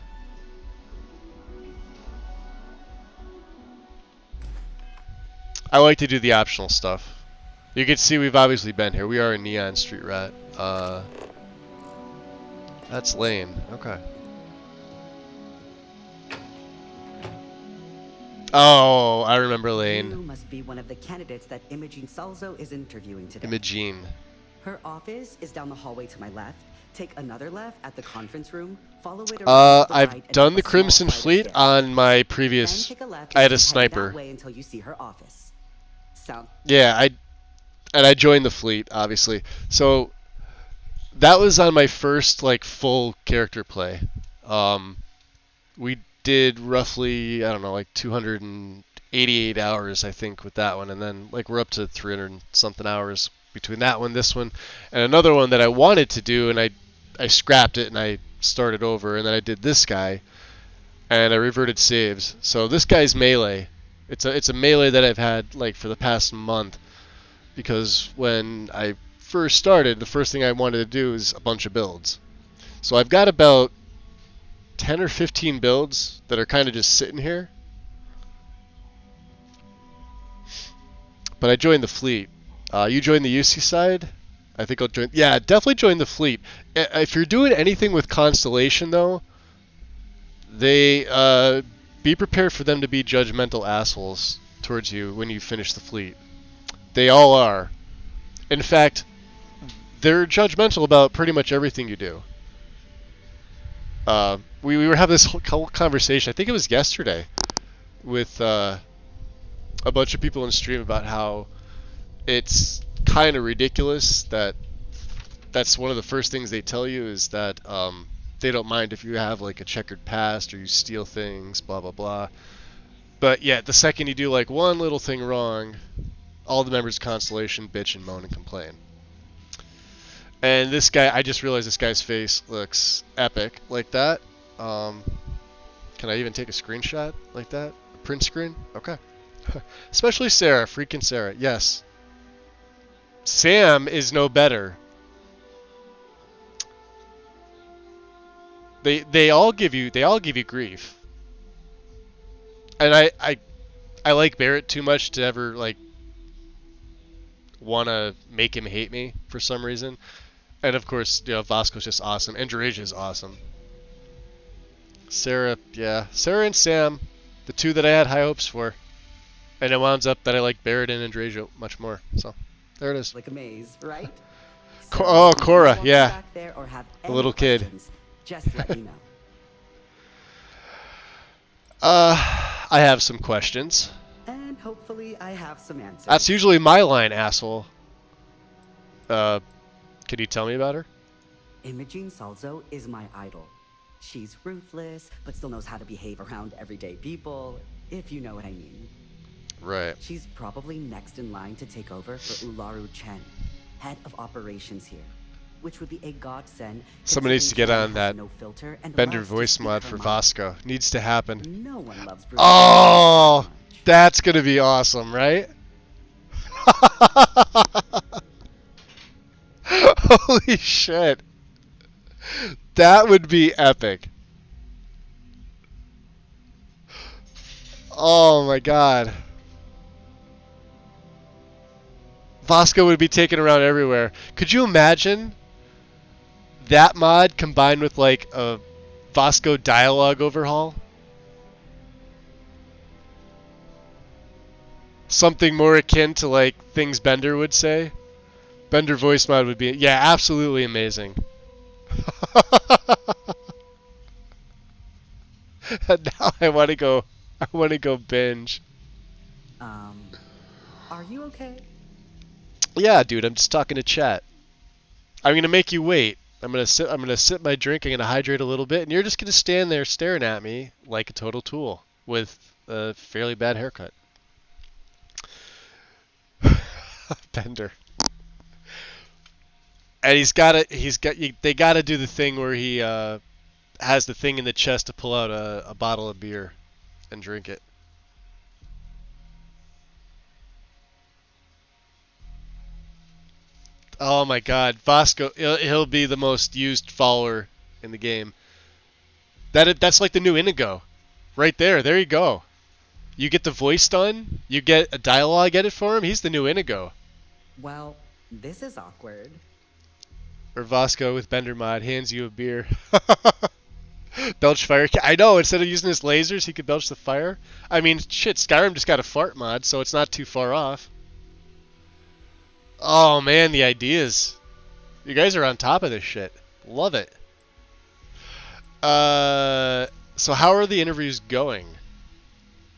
I like to do the optional stuff. You can see we've obviously been here. We are a Neon Street Rat. That's Lane. Okay. Oh, I remember Lane. You must be one of the candidates that Imogene Salzo is interviewing today. Imogene. Her office is down the hallway to my left. Take another left at the conference room. Follow it around to the I've right and done up the a small Crimson flight of Fleet stairs. on my Then previous. take a left I had and a keep heading sniper. that way until you see her office. Sound? Yeah, I joined the fleet, obviously. So that was on my first like full character play. We did roughly, I don't know, like 288 hours, I think, with that one, and then like we're up to 300 and something hours between that one, this one, and another one that I wanted to do, and I scrapped it and I started over, and then I did this guy, and I reverted saves. So this guy's melee. It's a melee that I've had like for the past month, because when I first started, the first thing I wanted to do is a bunch of builds. So I've got about 10 or 15 builds that are kind of just sitting here. But I joined the fleet. You joined the UC side? I think I'll join. Yeah, definitely join the fleet. If you're doing anything with Constellation, though, they be prepared for them to be judgmental assholes towards you when you finish the fleet. They all are. In fact, they're judgmental about pretty much everything you do. We were having this whole conversation, I think it was yesterday, with a bunch of people in stream about how it's kind of ridiculous that that's one of the first things they tell you is that they don't mind if you have like a checkered past or you steal things, blah blah blah. But yeah, the second you do like one little thing wrong, all the members of Constellation bitch and moan and complain. And this guy, I just realized this guy's face looks epic like that. Can I even take a screenshot like that? A print screen? Okay. Especially Sarah, freaking Sarah. Yes. Sam is no better. They all give you grief. And I like Barrett too much to ever like want to make him hate me for some reason. And of course, you know, Vasco's just awesome. And Derasia is awesome. Sarah, yeah. Sarah and Sam, the two that I had high hopes for. And it winds up that I like Barrett and Derasia much more. So, there it is. Like a maze, right? Oh, Cora, yeah. Back there or have The little kid. Just let me know. I have some questions. And hopefully I have some answers. That's usually my line, asshole. Can you tell me about her? Imogene Salzo is my idol. She's ruthless, but still knows how to behave around everyday people, if you know what I mean. Right. She's probably next in line to take over for Ularu Chen, head of operations here, which would be a godsend. Someone needs to get on that no filter and Bender loves to voice speak mod her for mind. Vasco. Needs to happen. No one loves Bruce. Oh, that's gonna be awesome, right? Holy shit. That would be epic. Oh my god. Vasco would be taken around everywhere. Could you imagine that mod combined with like a Vasco dialogue overhaul? Something more akin to like things Bender would say. Bender voice mod would be, yeah, absolutely amazing. Now I want to go binge. Are you okay? Yeah, dude, I'm just talking to chat. I'm gonna make you wait. I'm gonna sip my drink. I'm gonna hydrate a little bit, and you're just gonna stand there staring at me like a total tool with a fairly bad haircut. Bender. And they gotta do the thing where he has the thing in the chest to pull out a bottle of beer and drink it. Oh my God, Vasco, he'll be the most used follower in the game. That's like the new Inigo, right there. There you go. You get the voice done. You get a dialogue edit for him. He's the new Inigo. Well, this is awkward. Or Vasco with Bender mod hands you a beer. Belch fire. I know. Instead of using his lasers, he could belch the fire. I mean, shit. Skyrim just got a fart mod, so it's not too far off. Oh man, the ideas. You guys are on top of this shit. Love it. So how are the interviews going?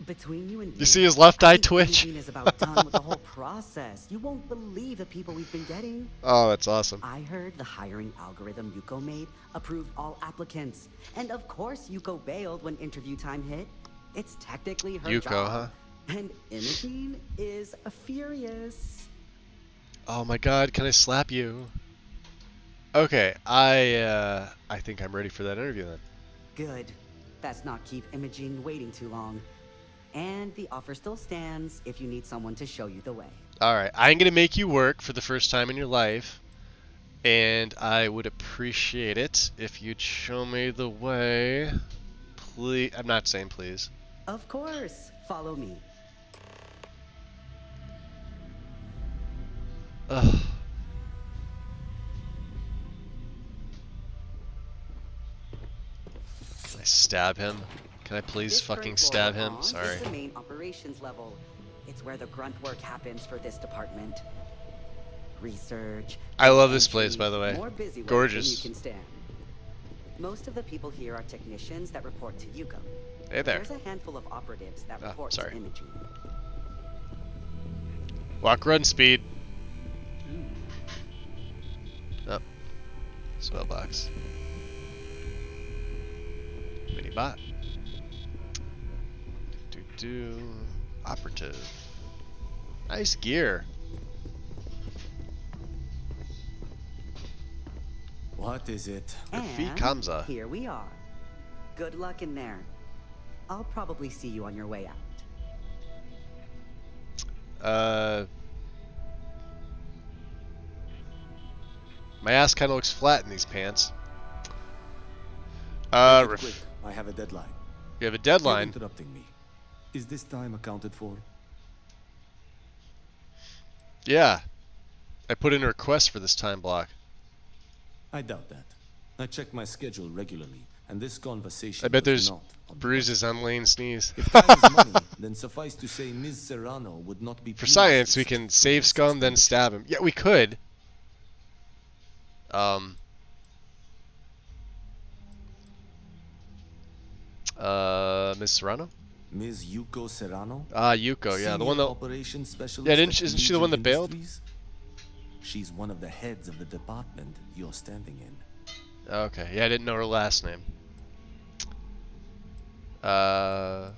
Between you and me, You see his left eye I think twitch? Imogene is about done with the whole process. You won't believe the people we've been getting. Oh, that's awesome. I heard the hiring algorithm Yuko made approved all applicants. And of course Yuko bailed when interview time hit. It's technically her Yuko, job. huh? And Imogene is furious. Oh my God, can I slap you? Okay, I think I'm ready for that interview then. Good. Let's not keep Imogene waiting too long. And the offer still stands if you need someone to show you the way. Alright, I'm going to make you work for the first time in your life. And I would appreciate it if you'd show me the way. Please. I'm not saying please. Of course. Follow me. Ugh. Can I stab him? Can I please This fucking current stab floor him? on Sorry. is the main operations level. It's where the grunt work happens for this department. Research. I love this entry, place, by the way. More busy work Gorgeous. than you can stand. Most of the people here are technicians that report to Yuko. Hey there. There's a handful of operatives that report sorry. to Imogene. Walk, run, speed. Oh. Spell box. Mini bot. Do. Operative. Nice gear. What is it? Rafik And Hamza. here we are. Good luck in there. I'll probably see you on your way out. My ass kind of looks flat in these pants. Make it quick. I have a deadline. You have a You're deadline. interrupting me. Is this time accounted for? Yeah. I put in a request for this time block. I doubt that. I check my schedule regularly, and this conversation I bet was there's not on the bruises on Lane's knees. If time is money, then suffice to say Ms. Serrano would not be For pleased science, with we can such save business scum, then stab him. Yeah, we could. Ms. Serrano? Ms. Yuko Serrano? Ah, Yuko, yeah, the one Senior that. operations specialist Yeah, at isn't she the one that Legion bailed? Industries? She's one of the heads of the department you're standing in. Okay, yeah, I didn't know her last name. Yeah,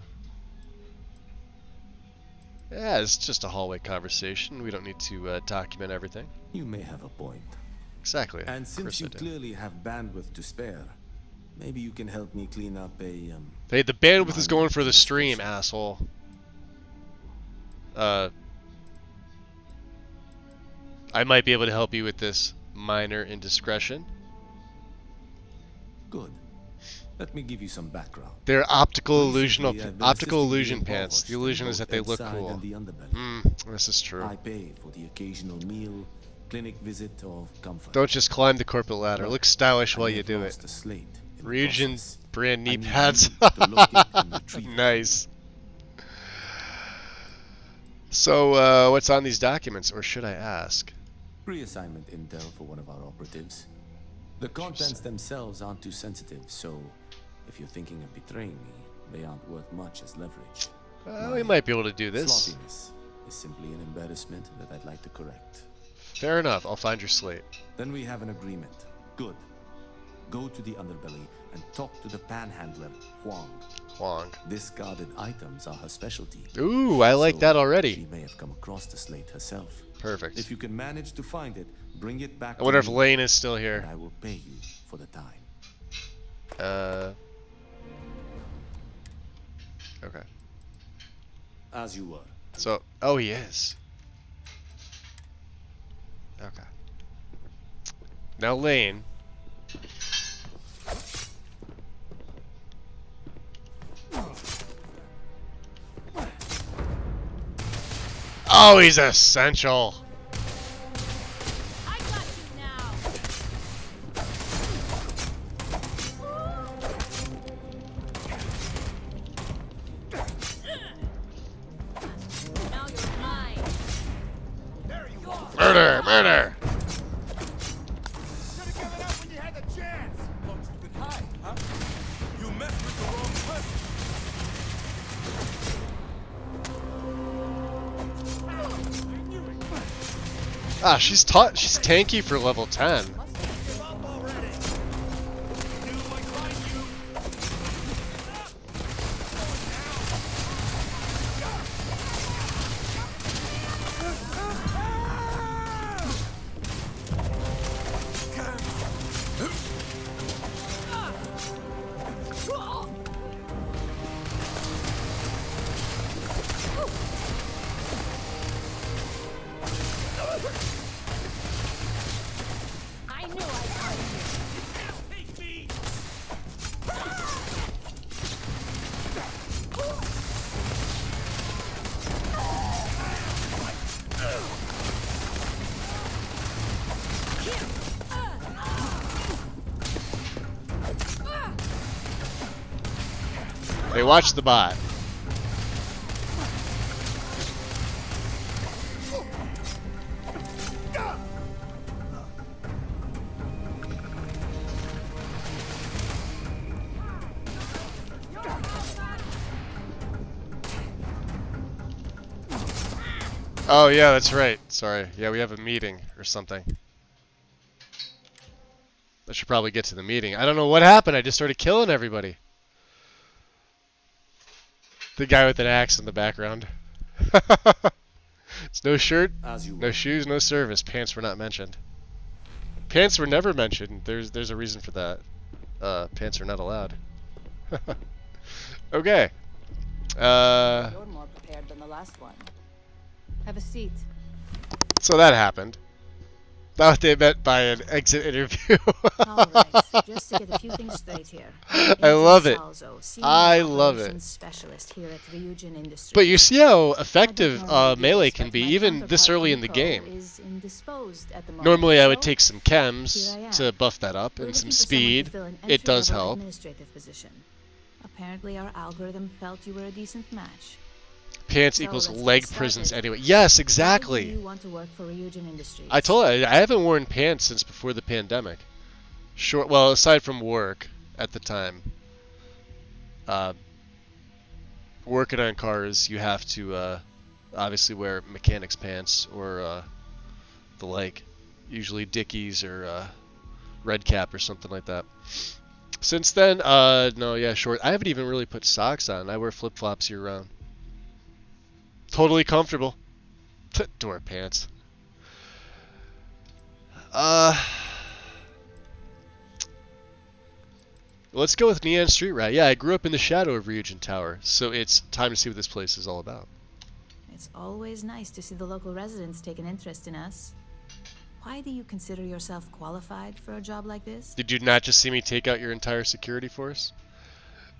it's just a hallway conversation. We don't need to document everything. You may have a point. Exactly. And of since course you I do. clearly have bandwidth to spare, maybe you can help me clean up a Hey, the bandwidth is going for the stream, asshole. I might be able to help you with this minor indiscretion. Good. Let me give you some background. They're optical Recently, illusion I've been optical assisting illusion the pants. The impoverished illusion in is that both they look inside cool. and the underbelly. This is true. I pay for the occasional meal, clinic visit, or comfort. Don't just climb the corporate ladder. Look stylish I while may you have do it. lost a slate in the Region process. brand knee I need pads. you to locate and retrieve it. Nice. So, what's on these documents, or should I ask? Pre-assignment intel for one of our operatives. The contents themselves aren't too sensitive, so if you're thinking of betraying me, they aren't worth much as leverage. We might be able to do this. Sloppiness is simply an embarrassment that I'd like to correct. Fair enough. I'll find your slate. Then we have an agreement. Good. Go to the underbelly and talk to the panhandler, Huang. Huang. Discarded items are her specialty. Ooh, I like that already. She may have come across the slate herself. Perfect. If you can manage to find it, bring it back. I wonder if to me, Lane is still here. and I will pay you for the time. Okay. As you were. So, oh, he is. Okay. Now Lane. Oh, he's essential. I got you now. Now you're mine. There you are. Murder, murder. Should've given up when you had the chance. Thought you could hide, huh? You messed with the wrong person. Ah, she's tanky for level 10. Give up already. Knew I'd find you. I knew I'd find you. Take me. Hey, watch the bot. Oh yeah, that's right. Sorry. Yeah, we have a meeting or something. I should probably get to the meeting. I don't know what happened. I just started killing everybody. The guy with an axe in the background. It's no shirt, no shoes, no service. Pants were not mentioned. Pants were never mentioned. There's a reason for that. Pants are not allowed. Okay. You're more prepared than the last one. Have a seat. So that happened. That's what they meant by an exit interview. All right, just to get a few things straight here. I love it. Salzo, Senior I love it. Operations Specialist here at Ryujin Industries. But you see how effective melee can be even this early in the game. Is indisposed at the moment, Normally I would so take some here I chems am. to buff that up We're and some looking for someone to speed. fill an It does entry-level help. administrative position. Apparently our algorithm felt you were a decent match. Pants So equals let's get leg started. prisons anyway. Yes, Why do exactly. you want to work for Ryujin Industries? I told you, I haven't worn pants since before the pandemic. Short, well, aside from work at the time. Working on cars, you have to obviously wear mechanics pants or the like. Usually Dickies or Red Cap or something like that. Since then, no, yeah, short. I haven't even really put socks on. I wear flip-flops year round. Totally comfortable. Door pants. Let's go with Neon Street Rat. Yeah, I grew up in the shadow of Ryujin Tower, so it's time to see what this place is all about. It's always nice to see the local residents take an interest in us. Why do you consider yourself qualified for a job like this? Did you not just see me take out your entire security force?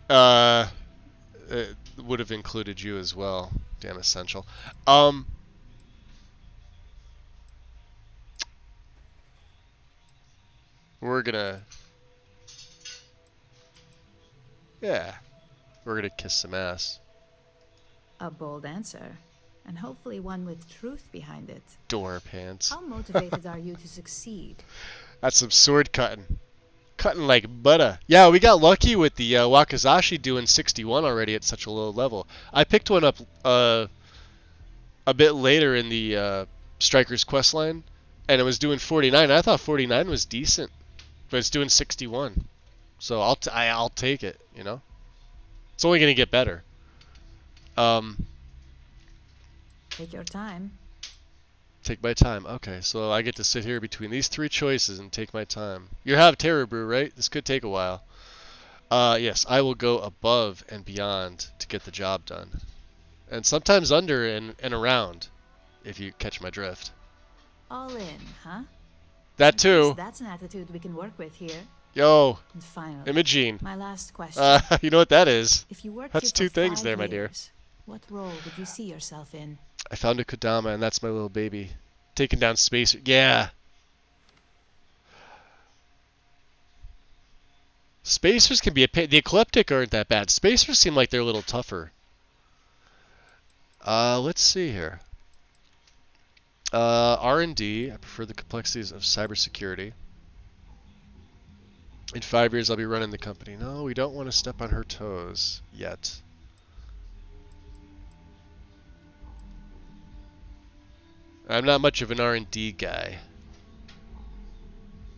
It would have included you as well. Damn essential. We're gonna... Yeah. We're gonna kiss some ass. A bold answer, and hopefully one with truth behind it. Door pants. How motivated are you to succeed? That's some sword cutting. Cutting like butter. Yeah, we got lucky with the Wakazashi doing 61 already at such a low level. I picked one up a bit later in the Striker's quest line, and it was doing 49. I thought 49 was decent, but it's doing 61. So I'll take it, you know? It's only going to get better. Take your time. Take my time. Okay, so I get to sit here between these three choices and take my time. You have Terror Brew, right? This could take a while. Yes, I will go above and beyond to get the job done. And sometimes under and around, if you catch my drift. All in, huh? That At least too. that's an attitude we can work with here. Yo. And finally, Imogene. my last question. You know what that is? If you worked That's here two for things 5 there, my dear. years, what role would you see yourself in? I found a Kodama, and that's my little baby. Taking down space. Yeah. Spacers can be a pain. The Ecliptic aren't that bad. Spacers seem like they're a little tougher. Let's see here. R&D. I prefer the complexities of cybersecurity. In 5 years, I'll be running the company. No, we don't want to step on her toes yet. I'm not much of an R&D guy.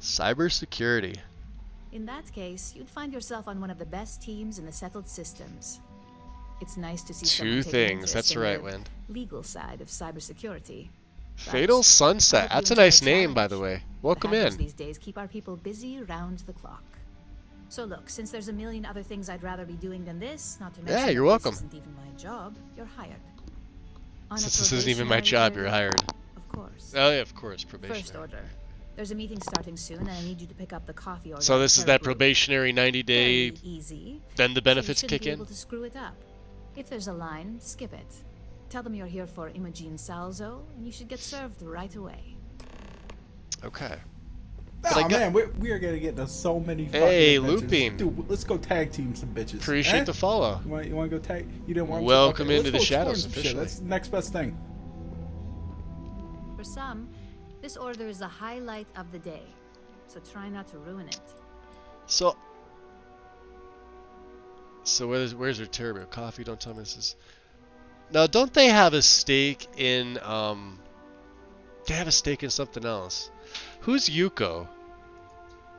Cybersecurity. In that case, you'd find yourself on one of the best teams in the settled systems. It's nice to see someone Two take an things. interest That's in right, the Wind. legal side of cybersecurity. But Fatal I Sunset. hope you That's a enjoy nice the name, by challenge. the way. The Welcome hackers in. these days keep our people busy round the clock. So look, since there's a million other things I'd rather be doing than this, not to mention Yeah, that you're welcome. this isn't even my job, you're hired. On a Since this isn't even my probationary job, you're period, hired. Of course. Oh, yeah, of course, probationary. First order. There's a meeting starting soon, and I need you to pick up the coffee order. So this is that Brew. probationary 90-day, Fairly easy. then the benefits so you should kick be in? able to screw it up. If there's a line, skip it. Tell them you're here for Imogen Salzo, and you should get served right away. Okay. Oh man, we are gonna get into so many fucking Hey, adventures. Looping. Dude, let's go tag team some bitches. Appreciate the follow. You want to go tag? You didn't want Welcome to? into the let's go shadows explore some shit. officially. That's the next best thing. For some, this order is the highlight of the day, so try not to ruin it. So where's her turbo coffee? Don't tell me this is. Now, don't they have a stake in They have a stake in something else. Who's Yuko?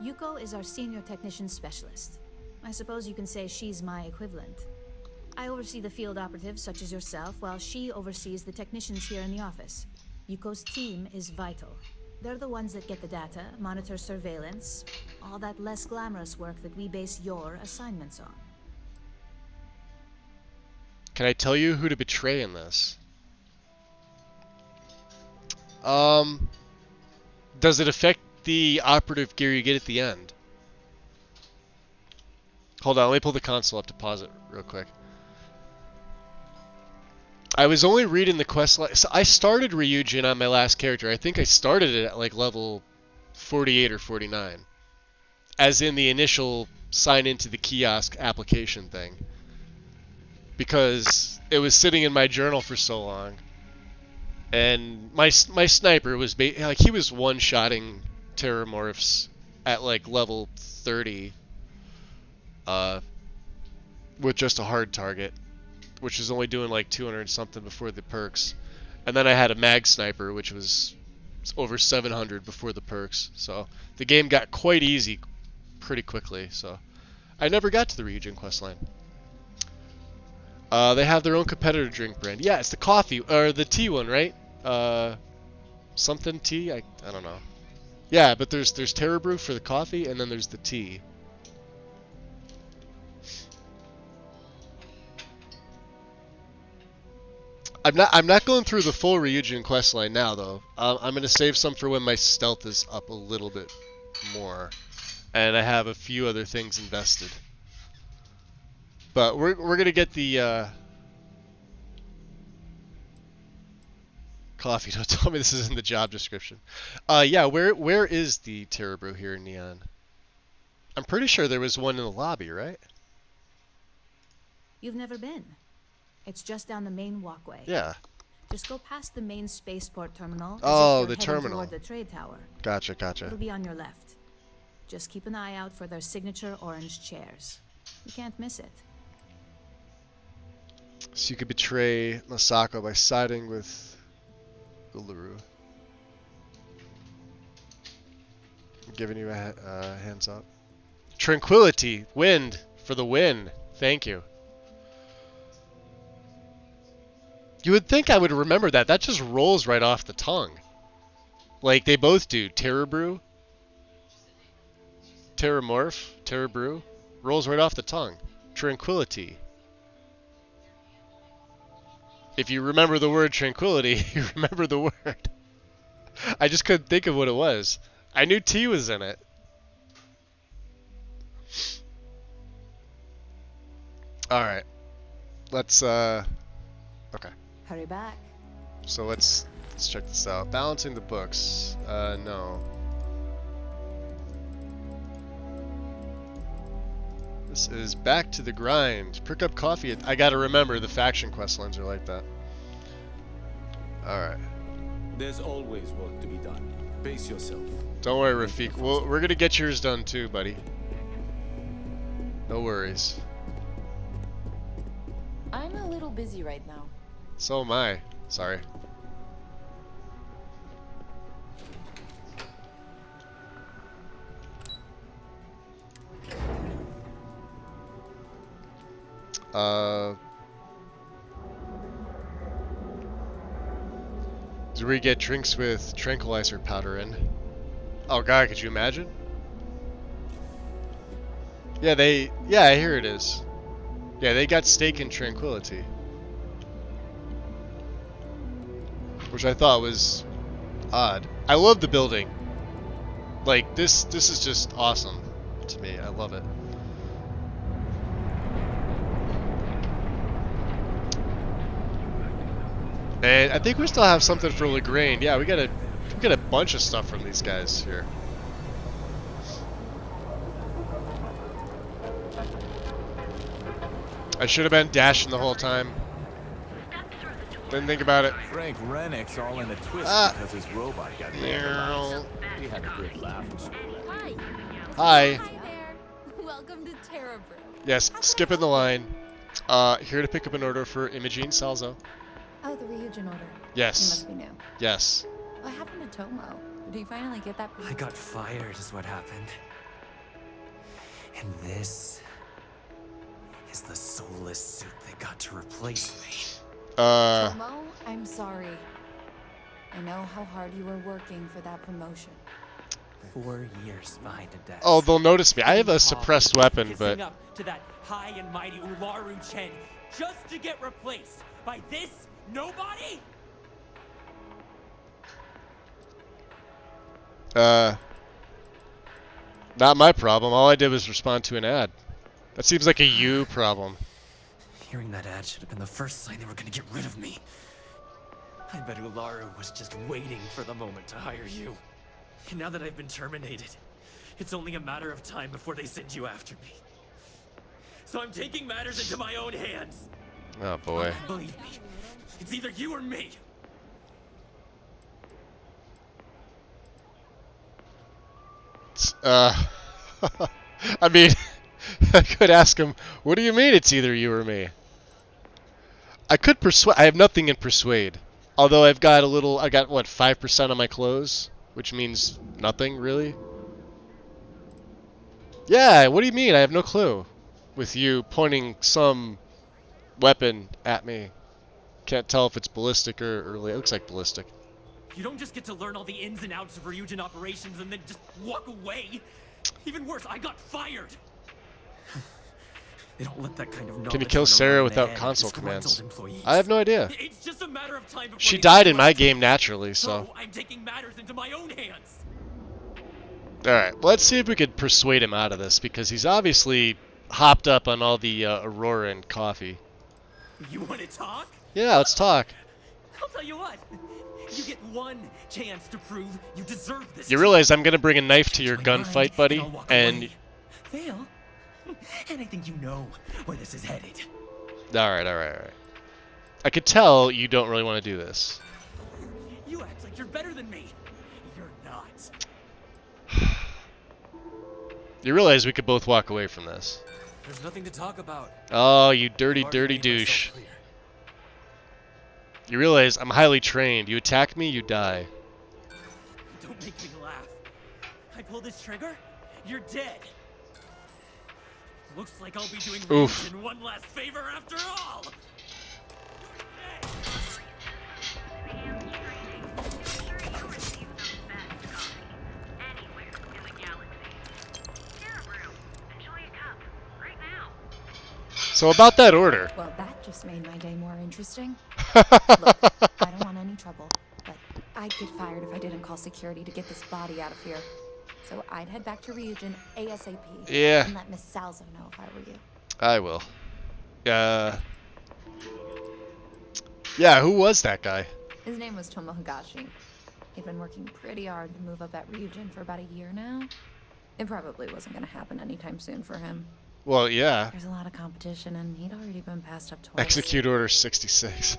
Yuko is our senior technician specialist. I suppose you can say she's my equivalent. I oversee the field operatives such as yourself, while she oversees the technicians here in the office. Yuko's team is vital. They're the ones that get the data, monitor surveillance, all that less glamorous work that we base your assignments on. Can I tell you who to betray in this? Does it affect the operative gear you get at the end? Hold on, let me pull the console up to pause it real quick. I was only reading the quest line. So I started Ryujin on my last character. I think I started it at like level 48 or 49. As in the initial sign into the kiosk application thing. Because it was sitting in my journal for so long. And my sniper was like he was one-shotting terramorphs at like level 30 with just a hard target, which is only doing like 200 something before the perks. And then I had a mag sniper, which was over 700 before the perks. So the game got quite easy pretty quickly. So I never got to the Ryujin questline. They have their own competitor drink brand. Yeah, it's the coffee or the tea one, right? Something tea. I don't know. Yeah, but there's Terra Brew for the coffee, and then there's the tea. I'm not going through the full Ryujin questline now though. I'm gonna save some for when my stealth is up a little bit more, and I have a few other things invested. But we're gonna get the coffee. Don't tell me this is in the job description. Yeah, where is the Terra Brew here in Neon? I'm pretty sure there was one in the lobby, right? You've never been. It's just down the main walkway. Yeah. Just go past the main spaceport terminal. as Oh, if you're the heading terminal. Toward the trade tower. Gotcha. It'll be on your left. Just keep an eye out for their signature orange chairs. You can't miss it. So you could betray Masako by siding with Uluru. I'm giving you a hands up. Tranquility, wind for the win. Thank you. You would think I would remember that. That just rolls right off the tongue. Like they both do. Terra Brew, Terramorph, Terra Brew, rolls right off the tongue. Tranquility. If you remember the word tranquility, you remember the word. I just couldn't think of what it was. I knew T was in it. All right. Let's okay. Hurry back. So let's check this out. Balancing the books. No. This is back to the grind. Pick up coffee. I gotta remember the faction quest lines are like that. Alright. There's always work to be done. Pace yourself. Don't worry, Rafiq. We're gonna get yours done too, buddy. No worries. I'm a little busy right now. So am I. Sorry. Do we get drinks with tranquilizer powder in? Oh god, could you imagine? Yeah, here it is. Yeah, they got steak and tranquility. Which I thought was odd. I love the building. Like, this is just awesome to me. I love it. And I think we still have something for Lagrange. Yeah, we got a bunch of stuff from these guys here. I should have been dashing the whole time. Didn't think about it. Frank Rennick's all in a twist because his robot got vandalized. We had a good laugh. Hi. Hi. Hi there. Welcome to Terra Brew. Yes, skipping the line. Here to pick up an order for Imogene Salzo. Oh, the reagent order. Yes. You must be new. Yes. What happened to Tomo? Did you finally get that? I got fired is what happened. And this is the soulless suit that got to replace me. Tomo, I'm sorry. I know how hard you were working for that promotion. 4 years behind a desk. Oh, they'll notice me. I have a suppressed weapon, but Up to that high and mighty Ularu Chen just to get replaced by this nobody? not my problem. All I did was respond to an ad. That seems like a you problem. Hearing that ad should have been the first sign they were gonna get rid of me. I bet Ularu was just waiting for the moment to hire you. And now that I've been terminated, it's only a matter of time before they send you after me. So I'm taking matters into my own hands. Oh boy. Believe me, it's either you or me. I mean, I could ask him, what do you mean it's either you or me? I could persuade. I have nothing in persuade. Although I got what, 5% on my clothes? Which means nothing, really? Yeah, what do you mean? I have no clue. With you pointing some weapon at me. Can't tell if it's ballistic or it looks like ballistic. You don't just get to learn all the ins and outs of Ryujin operations and then just walk away. Even worse, I got fired. They don't let that kind of knowledge. Can you kill run Sarah around without mad console disgruntled commands? employees. I have no idea. It's just a matter of time before She they died send in you my after game me. naturally, so. I'm taking matters into my own hands. Alright, let's see if we could persuade him out of this, because he's obviously hopped up on all the Aurora and coffee. You want to talk? Yeah, let's talk. I'll tell you what. You get one chance to prove you deserve this. You realize I'm gonna bring a knife to your gunfight, buddy, and... Fail? And I think you know where this is headed. Alright. I could tell you don't really want to do this. You act like you're better than me. You're not. You realize we could both walk away from this. There's nothing to talk about. Oh, you dirty douche. You realize I'm highly trained. You attack me, you die. Don't make me laugh. I pull this trigger, you're dead. Looks like I'll be doing Oof. Ryujin one last favor after all. So about that order. Well, that just made my day more interesting. Look, I don't want any trouble, but I'd get fired if I didn't call security to get this body out of here. So I'd head back to Ryujin ASAP. Yeah. And let Miss Salzo know if I were you. I will. Yeah, who was that guy? His name was Tomo Higashi. He'd been working pretty hard to move up at Ryujin for about a year now. It probably wasn't going to happen anytime soon for him. Well, yeah. There's a lot of competition, and he'd already been passed up twice. Execute Order 66.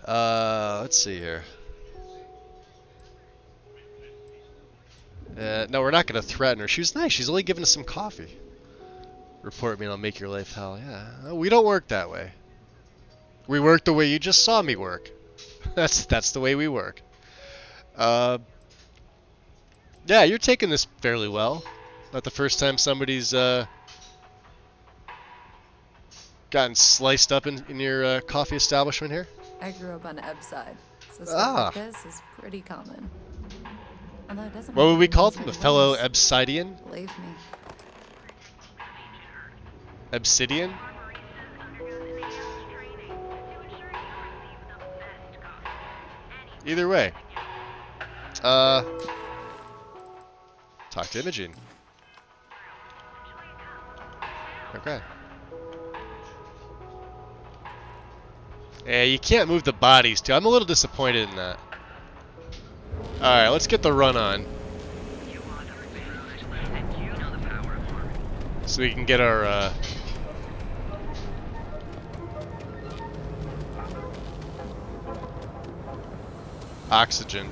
Let's see here. No, we're not going to threaten her. She was nice. She's only giving us some coffee. Report me and I'll make your life hell. Yeah, we don't work that way. We work the way you just saw me work. That's the way we work. Yeah, you're taking this fairly well. Not the first time somebody's gotten sliced up in your coffee establishment here. I grew up on Eb's side, so stuff like this is pretty common. Although it doesn't. What would we call them? A fellow Obsidian? Believe me. Obsidian? Either way. Talk to Imogene. Okay. Yeah, you can't move the bodies too. I'm a little disappointed in that. Alright, let's get the run on. So we can get our oxygen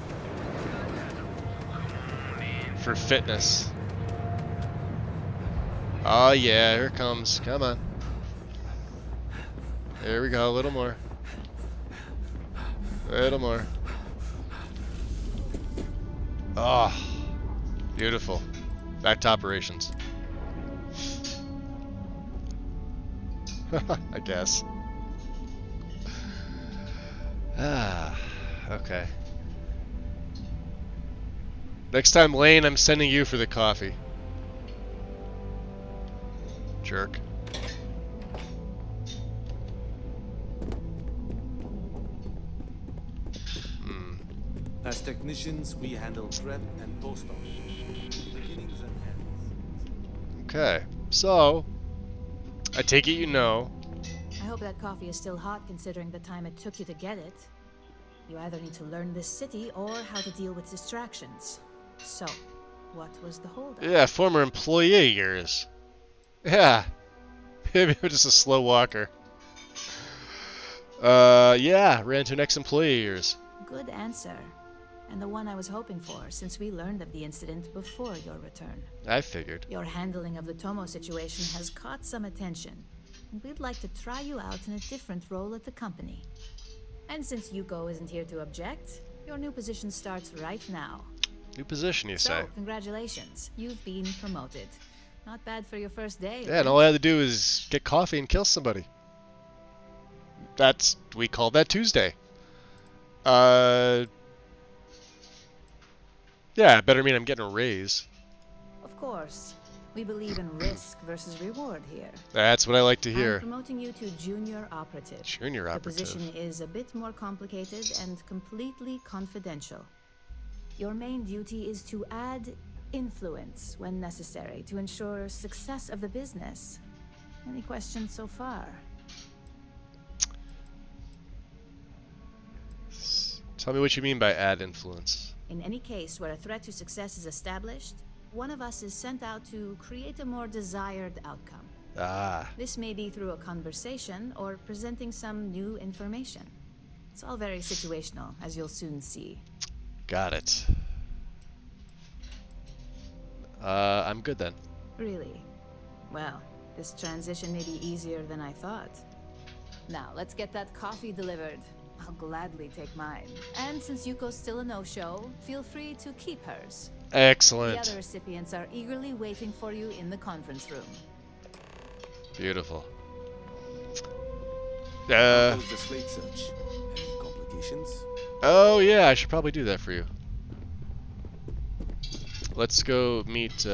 for fitness. Oh yeah, here it comes. Come on. There we go, a little more. A little more. Oh, beautiful. Back to operations. I guess. Okay. Next time, Lane, I'm sending you for the coffee. Jerk. As technicians, we handle prep and post-op. Beginnings and ends. Okay, so I take it you know. I hope that coffee is still hot considering the time it took you to get it. You either need to learn this city or how to deal with distractions. So, what was the holdup? Yeah, former employee of yours. Yeah. Maybe I'm just a slow walker. Yeah, ran into an ex-employee of yours. Good answer. And the one I was hoping for, since we learned of the incident before your return. I figured. Your handling of the Tomo situation has caught some attention, and we'd like to try you out in a different role at the company. And since Yuko isn't here to object, your new position starts right now. New position, you say? So, congratulations. You've been promoted. Not bad for your first day. Yeah, and all I had to do is get coffee and kill somebody. We called that Tuesday. Yeah, better mean I'm getting a raise. Of course. We believe in risk versus reward here. That's what I like to hear. I'm promoting you to junior operative. Junior operative. The position is a bit more complicated and completely confidential. Your main duty is to add influence when necessary to ensure success of the business. Any questions so far? Tell me what you mean by add influence. In any case where a threat to success is established, one of us is sent out to create a more desired outcome. Ah. This may be through a conversation or presenting some new information. It's all very situational, as you'll soon see. Got it. I'm good then. Really? Well, this transition may be easier than I thought. Now, let's get that coffee delivered. I'll gladly take mine. And since Yuko's still a no-show, feel free to keep hers. Excellent. The other recipients are eagerly waiting for you in the conference room. Beautiful. How goes the slate search? Any complications? Oh yeah, I should probably do that for you. Let's go meet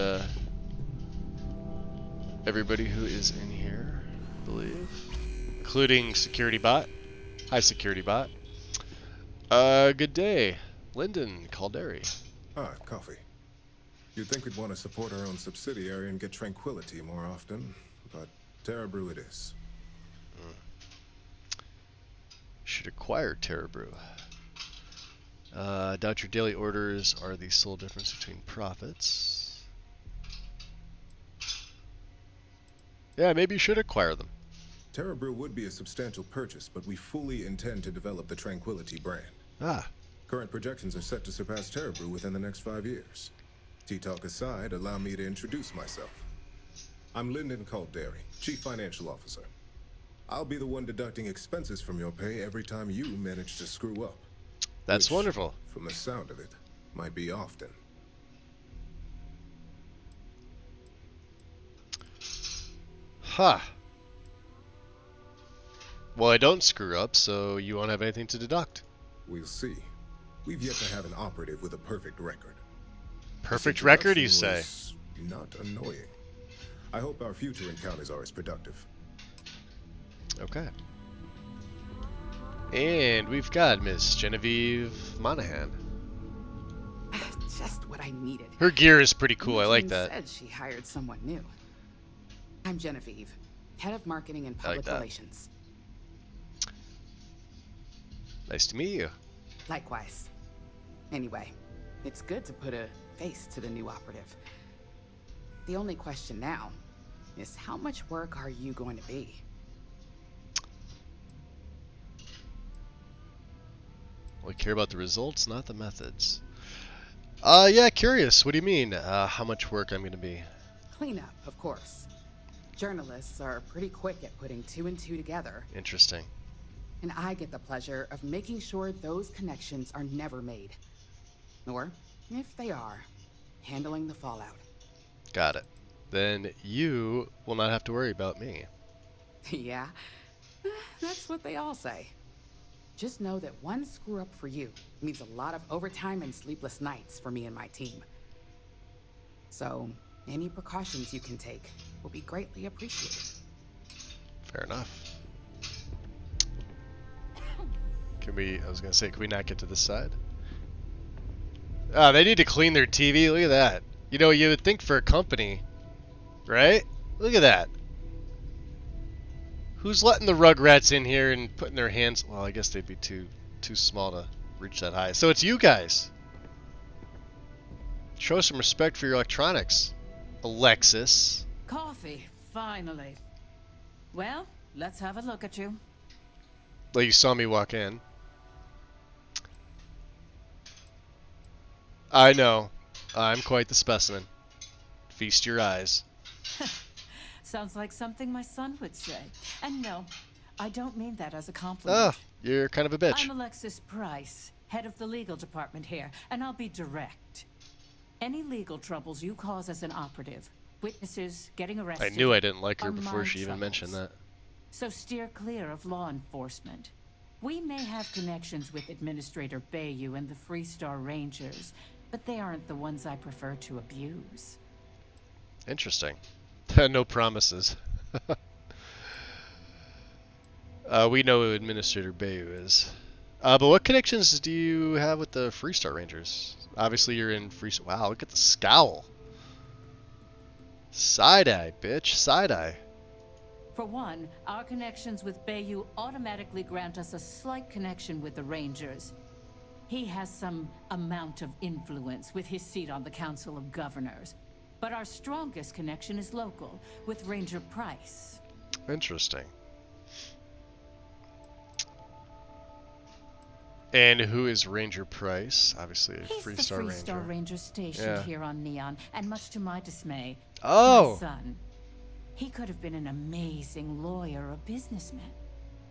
everybody who is in here, I believe. Including Security Bot. Hi, Security Bot. Good day. Lyndon Calderi. Ah, coffee. You'd think we'd want to support our own subsidiary and get tranquility more often, but Terra Brew it is. Should acquire Terra Brew. Doubt your daily orders are the sole difference between profits. Yeah, maybe you should acquire them. Terra Brew would be a substantial purchase, but we fully intend to develop the Tranquility brand. Ah. Current projections are set to surpass Terra Brew within the next 5 years. Tea-talk aside, allow me to introduce myself. I'm Lyndon Calderi, Chief Financial Officer. I'll be the one deducting expenses from your pay every time you manage to screw up. That's Which, wonderful. From the sound of it, might be often. Huh. Well, I don't screw up, so you won't have anything to deduct. We'll see. We've yet to have an operative with a perfect record. Perfect record, you say? Was not annoying. I hope our future encounters are as productive. Okay. And we've got Miss Genevieve Monahan. Just what I needed. Her gear is pretty cool. I like Imogen that. said she hired someone new. I'm Genevieve, head of marketing and I like public that. relations. Nice to meet you. Likewise. Anyway, it's good to put a face to the new operative. The only question now is how much work are you going to be? We care about the results, not the methods. Yeah, curious. What do you mean? How much work I'm going to be? Cleanup, of course. Journalists are pretty quick at putting 2 and 2 together. Interesting. And I get the pleasure of making sure those connections are never made. Or, if they are, handling the fallout. Got it. Then you will not have to worry about me. Yeah, that's what they all say. Just know that one screw up for you means a lot of overtime and sleepless nights for me and my team. So, any precautions you can take will be greatly appreciated. Fair enough. Can we, I was going to say, can we not get to this side? Ah, they need to clean their TV. Look at that. You know, you would think for a company, right? Look at that. Who's letting the Rugrats in here and putting their hands... Well, I guess they'd be too small to reach that high. So it's you guys. Show some respect for your electronics, Alexis. Coffee, finally. Well, let's have a look at you. Like you saw me walk in. I know. I'm quite the specimen. Feast your eyes. Sounds like something my son would say. And no, I don't mean that as a compliment. Oh, you're kind of a bitch. I'm Alexis Price, head of the legal department here, and I'll be direct. Any legal troubles you cause as an operative, witnesses getting arrested... I knew I didn't like her are before my she even troubles. mentioned that. So steer clear of law enforcement. We may have connections with Administrator Bayou and the Freestar Rangers, but they aren't the ones I prefer to abuse. Interesting. No promises. We know who Administrator Bayou is. But what connections do you have with the Freestar Rangers? Obviously you're in Freestar. Wow, look at the scowl. Side-eye, bitch. Side-eye. For one, our connections with Bayou automatically grant us a slight connection with the Rangers. He has some amount of influence with his seat on the Council of Governors. But our strongest connection is local, with Ranger Price. Interesting. And who is Ranger Price? Obviously a He's Freestar the Ranger. Freestar Ranger stationed here on Neon, and much to my dismay, Oh! my son. He could have been an amazing lawyer or businessman.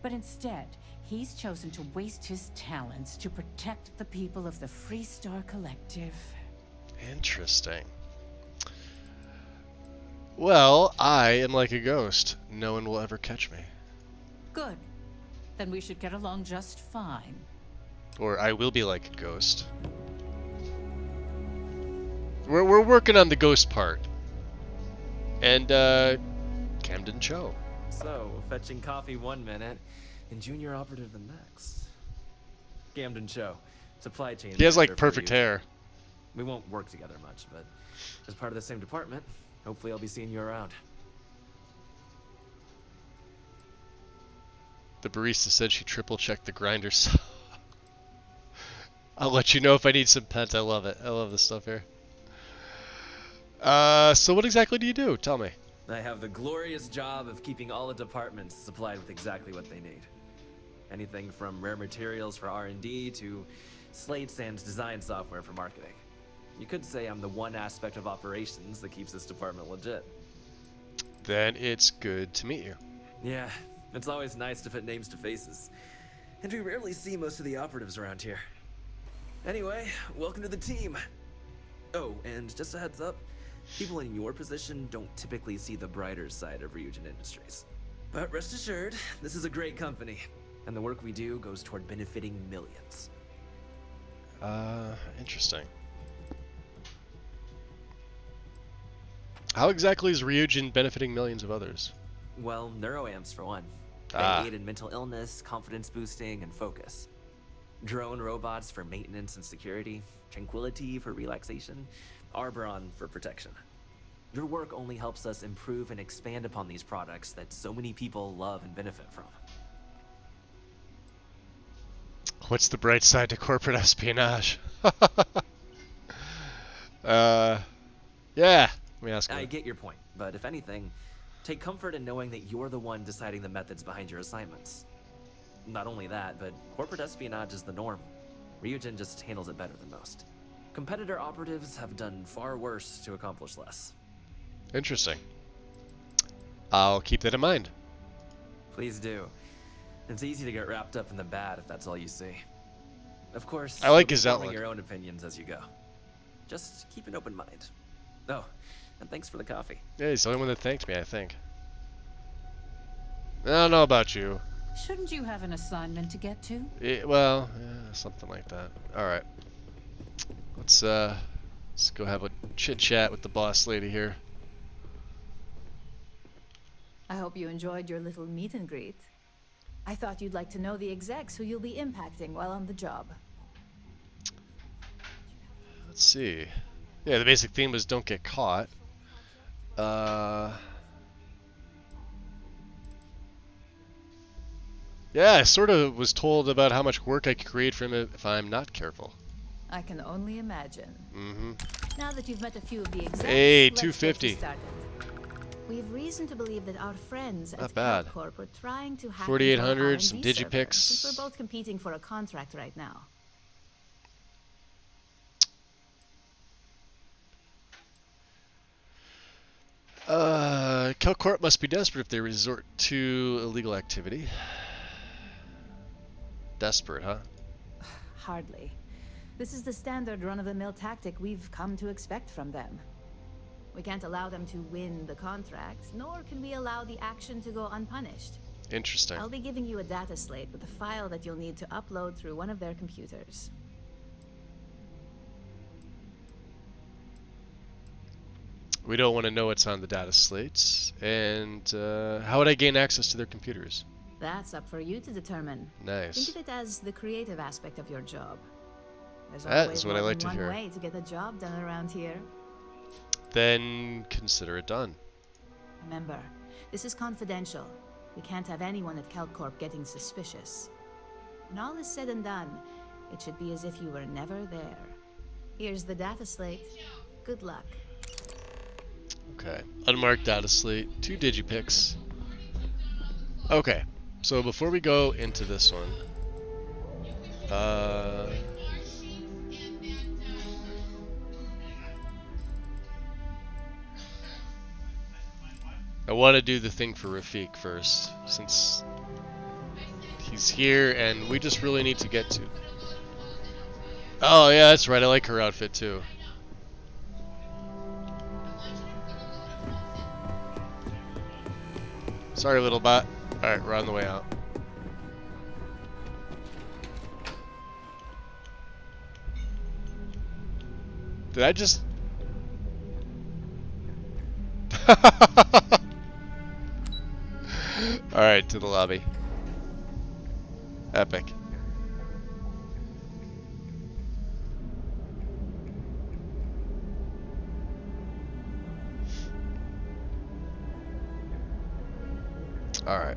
But instead, he's chosen to waste his talents to protect the people of the Freestar Collective. Interesting. Well, I am like a ghost. No one will ever catch me. Good. Then we should get along just fine. Or I will be like a ghost. We're working on the ghost part. And, Camden Cho. So, fetching coffee 1 minute, and junior operative the next. Camden Cho, supply chain. He has like manager for perfect Ryujin. hair. We won't work together much, but as part of the same department, hopefully I'll be seeing you around. The barista said she triple checked the grinders. I'll let you know if I need some pent. I love it. I love this stuff here. So what exactly do you do? Tell me. I have the glorious job of keeping all the departments supplied with exactly what they need. Anything from rare materials for R&D to slates and design software for marketing. You could say I'm the one aspect of operations that keeps this department legit. Then it's good to meet you. Yeah, it's always nice to put names to faces. And we rarely see most of the operatives around here. Anyway, welcome to the team. Oh, and just a heads up, people in your position don't typically see the brighter side of Ryujin Industries. But rest assured, this is a great company, and the work we do goes toward benefiting millions. Interesting. How exactly is Ryujin benefiting millions of others? Well, neuroamps for one. They aid in mental illness, confidence boosting, and focus. Drone robots for maintenance and security, tranquility for relaxation, Arbron for protection. Your work only helps us improve and expand upon these products that so many people love and benefit from. What's the bright side to corporate espionage? Yeah. Let me ask you. I get your point, but if anything, take comfort in knowing that you're the one deciding the methods behind your assignments. Not only that, but corporate espionage is the norm. Ryujin just handles it better than most. Competitor operatives have done far worse to accomplish less. Interesting. I'll keep that in mind. Please do. It's easy to get wrapped up in the bad if that's all you see. Of course, I like you'll his be forming outlook. your own opinions as you go. Just keep an open mind. Oh, and thanks for the coffee. Yeah, he's the only one that thanked me, I think. I don't know about you. Shouldn't you have an assignment to get to? Well, yeah, something like that. Alright. Let's go have a chit-chat with the boss lady here. I hope you enjoyed your little meet and greet. I thought you'd like to know the execs who you'll be impacting while on the job. Let's see. Yeah, the basic theme was don't get caught. Yeah, I sort of was told about how much work I could create from it if I'm not careful. I can only imagine. Mm-hmm. Now that you've met a few of the execs, Hey, let's get you 250. started. We have reason to believe that our friends Not at bad. CalCorp were trying to hack 4800, into some our R&D server, digipicks. since we're both competing for a contract right now. Calcorp must be desperate if they resort to illegal activity. Desperate, huh? Hardly. This is the standard run-of-the-mill tactic we've come to expect from them. We can't allow them to win the contract, nor can we allow the action to go unpunished. Interesting. I'll be giving you a data slate with a file that you'll need to upload through one of their computers. We don't want to know what's on the data slates. And how would I gain access to their computers? That's up for you to determine. Nice. Think of it as the creative aspect of your job. There's That always is what I more like than to one hear. way to get the job done around here. Then consider it done. Remember, this is confidential. We can't have anyone at CalCorp getting suspicious. When all is said and done, it should be as if you were never there. Here's the data slate. Good luck. Okay. Unmarked data slate, 2 digipicks. Okay. So before we go into this one, I want to do the thing for Rafik first, since he's here and we just really need to get to. Oh yeah, that's right. I like her outfit too. Sorry, little bot. Alright, we're on the way out. Did I just... Alright, to the lobby. Epic. Alright.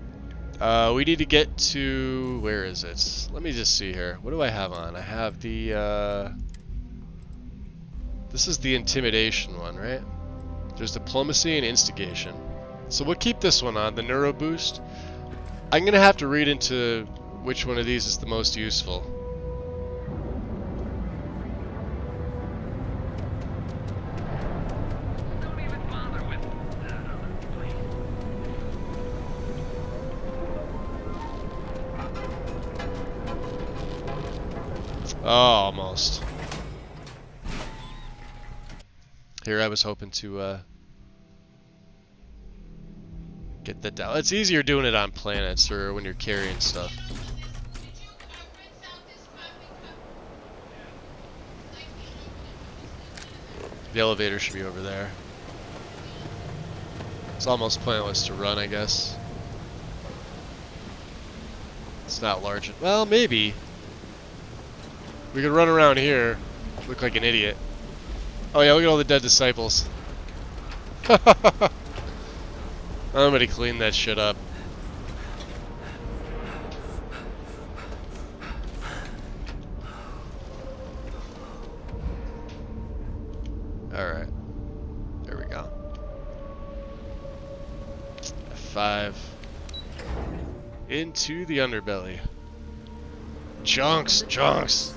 We need to get to... Where is it? Let me just see here. What do I have on? I have the... This is the intimidation one, right? There's diplomacy and instigation. So we'll keep this one on, the neuro boost. I'm gonna have to read into which one of these is the most useful. Oh, almost. Here I was hoping to get that down. It's easier doing it on planets or when you're carrying stuff. The elevator should be over there. It's almost pointless to run, I guess. It's not large. Well, maybe. We could run around here. Look like an idiot. Oh yeah, look at all the dead disciples. Somebody clean that shit up. Alright. There we go. F5. Into the underbelly. Chunks, chunks.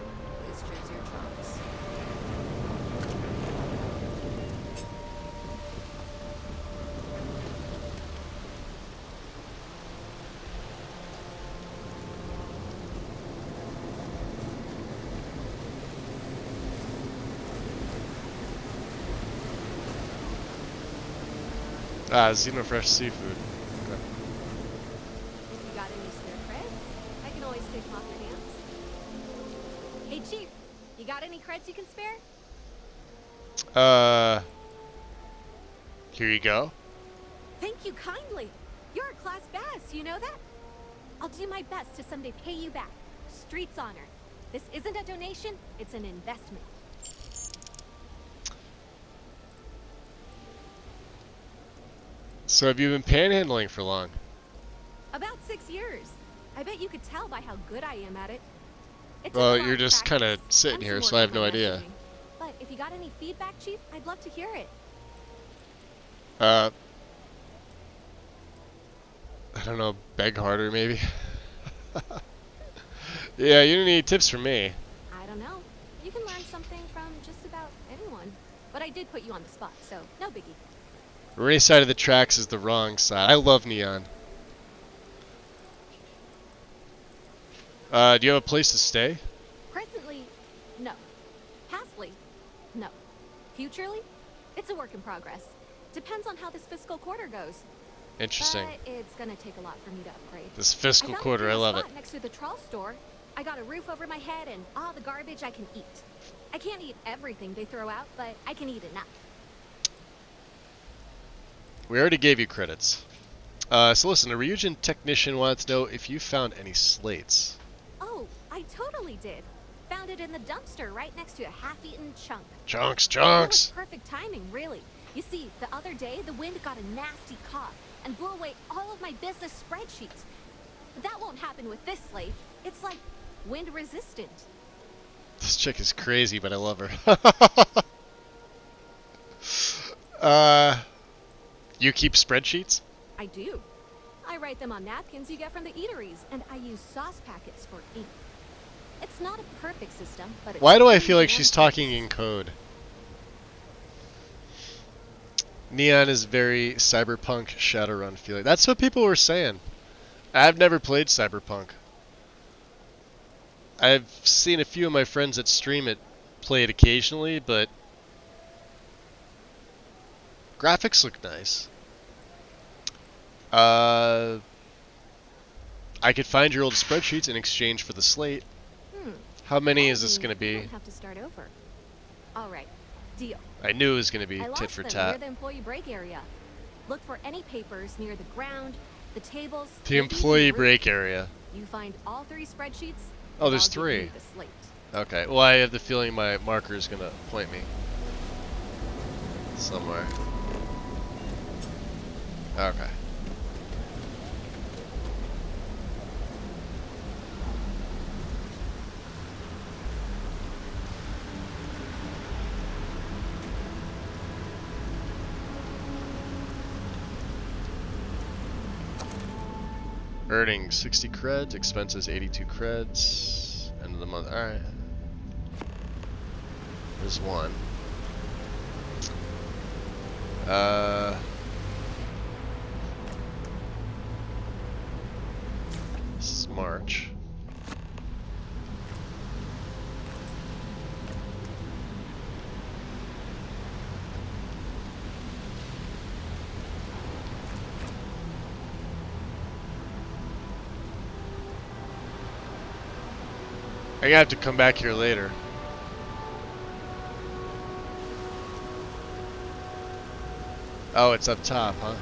Ah, Xenofresh seafood. Okay. If you got any spare creds, I can always take them off your hands. Hey, Chief, you got any creds you can spare? Here you go. Thank you kindly. You're a class bass, you know that? I'll do my best to someday pay you back. Street's honor. This isn't a donation, it's an investment. So have you been panhandling for long? About 6 years. I bet you could tell by how good I am at it. Well, you're just kind of sitting here, so I have no idea. But if you got any feedback, Chief, I'd love to hear it. I don't know, beg harder maybe? Yeah, you don't need tips from me. I don't know. You can learn something from just about anyone. But I did put you on the spot, so no biggie. Any side of the tracks is the wrong side. I love Neon. Do you have a place to stay? Presently, no. Pastly, no. Futurely, it's a work in progress. Depends on how this fiscal quarter goes. Interesting. But it's gonna take a lot for me to upgrade. This fiscal quarter, I love it. Next to the trawl store, I got a roof over my head and all the garbage I can eat. I can't eat everything they throw out, but I can eat enough. We already gave you credits. So listen, a Ryujin technician wanted to know if you found any slates. Oh, I totally did. Found it in the dumpster right next to a half-eaten chunk. Chunks, chunks! It was perfect timing, really. You see, the other day, the wind got a nasty cough and blew away all of my business spreadsheets. But that won't happen with this slate. It's like wind resistant. This chick is crazy, but I love her. You keep spreadsheets? I do. I write them on napkins you get from the eateries, and I use sauce packets for ink. It's not a perfect system, but it's Why do I feel like she's talking in code? Neon is very cyberpunk Shadowrun feeling. That's what people were saying. I've never played Cyberpunk. I've seen a few of my friends that stream it play it occasionally, but graphics look nice. I could find your old spreadsheets in exchange for the slate. How many is this going to be? I don't have to start over. All right, deal. I knew it was going to be I tit for lost them near tat. the employee break area. Look for any papers near the ground, the tables. The employee break area. You find all 3 spreadsheets. Oh, there's I'll give you 3. the slate. Okay, well I have the feeling my marker is going to point me somewhere. Okay. Earnings 60 creds, expenses 82 creds. End of the month. Alright. There's one. This is March. I'm gonna have to come back here later. Oh, it's up top, huh?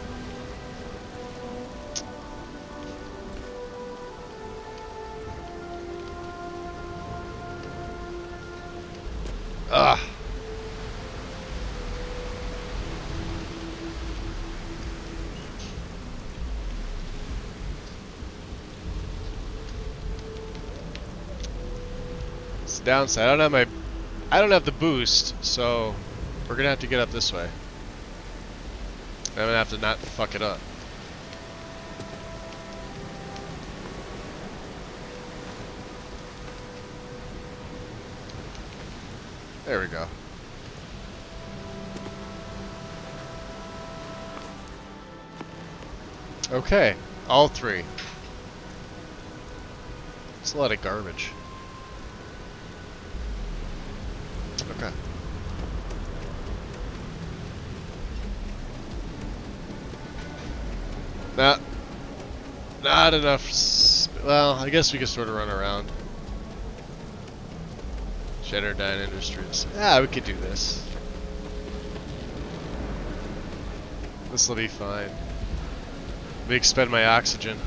Ugh. It's the downside. I don't have the boost, so we're gonna have to get up this way. I'm gonna have to not fuck it up. There we go. Okay, all three. It's a lot of garbage. Okay. Not enough. Well, I guess we could sort of run around. Shadowdine Industries. Yeah, we could do this. This will be fine. Let me expend my oxygen.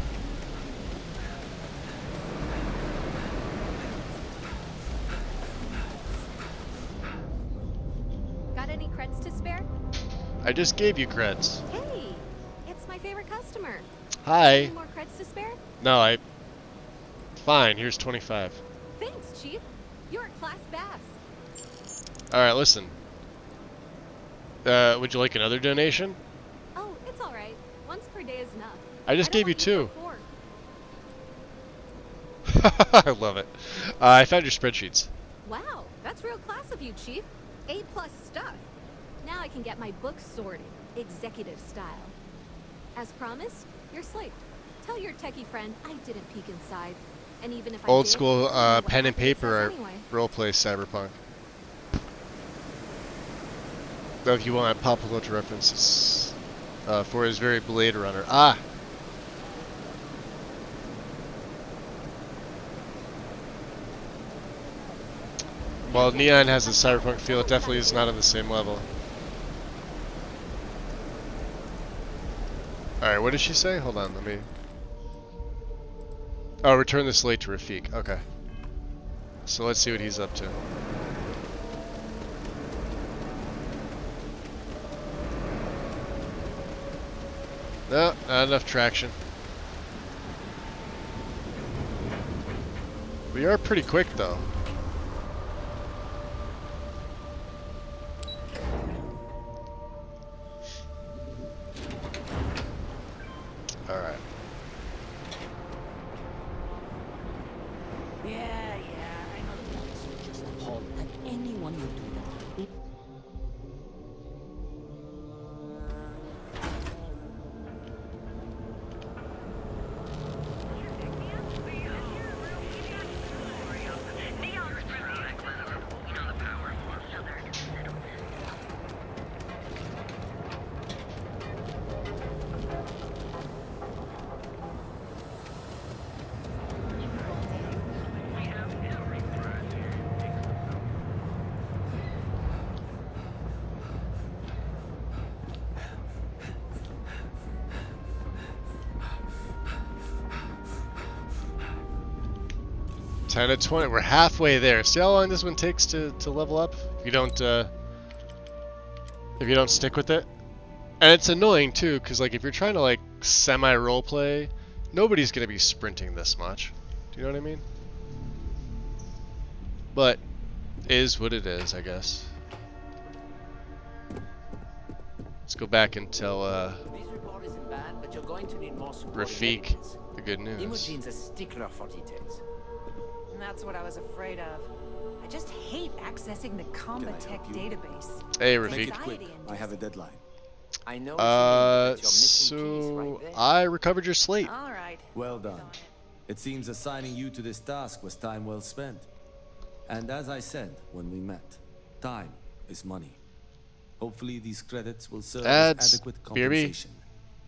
Got any creds to spare? I just gave you creds. Hey, it's my favorite customer. Hi. Any more creds to spare? No, Fine, here's 25. Thanks, Chief. You're a class bass. Alright, listen. Would you like another donation? Oh, it's alright. Once per day is enough. I just gave you two. Poor. I love it. I found your spreadsheets. Wow, that's real class of you, Chief. A+ stuff. Now I can get my books sorted, executive style. As promised, you're slate. Tell your techie friend I didn't peek inside. And even if I Old did, school I know what pen and my face paper says art anyway. roleplay cyberpunk. Though if you want pop culture references for his very Blade Runner. Ah! While Neon has a cyberpunk feel, it definitely is not on the same level. Alright, what did she say? Hold on, let me... Oh, return the slate to Rafik. Okay. So let's see what he's up to. No, not enough traction. We are pretty quick, though. Alright. Yeah, I know the police were just appalled that anyone would do that. Ten to 20. We're halfway there. See how long this one takes to level up? If you don't stick with it. And it's annoying too, because like if you're trying to like semi-roleplay, nobody's gonna be sprinting this much. Do you know what I mean? But is what it is, I guess. Let's go back and tell This report isn't bad, but you're going to need more support. Rafik, the good news. Imogene's a stickler for details. That's what I was afraid of. I just hate accessing the combat tech database. Hey, It's Rafik. anxiety I have a deadline. I know what you mean, but you're missing piece So right there. I recovered your slate. All right. Well done. It seems assigning you to this task was time well spent. And as I said when we met, time is money. Hopefully these credits will serve Ads, as adequate BRB. compensation.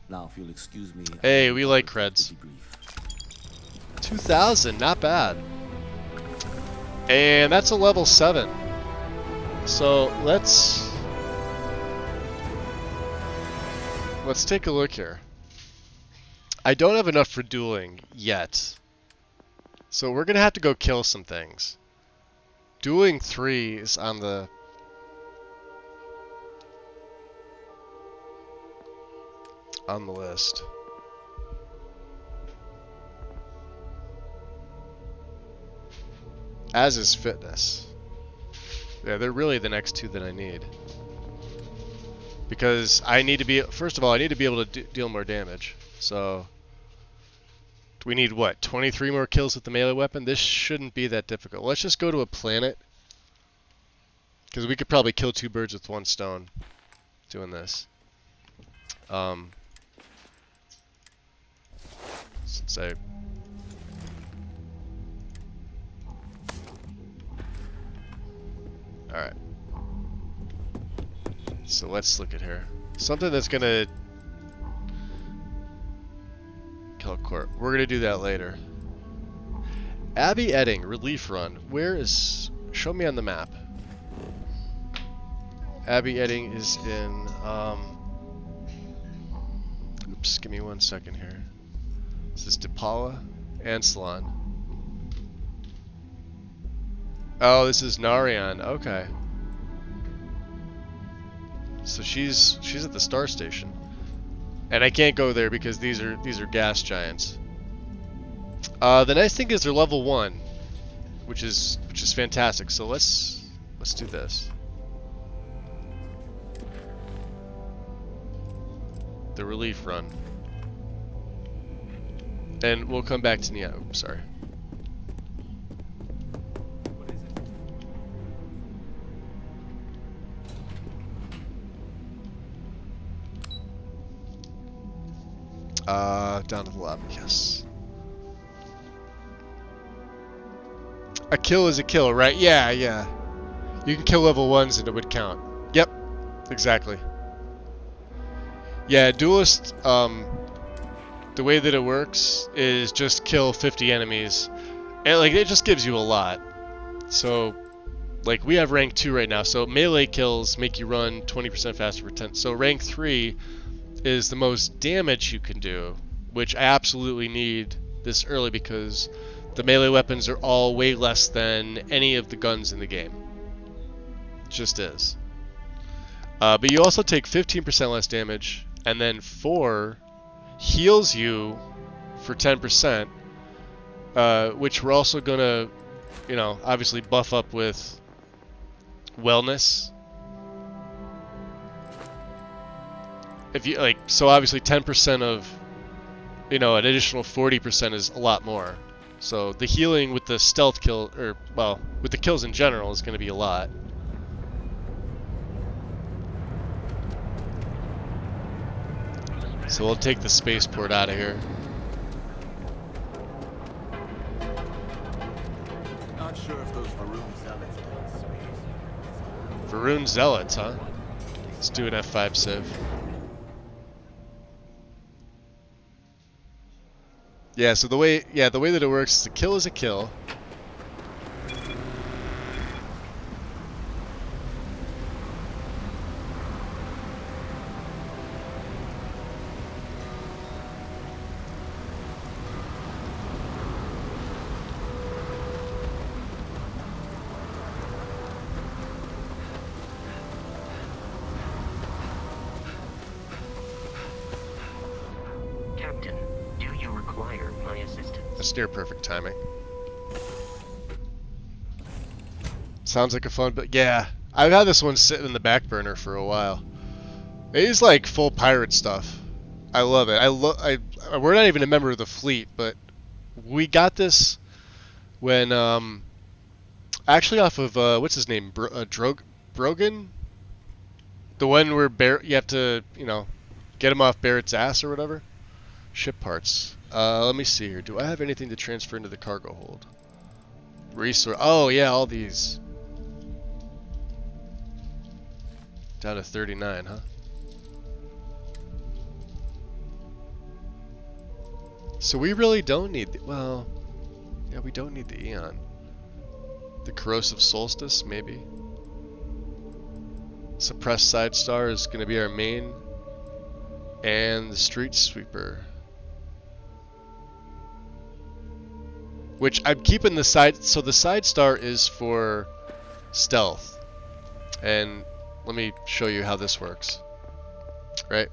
Now if you'll excuse me. Hey, we like creds. 2,000, not bad. And that's a level 7. So let's take a look here. I don't have enough for dueling yet. So we're gonna have to go kill some things. Dueling 3 is on the list. As is fitness. Yeah, they're really the next two that I need. Because I need to be, first of all, I need to be able to deal more damage. So, we need what, 23 more kills with the melee weapon? This shouldn't be that difficult. Let's just go to a planet. Because we could probably kill 2 birds with 1 stone doing this. Let's say... Alright. So let's look at here. Something that's gonna kill Court. We're gonna do that later. Abby Edding, relief run. Where is... Show me on the map. Abby Edding is in... Oops, give me 1 second here. This is DePaula and Salon. Oh, this is Narion. Okay. So she's at the star station. And I can't go there because these are gas giants. The nice thing is they're level 1, which is fantastic. So let's do this. The relief run. And we'll come back to Nia. Oops, sorry. Down to the lobby, yes. A kill is a kill, right? Yeah, yeah. You can kill level 1s and it would count. Yep, exactly. Yeah, Duelist, the way that it works is just kill 50 enemies. And like, it just gives you a lot. So, like, we have rank 2 right now, so melee kills make you run 20% faster for 10. So rank 3 is the most damage you can do, which I absolutely need this early because the melee weapons are all way less than any of the guns in the game. It just is. But you also take 15% less damage, and then 4 heals you for 10%, which we're also gonna, you know, obviously buff up with wellness. If you like, so obviously 10% of, you know, an additional 40% is a lot more. So the healing with the stealth kill, or well, with the kills in general, is going to be a lot. So we'll take the spaceport out of here. Not sure if those Varun zealots are in space. Varun zealots, huh? Let's do an F5 civ. Yeah, so the way that it works is a kill is a kill. Captain, do you require my assistance? That's near perfect timing. Sounds like a fun, but yeah, I've had this one sitting in the back burner for a while. It is like full pirate stuff. I love it. We're not even a member of the fleet, but we got this when actually off of what's his name, Brogan, the one where you have to get him off Barrett's ass or whatever. Ship parts. Let me see here. Do I have anything to transfer into the cargo hold? Resource. Oh yeah, all these. Down to 39, huh? So we really don't need, well, yeah, we don't need the Eon. The Corrosive Solstice, maybe. Suppressed Side Star is going to be our main. And the Street Sweeper. Which I'm keeping the side, so the Side Star is for stealth. And let me show you how this works. Right?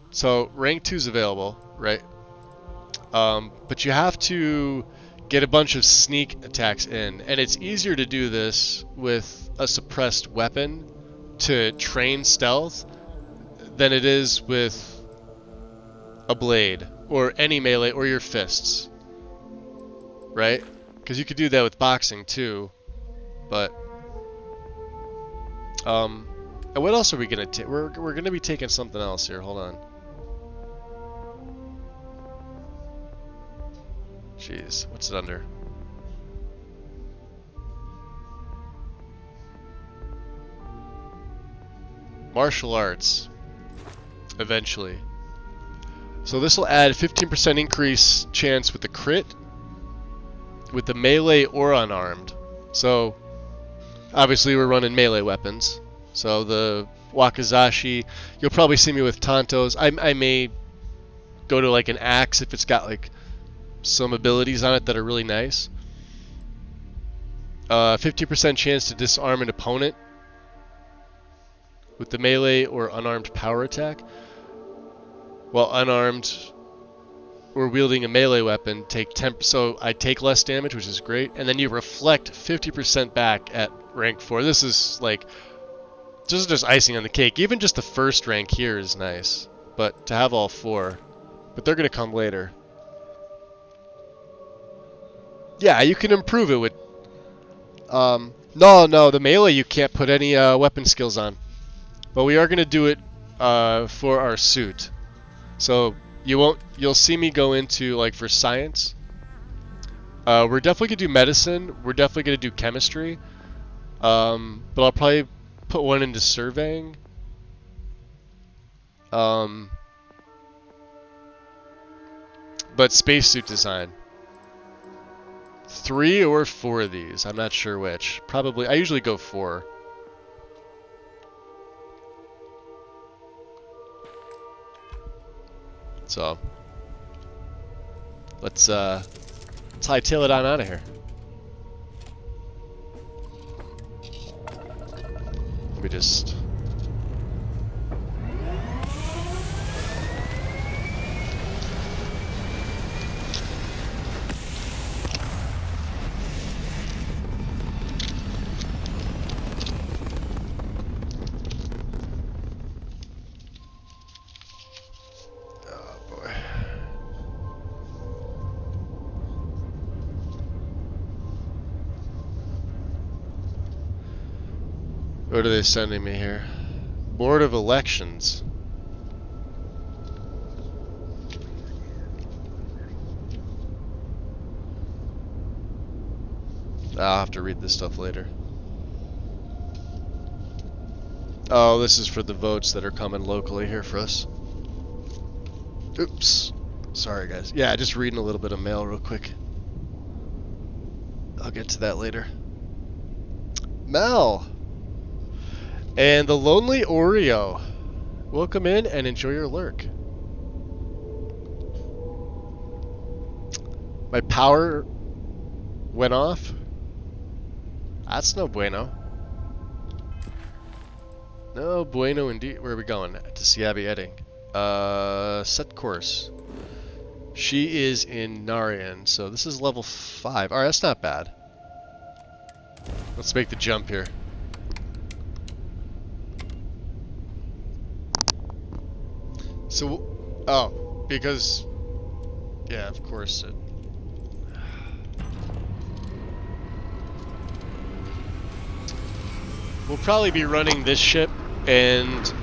So rank 2 is available, right? But you have to get a bunch of sneak attacks in, and it's easier to do this with a suppressed weapon to train stealth than it is with a blade or any melee or your fists, right? Because you could do that with boxing too, but and what else are we gonna take? We're gonna be taking something else here. Hold on. Jeez, what's it under? Martial arts. Eventually. So this will add 15% increase chance with the crit, with the melee or unarmed. So obviously we're running melee weapons. So the Wakizashi, you'll probably see me with Tantos. I may go to like an axe if it's got like some abilities on it that are really nice. 50% chance to disarm an opponent with the melee or unarmed power attack. While unarmed or wielding a melee weapon, take 10. So I take less damage, which is great, and then you reflect 50% back at rank 4. This is like just icing on the cake. Even just the first rank here is nice, but to have all 4, but they're gonna come later. Yeah, you can improve it with. No, the melee you can't put any weapon skills on, but we are gonna do it for our suit. So you'll see me go into like for science. We're definitely gonna do medicine. We're definitely gonna do chemistry. But I'll probably put one into surveying. But spacesuit design. 3 or 4 of these. I'm not sure which. Probably. I usually go 4. So let's hightail it on out of here. Let me just. What are they sending me here? Board of Elections. I'll have to read this stuff later. Oh, this is for the votes that are coming locally here for us. Oops. Sorry, guys. Yeah, just reading a little bit of mail real quick. I'll get to that later. Mel! And the Lonely Oreo. Welcome in and enjoy your lurk. My power went off? That's no bueno. No bueno indeed. Where are we going? To see Abby Edding. Set course. She is in Narian, so this is level 5. Alright, that's not bad. Let's make the jump here. So, oh, because, yeah, of course it. We'll probably be running this ship, and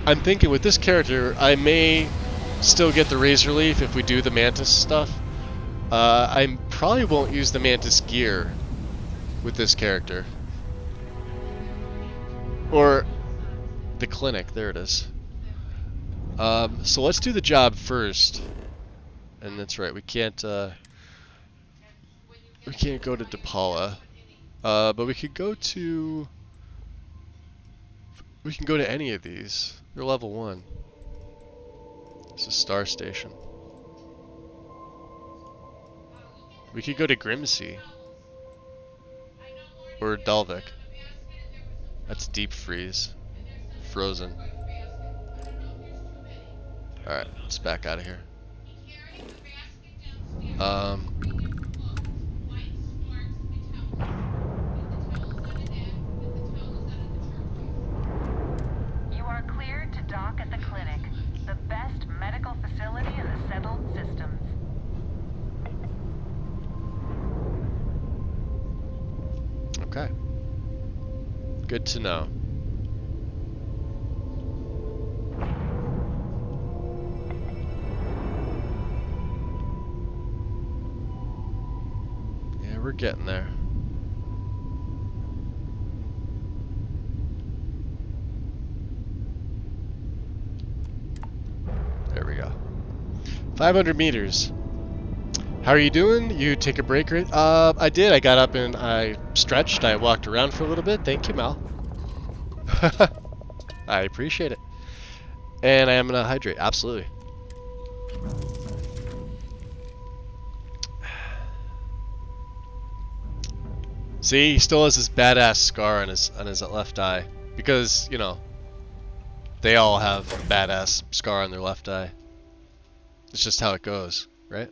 I'm thinking with this character, I may still get the Razor Leaf if we do the Mantis stuff. I probably won't use the Mantis gear with this character. Or the clinic, there it is. So let's do the job first. And that's right, we can't go to DePaula. But we could go to... We can go to any of these. They're level 1. It's a star station. We could go to Grimsea. Or Dalvik. That's deep freeze. Frozen. Alright, let's back out of here. You are cleared to dock at the clinic, the best medical facility in the settled systems. Okay. Good to know. Yeah, we're getting there. There we go. 500 meters. How are you doing? You take a break, right? I did. I got up and I stretched. I walked around for a little bit. Thank you, Mal. I appreciate it. And I am gonna hydrate. Absolutely. See, he still has this badass scar on his left eye because, you know, they all have a badass scar on their left eye. It's just how it goes, right?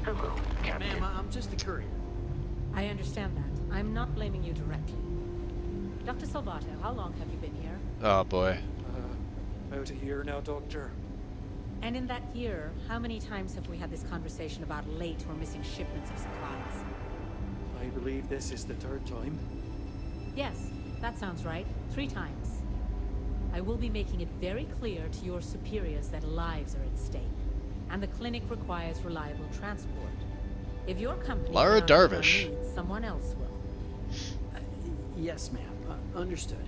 Hello, Captain. Ma'am, I'm just a courier. I understand that. I'm not blaming you directly. Dr. Salvato, how long have you been here? Oh boy. About a year now, Doctor. And in that year, how many times have we had this conversation about late or missing shipments of supplies? I believe this is the third time. Yes, that sounds right. 3 times. I will be making it very clear to your superiors that lives are at stake, and the clinic requires reliable transport. If your company Lara cannot meet our Darvish. needs, someone else will. Yes, ma'am. Understood.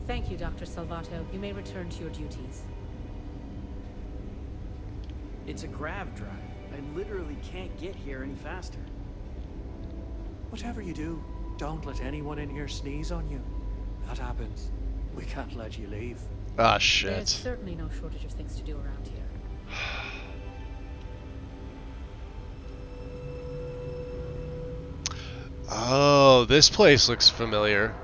Thank you, Dr. Salvato. You may return to your duties. It's a grav drive. I literally can't get here any faster. Whatever you do, don't let anyone in here sneeze on you. That happens. We can't let you leave. Ah, There's shit. certainly no shortage of things to do around here. Oh, this place looks familiar.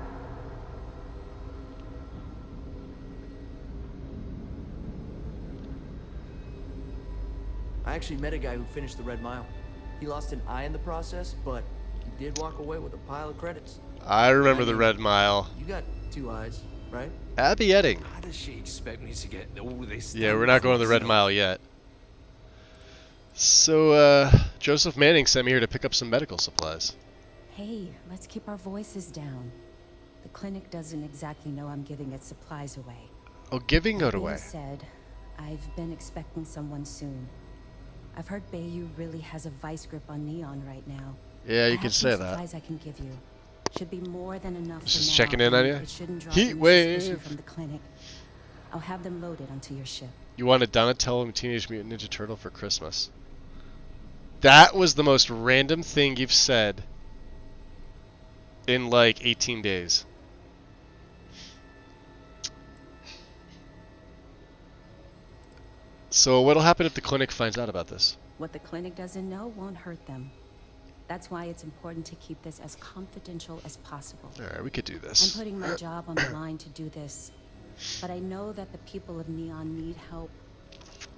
I actually met a guy who finished the Red Mile. He lost an eye in the process, but he did walk away with a pile of credits. I remember the Red Mile. You got 2 eyes, right? Abby Edding. How does she expect me to get all this? Yeah, done we're not for going to the Red myself? Mile yet. So, Joseph Manning sent me here to pick up some medical supplies. Hey, let's keep our voices down. The clinic doesn't exactly know I'm giving its supplies away. Oh, giving it That away. being said, I've been expecting someone soon. I've heard Bayou really has a vice grip on Neon right now. Yeah, you I can have say some that. supplies I can give you. Should be more than enough for Just now, checking in on and you. It shouldn't draw Heat any wave. suspicion from the clinic. I'll have them loaded onto your ship. You want a Donatello Teenage Mutant Ninja Turtle for Christmas. That was the most random thing you've said in like 18 days. So what'll happen if the clinic finds out about this? What the clinic doesn't know won't hurt them. That's why it's important to keep this as confidential as possible. Alright, we could do I'm this. putting my job on the line to do this, but I know that the people of Neon need help.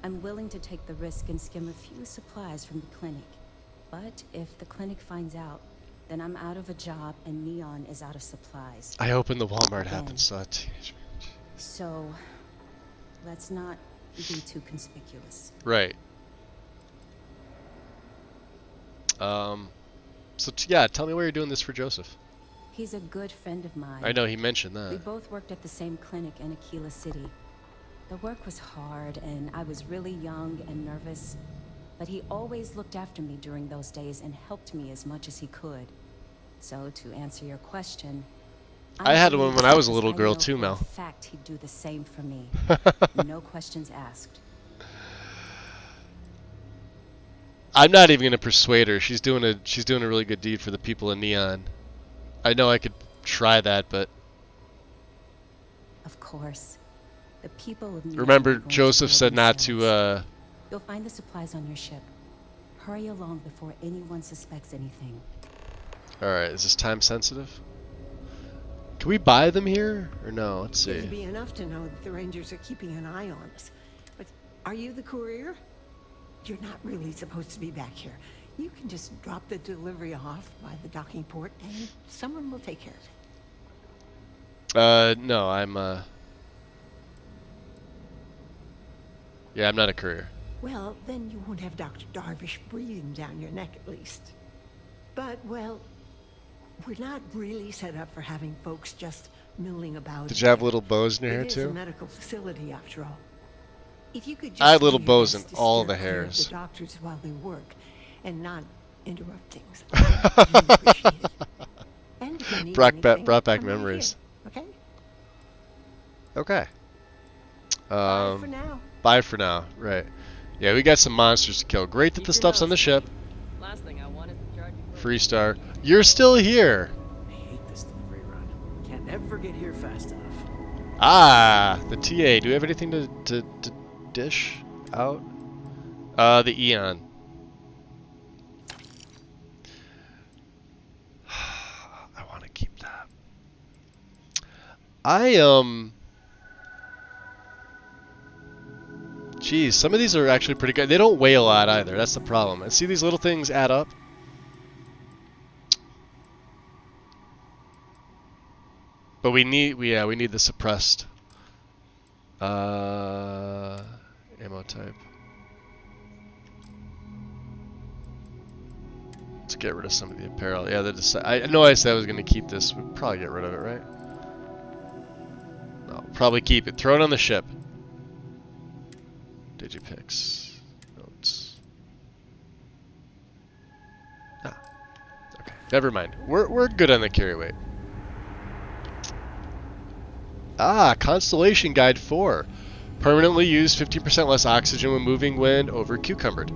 I'm willing to take the risk and skim a few supplies from the clinic. But if the clinic finds out, then I'm out of a job and Neon is out of supplies. I hope when the Walmart Again. happens, so teenage. So, let's not be too conspicuous. Right. Yeah, tell me why you're doing this for Joseph. He's a good friend of mine. I know, he mentioned We that. both worked at the same clinic in Aquila City. The work was hard, and I was really young and nervous. But he always looked after me during those days and helped me as much as he could. So, to answer your question, I had one when I was a little girl know too, for Mel. a fact he'd do the same for me. No questions asked. I'm not even gonna persuade her. She's doing a really good deed for the people in Neon. I know I could try that, but Of course. The people of Neon remember are going to Joseph heal said not themselves. to You'll find the supplies on your ship. Hurry along before anyone suspects anything. Alright, is this time sensitive? Can we buy them here? Or no? Let's It'd see. be enough to know that the Rangers are keeping an eye on us. But are you the courier? You're not really supposed to be back here. You can just drop the delivery off by the docking port and someone will take care of it. No, I'm yeah, I'm not a courier. Well, then you won't have Dr. Darvish breathing down your neck at least. But, well, we're not really set up for having folks just milling about. Did you have little bows in your hair It is a too? medical facility after all. If you could just I had little do your bows in best to all steer the clear of hairs. the doctors while they work and not interrupt things. I'd really appreciate it. And if you need anything, Brought back I'm right memories. here, okay? Okay. Bye for now. Bye for now. Right. Yeah, we got some monsters to kill. Great that the stuff's on the ship. Last thing I want is to charge you for Freestar. You're still here. I hate this delivery run. Can't ever get here fast enough. Ah, the TA. Do we have anything to dish out? The Eon. I want to keep that. Geez, some of these are actually pretty good. They don't weigh a lot either. That's the problem. And see, these little things add up. But we need the suppressed ammo type. Let's get rid of some of the apparel. Yeah, I know I said I was going to keep this. We'll probably get rid of it, right? No, probably keep it. Throw it on the ship. Digipix. Notes. Ah. Okay. Never mind. We're good on the carry weight. Ah, Constellation Guide 4. Permanently use 15% less oxygen when moving when over cucumbered.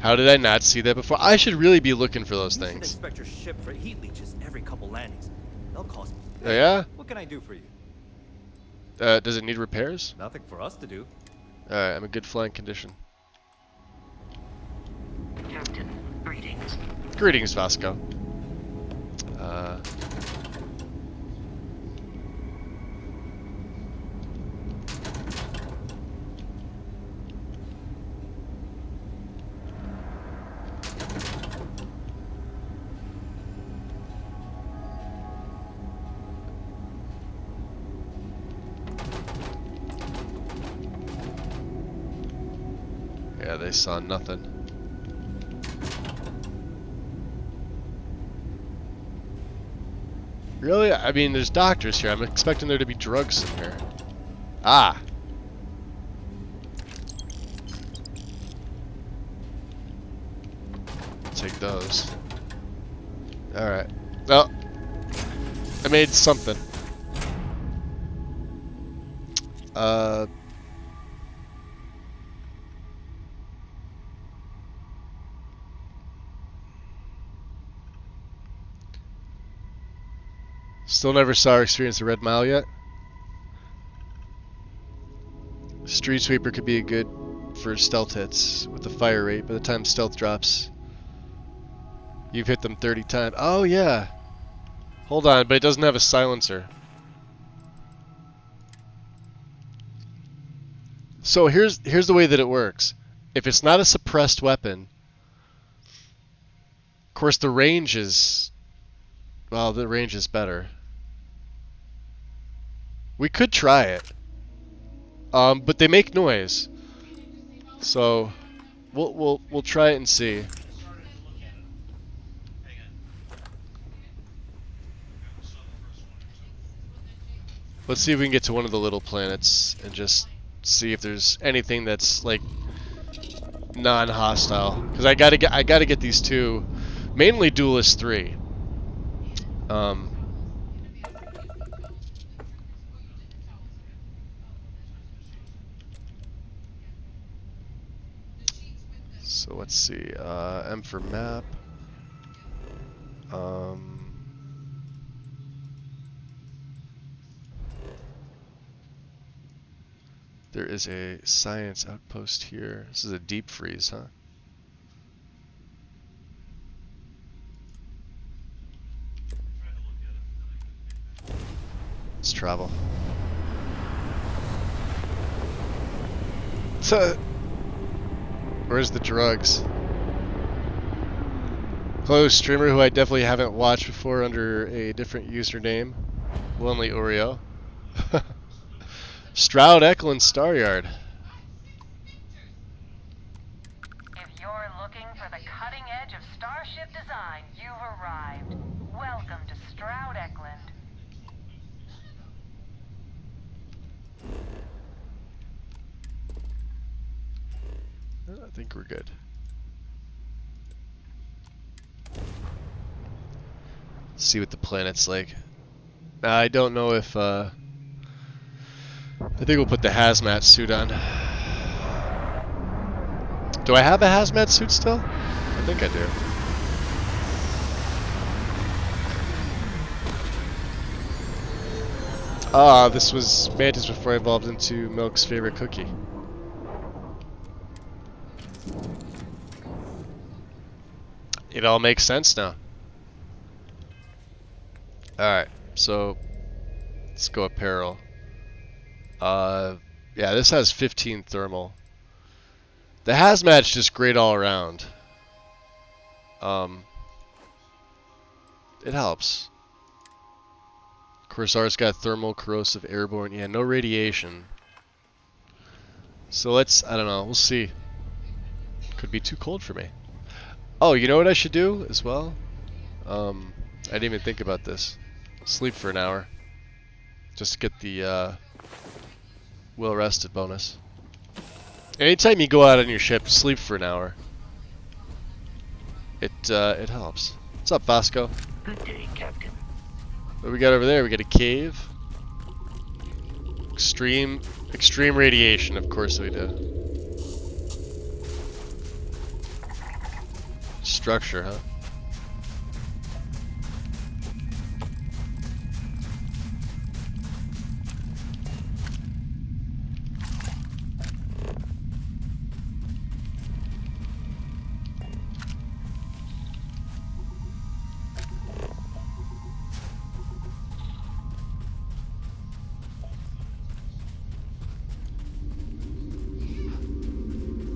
How did I not see that before? I should really be looking for those You should things. inspect your ship for heat leeches every couple landings. They'll cost me. Oh, yeah? What can I do for you? Does it need repairs? Nothing for us to do. Alright, I'm in good flying condition. Captain, greetings. Greetings, Vasco. Yeah, they saw nothing. Really? I mean, there's doctors here. I'm expecting there to be drugs in here. Ah. Take those. Alright. Well, I made something. Still never saw or experienced the Red Mile yet. Street Sweeper could be good for stealth hits with the fire rate. By the time stealth drops, you've hit them 30 times. Oh yeah. Hold on, but it doesn't have a silencer. So here's the way that it works. If it's not a suppressed weapon, course, the range is... Well, the range is better. We could try it. But they make noise. So, we'll try it and see. Let's see if we can get to one of the little planets and just see if there's anything that's like non-hostile. Because I gotta get these two, mainly Duelist 3. So let's see. M for map. There is a science outpost here. This is a deep freeze, huh? Let's travel. Where's the drugs? Hello, streamer who I definitely haven't watched before under a different username. Lonely Oreo. Stroud Eklund Staryard. If you're looking for the cutting edge of starship design, you've arrived. Welcome to Stroud Eklund. I think we're good. Let's see what the planet's like. I don't know if I think we'll put the hazmat suit on. Do I have a hazmat suit still? I think I do. Ah, this was Mantis before I evolved into Milk's favorite cookie. It all makes sense now. Alright, so let's go apparel. Yeah, this has 15 thermal. The hazmat's just great all around. It helps. Corsair's got thermal, corrosive, airborne. Yeah, no radiation. So let's, I don't know, we'll see. Could be too cold for me. Oh, you know what I should do as well? I didn't even think about this. Sleep for an hour. Just to get the well rested bonus. Anytime you go out on your ship, sleep for an hour. It helps. What's up, Vasco? Good day, Captain. What do we got over there? We got a cave. Extreme radiation, of course we do. Structure, huh?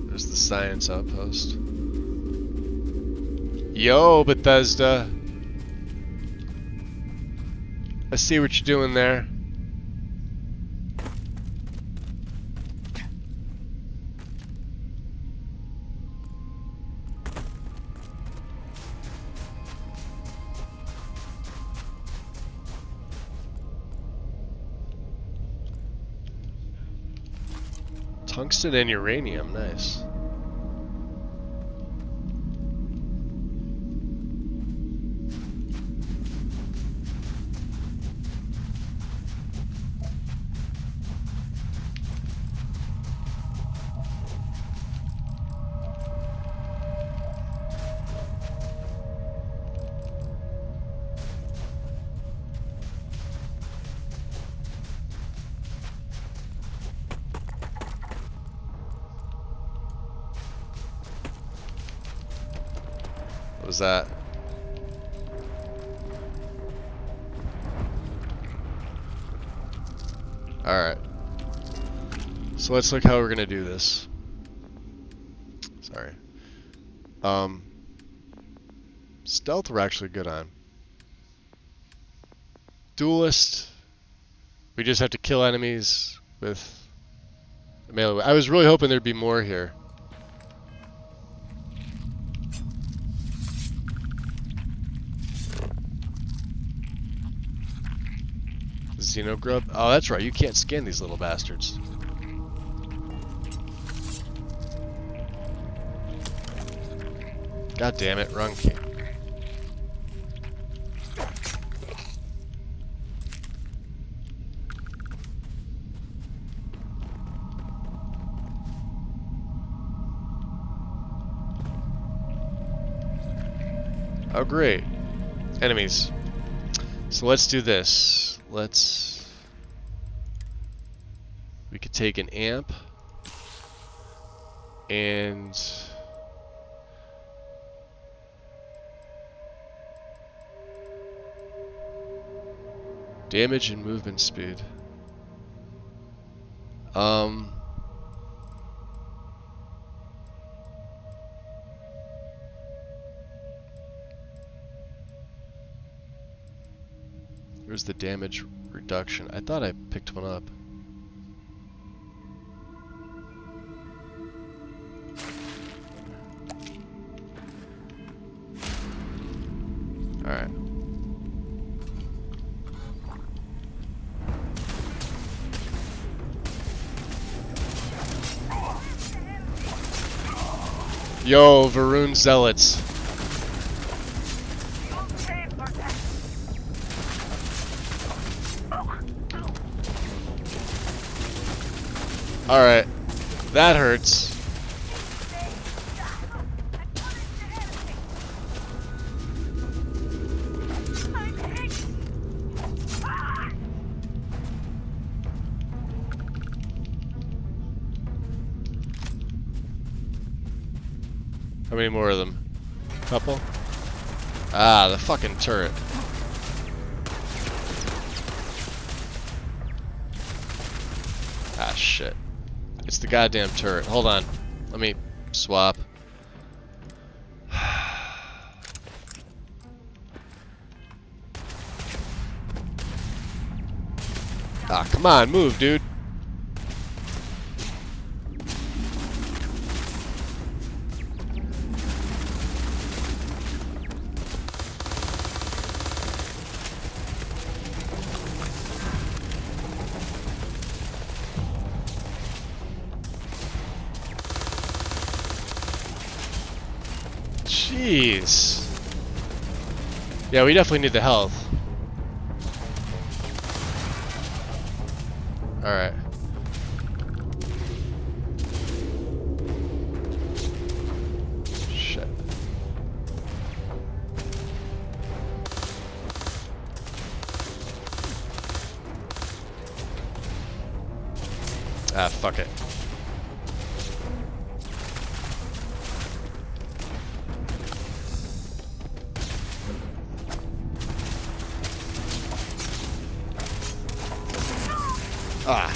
There's the science outpost. Yo, Bethesda. I see what you're doing there. Tungsten and uranium, nice. What was that? Alright. So let's look how we're gonna do this. Sorry. Stealth we're actually good on. Duelist. We just have to kill enemies with melee. I was really hoping there'd be more here. Xenogrub? Oh, that's right. You can't scan these little bastards. God damn it, wrong key. Oh, great. Enemies. So let's do this. We could take an amp and damage and movement speed. Where's the damage reduction? I thought I picked one up. Alright. Yo, Varun Zealots. Alright. That hurts. How many more of them? Couple? Ah, the fucking turret. Ah, shit. It's the goddamn turret. Hold on. Let me swap. Ah, come on, move, dude. Jeez. Yeah, we definitely need the health. Alright. Shit. Ah, fuck it. Ah.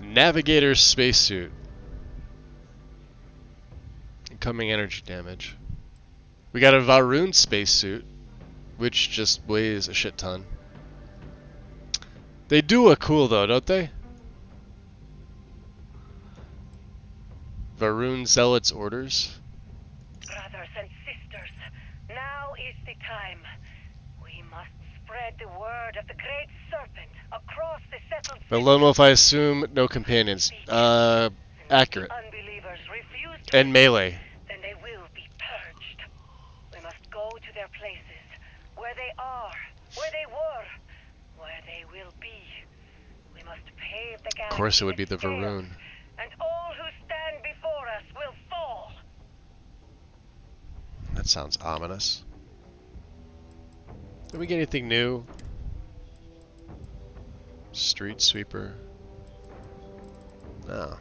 Navigator's spacesuit. Incoming energy damage. We got a Varun spacesuit, which just weighs a shit ton. They do look cool though, don't they? Varun Zealot's orders. Brothers and sisters, the time. We must spread the word of the great serpent across the settled But low wolf, I assume no companions. Accurate. unbelievers refuse to And melee. then they will be purged. We must go to their places, where they are, where they were, where they will be. We must pave the galaxy. Of course, it would be the with scales, Varun. and all who stand before us will fall. That sounds ominous. Did we get anything new? Street sweeper. No.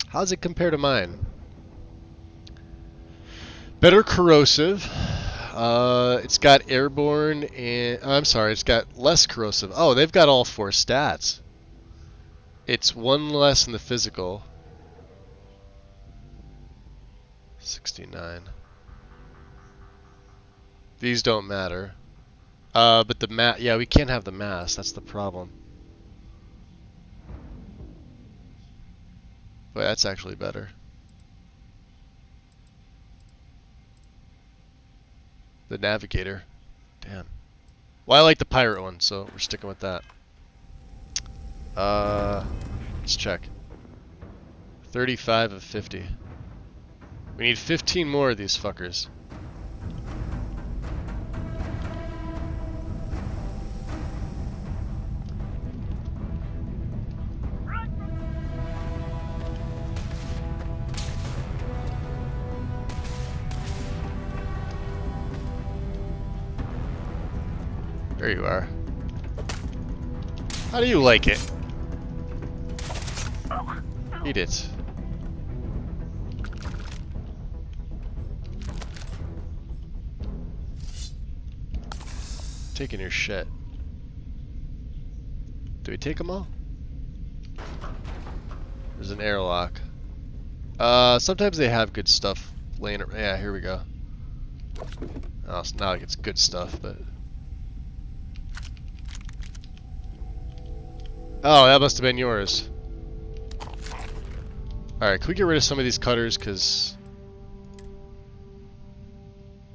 How does it compare to mine? Better corrosive. It's got airborne and I'm sorry, it's got less corrosive. Oh, they've got all 4 stats. It's 1 less in the physical. 69. These don't matter. But the yeah, we can't have the mass. That's the problem. But that's actually better. The navigator. Damn. Well, I like the pirate one, so we're sticking with that. Let's check. 35 of 50. We need 15 more of these fuckers. There you are. How do you like it? Eat it. Taking your shit. Do we take them all? There's an airlock. Sometimes they have good stuff laying around. Yeah, here we go. Oh, it's not like it's good stuff, but... Oh, that must have been yours. Alright, can we get rid of some of these cutters, because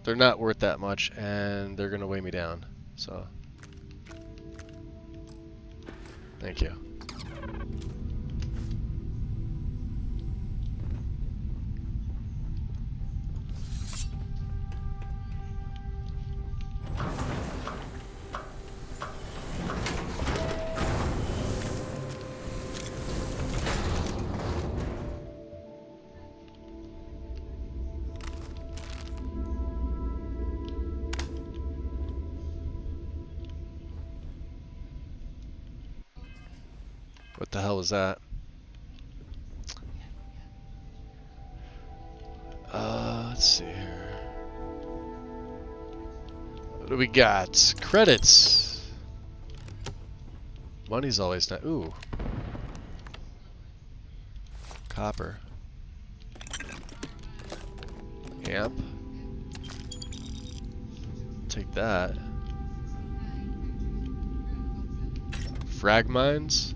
they're not worth that much, and they're going to weigh me down, so... Thank you. What the hell was that? Let's see here. What do we got? Credits. Money's always not. Ooh. Copper. Amp. Take that. Frag mines.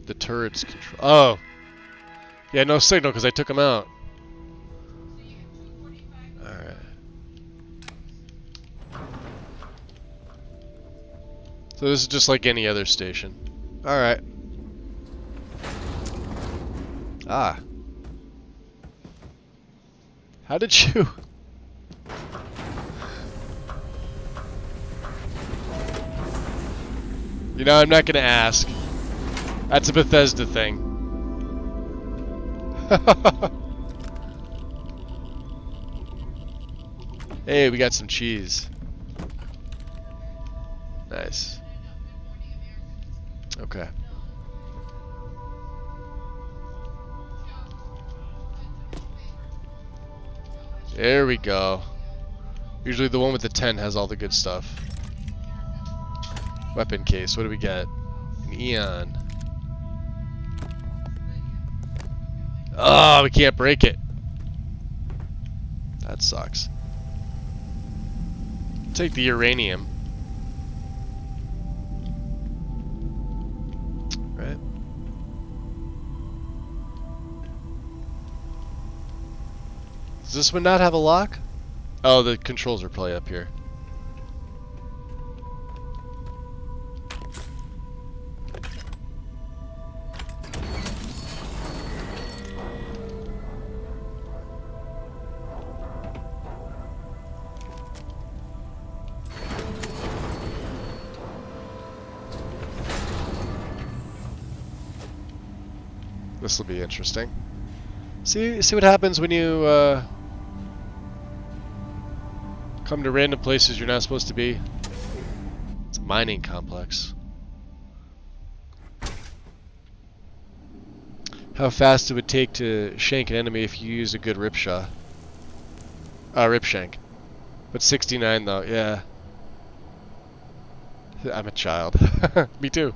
The turrets control. Oh! Yeah, no signal because I took them out. Alright. So this is just like any other station. Alright. Ah. How did you... You know, I'm not gonna ask. That's a Bethesda thing. Hey, we got some cheese. Nice. Okay. There we go. Usually the one with the 10 has all the good stuff. Weapon case, what do we get? An Eon. Oh, we can't break it. That sucks. Take the uranium. Right. Does this one not have a lock? Oh, the controls are probably up here. This will be interesting. See what happens when you come to random places you're not supposed to be. It's a mining complex. How fast it would take to shank an enemy if you use a good ripshaw. Rip shank. But 69 though, yeah. I'm a child. Me too.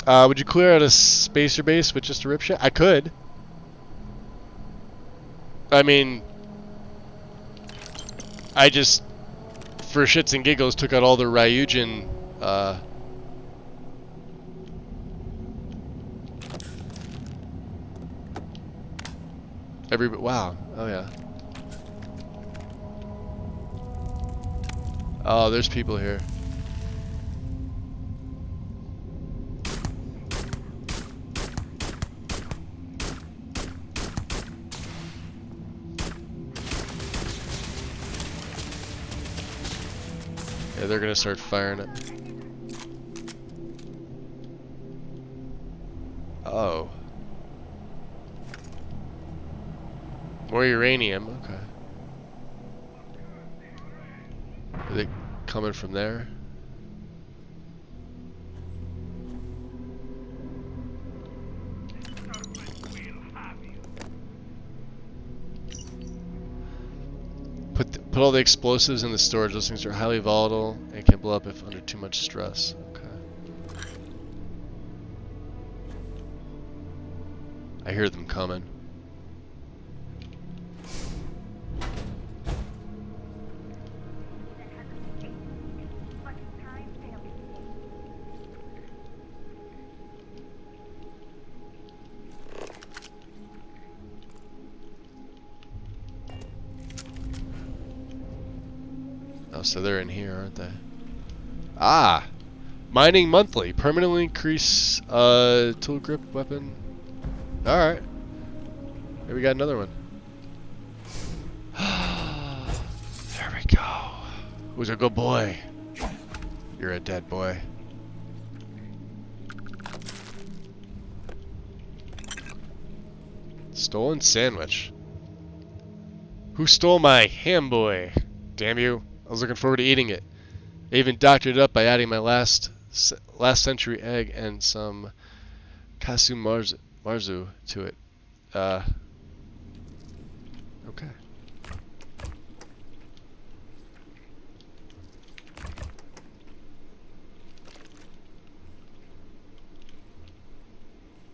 Would you clear out a spacer base with just a ripshaw? I could. I mean, I just, for shits and giggles, took out all the Ryujin, wow, oh yeah. Oh, there's people here. Yeah, they're gonna start firing it. Oh. More uranium, okay. Are they coming from there? Put all the explosives in the storage. Those things are highly volatile and can blow up if under too much stress. Okay. I hear them coming. Oh, so they're in here, aren't they? Ah! Mining monthly. Permanently increase tool grip weapon. Alright. Here we got another one. There we go. Who's a good boy? You're a dead boy. Stolen sandwich. Who stole my ham boy? Damn you. I was looking forward to eating it. I even doctored it up by adding my last century egg and some kasu marzu to it. Okay.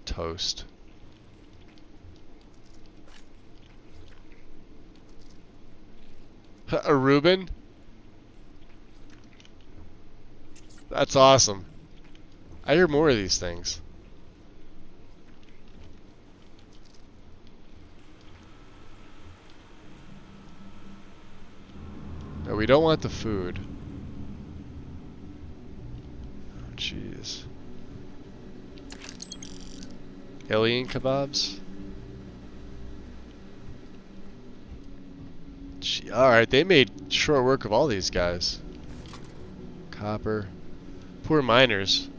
Toast. A Reuben? That's awesome. I hear more of these things. No, we don't want the food. Oh, jeez. Alien kebabs? Alright, they made short work of all these guys. Copper. Poor miners.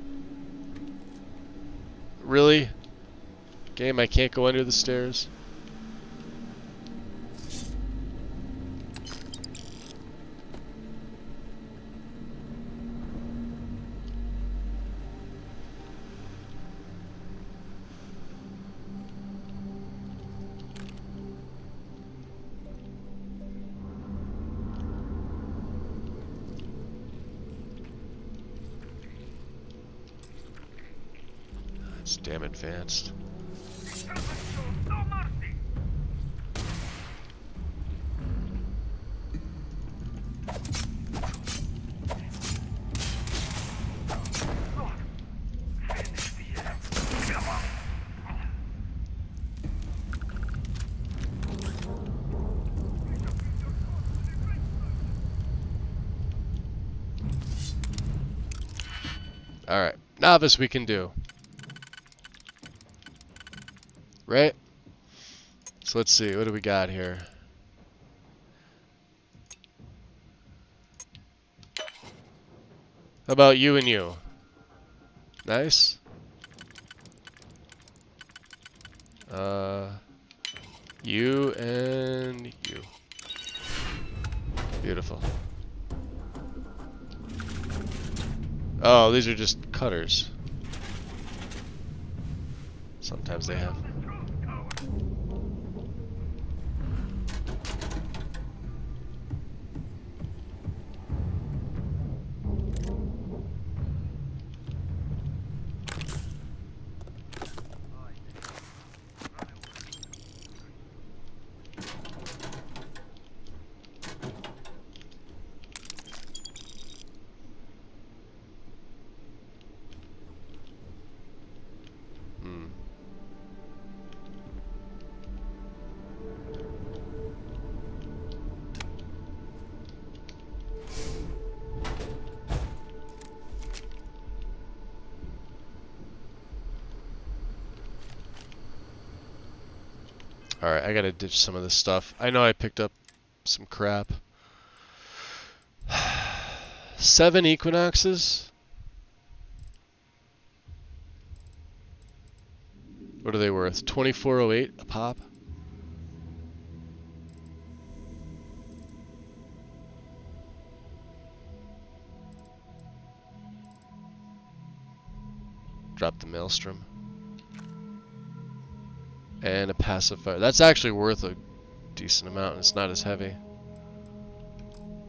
Really? Game, I can't go under the stairs? That's damn advanced. Alright. Novice we can do. Right? So let's see. What do we got here? How about you and you? Nice. You and you. Beautiful. Oh, these are just cutters. Sometimes they have. Alright, I gotta ditch some of this stuff. I know I picked up some crap. 7 equinoxes? What are they worth? 2408 a pop? Drop the maelstrom. And a pacifier. That's actually worth a decent amount, and it's not as heavy.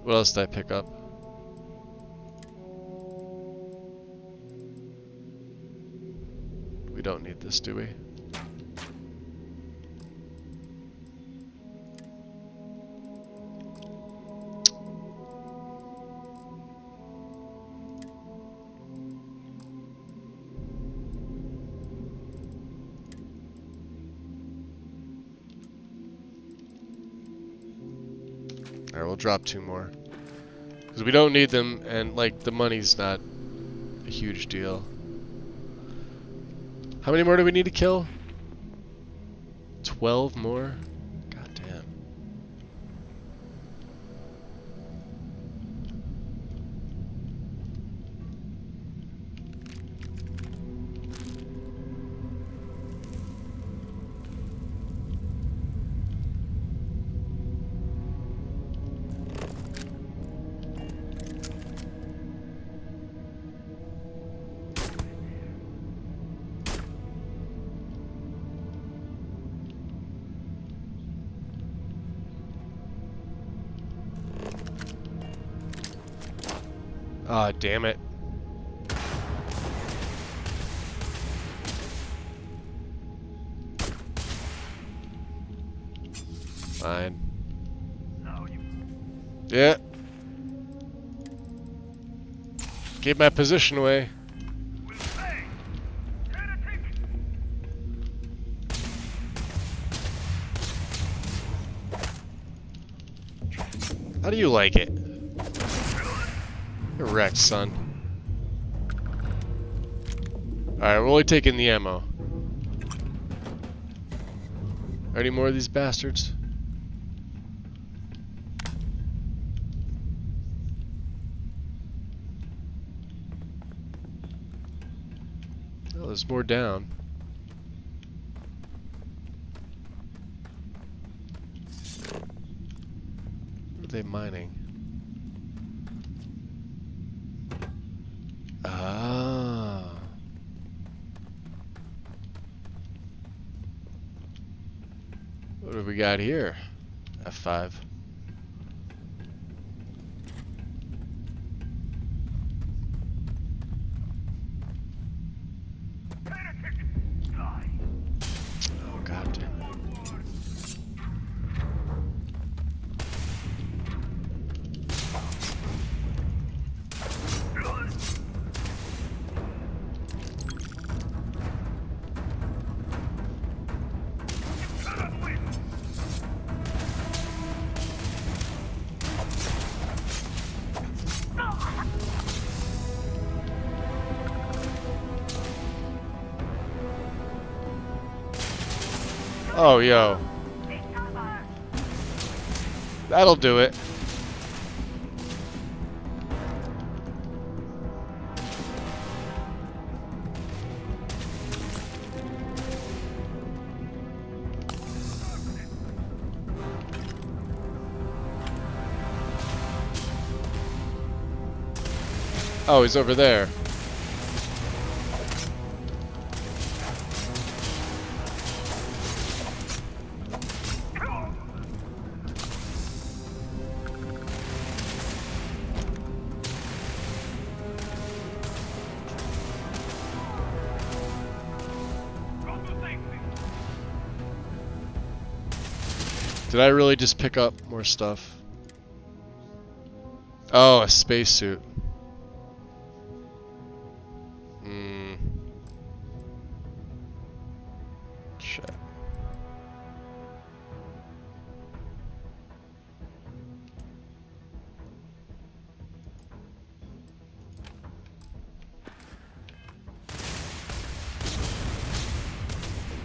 What else did I pick up? We don't need this, do we? Alright, we'll drop 2 more. Because we don't need them, and like the money's not a huge deal. How many more do we need to kill? 12 more? God damn. Ah, damn it. Fine. Yeah. Gave my position away. How do you like it? You're wrecked, son. Alright, we're only taking the ammo. Are any more of these bastards? Oh, there's more down. What are they mining? Ah. What have we got here? F5. Oh, god damn it. Oh, yo. That'll do it. Oh, he's over there. Did I really just pick up more stuff? Oh, a spacesuit. Shit.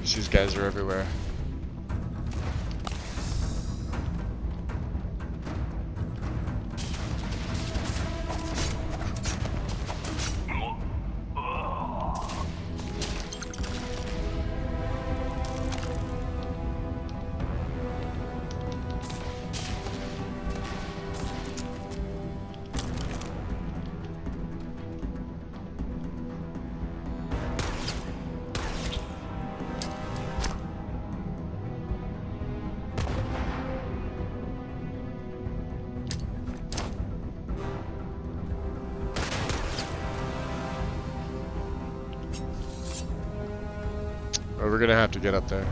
These guys are everywhere. Oh, we're gonna have to get up there.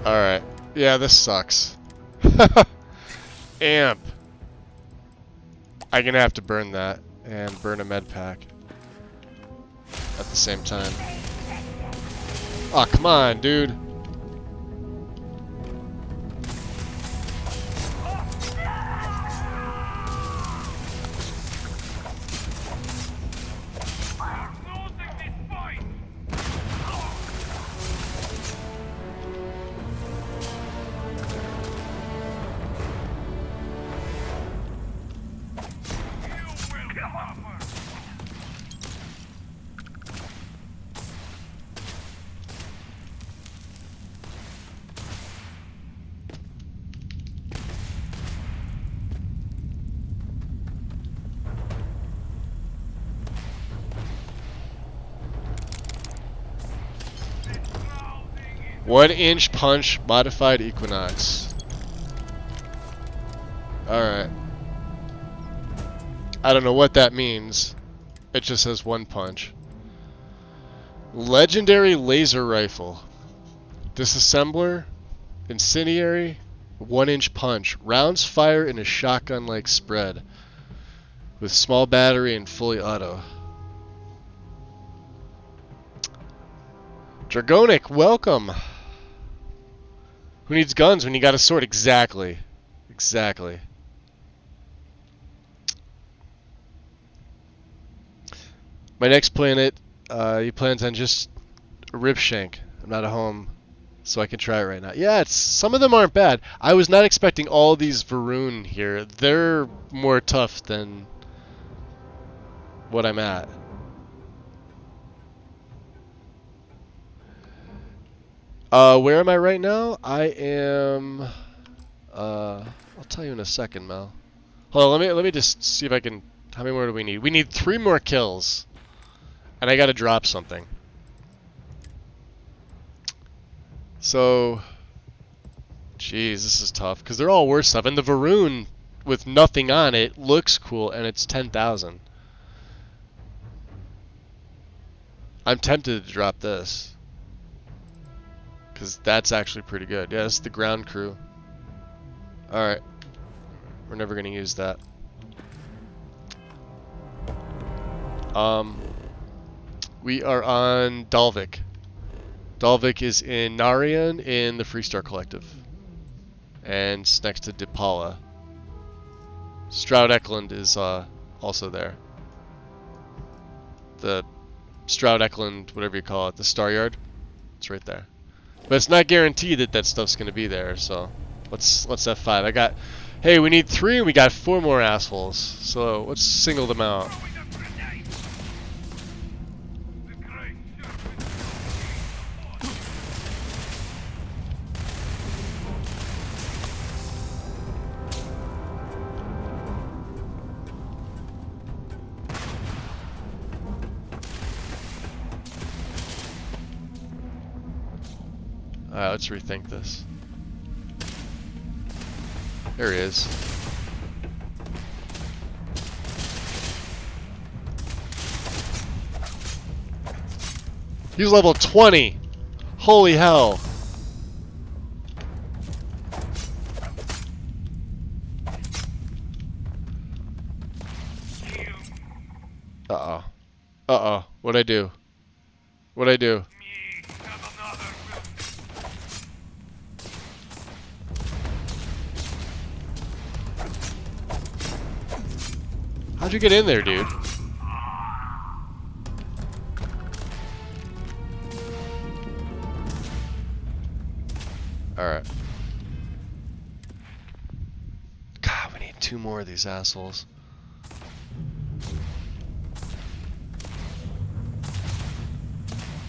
Alright. Yeah, this sucks. Amp. I'm gonna have to burn that and burn a med pack at the same time. Oh, come on, dude. One-inch punch, modified Equinox. Alright. I don't know what that means. It just says one punch. Legendary laser rifle. Disassembler. Incendiary. 1-inch punch. Rounds fire in a shotgun-like spread. With small battery and fully auto. Dragonic, welcome! Who needs guns when you got a sword? Exactly. Exactly. My next planet, he plans on just a rib shank. I'm not at home, so I can try it right now. Yeah, some of them aren't bad. I was not expecting all these Varun here. They're more tough than what I'm at. Where am I right now? I am. I'll tell you in a second, Mel. Hold on, let me just see if I can. How many more do we need? We need 3 more kills, and I got to drop something. So, jeez, this is tough because they're all worse stuff, and the Varun with nothing on it looks cool, and it's 10,000. I'm tempted to drop this. Because that's actually pretty good. Yeah, this is the ground crew. Alright. We're never going to use that. We are on Dalvik. Dalvik is in Narian in the Freestar Collective. And it's next to Dipala. Stroud Eklund is also there. The Stroud Eklund, whatever you call it, the Star Yard. It's right there. But it's not guaranteed that that stuff's going to be there, so let's F5. Hey, we need 3 and we got 4 more assholes. So let's single them out. Alright, let's rethink this. There he is. He's level 20! Holy hell! Uh-oh. Uh-oh. What'd I do? What'd I do? How'd you get in there, dude? Alright. God, we need 2 more of these assholes.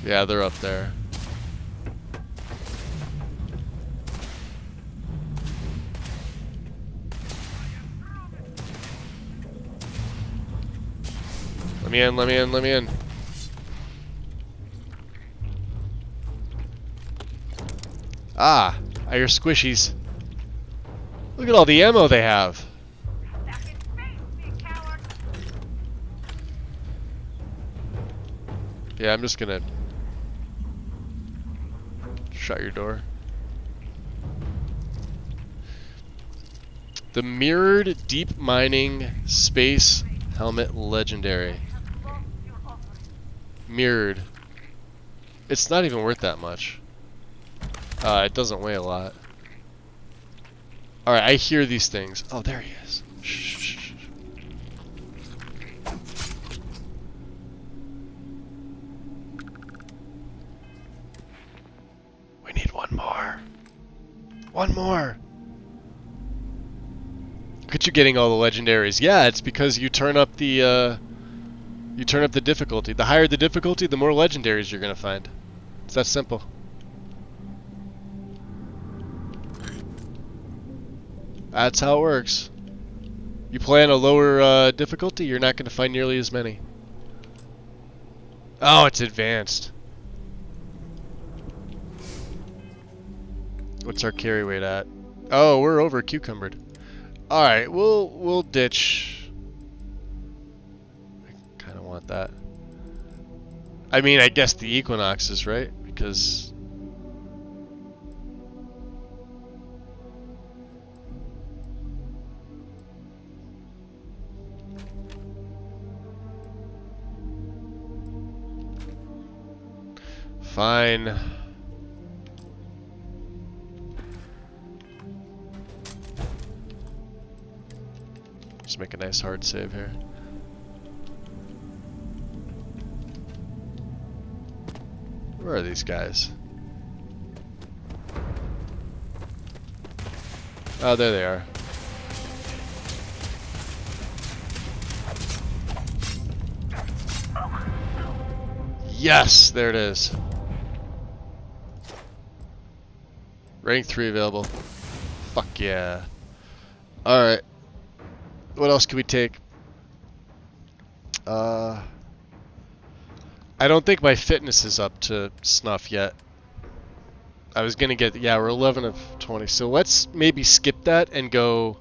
Yeah, they're up there. Let me in, let me in, let me in. Ah, I hear squishies. Look at all the ammo they have. Yeah, I'm just gonna shut your door. The Mirrored Deep Mining Space Helmet Legendary. Mirrored. It's not even worth that much. It doesn't weigh a lot. Alright, I hear these things. Oh, there he is. Shh, shh, shh. We need 1 more. 1 more. Look at you getting all the legendaries. Yeah, it's because you turn up the difficulty. The higher the difficulty, the more legendaries you're gonna find. It's that simple. That's how it works. You play on a lower difficulty, you're not gonna find nearly as many. Oh, it's advanced. What's our carry weight at? Oh, we're over cucumbered. Alright, we'll ditch. I kinda want that. I mean, I guess the Equinoxes, right? Because fine. Just make a nice hard save here. Where are these guys? Oh, there they are. Yes, there it is. Rank 3 available. Fuck yeah. Alright. What else can we take? I don't think my fitness is up to snuff yet. I was gonna get, yeah, we're 11 of 20. So let's maybe skip that and go,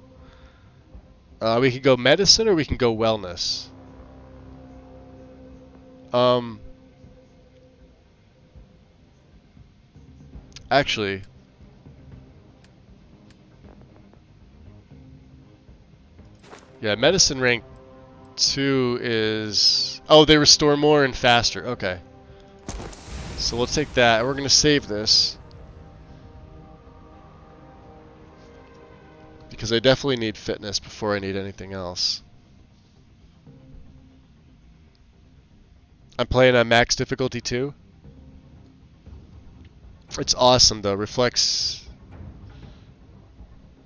we could go medicine or we can go wellness. Actually, yeah, medicine rank 2 is... Oh, they restore more and faster. Okay. So we'll take that, and we're going to save this. Because I definitely need fitness before I need anything else. I'm playing on max difficulty too. It's awesome though. Reflects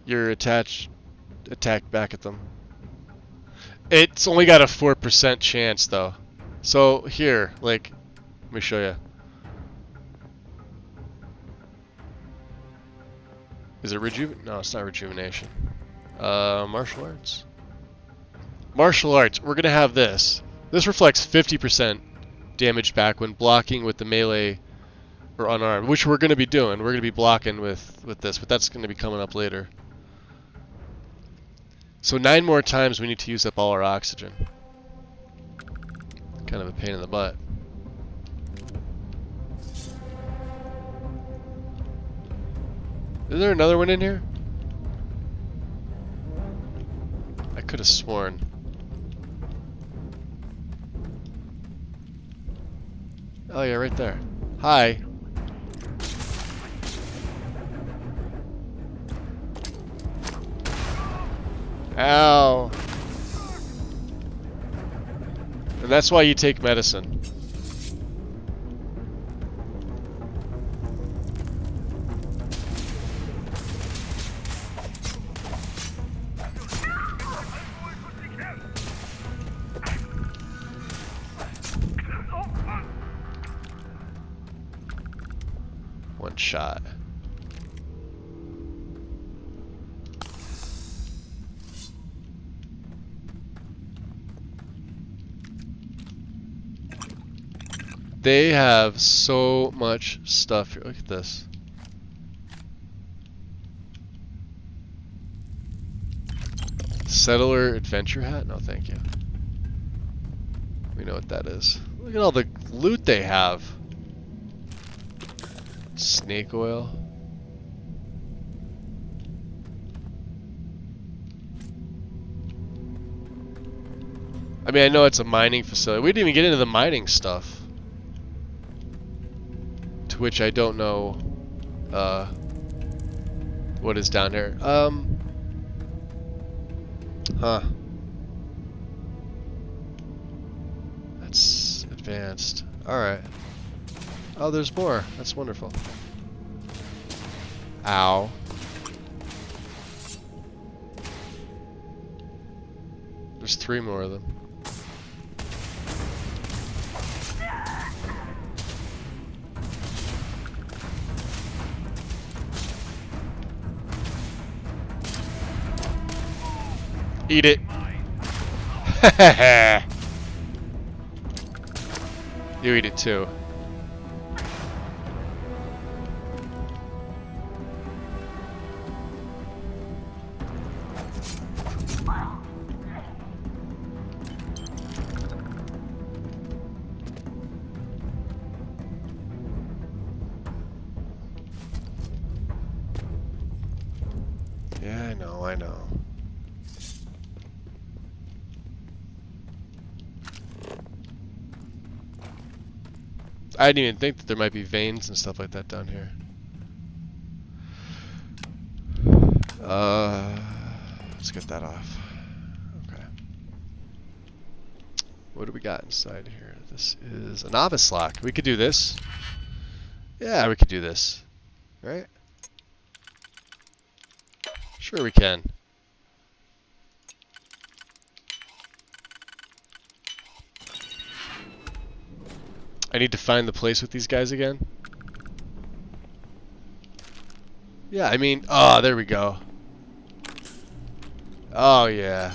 your attack back at them. It's only got a 4% chance though. So here, like, let me show you. Is it No, it's not rejuvenation. Martial arts. Martial arts. We're gonna have this. This reflects 50% damage back when blocking with the melee or unarmed, which we're gonna be doing. We're gonna be blocking with this, but that's gonna be coming up later. So 9 more times we need to use up all our oxygen. Kind of a pain in the butt. Is there another one in here? I could have sworn. Oh yeah, right there. Hi. Ow. And that's why you take medicine. One shot. They have so much stuff here. Look at this. Settler adventure hat? No, thank you. We know what that is. Look at all the loot they have. Snake oil. I mean, I know it's a mining facility. We didn't even get into the mining stuff. To which I don't know what is down here. Huh. That's advanced. Alright. Oh, there's more. That's wonderful. Ow. There's 3 more of them. Eat it. You eat it too. Yeah, I know. I didn't even think that there might be veins and stuff like that down here. Let's get that off. Okay. What do we got inside here? This is a novice lock. We could do this. Yeah, we could do this. Right? Sure we can. I need to find the place with these guys again. Yeah, I mean, oh, there we go. Oh yeah.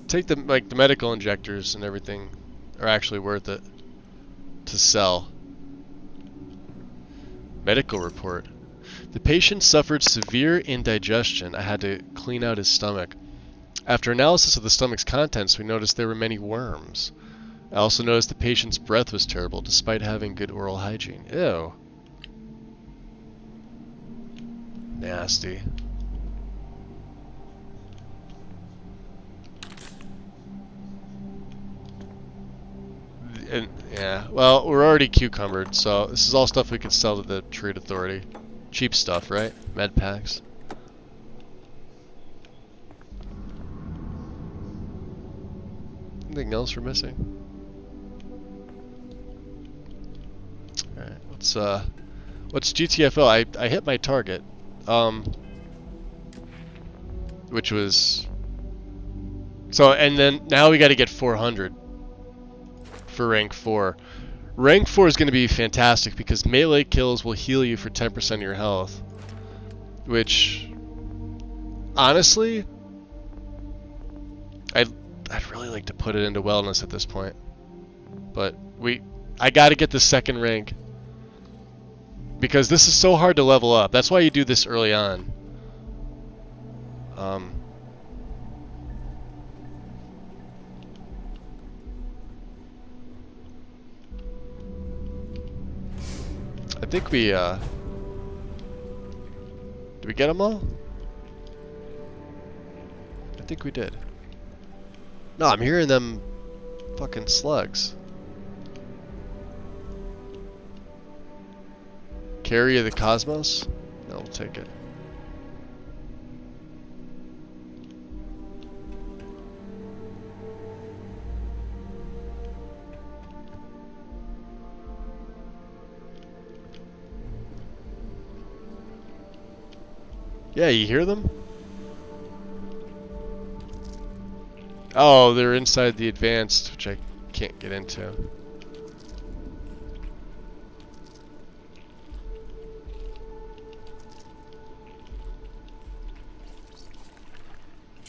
Take the the medical injectors and everything are actually worth it to sell. Medical report. The patient suffered severe indigestion. I had to clean out his stomach. After analysis of the stomach's contents, we noticed there were many worms. I also noticed the patient's breath was terrible, despite having good oral hygiene. Ew. Nasty. And yeah, well, we're already cucumbered, so this is all stuff we can sell to the Trade Authority. Cheap stuff, right? Med packs. Anything else we're missing? Alright, what's GTFO? I hit my target. Which was... So, and then now we gotta get 400 for rank 4. Rank 4 is gonna be fantastic because melee kills will heal you for 10% of your health. Which, honestly, I'd really like to put it into wellness at this point. But I gotta get the second rank. Because this is so hard to level up. That's why you do this early on. I think we, did we get them all? I think we did. No, I'm hearing them fucking slugs. Carrier of the Cosmos? No, we'll take it. Yeah, you hear them? Oh, they're inside the advanced, which I can't get into.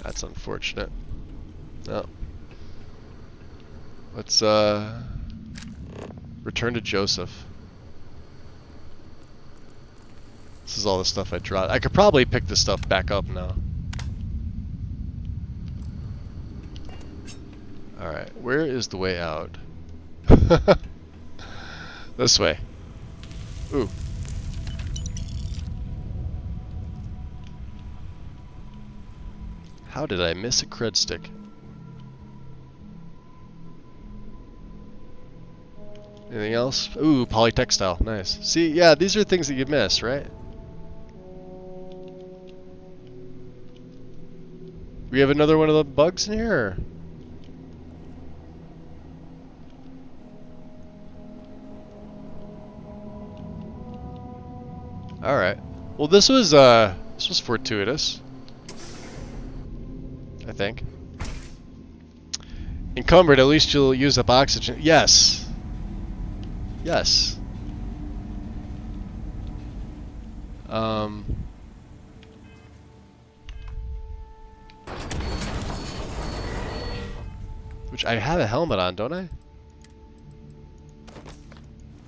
That's unfortunate. No. Let's return to Joseph. This is all the stuff I dropped. I could probably pick this stuff back up now. Alright, where is the way out? This way. Ooh. How did I miss a cred stick? Anything else? Ooh, polytextile. Nice. See, yeah, these are things that you miss, right? We have another one of the bugs in here? Alright. Well, this was fortuitous. I think. Encumbered, at least you'll use up oxygen. Yes. Yes. Which I have a helmet on, don't I?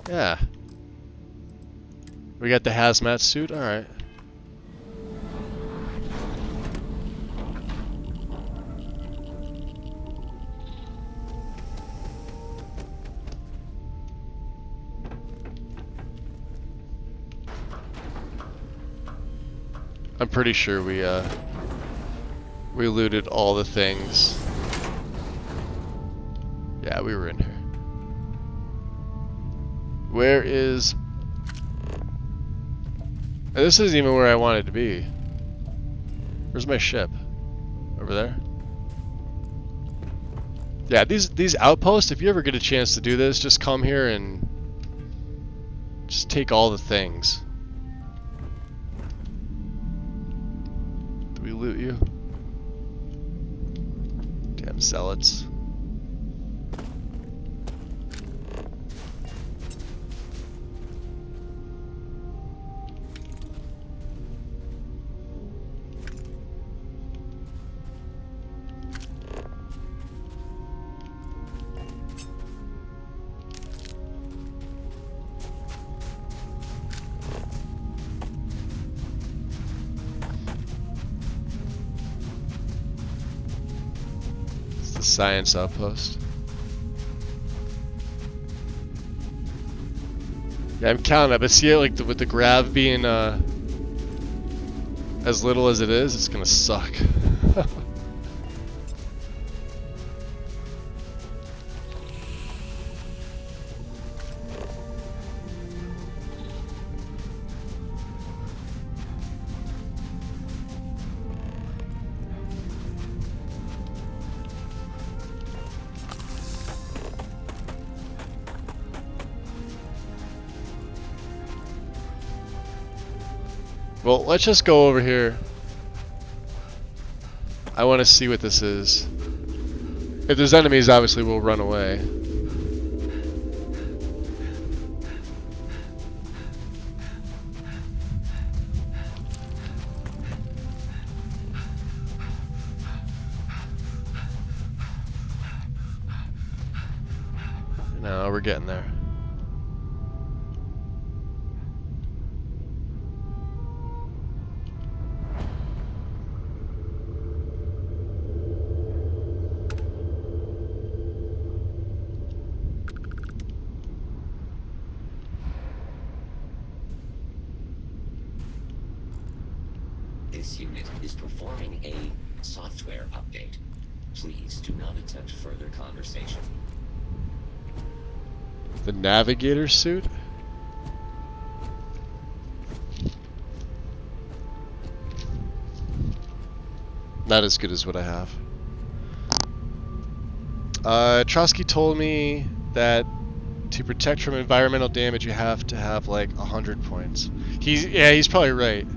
Yeah. We got the hazmat suit, alright. I'm pretty sure we looted all the things. Yeah, we were in here. Where is... This isn't even where I wanted to be. Where's my ship? Over there? Yeah, these outposts, if you ever get a chance to do this, just come here and just take all the things. Do we loot you? Damn zealots. Science outpost. Yeah, I'm counting up. But see, like with the grav being as little as it is, it's gonna suck. Well, let's just go over here. I want to see what this is. If there's enemies, obviously we'll run away. No, we're getting there. This unit is performing a software update. Please do not attempt further conversation. The navigator suit? Not as good as what I have. Trotsky told me that to protect from environmental damage you have to have like 100 points. He's probably right.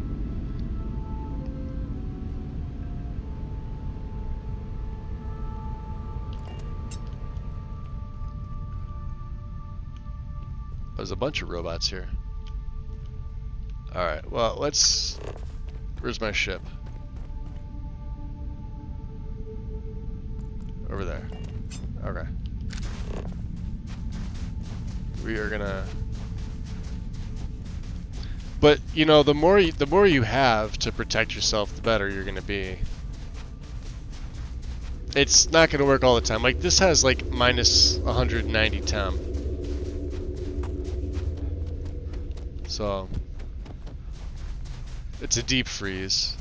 There's a bunch of robots here. Alright, well, let's... Where's my ship? Over there. Okay. We are gonna... But, you know, the more you have to protect yourself, the better you're gonna be. It's not gonna work all the time. Like, this has, like, minus 190 temp. So, it's a deep freeze.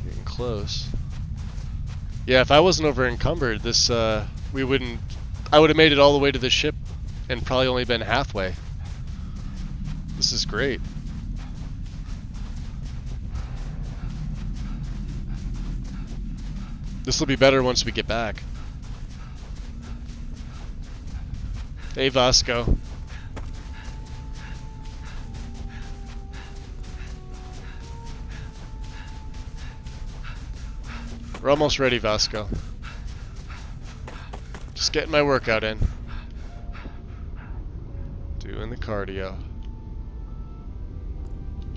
Getting close. Yeah, if I wasn't over encumbered, this I would have made it all the way to the ship and probably only been halfway. This is great. This will be better once we get back. Hey, Vasco. We're almost ready, Vasco. Just getting my workout in. Doing the cardio.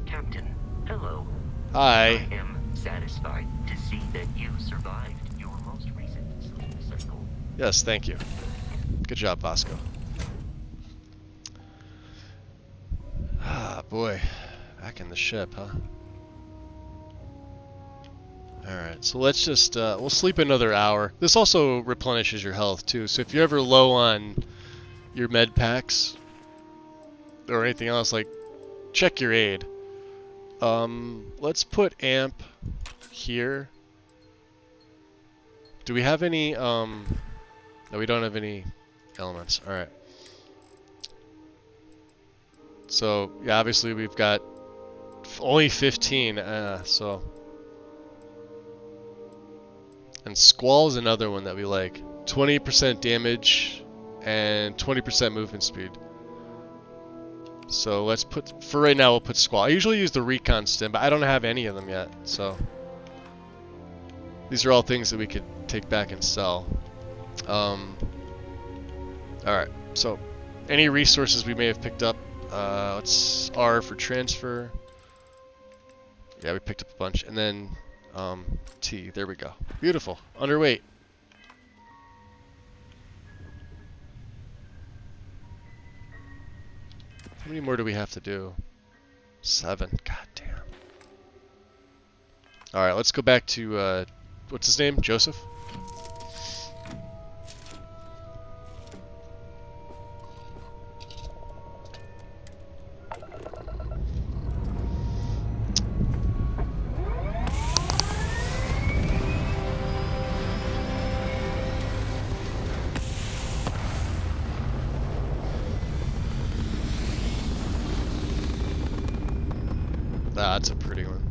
Captain, hello. Hi. I am satisfied to see that you survived your most recent sleep cycle. Yes, thank you. Good job, Vasco. Ah, boy. Back in the ship, huh? Alright, so let's just, we'll sleep another hour. This also replenishes your health, too. So if you're ever low on your med packs or anything else, like, check your aid. Let's put amp here. Do we have any, no, we don't have any elements. Alright. So, yeah, obviously we've got only 15, so... And Squall is another one that we like. 20% damage and 20% movement speed. So let's put, for right now, we'll put Squall. I usually use the Recon Stim, but I don't have any of them yet, so. These are all things that we could take back and sell. Alright, so any resources we may have picked up, let's R for transfer. Yeah, we picked up a bunch. And then T, there we go. Beautiful. Underweight. How many more do we have to do? 7. God damn. Alright, let's go back to, what's his name? Joseph? That's a pretty one.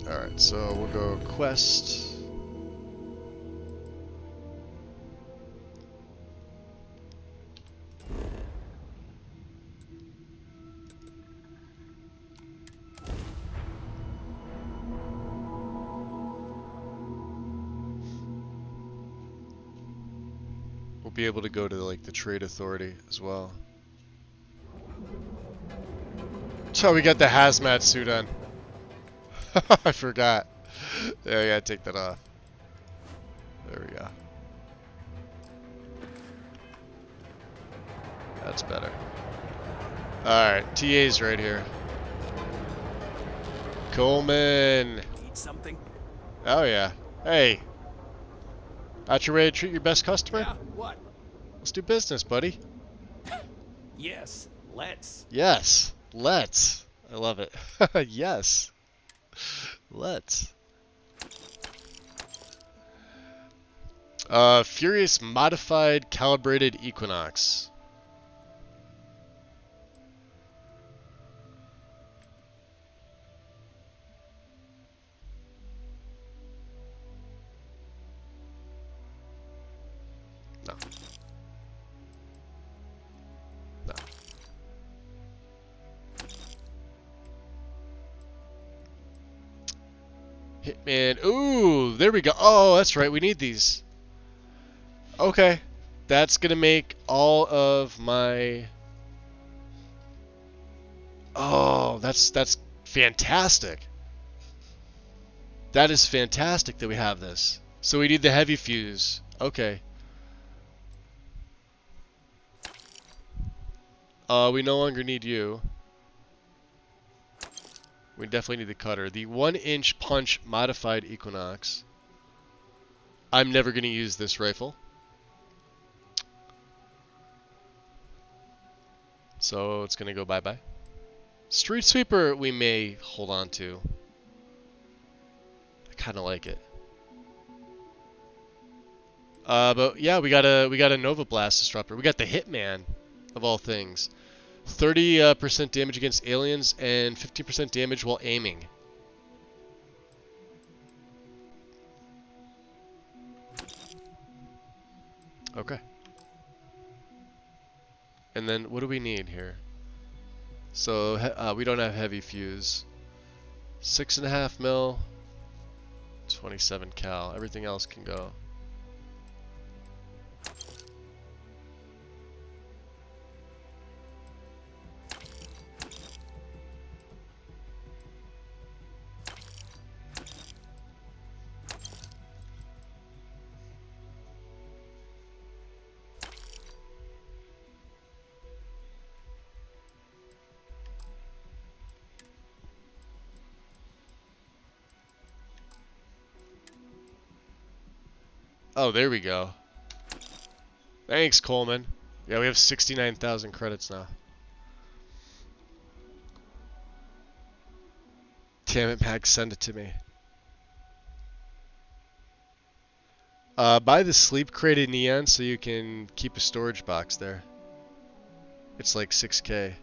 Alright. Alright, so we'll go quest. We'll be able to go to like the trade authority as well. So we got the hazmat suit on. I forgot. Yeah, I gotta take that off. There we go. That's better. Alright, TA's right here. Coleman! Need something? Oh yeah. Hey! Out your way to treat your best customer? Yeah, what? Let's do business, buddy. Yes, let's. Yes, let's. I love it. Yes. Let's. Furious Modified Calibrated Equinox. No. No. Hitman. Ooh, there we go. Oh, that's right. We need these. Okay. That's going to make all of my... Oh, that's fantastic. That is fantastic that we have this. So we need the heavy fuse. Okay. We no longer need you. We definitely need the cutter. The 1-inch punch modified Equinox. I'm never going to use this rifle. So it's going to go bye-bye. Street Sweeper we may hold on to. I kind of like it. But yeah, we got a Nova Blast Disruptor. We got the Hitman of all things. 30% damage against aliens and 15% damage while aiming. Okay. And then what do we need here? So we don't have heavy fuse. 6.5 mil. 27 cal. Everything else can go. Oh, there we go. Thanks, Coleman. Yeah, we have 69,000 credits now. Damn it, Max, send it to me. Buy the sleep crate in Neon so you can keep a storage box there. It's like 6K.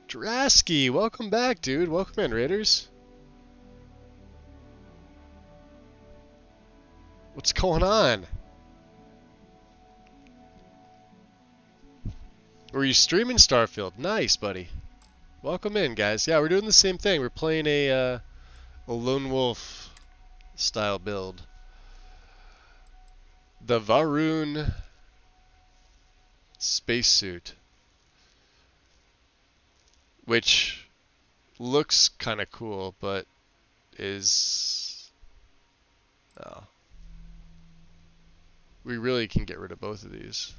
Drasky, welcome back, dude. Welcome in, Raiders. What's going on? Were you streaming Starfield? Nice, buddy. Welcome in, guys. Yeah, we're doing the same thing. We're playing a lone wolf style build. The Varun spacesuit, which looks kind of cool, but is... Oh. We really can get rid of both of these.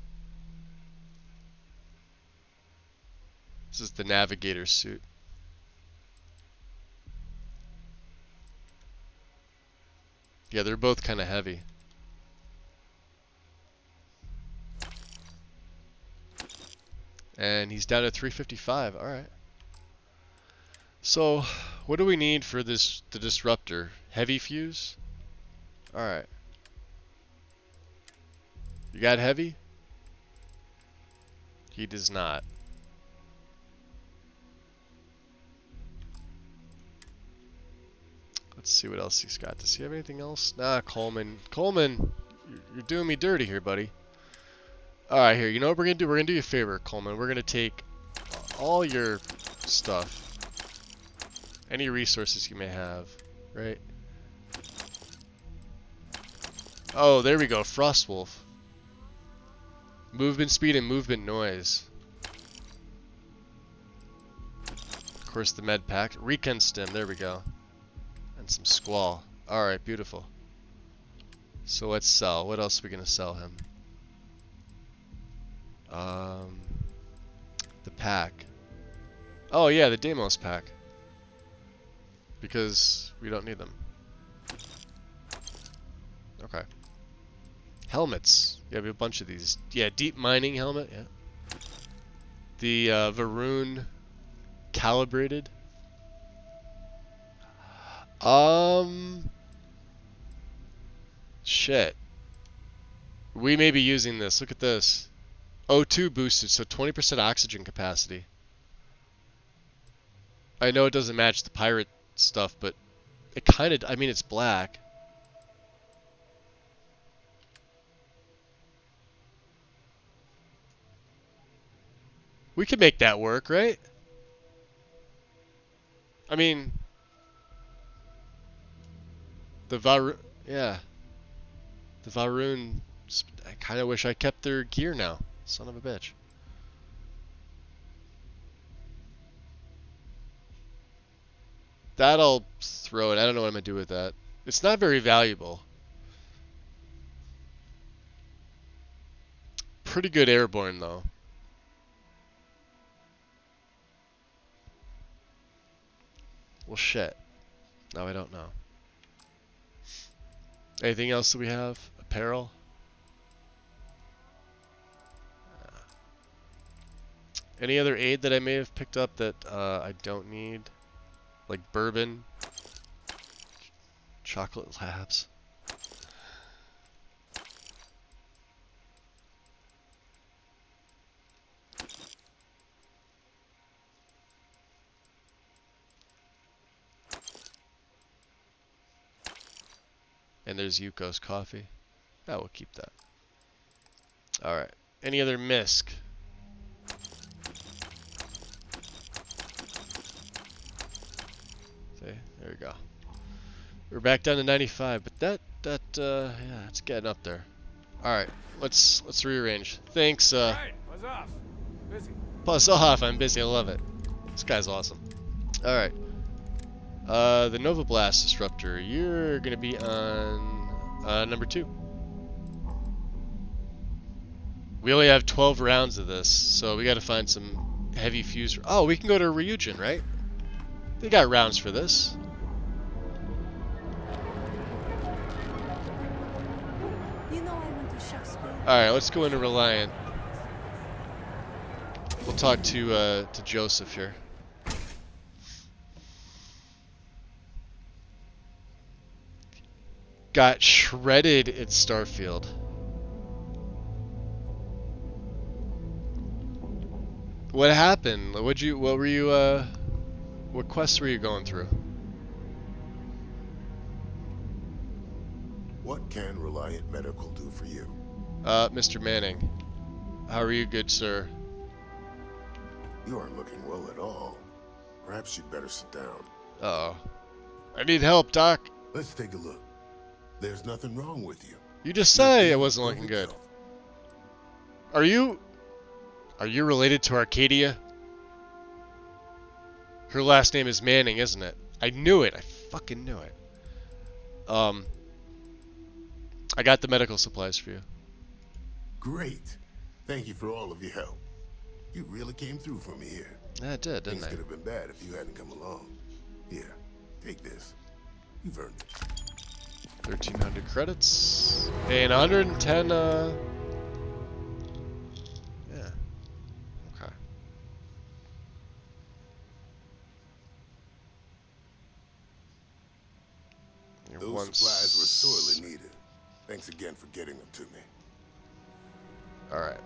This is the navigator suit. Yeah, they're both kind of heavy. And he's down to 355. All right. So, what do we need for the disruptor? Heavy fuse? All right. You got heavy? He does not. Let's see what else he's got. Does he have anything else? Nah, Coleman. Coleman, you're doing me dirty here, buddy. Alright, here. You know what we're going to do? We're going to do you a favor, Coleman. We're going to take all your stuff. Any resources you may have, right? Oh, there we go. Frostwolf. Movement speed and movement noise. Of course, the med pack. Recon stim. There we go. And some squall. Alright, beautiful. So let's sell. What else are we going to sell him? The pack. Oh yeah, the Deimos pack. Because we don't need them. Okay. Helmets. Yeah, we have a bunch of these. Yeah, deep mining helmet. Yeah. The Varun calibrated. Shit. We may be using this. Look at this. O2 boosted, so 20% oxygen capacity. I know it doesn't match the pirate stuff, but it kind of, I mean, it's black. We could make that work, right? I mean, the Varun, yeah. The Varun, I kind of wish I kept their gear now. Son of a bitch. That'll throw it. I don't know what I'm going to do with that. It's not very valuable. Pretty good airborne, though. Well, shit. No, I don't know. Anything else that we have? Apparel? Any other aid that I may have picked up that I don't need? Like bourbon? Chocolate labs? And there's Yuko's coffee. Oh, we'll keep that. Alright. Any other misc? See, there we go. We're back down to 95, but yeah, it's getting up there. Alright, let's rearrange. Thanks, Alright, buzz off. Busy. Buzz off, I'm busy, I love it. This guy's awesome. Alright. The Nova Blast Disruptor, you're gonna be on number 2. We only have 12 rounds of this, so we gotta find some heavy fuse. Oh, we can go to Ryujin, right? They got rounds for this. You know I went to chef school. Alright, let's go into Reliant. We'll talk to Joseph here. Got shredded at Starfield. What happened? What quests were you going through? What can Reliant Medical do for you? Mr. Manning. How are you, good sir? You aren't looking well at all. Perhaps you'd better sit down. Uh-oh. I need help, Doc. Let's take a look. There's nothing wrong with you. You just say it wasn't looking good. Are you related to Arcadia? Her last name is Manning, isn't it? I knew it. I fucking knew it. I got the medical supplies for you. Great. Thank you for all of your help. You really came through for me here. Yeah, I did, didn't Things I? could have been bad if you hadn't come along. Here, take this. You've earned it. 1,300 credits. And 110, yeah. Okay. Those supplies were sorely needed. Thanks again for getting them to me. Alright.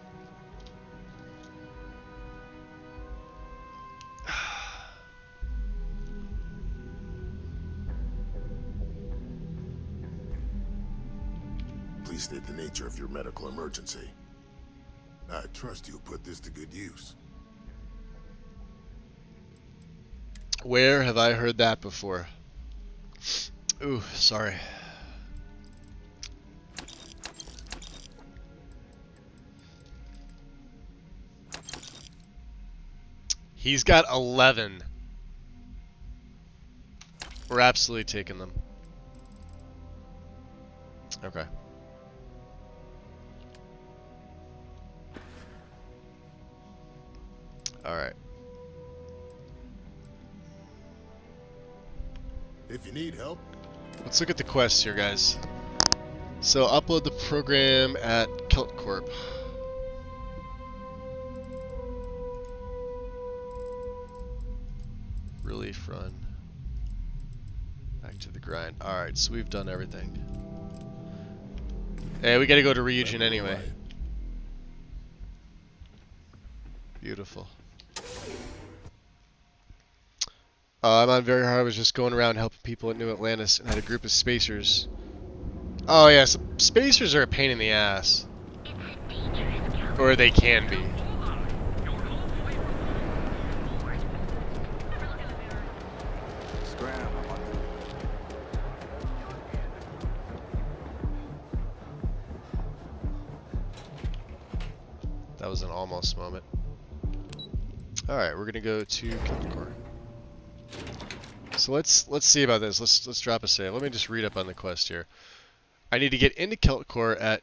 Please state the nature of your medical emergency. I trust you'll put this to good use. Where have I heard that before? Ooh, sorry. He's got 11. We're absolutely taking them. Okay. Alright. If you need help, let's look at the quests here, guys. So, upload the program at Kilt Corp. Relief run. Back to the grind. Alright, so we've done everything. Hey, we gotta go to Ryujin anyway. Beautiful. I'm on very hard. I was just going around helping people at New Atlantis and had a group of spacers. Oh yeah, so spacers are a pain in the ass. Or they can be. That was an almost moment. Alright, we're gonna go to Kiltcore. So let's see about this. Let's drop a save. Let me just read up on the quest here. I need to get into Kiltcore at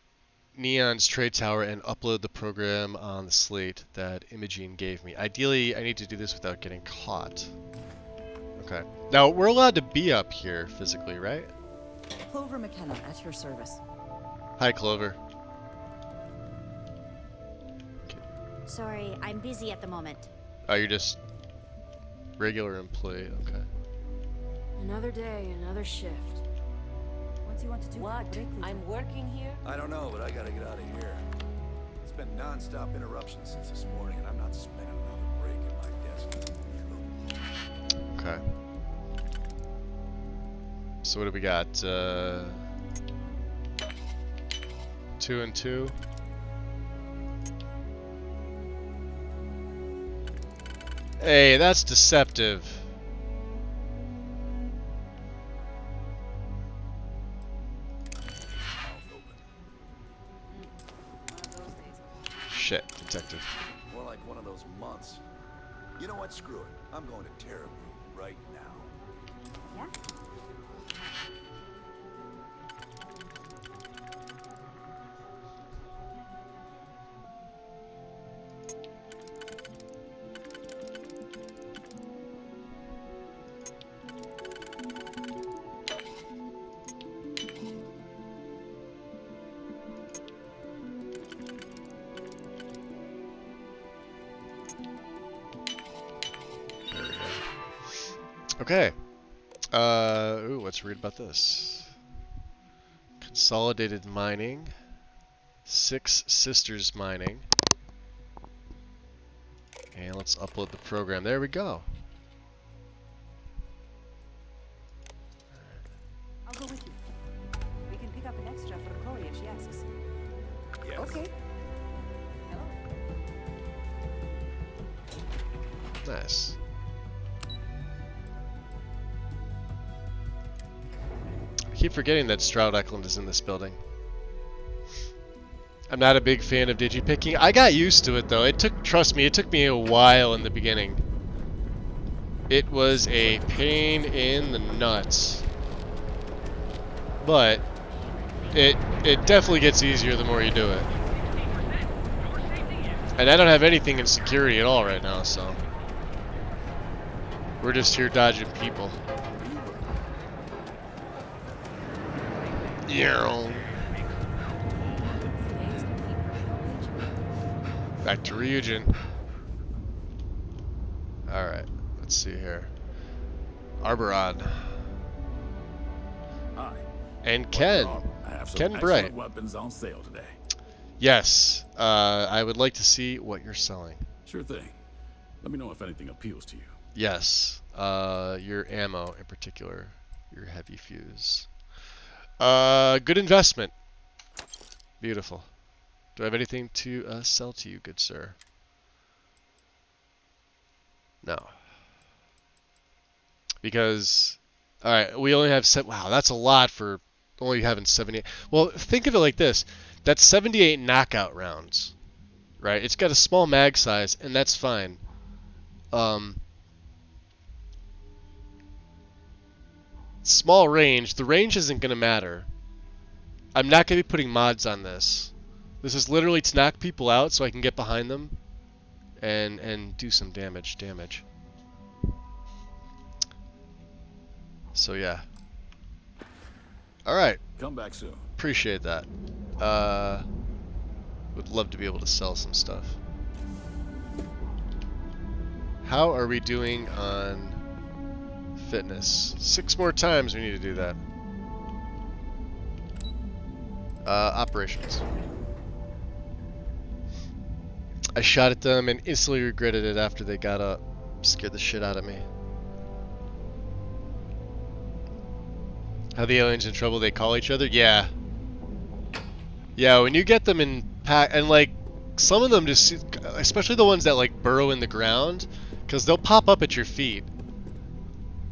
Neon's trade tower and upload the program on the slate that Imogene gave me. Ideally, I need to do this without getting caught. Okay. Now, we're allowed to be up here physically, right? Clover McKenna at your service. Hi, Clover. Sorry, I'm busy at the moment. Oh, you're just regular employee. Okay. Another day, another shift. What do you want to do? What? I'm working here? I don't know, but I gotta get out of here. It's been non-stop interruptions since this morning, and I'm not spending another break at my desk. Okay. So what do we got? 2 and 2. Hey, that's deceptive. Shit, detective. More like one of those months. You know what? Screw it. I'm going to Terra right now. Yeah? Okay. Ooh, let's read about this. Consolidated mining. Six Sisters mining. And let's upload the program. There we go. I'll go with you. We can pick up an extra for Chloe if she asks. Yes. Okay. Hello. Nice. I keep forgetting that Stroud Eklund is in this building. I'm not a big fan of digipicking. I got used to it though. Trust me, it took me a while in the beginning. It was a pain in the nuts. But it definitely gets easier the more you do it. And I don't have anything in security at all right now, so we're just here dodging people. Yeah. Back to Ryujin. Alright, let's see here. Arboron. Hi. And Ken. I have some Ken excellent Bright. weapons on sale today. Yes. I would like to see what you're selling. Sure thing. Let me know if anything appeals to you. Yes. Your ammo in particular. Your heavy fuse. Good investment. Beautiful. Do I have anything to sell to you, good sir? No. Because, alright, we only have wow, that's a lot for only having 78. Well, think of it like this. That's 78 knockout rounds, right? It's got a small mag size, and that's fine. Small range. The range isn't going to matter. I'm not going to be putting mods on this. This is literally to knock people out so I can get behind them and do some damage. So yeah. Alright. Come back soon. Appreciate that. Would love to be able to sell some stuff. How are we doing on fitness? 6 more times we need to do that. Operations. I shot at them and instantly regretted it after they got up. Scared the shit out of me. How the aliens in trouble, they call each other? Yeah. Yeah, when you get them in pack, and like, some of them just, especially the ones that like burrow in the ground, because they'll pop up at your feet,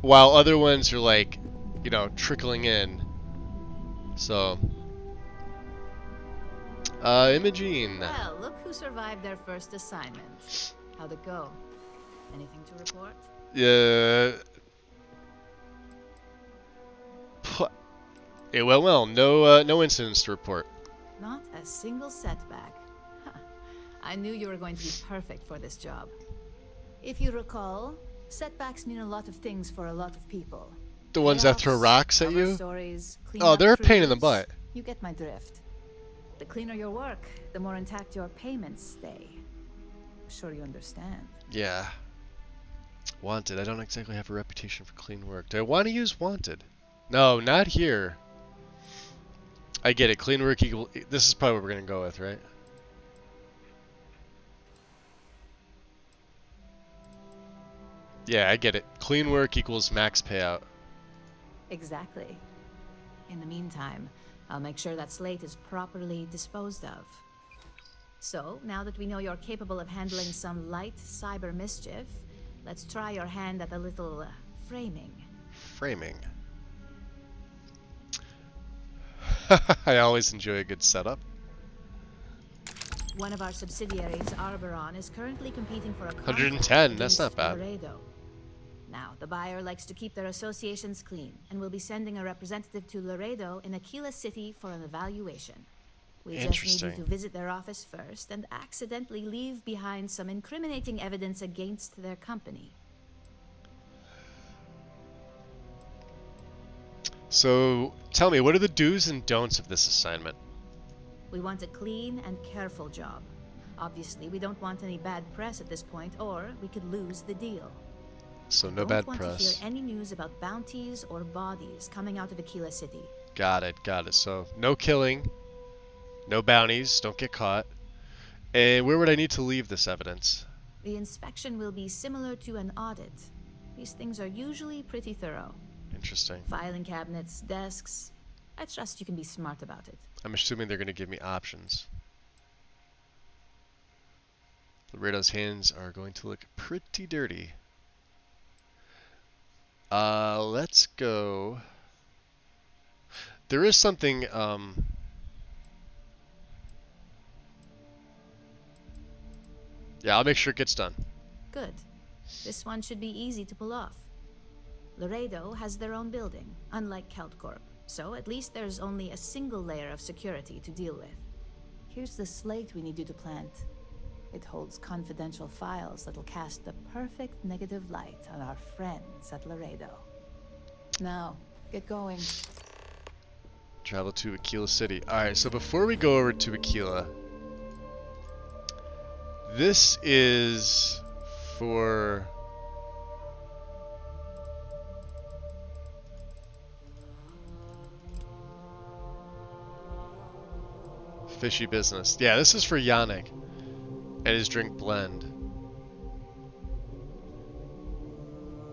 while other ones are like, you know, trickling in. So, Imogene. Well, look who survived their first assignment. How'd it go? Anything to report? Yeah. It went well. No incidents to report. Not a single setback. Huh. I knew you were going to be perfect for this job. If you recall, setbacks mean a lot of things for a lot of people. The ones that throw rocks at you? Stories, Oh, they're a pain in the butt. You get my drift. The cleaner your work, the more intact your payments stay. Sure you understand. Yeah. Wanted. I don't exactly have a reputation for clean work. Do I want to use wanted? No, not here. I get it. Clean work equal. This is probably what we're gonna go with, right? Yeah, I get it. Clean work equals max payout. Exactly. In the meantime, I'll make sure that slate is properly disposed of. So, now that we know you're capable of handling some light cyber mischief, let's try your hand at a little framing. Framing. I always enjoy a good setup. One of our subsidiaries, Arboron, is currently competing for a 110, that's not bad. Laredo. Now, the buyer likes to keep their associations clean, and will be sending a representative to Laredo in Aquila City for an evaluation. We just need you to visit their office first and accidentally leave behind some incriminating evidence against their company. So, tell me, what are the do's and don'ts of this assignment? We want a clean and careful job. Obviously, we don't want any bad press at this point, or we could lose the deal. So no bad press. I don't want to hear any news about bounties or bodies coming out of Aquila City. Got it. So, no killing, no bounties, don't get caught. And where would I need to leave this evidence? The inspection will be similar to an audit. These things are usually pretty thorough. Interesting. Filing cabinets, desks. I trust you can be smart about it. I'm assuming they're going to give me options. Laredo's hands are going to look pretty dirty. Let's go. There is something, yeah, I'll make sure it gets done. Good. This one should be easy to pull off. Laredo has their own building, unlike Keltcorp, so at least there's only a single layer of security to deal with. Here's the slate we need you to plant. It holds confidential files that'll cast the perfect negative light on our friends at Laredo. Now, get going. Travel to Aquila City. Alright, so before we go over to Aquila, this is for... fishy business. Yeah, this is for Yannick and his drink blend.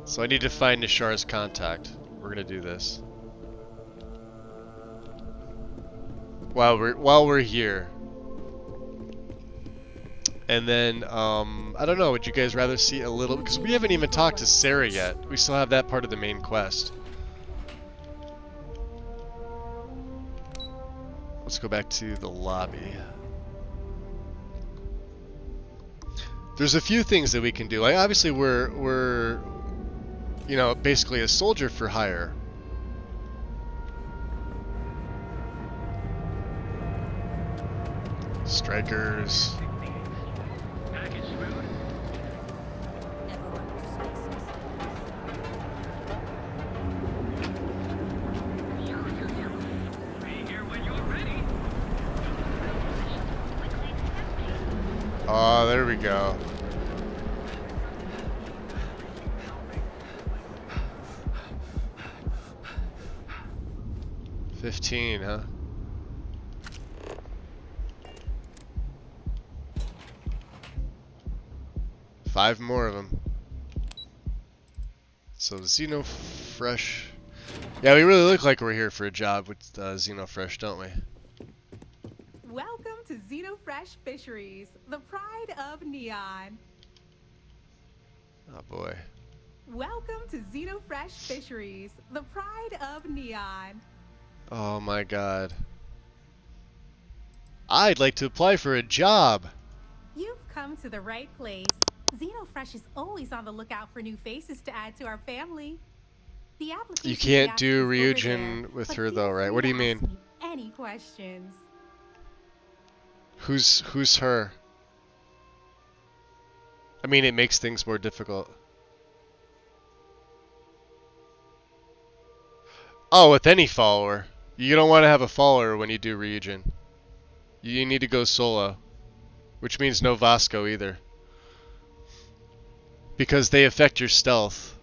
So I need to find Nishar's contact. We're gonna do this. while we're here. And then I don't know. Would you guys rather see a little? Because we haven't even talked to Sarah yet. We still have that part of the main quest. Let's go back to the lobby. There's a few things that we can do. Like obviously we're you know, basically a soldier for hire. Strikers. Oh, there we go. $15, huh? Five more of them. So Xenofresh. Yeah, we really look like we're here for a job with Xenofresh, don't we? Welcome to Xenofresh Fisheries, the pride of Neon. Oh boy. Welcome to Xenofresh Fisheries, the pride of Neon. Oh my god. I'd like to apply for a job. You've come to the right place. Xenofresh is always on the lookout for new faces to add to our family. The application You can't kiosk do is over Ryujin there, with but her feel though, right? free What do to you ask mean? me any questions. Who's her? I mean, it makes things more difficult. Oh, with any follower. You don't want to have a follower when you do Ryujin. You need to go solo. Which means no Vasco either. Because they affect your stealth.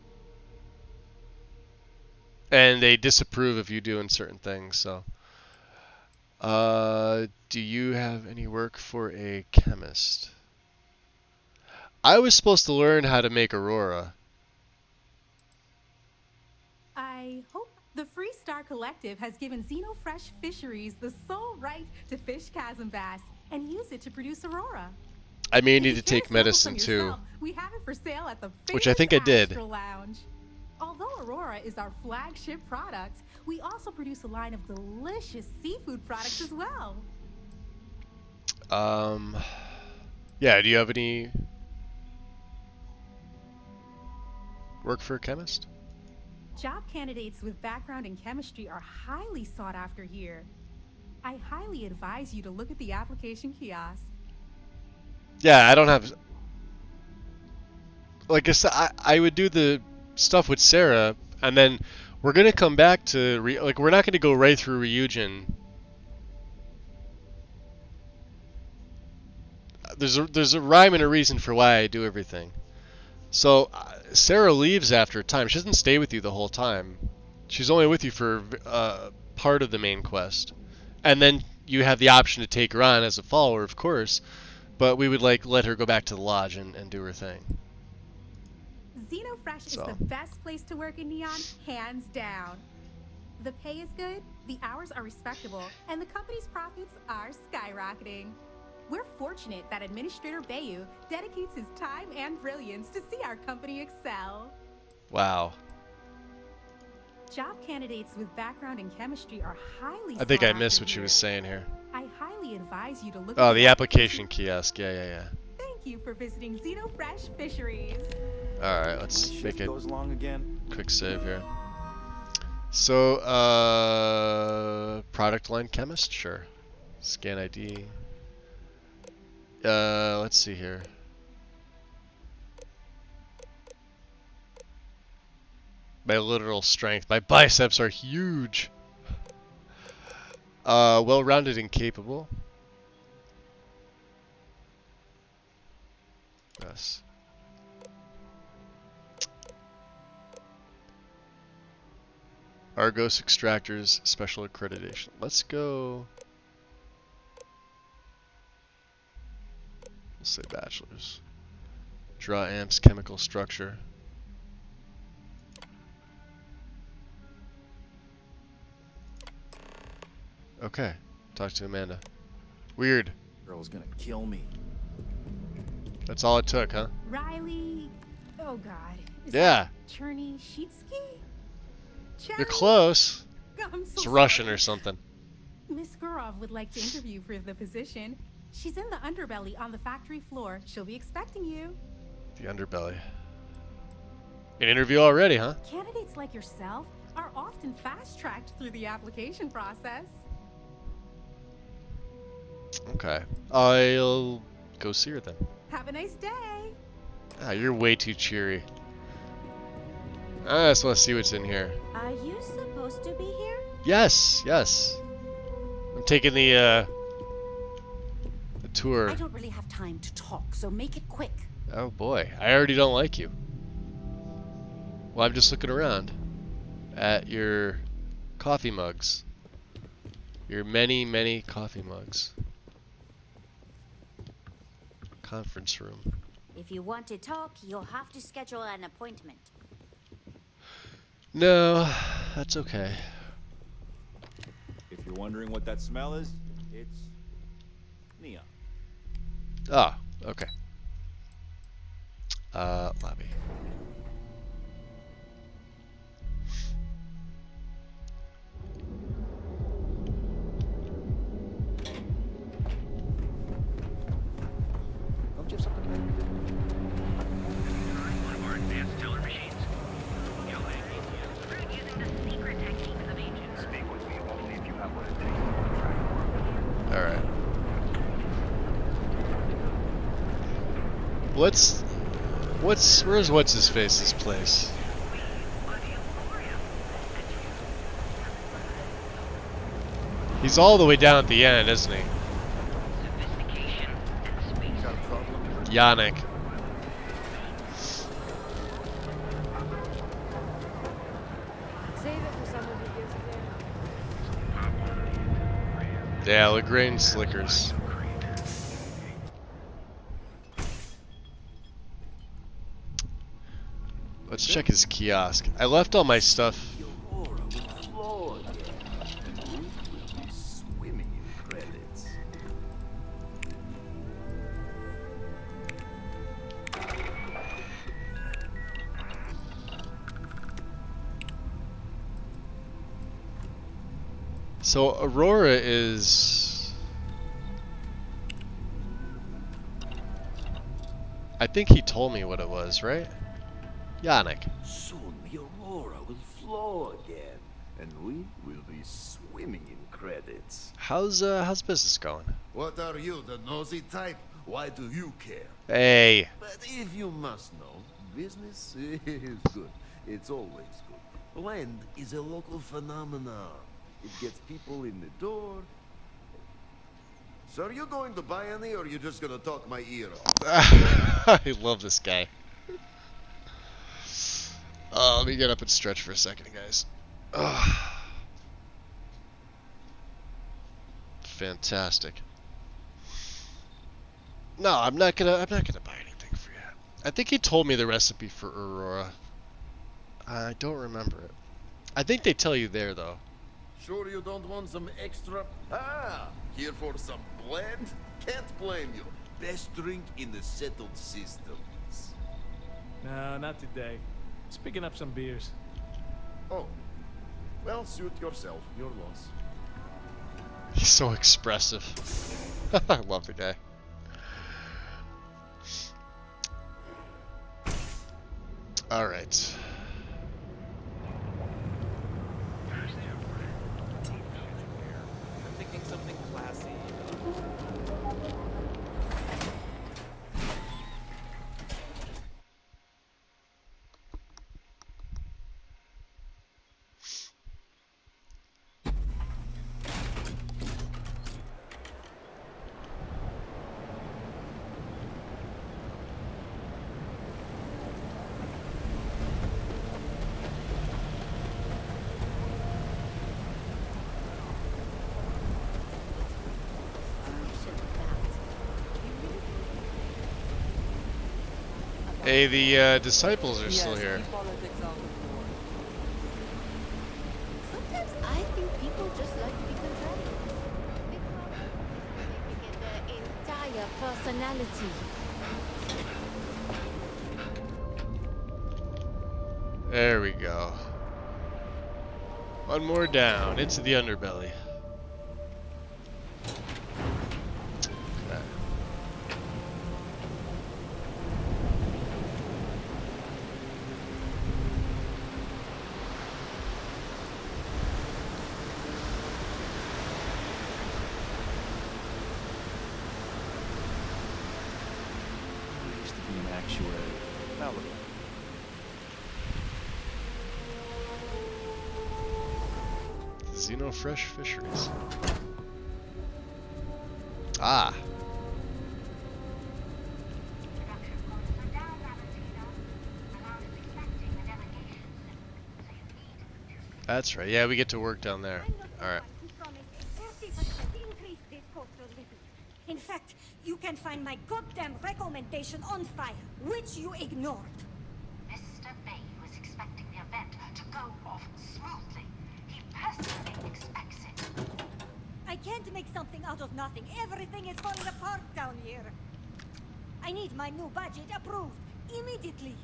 And they disapprove of you doing certain things, so. Do you have any work for a chemist? I was supposed to learn how to make Aurora. I hope the Free Star Collective has given Xenofresh Fisheries the sole right to fish chasm bass and use it to produce Aurora. I may If need you to care take sample some medicine too. yourself, we have it for sale at the Which I think famous I did. Astral Lounge. Although Aurora is our flagship product, we also produce a line of delicious seafood products as well. Yeah, do you have any work for a chemist? Job candidates with background in chemistry are highly sought after here. I highly advise you to look at the application kiosk. Yeah, I don't have... Like I said, I would do the stuff with Sarah, and then we're going to come back to... Like, we're not going to go right through Ryujin. There's a rhyme and a reason for why I do everything. So, Sarah leaves after a time. She doesn't stay with you the whole time. She's only with you for part of the main quest. And then you have the option to take her on as a follower, of course. But we would let her go back to the lodge and do her thing. Xenofresh is the best place to work in Neon, hands down. The pay is good, the hours are respectable, and the company's profits are skyrocketing. We're fortunate that Administrator Bayu dedicates his time and brilliance to see our company excel. Wow. Job candidates with background in chemistry are highly I think sought I missed after what she here. was saying here. I highly advise you to look Oh, at the application kiosk. Yeah. Thank you for visiting Xenofresh Fisheries. Alright, let's make it goes long again. quick save here. So, product line chemist? Sure. Scan ID. Let's see here. My literal strength. My biceps are huge. Well-rounded and capable. Yes. Argos Extractors Special Accreditation. Let's go. We'll say bachelor's. Draw amps chemical structure. Okay. Talk to Amanda. Weird. Girl's gonna kill me. That's all it took, huh? Riley. Oh God. Is Yeah. that Cherny Sheetsky? You're close. I'm so It's Russian sorry. or something. Miss Gurov would like to interview for the position. She's in the underbelly on the factory floor. She'll be expecting you. The underbelly. An interview already, huh? Candidates like yourself are often fast-tracked through the application process. Okay. I'll go see her then. Have a nice day. Ah, you're way too cheery. I just want to see what's in here. Are you supposed to be here? Yes, yes. I'm taking the tour. I don't really have time to talk, so make it quick. Oh boy, I already don't like you. Well, I'm just looking around at your coffee mugs. Your many, many coffee mugs. Conference room. If you want to talk, you'll have to schedule an appointment. No, that's okay. If you're wondering what that smell is, it's neon. Ah, okay. Lobby. Don't you have something to do? One of our advanced teller machines. We're using the secret techniques of ancients. Speak with me only if you have what it takes. Alright. Where's what's-his-face's place? He's all the way down at the end, isn't he? Yannick. Save it for someone who gives it there. Yeah, Lagrange Slickers. Let's check his kiosk. I left all my stuff. Swimming in credits. So Aurora is... I think he told me what it was, right? Yannick. Soon the Aurora will flow again, and we will be swimming in credits. How's business going? What are you, the nosy type? Why do you care? Hey. But if you must know, business is good. It's always good. Land is a local phenomenon. It gets people in the door. So are you going to buy any, or are you just gonna talk my ear off? I love this guy. Let me get up and stretch for a second, guys. Fantastic. No, I'm not gonna buy anything for you. I think he told me the recipe for Aurora. I don't remember it. I think they tell you there though. Sure you don't want some extra? Ah, here for some blend? Can't blame you. Best drink in the settled systems. No, not today. Just picking up some beers. Oh, well, suit yourself. Your loss. He's so expressive. I love the guy. All right. I'm thinking something classy. Hey, the disciples are still here. Sometimes I think people just like to be contrarian. personality. There we go. One more down into the underbelly. Okay. I used to be an actuary. Now look. Xenofresh Fisheries. Ah. That's right. Yeah, we get to work down there. All right. In fact, you can find my goddamn recommendation on fire, which you ignored. Mr. Bay was expecting the event to go off smoothly. He personally expects it. I can't make something out of nothing. Everything is falling apart down here. I need my new budget approved immediately.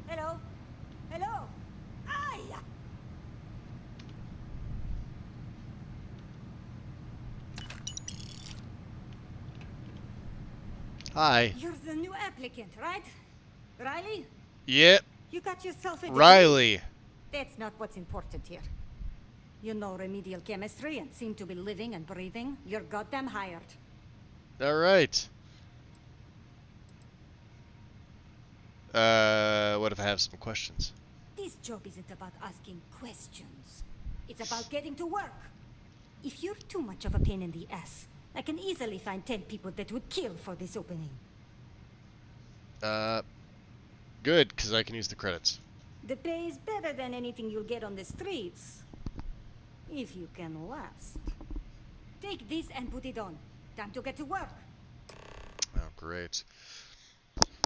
Hello? Hello? Aye! Hi. You're the new applicant, right? Riley? Yep. You got yourself a degree? Riley. That's not what's important here. You know remedial chemistry and seem to be living and breathing. You're goddamn hired. All right. What if I have some questions? This job isn't about asking questions. It's about getting to work. If you're too much of a pain in the ass, I can easily find 10 people that would kill for this opening. Good, because I can use the credits. The pay is better than anything you'll get on the streets. If you can last. Take this and put it on. Time to get to work. Oh, great.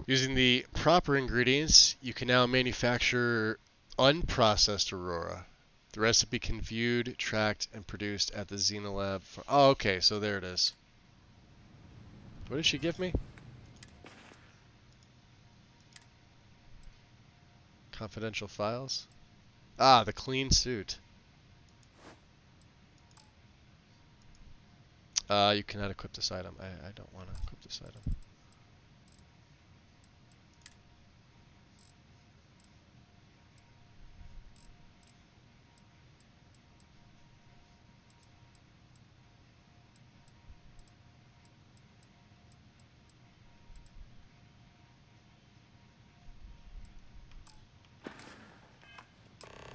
Using the proper ingredients, you can now manufacture unprocessed Aurora. The recipe can be viewed, tracked, and produced at the Xenolab. Oh, okay, so there it is. What did she give me? Confidential files? Ah, the clean suit. You cannot equip this item. I don't want to equip this item.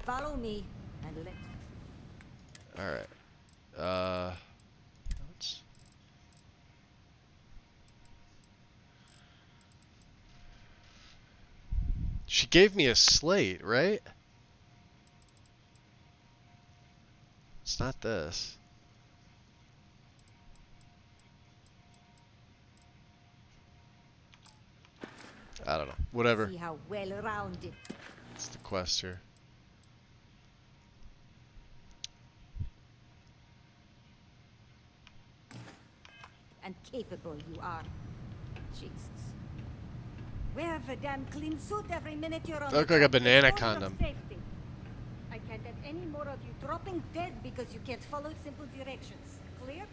Follow me and let. Alright. Let's... She gave me a slate, right? It's not this. I don't know. Whatever. See how well-rounded It's the quest here. and capable you are. Jesus. Wear the damn clean suit every minute you're on. Look the like a job. banana It's order of condom. safety. I can't have any more of you dropping dead because you can't follow simple directions. Clear?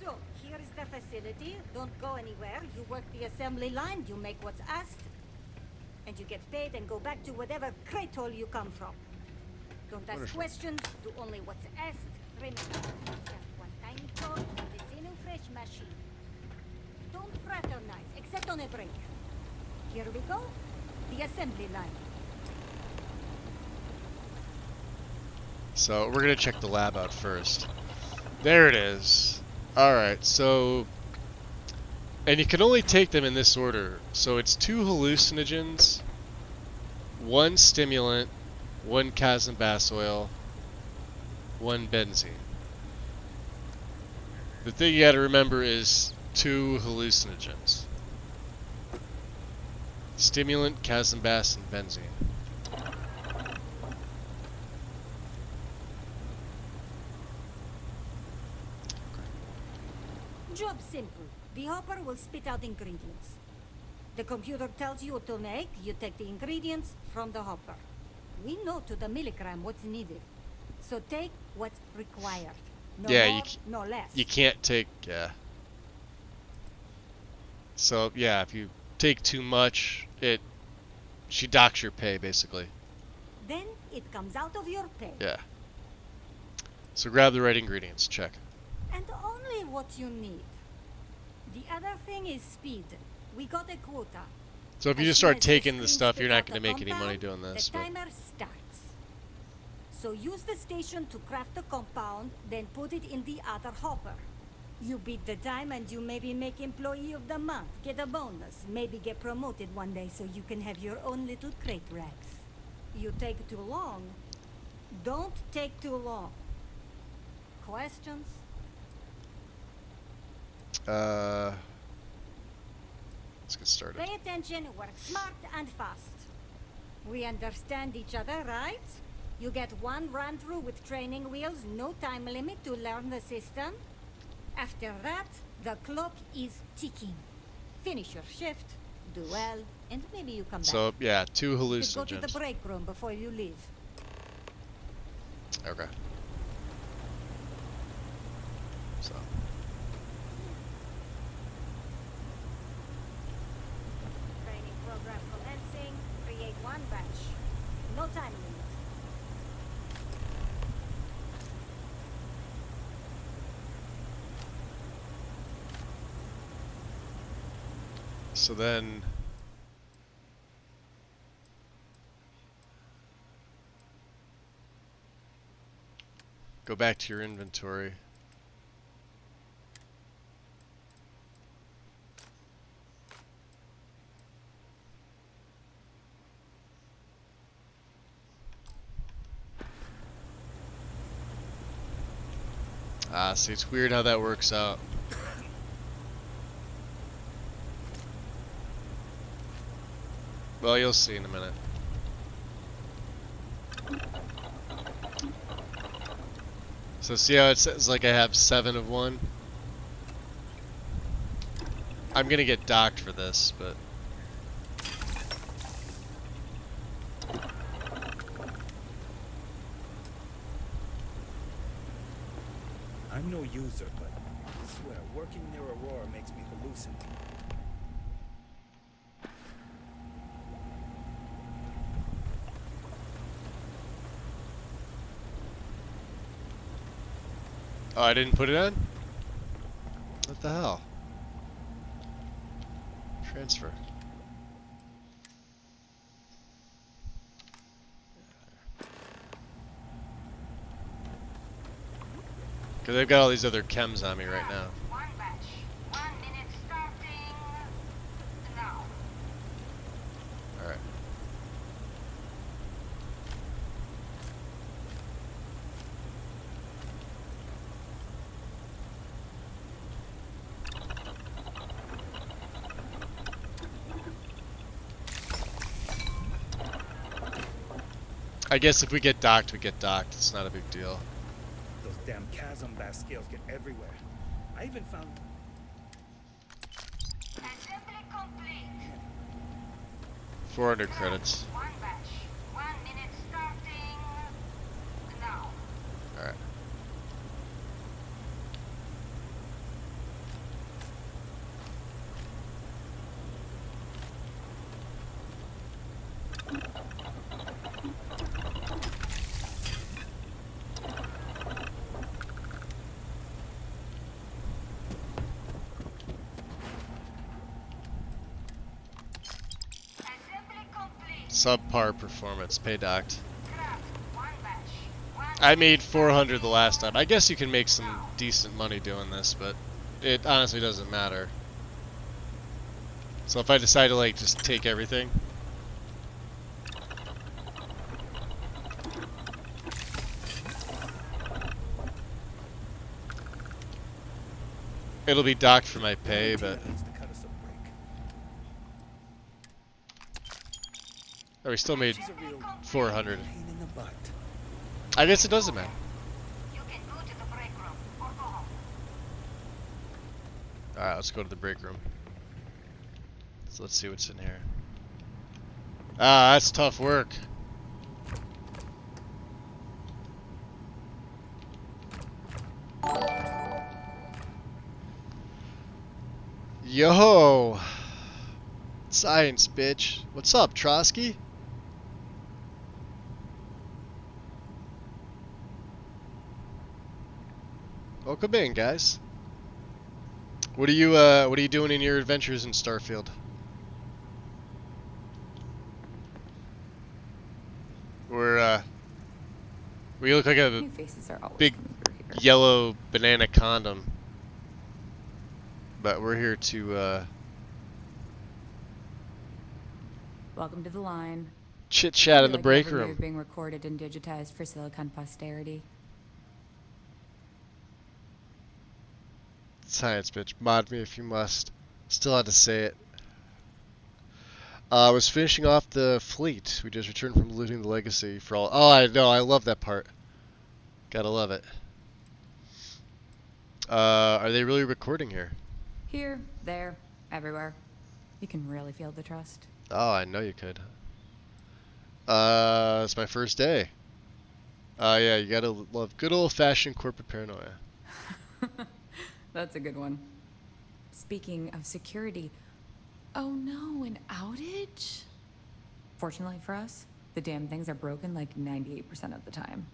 So, here is the facility. Don't go anywhere. You work the assembly line, you make what's asked, and you get paid and go back to whatever crate hole you come from. Don't ask Wonderful. questions, do only what's asked. Remember, just one tiny code on the Xenofresh machine. Don't fraternize, except on a break. Here we go. The assembly line. So we're gonna check the lab out first. There it is. Alright, so... And you can only take them in this order. So it's 2 hallucinogens, 1 stimulant, 1 Casambas oil, 1 benzene. The thing you gotta remember is 2 hallucinogens. Stimulant, Casambas, and benzene. Job simple. The hopper will spit out ingredients. The computer tells you what to make, you take the ingredients from the hopper. We know to the milligram what's needed. So take what's required. No Yeah, more, no less. you can't take, yeah. So, yeah, if you take too much, she docks your pay, basically. Then it comes out of your pay. Yeah. So grab the right ingredients, check. And only what you need. The other thing is speed. We got a quota. So if you As just soon start as the taking the screen stuff, you're spits not out going to the make any money compound, doing this. The timer starts. So use the station to craft the compound, then put it in the other hopper. You beat the time and you maybe make employee of the month, get a bonus, maybe get promoted one day so you can have your own little crate racks. You take too long. Don't take too long. Questions? Let's get started. Pay attention, work smart and fast. We understand each other, right? You get one run through with training wheels, no time limit to learn the system. After that, the clock is ticking. Finish your shift, do well, and maybe you come back. So, yeah, 2 You could hallucinogens. go to the break room before you leave. Okay. So. Training program commencing. Create one batch. No time limit. So then... go back to your inventory. See, it's weird how that works out. Well, you'll see in a minute. So see how it says like I have 7 of one? I'm gonna get docked for this, but... I'm no user, but I swear, working near Aurora makes me hallucinate. Oh, I didn't put it on? What the hell? Transfer. Because they've got all these other chems on me right now. One batch. 1 minute starting now. Alright. I guess if we get docked, we get docked. It's not a big deal. Those damn chasm bass scales get everywhere. I even found... Assembly complete. 400 credits. One batch. 1 minute starting now. Alright. Subpar performance, pay docked. I made 400 the last time. I guess you can make some decent money doing this, but it honestly doesn't matter. So if I decide to like just take everything, it'll be docked for my pay, but oh, we still made 400. I guess it doesn't matter. You can go to the break room or go home. Alright, let's go to the break room. So let's see what's in here. Ah, that's tough work. Yo! Science, bitch. What's up, Trotsky? Welcome in, guys. What are you doing in your adventures in Starfield? We look like a New faces are always big coming through here. yellow banana condom. But we're here to Welcome to the line. chit chat in the Like break every room. move being recorded and digitized for Silicon posterity. Science, bitch. Mod me if you must. Still had to say it. I was finishing off the fleet. We just returned from looting the legacy for all. Oh, I know. I love that part. Gotta love it. Are they really recording here? Here, there, everywhere. You can really feel the trust. Oh, I know you could. It's my first day. Yeah, you gotta love good old-fashioned corporate paranoia. That's a good one. Speaking of security, oh no, an outage? Fortunately for us, the damn things are broken like 98% of the time.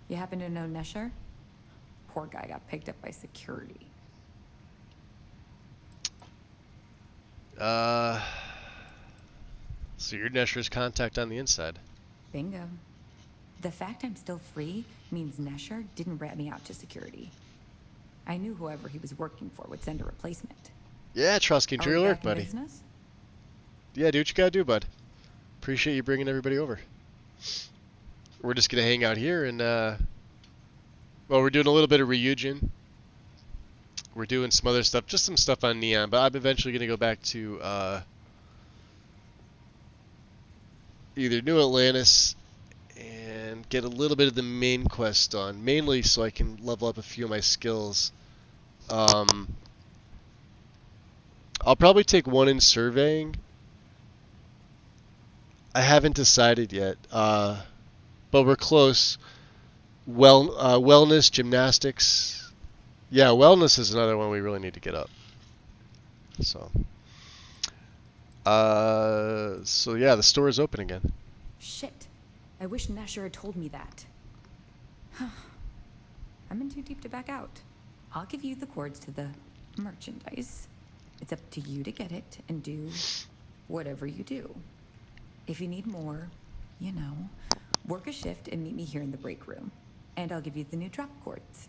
You happen to know Nesher? Poor guy got picked up by security. So you're Nesher's contact on the inside. Bingo. The fact I'm still free means Nesher didn't rat me out to security. I knew whoever he was working for would send a replacement. Yeah, Trusky, enjoy Are we your work, back in buddy. business? Yeah, do what you gotta do, bud. Appreciate you bringing everybody over. We're just gonna hang out here and, well, we're doing a little bit of reunion. We're doing some other stuff, just some stuff on Neon, but I'm eventually gonna go back to, either New Atlantis and get a little bit of the main quest done, mainly so I can level up a few of my skills. I'll probably take one in surveying. I haven't decided yet, but we're close. Wellness, gymnastics. Yeah, wellness is another one we really need to get up. So yeah, the store is open again. Shit. I wish Nesher had told me that. I'm in too deep to back out. I'll give you the cords to the merchandise. It's up to you to get it and do whatever you do. If you need more, you know, work a shift and meet me here in the break room. And I'll give you the new drop cords.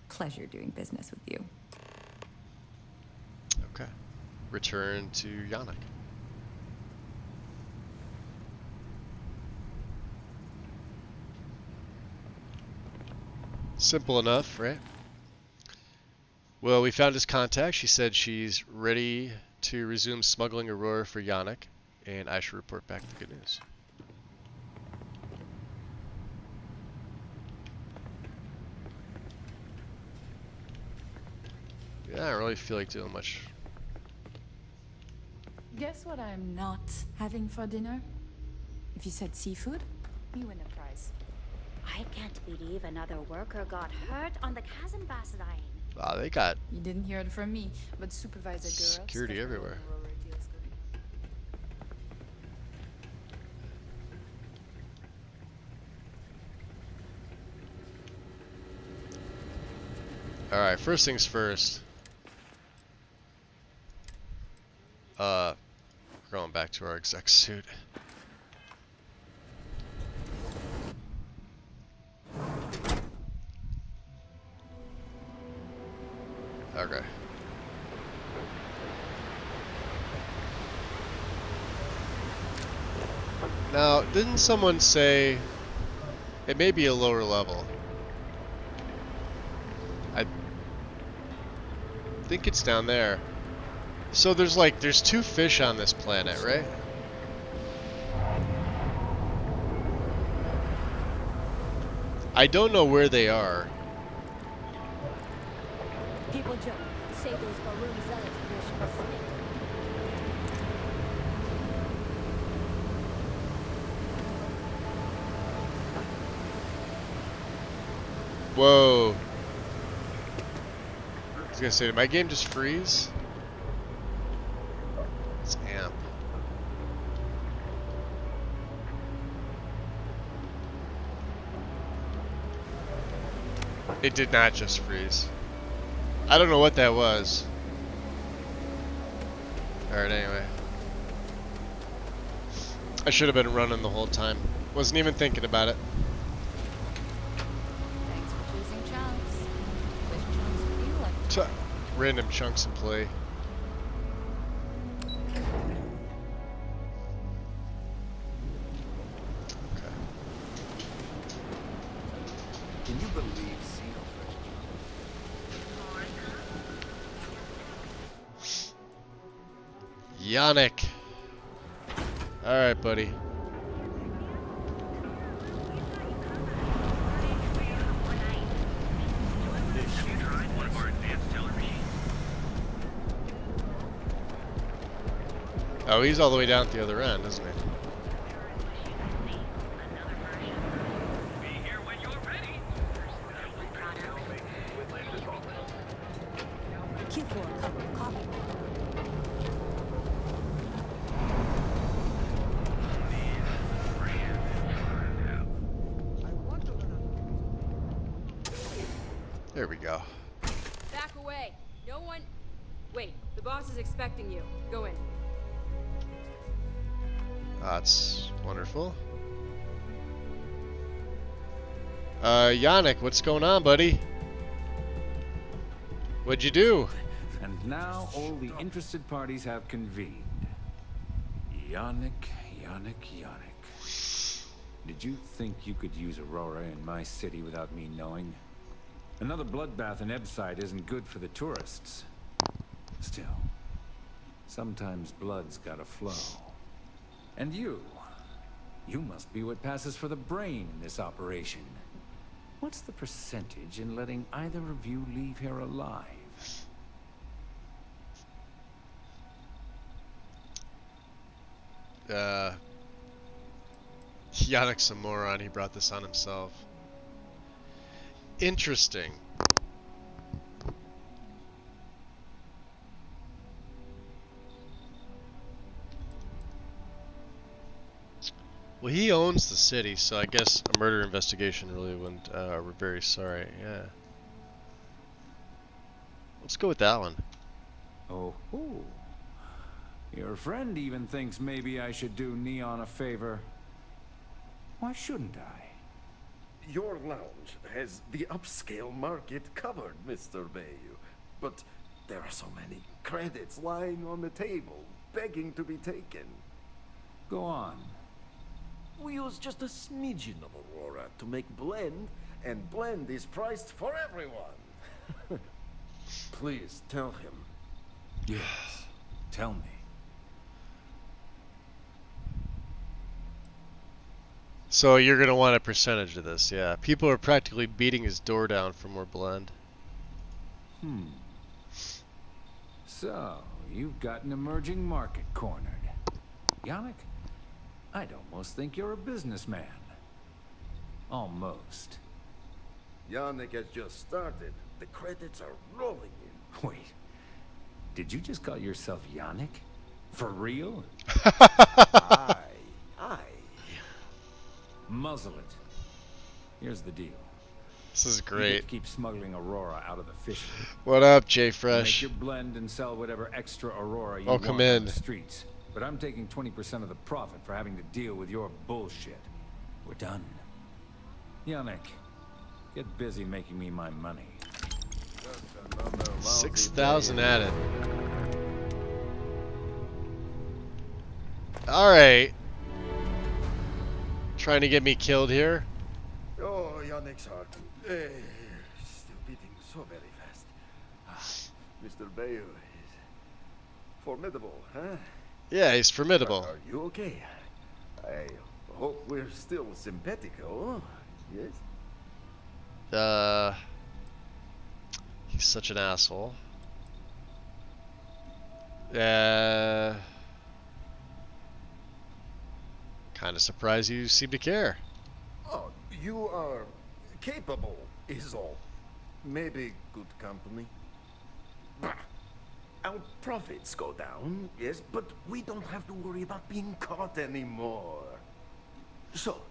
Pleasure doing business with you. Okay. Return to Yannick. Simple enough, right? Well, we found his contact. She said she's ready to resume smuggling Aurora for Yannick, and I should report back the good news. Yeah, I don't really feel like doing much. Guess what I'm not having for dinner? If you said seafood, you win a prize. I can't believe another worker got hurt on the Kazanbas line. Wow, they got You didn't hear it from me, but Supervisor Girl. security everywhere. Alright, first things first. We're going back to our exec suit. Okay. Now, didn't someone say it may be a lower level? I think it's down there. So there's two fish on this planet, right? I don't know where they are. People joke. save those Baroon zealots bullshit. Whoa. I was gonna say, did my game just freeze? It's amp. It did not just freeze. I don't know what that was. Alright, anyway. I should have been running the whole time. Wasn't even thinking about it. Thanks for choosing chunks. Which chunks would you like to Random chunks of play. Can you believe Yannick. Alright, buddy. Oh, he's all the way down at the other end, isn't he? There we go. Back away. No one... Wait, the boss is expecting you. Go in. That's wonderful. Yannick, what's going on, buddy? What'd you do? And now all the interested parties have convened. Yannick. Did you think you could use Aurora in my city without me knowing? Another bloodbath in Ebside isn't good for the tourists. Still, sometimes blood's gotta flow. And you must be what passes for the brain in this operation. What's the percentage in letting either of you leave here alive? Yannick's a moron. He brought this on himself. Interesting. Well, he owns the city, so I guess a murder investigation really wouldn't. We're very sorry. Yeah. Let's go with that one. Oh, your friend even thinks maybe I should do Neon a favor. Why shouldn't I? Your lounge has the upscale market covered, Mr. Bayou. But there are so many credits lying on the table, begging to be taken. Go on. We use just a smidgen of Aurora to make blend, and blend is priced for everyone. Please tell him. Yes, tell me. So you're gonna want a percentage of this, yeah. People are practically beating his door down for more blend. So, you've got an emerging market cornered. Yannick, I'd almost think you're a businessman. Almost. Yannick has just started. The credits are rolling in. Wait, did you just call yourself Yannick? For real? Aye. Muzzle it. Here's the deal. This is You great. get to keep smuggling Aurora out of the fish. What up, Jay Make Fresh? your blend and sell whatever extra Aurora you Welcome want on in. the streets. But I'm taking 20% of the profit for having to deal with your bullshit. We're done. Yannick, get busy making me my money. 6,000 added. Alright. Trying to get me killed here? Oh, Yannick's heart. Still beating so very fast. Mr. Bayou is formidable, huh? Yeah, he's formidable. Are you okay? I hope we're still simpatico. Yes? He's such an asshole. Kind of surprised you seem to care. Oh, you are capable, is all. Maybe good company. Bah. Our profits go down, yes, but we don't have to worry about being caught anymore. So,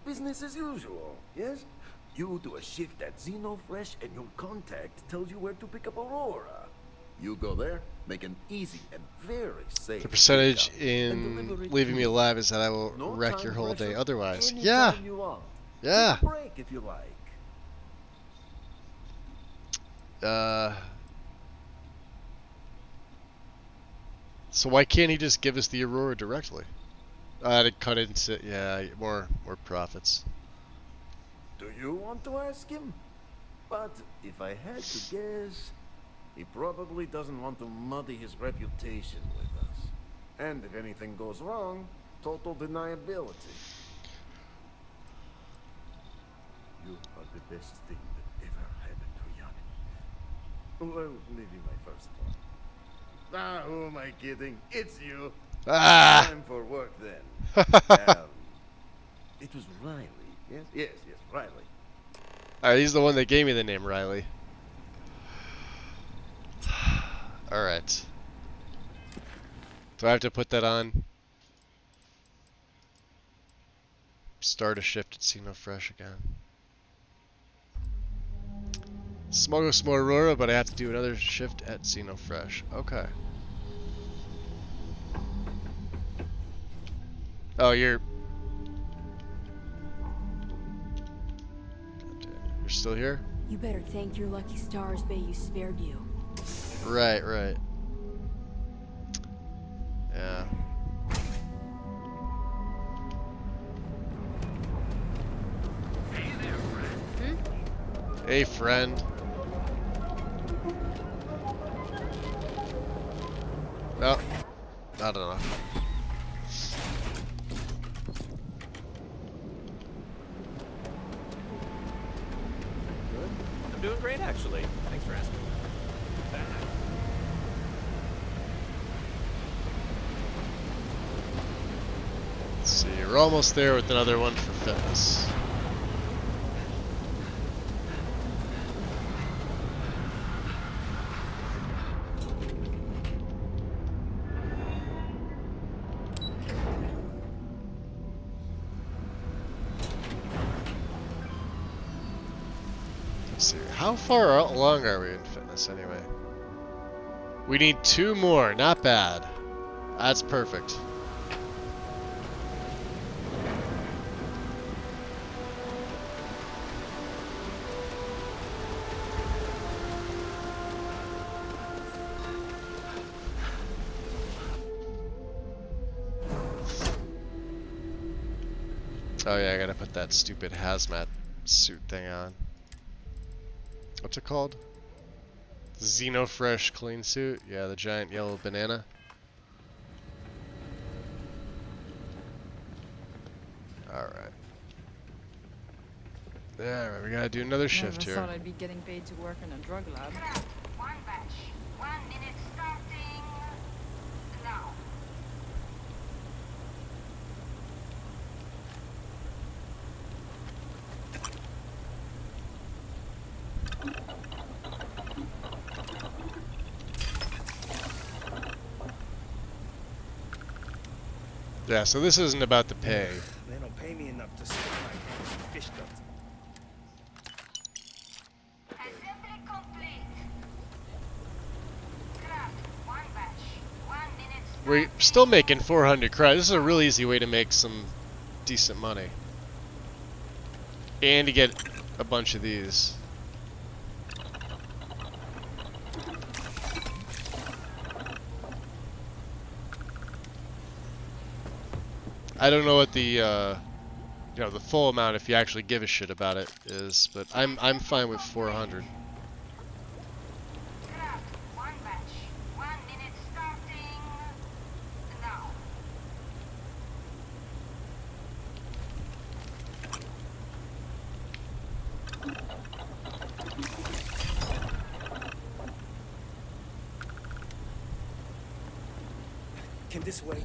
business as usual, yes? You do a shift at Xenofresh and your contact tells you where to pick up Aurora. You go there, make an easy and very safe The percentage pickup, and in deliver it leaving to me you. alive is that I will No wreck time your whole day pressure, otherwise. Yeah. anytime you want. Yeah. Take a break if you like. So why can't he just give us the Aurora directly? To cut into, yeah, more profits. Do you want to ask him? But if I had to guess, he probably doesn't want to muddy his reputation with us. And if anything goes wrong, total deniability. You are the best thing that ever happened to Yanni. Well, maybe my first one. Ah, who am I kidding? It's you. Ah! Time for work then. It was Riley. Yes, yes, Riley. Alright, he's the one that gave me the name Riley. Alright. Do I have to put that on? Start a shift at Xenofresh again. Smuggle some more Aurora, but I have to do another shift at Xenofresh. Okay. Oh, you're still here? You better thank your lucky stars, Bayou spared you. Right. Yeah. Hey there, friend. Hey, friend. No, not enough. Good. I'm doing great, actually. Thanks for asking. Let's see, we're almost there with another one for fitness. Let's see, how far along are we in fitness anyway? We need 2 more, not bad. That's perfect. Oh yeah, I gotta put that stupid hazmat suit thing on. What's it called? Xenofresh clean suit? Yeah, the giant yellow banana. Alright. Alright, we gotta do another shift Never here. thought I'd be getting paid to work in a drug lab. One batch. 1 minute starting now. Yeah, so this isn't about the pay. They don't pay me enough to stick my hands in fish guts. Assembly complete. Craft. 1 batch. 1 minute. We're still making 400 credits. This is a really easy way to make some decent money. And to get a bunch of these. I don't know what the you know, the full amount, if you actually give a shit about it, is, but I'm fine with 400. Craft. 1 batch. 1 minute starting now. Can this wait?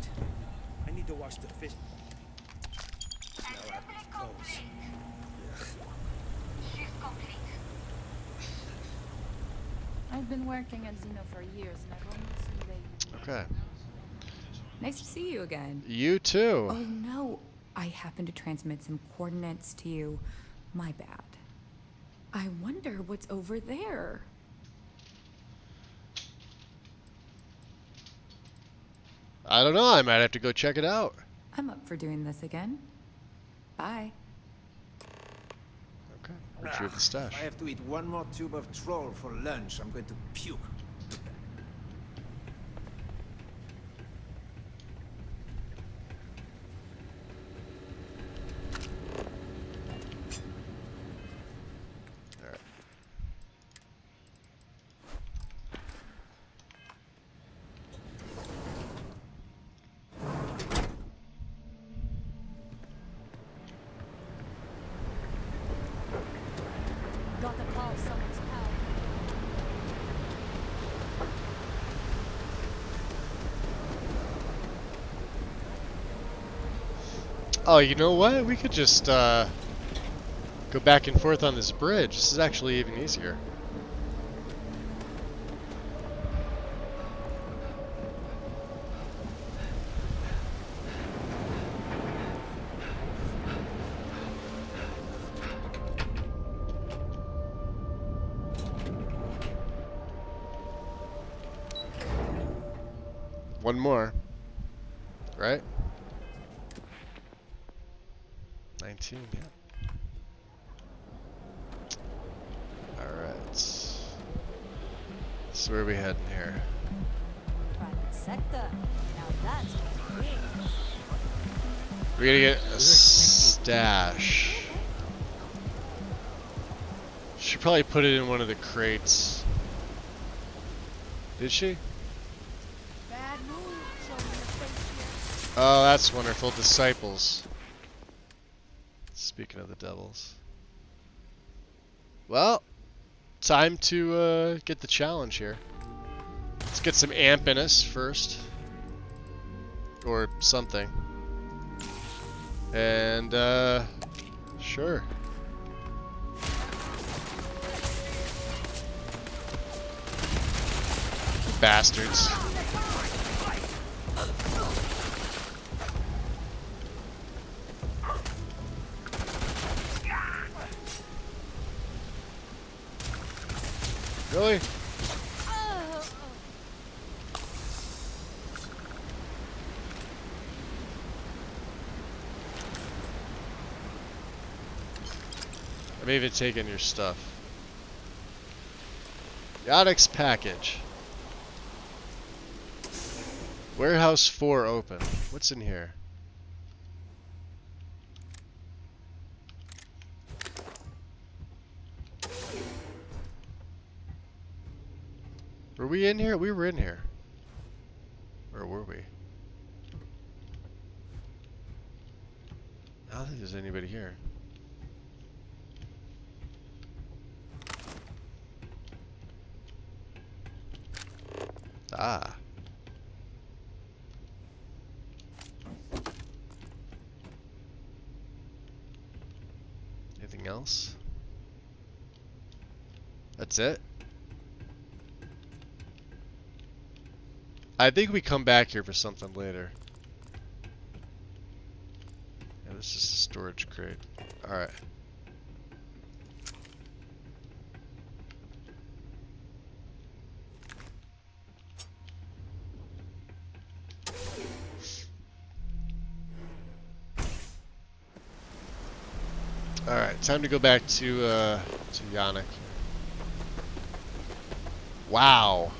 I need to wash the fish. Now I have clothes. Shift complete. I've been working at Xeno for years, and I've only seen Lady. Okay. Nice to see you again. You too. Oh no, I happened to transmit some coordinates to you. My bad. I wonder what's over there. I don't know. I might have to go check it out. I'm up for doing this again. Bye. Okay. Retrieve the stash. If I have to eat one more tube of troll for lunch, I'm going to puke. Got the call, someone's power. Oh, you know what? We could just go back and forth on this bridge. This is actually even easier. One more. Right? 19, yeah. Alright. So where are we heading here? Private sector. Now that's big. We're gonna get a stash. Should probably put it in one of the crates. Did she? Bad move, showing your face here. Oh, that's wonderful. Disciples. Speaking of the devils. Well, time to get the challenge here. Let's get some amp in us first. Or something. And, sure. Bastards. Really? I'm even taking your stuff. Yodix package. Warehouse 4 open. What's in here? Were we in here? We were in here. Or were we? I don't think there's anybody here. Ah. Anything else? That's it? I think we come back here for something later. Yeah, this is a storage crate. Alright. Alright, time to go back to Yannick. Wow.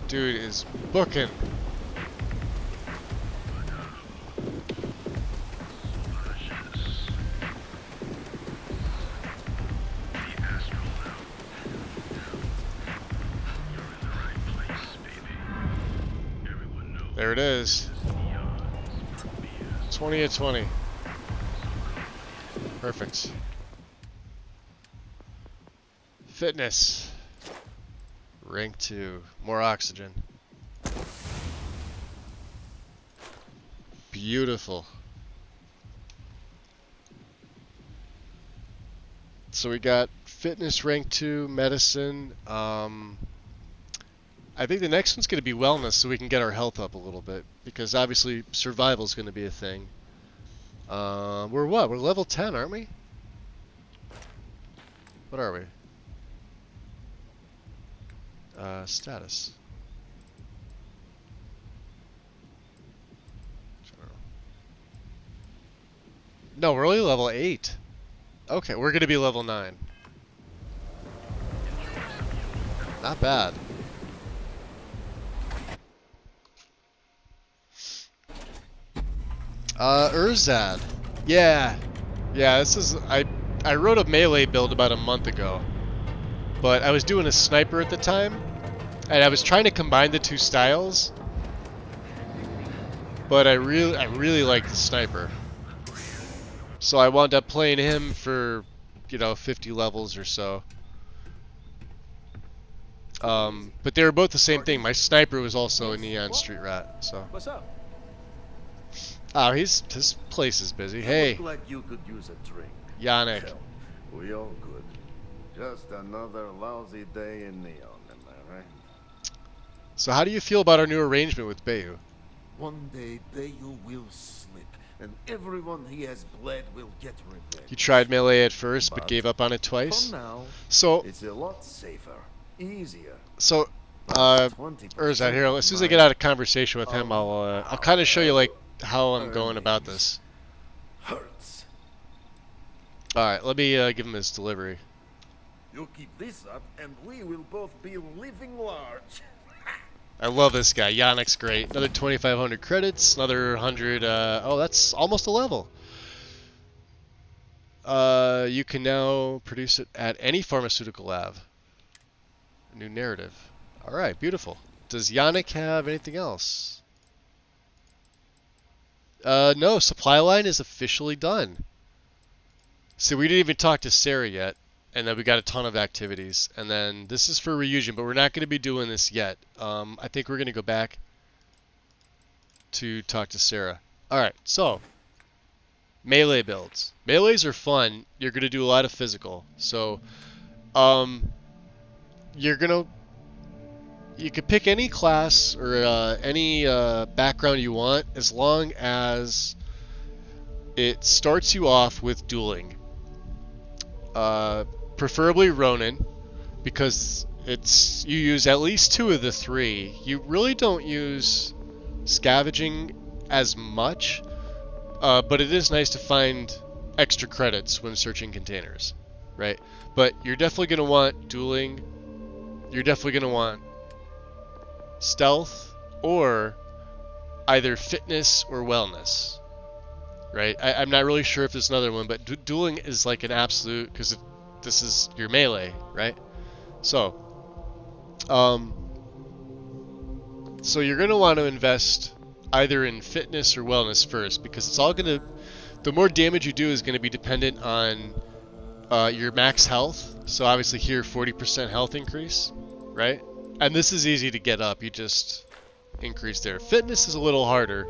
Dude is booking. There it is. 20 of 20. Perfect. Fitness. Rank 2. More oxygen. Beautiful. So we got fitness rank 2, medicine. I think the next one's going to be wellness, so we can get our health up a little bit, because obviously survival is going to be a thing. We're what? We're level 10, aren't we? What are we? Status. No, we're only level 8. Okay, we're going to be level 9. Not bad. Urzad. Yeah. Yeah, this is... I wrote a melee build about a month ago. But I was doing a sniper at the time. And I was trying to combine the two styles. But I really like the sniper. So I wound up playing him for, 50 levels or so. But they were both the same thing. My sniper was also a Neon Street Rat, so. What's up? Oh, his place is busy. Hey. Look like you could use a drink. Yannick. Hell, we all could. Just another lousy day in Neon, am I right? So how do you feel about our new arrangement with Bayu? One day Bayu will slip, and everyone he has bled will get revenge. You tried melee at first, but gave up on it twice. For now, so it's a lot safer, easier. So, Urzad, here, as soon as I get out of conversation with him, I'll kind of show you like how I'm going about this. Hurts. All right, let me give him his delivery. You keep this up, and we will both be living large. I love this guy. Yannick's great. Another 2,500 credits. Another 100. Oh, that's almost a level. You can now produce it at any pharmaceutical lab. New narrative. All right, beautiful. Does Yannick have anything else? No. Supply line is officially done. So we didn't even talk to Sarah yet. And then we got a ton of activities. And then this is for Ryujin, but we're not going to be doing this yet. I think we're going to go back to talk to Sarah. Alright, so. Melee builds. Melees are fun. You're going to do a lot of physical. So, you're going to... You could pick any class or any background you want, as long as it starts you off with dueling. Preferably Ronin, because you use at least 2 of the 3. You really don't use scavenging as much, but it is nice to find extra credits when searching containers, right? But you're definitely going to want dueling. You're definitely going to want stealth or either fitness or wellness, right? I'm not really sure if there's another one, but dueling is like an absolute, because this is your melee, right? So, so you're going to want to invest either in fitness or wellness first, because it's all going to, the more damage you do is going to be dependent on your max health. So obviously here, 40% health increase, right? And this is easy to get up. You just increase there. Fitness is a little harder,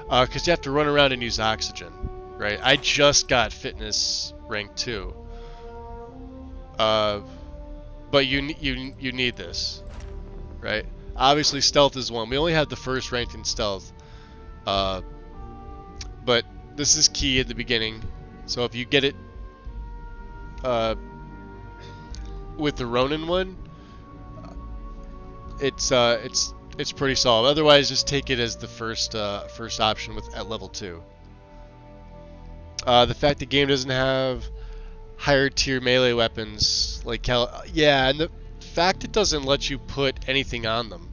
because you have to run around and use oxygen, right? I just got fitness rank 2. But you need this, right? Obviously, stealth is 1. We only had the first rank in stealth, but this is key at the beginning. So if you get it with the Ronin one, it's pretty solid. Otherwise, just take it as the first option at level 2. The fact the game doesn't have higher tier melee weapons like yeah, and the fact it doesn't let you put anything on them.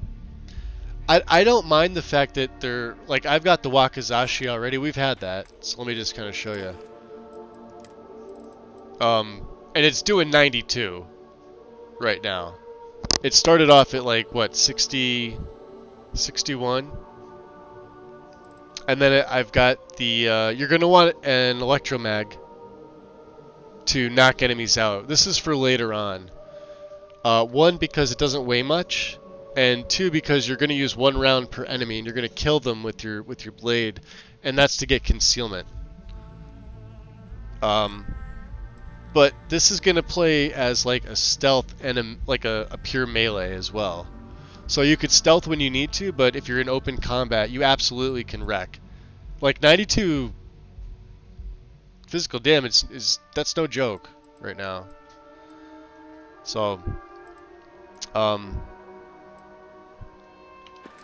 I don't mind the fact that they're like, I've got the Wakizashi already. We've had that, so let me just kind of show you. And it's doing 92 right now. It started off at like what, 60, 61, and then I've got the you're gonna want an electromag to knock enemies out. This is for later on. 1, because it doesn't weigh much, and 2 because you're going to use 1 round per enemy and you're going to kill them with your blade, and that's to get concealment. But this is going to play as like a stealth and like a pure melee as well. So you could stealth when you need to, but if you're in open combat, you absolutely can wreck. Like 92 physical damage that's no joke right now. So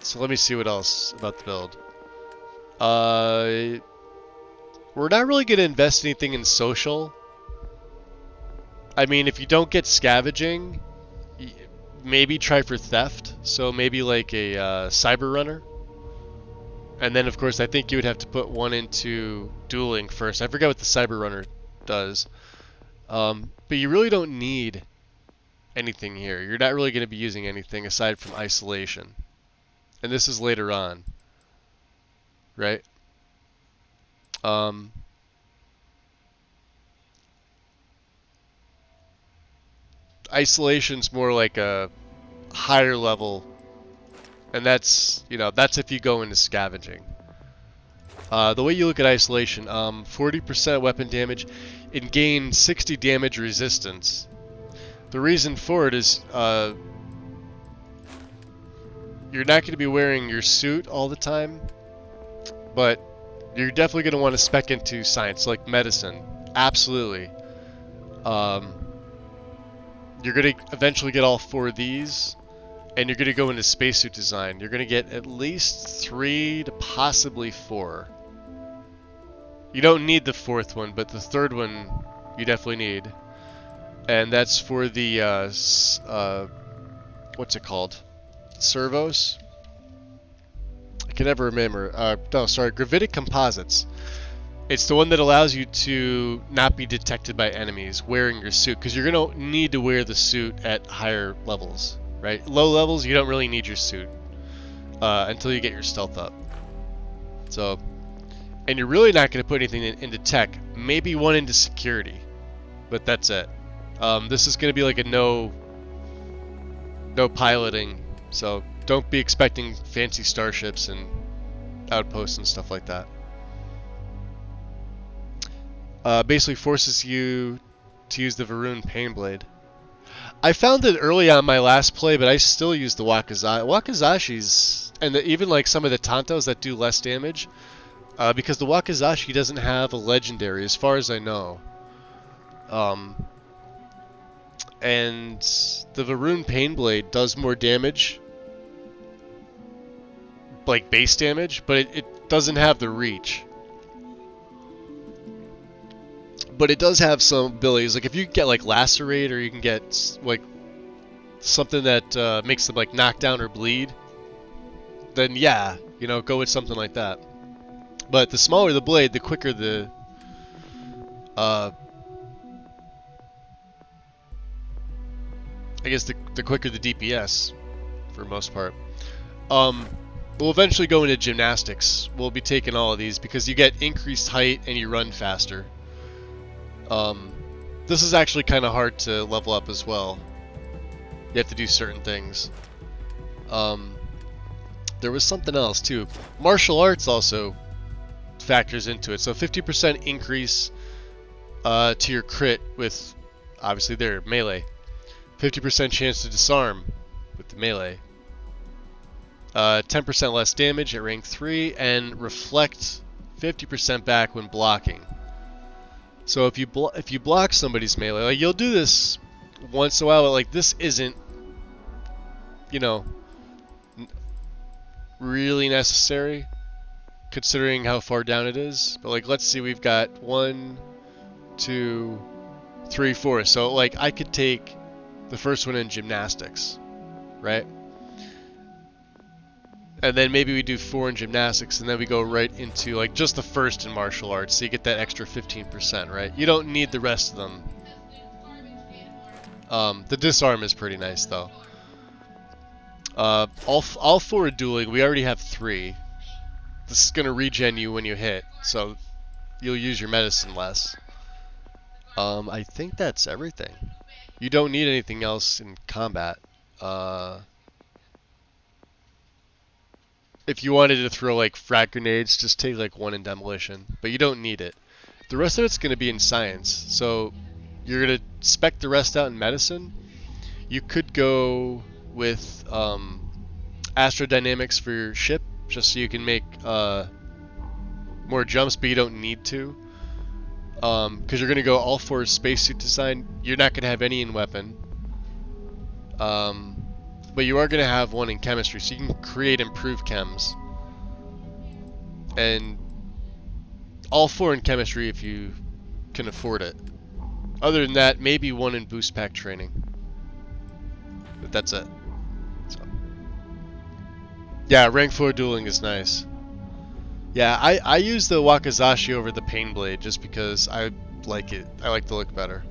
so let me see what else about the build. We're not really going to invest anything in social. I mean, if you don't get scavenging, maybe try for theft. So maybe like a cyber runner. And then, of course, I think you would have to put one into dueling first. I forget what the cyber runner does. But you really don't need anything here. You're not really going to be using anything aside from isolation. And this is later on. Right? Isolation's more like a higher level, and that's, you know, that's if you go into scavenging. The way you look at isolation, 40% weapon damage, it gains 60 damage resistance. The reason for it is you're not going to be wearing your suit all the time, but you're definitely going to want to spec into science, like medicine. Absolutely. You're going to eventually get all 4 of these, and you're going to go into spacesuit design. You're going to get at least 3 to possibly 4. You don't need the 4th one, but the 3rd one you definitely need. And that's for the, what's it called? Servos? I can never remember. No, sorry, gravitic composites. It's the one that allows you to not be detected by enemies wearing your suit, because you're going to need to wear the suit at higher levels, right? Low levels, you don't really need your suit until you get your stealth up. So, and you're really not going to put anything into tech, maybe one into security, but that's it. This is going to be like a no piloting, so don't be expecting fancy starships and outposts and stuff like that. Basically forces you to use the Varun Painblade. I found it early on my last play, but I still use the Wakazashis, and even like some of the Tantos that do less damage, because the Wakazashi doesn't have a legendary, as far as I know. And the Varun Painblade does more damage, like base damage, but it doesn't have the reach. But it does have some abilities, like if you get like lacerate, or you can get like something that makes them like knock down or bleed, then yeah, you know, go with something like that. But the smaller the blade, the quicker the I guess the quicker the DPS for most part. We'll eventually go into gymnastics. We'll be taking all of these because you get increased height and you run faster. This is actually kind of hard to level up as well. You have to do certain things. There was something else too. Martial arts also factors into it. So 50% increase to your crit with, obviously, their melee. 50% chance to disarm with the melee. 10% less damage at rank 3, and reflect 50% back when blocking. So if you block somebody's melee, like you'll do this once in a while, but like this isn't, you know, really necessary considering how far down it is. But like, let's see, we've got 1, 2, 3, 4. So like I could take the first one in gymnastics, right? And then maybe we do 4 in gymnastics, and then we go right into like just the first in martial arts, so you get that extra 15%, right? You don't need the rest of them. The disarm is pretty nice though. All 4 dueling, we already have 3. This is gonna regen you when you hit, so you'll use your medicine less. I think that's everything. You don't need anything else in combat. if you wanted to throw like frag grenades, just take like one in demolition, but you don't need it. The rest of it's going to be in science, so you're going to spec the rest out in medicine. You could go with astrodynamics for your ship, just so you can make more jumps, but you don't need to. Because you're going to go all for spacesuit design. You're not going to have any in weapon. But you are going to have one in chemistry, so you can create improved chems. And all four in chemistry if you can afford it. Other than that, maybe one in boost pack training. But that's it. So. Yeah, rank 4 dueling is nice. Yeah, I use the Wakizashi over the Pain Blade just because I like it. I like the look better.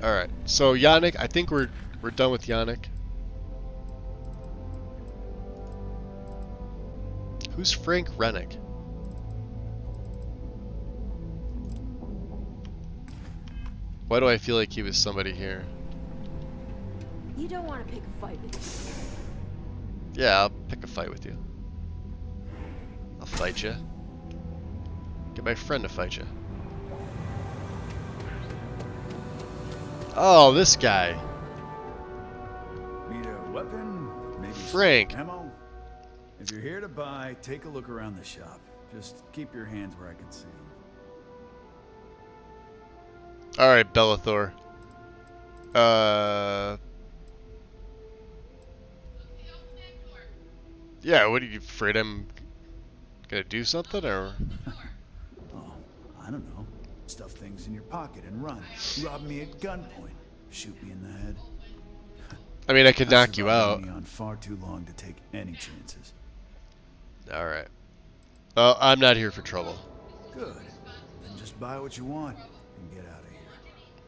Alright, so Yannick, I think we're done with Yannick. Who's Frank Rennick? Why do I feel like he was somebody here? You don't want to pick a fight with me. Yeah, I'll pick a fight with you. I'll fight you. Get my friend to fight you. Oh, this guy. Need a weapon? Maybe Frank. some ammo? If you're here to buy, take a look around the shop. Just keep your hands where I can see them. Alright, Bellathor. Yeah, what are you afraid I'm gonna do something, or? Oh, I don't know. Stuff things in your pocket and run. Rob me at gunpoint. Shoot me in the head. I mean, I could knock you out. On far too long to take any chances. Alright. Well, I'm not here for trouble. Good. Then just buy what you want and get out of here.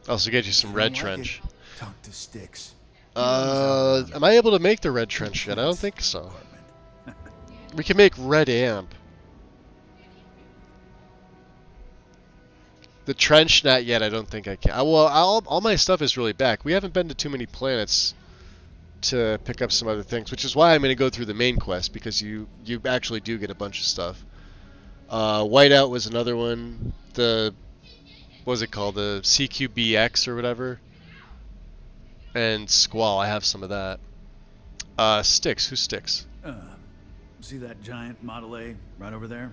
I'll also get you some red trench. Talk to Sticks. Am I able to make the red trench yet? I don't think so. We can make red amp. The trench, not yet. I don't think I can. Well, all my stuff is really back. We haven't been to too many planets to pick up some other things, which is why I'm going to go through the main quest, because you actually do get a bunch of stuff. Whiteout was another one. What was it called? The CQBX or whatever. And Squall, I have some of that. Sticks, who's Sticks? See that giant Model A right over there?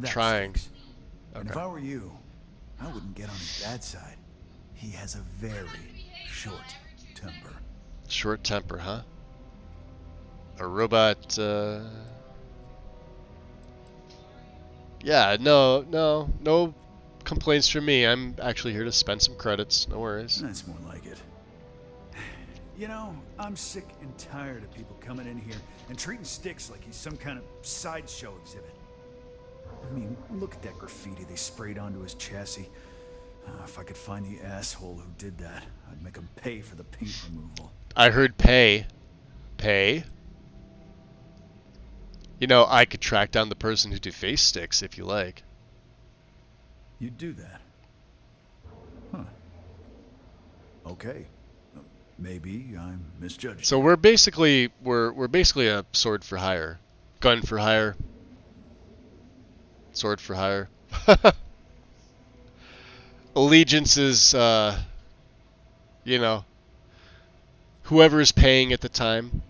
Trying. Sticks. Okay. And if I were you, I wouldn't get on his bad side. He has a very short temper. Short temper, huh? A robot, Yeah, no complaints from me. I'm actually here to spend some credits. No worries. That's more like it. You know, I'm sick and tired of people coming in here and treating Sticks like he's some kind of sideshow exhibit. I mean, look at that graffiti they sprayed onto his chassis. If I could find the asshole who did that, I'd make him pay for the paint removal. I heard pay. Pay? You know, I could track down the person who defaced Sticks if you like. You'd do that? Huh. Okay. Maybe I'm misjudging. So we're basically a sword for hire. Gun for hire. Sword for hire. Allegiance is you know, whoever is paying at the time.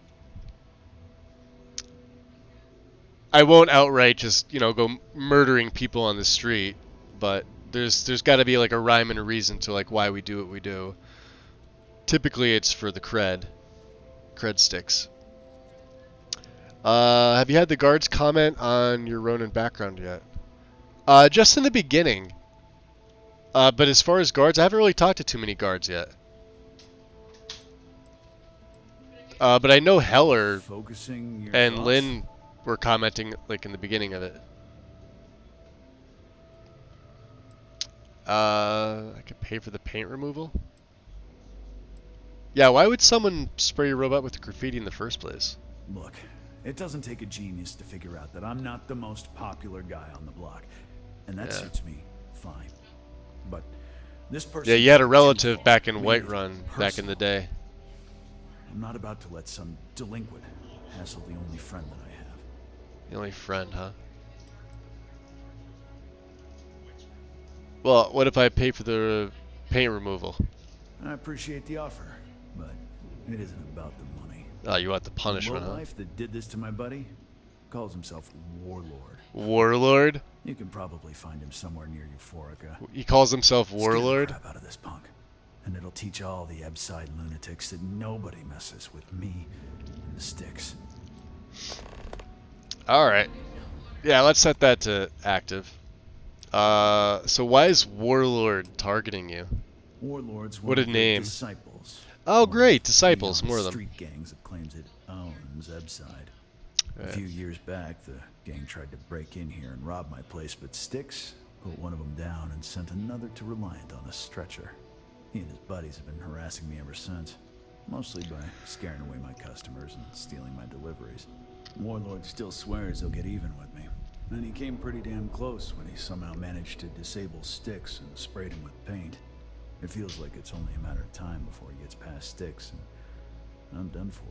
I won't outright just, go murdering people on the street, but there's got to be like a rhyme and a reason to like why we do what we do. Typically it's for the cred sticks. Have you had the guards comment on your Ronin background yet? Just in the beginning. But as far as guards, I haven't really talked to too many guards yet. But I know Heller and Lynn were commenting like in the beginning of it. I could pay for the paint removal. Yeah, why would someone spray your robot with graffiti in the first place? Look, it doesn't take a genius to figure out that I'm not the most popular guy on the block. And that suits me fine. But this person... Yeah, you had a relative back in Whiterun back in the day. I'm not about to let some delinquent hassle the only friend that I have. The only friend, huh? Well, what if I pay for the paint removal? I appreciate the offer, but it isn't about the money. Oh, you want the punishment, the huh? lowlife that did this to my buddy calls himself Warlord. Warlord? You can probably find him somewhere near Euphorica. He calls himself Scare Warlord? the crap out of this punk, and it'll teach all the Ebside lunatics that nobody messes with me and the sticks. Alright. Yeah, let's set that to active. So why is Warlord targeting you? Warlord's What one a of the name. disciples. Oh, One great. of Disciples, Leon's more of them. street gangs that claims it owns Ebside. A Right. few years back, the gang tried to break in here and rob my place, but Styx put one of them down and sent another to Reliant on a stretcher. He and his buddies have been harassing me ever since, mostly by scaring away my customers and stealing my deliveries. Warlord still swears he'll get even with me, and he came pretty damn close when he somehow managed to disable Styx and sprayed him with paint. It feels like it's only a matter of time before he gets past Styx, and I'm done for.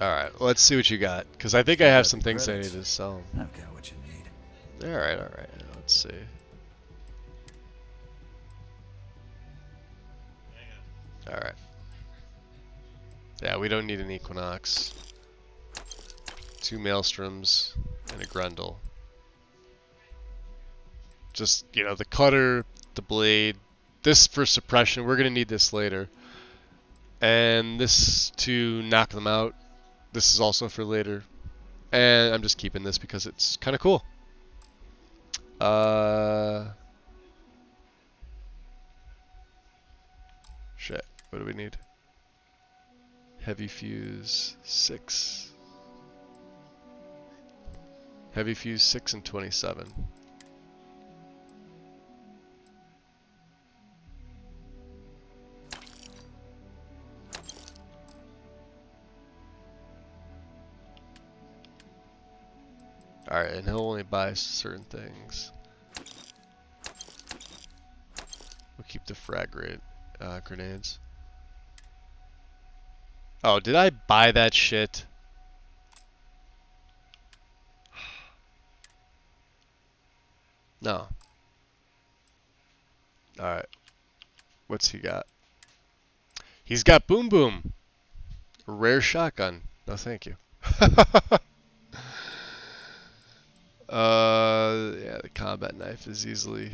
Alright, let's see what you got. Because I think I have some things I need to sell. I've got what you need. Alright, alright. Let's see. Alright. Yeah, we don't need an Equinox. 2 Maelstroms and a Grundle. Just, you know, the cutter, the blade. This for suppression. We're going to need this later. And this to knock them out. This is also for later. And I'm just keeping this because it's kind of cool. Shit. What do we need? Heavy fuse 6. Heavy fuse 6 and 27. Alright, and he'll only buy certain things. We'll keep the frag rate grenades. Oh, did I buy that shit? No. Alright. What's he got? He's got Boom Boom. A rare shotgun. No, thank you. Yeah, the combat knife is easily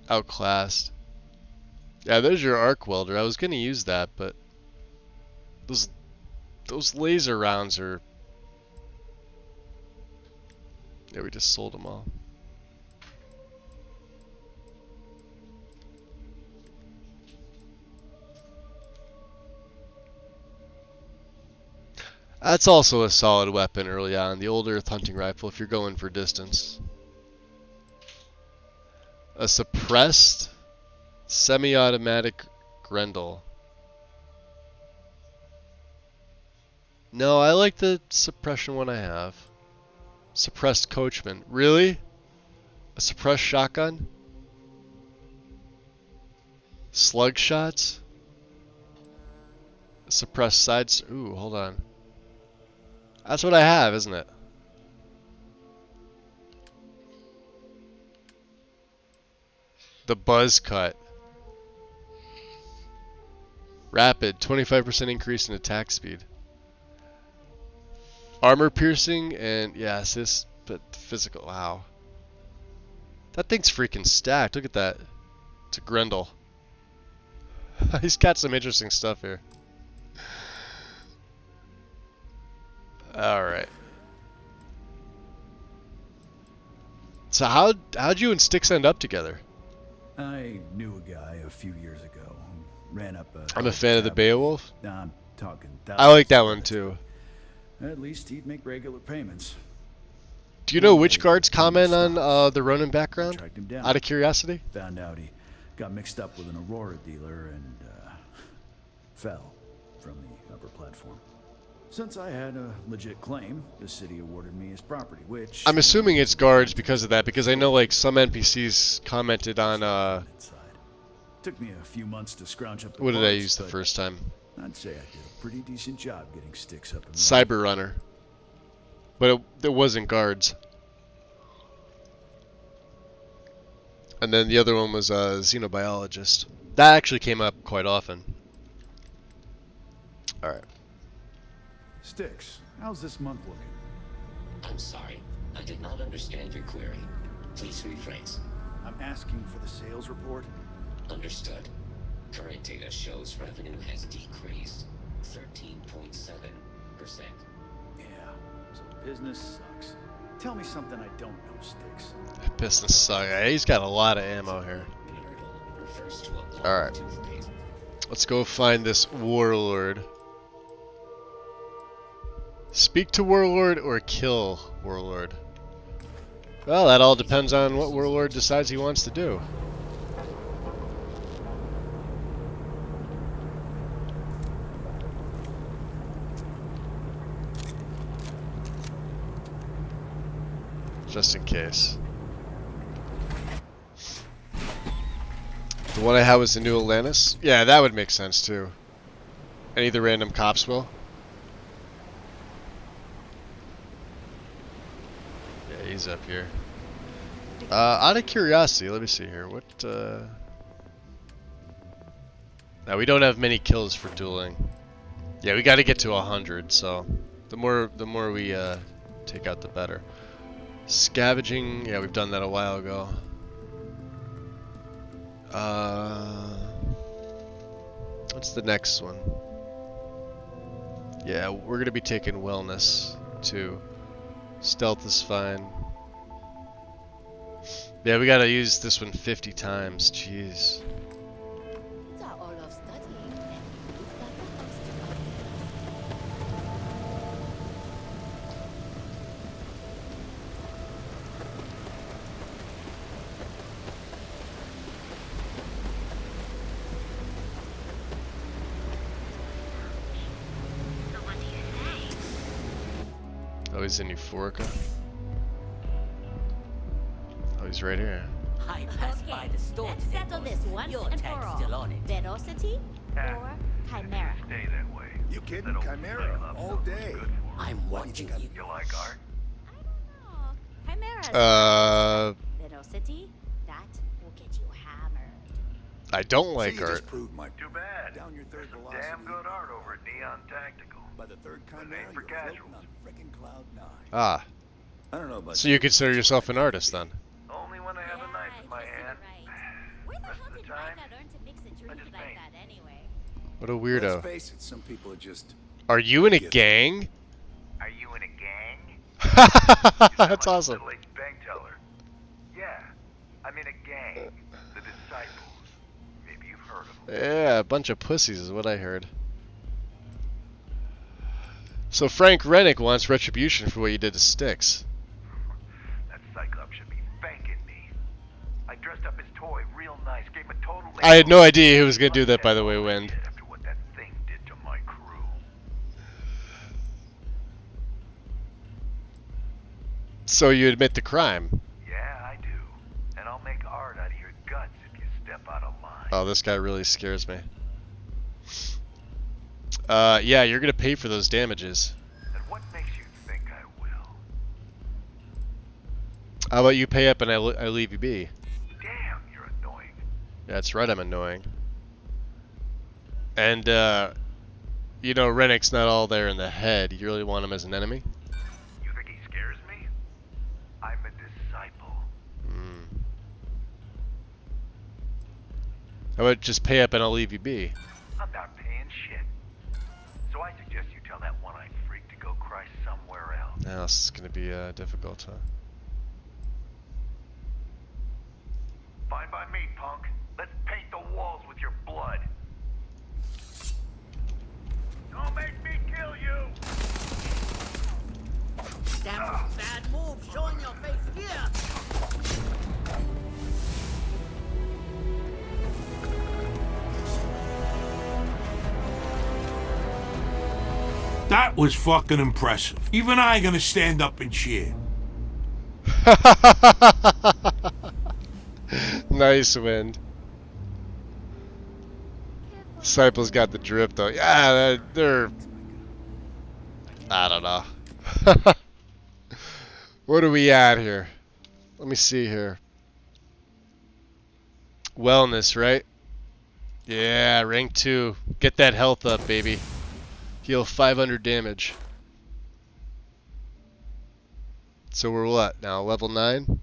outclassed. Yeah, there's your arc welder. I was gonna use that, but those laser rounds are. Yeah, we just sold them all. That's also a solid weapon early on, the old earth hunting rifle if you're going for distance. A suppressed semi-automatic Grendel. No, I like the suppression one I have. Suppressed Coachman. Really? A suppressed shotgun? Slug shots? Suppressed sides. Ooh, hold on. That's what I have, isn't it? The buzz cut. Rapid, 25% increase in attack speed. Armor piercing and yeah, assist, but physical. Wow. That thing's freaking stacked. Look at that. It's a Grendel. He's got some interesting stuff here. Alright. So how'd you and Styx end up together? I knew a guy a few years ago who ran up a... I'm a fan of the Beowulf. Nah, I'm talking I like that one too. At least he'd make regular payments. Do you know which guards comment on the Ronin background? Tracked him down. Out of curiosity? Found out he got mixed up with an Aurora dealer and fell from the upper platform. Since I had a legit claim, the city awarded me his property, which... I'm assuming it's guards because of that, because I know like some NPCs commented on Took me a few months to scrounge up the what did I parts, use the but first time? I'd say I did a pretty decent job getting Styx up and running. Cyber Runner. But it wasn't guards. And then the other one was Xenobiologist. That actually came up quite often. Alright. Styx, how's this month looking? I'm sorry. I did not understand your query. Please rephrase. I'm asking for the sales report. Understood. Current data shows revenue has decreased 13.7%. Yeah, so business sucks. Tell me something I don't know, Styx. Business sucks. He's got a lot of ammo here. Alright. Let's go find this warlord. Speak to warlord or kill warlord? Well, that all depends on what warlord decides he wants to do. Just in case. The one I had was the New Atlantis? Yeah, that would make sense too. Any of the random cops will. Yeah, he's up here. Out of curiosity, let me see here. What, Now, we don't have many kills for dueling. Yeah, we gotta get to 100, so the more we, take out, the better. Scavenging, yeah, we've done that a while ago. What's the next one? Yeah, we're gonna be taking wellness too. Stealth is fine. Yeah, we gotta use this one 50 times. Jeez. Oh, he's in Euphorica. Oh, he's right here. I passed by the store. Let's settle this once Your and for tag's all. still on it. Velocity or Chimera? Stay that way. You kidding? Chimera all day. I'm watching you. You like art? Chimera. Velocity, that will get you hammered. I don't like art. Too bad. Down your third velocity. Damn good art over at Neon Tactical. By the third Chimera, for casuals. on frickin' cloud 9. Ah. I don't know about So you consider yourself an artist then? Only when I have a knife in my hand. Where the Rest hell of the did time, Micah learn to mix a drink just like paint. that anyway? What a Let's weirdo. face it, some people are just... Are you in a gang? Are you in a gang? That's awesome. Middle-aged bank teller. Yeah, I'm in a gang. The Disciples. Maybe you've heard of them. Yeah, a bunch of pussies is what I heard. So Frank Rennick wants retribution for what you did to Styx. That Cyclops should be thanking me. I dressed up his toy real nice, gave him a total... I had no idea he was going to do that, by the way, Wind. After what that thing did to my crew. So you admit the crime? Yeah, I do. And I'll make art out of your guts if you step out of line. Oh, this guy really scares me. Yeah, you're gonna pay for those damages. And what makes you think I will? How about you pay up and I leave you be? Damn, you're annoying. That's right, I'm annoying. And, you know, Rennick's not all there in the head. You really want him as an enemy? You think he scares me? I'm a disciple. How about just pay up and I'll leave you be? I'm not paying shit. So I suggest you tell that one-eyed freak to go cry somewhere else. Now this is gonna be difficult, huh? Fine by me, punk. Let's paint the walls with your blood. Don't make me kill you! That was a bad move, showing your face here. That was fucking impressive. Even I gonna stand up and cheer. Nice, Wind. Disciples got the drip though. Yeah, they're. I don't know. What are we at here? Let me see here. Wellness, right? Yeah, rank 2. Get that health up, baby. Heal 500 damage. So we're what now? Level 9?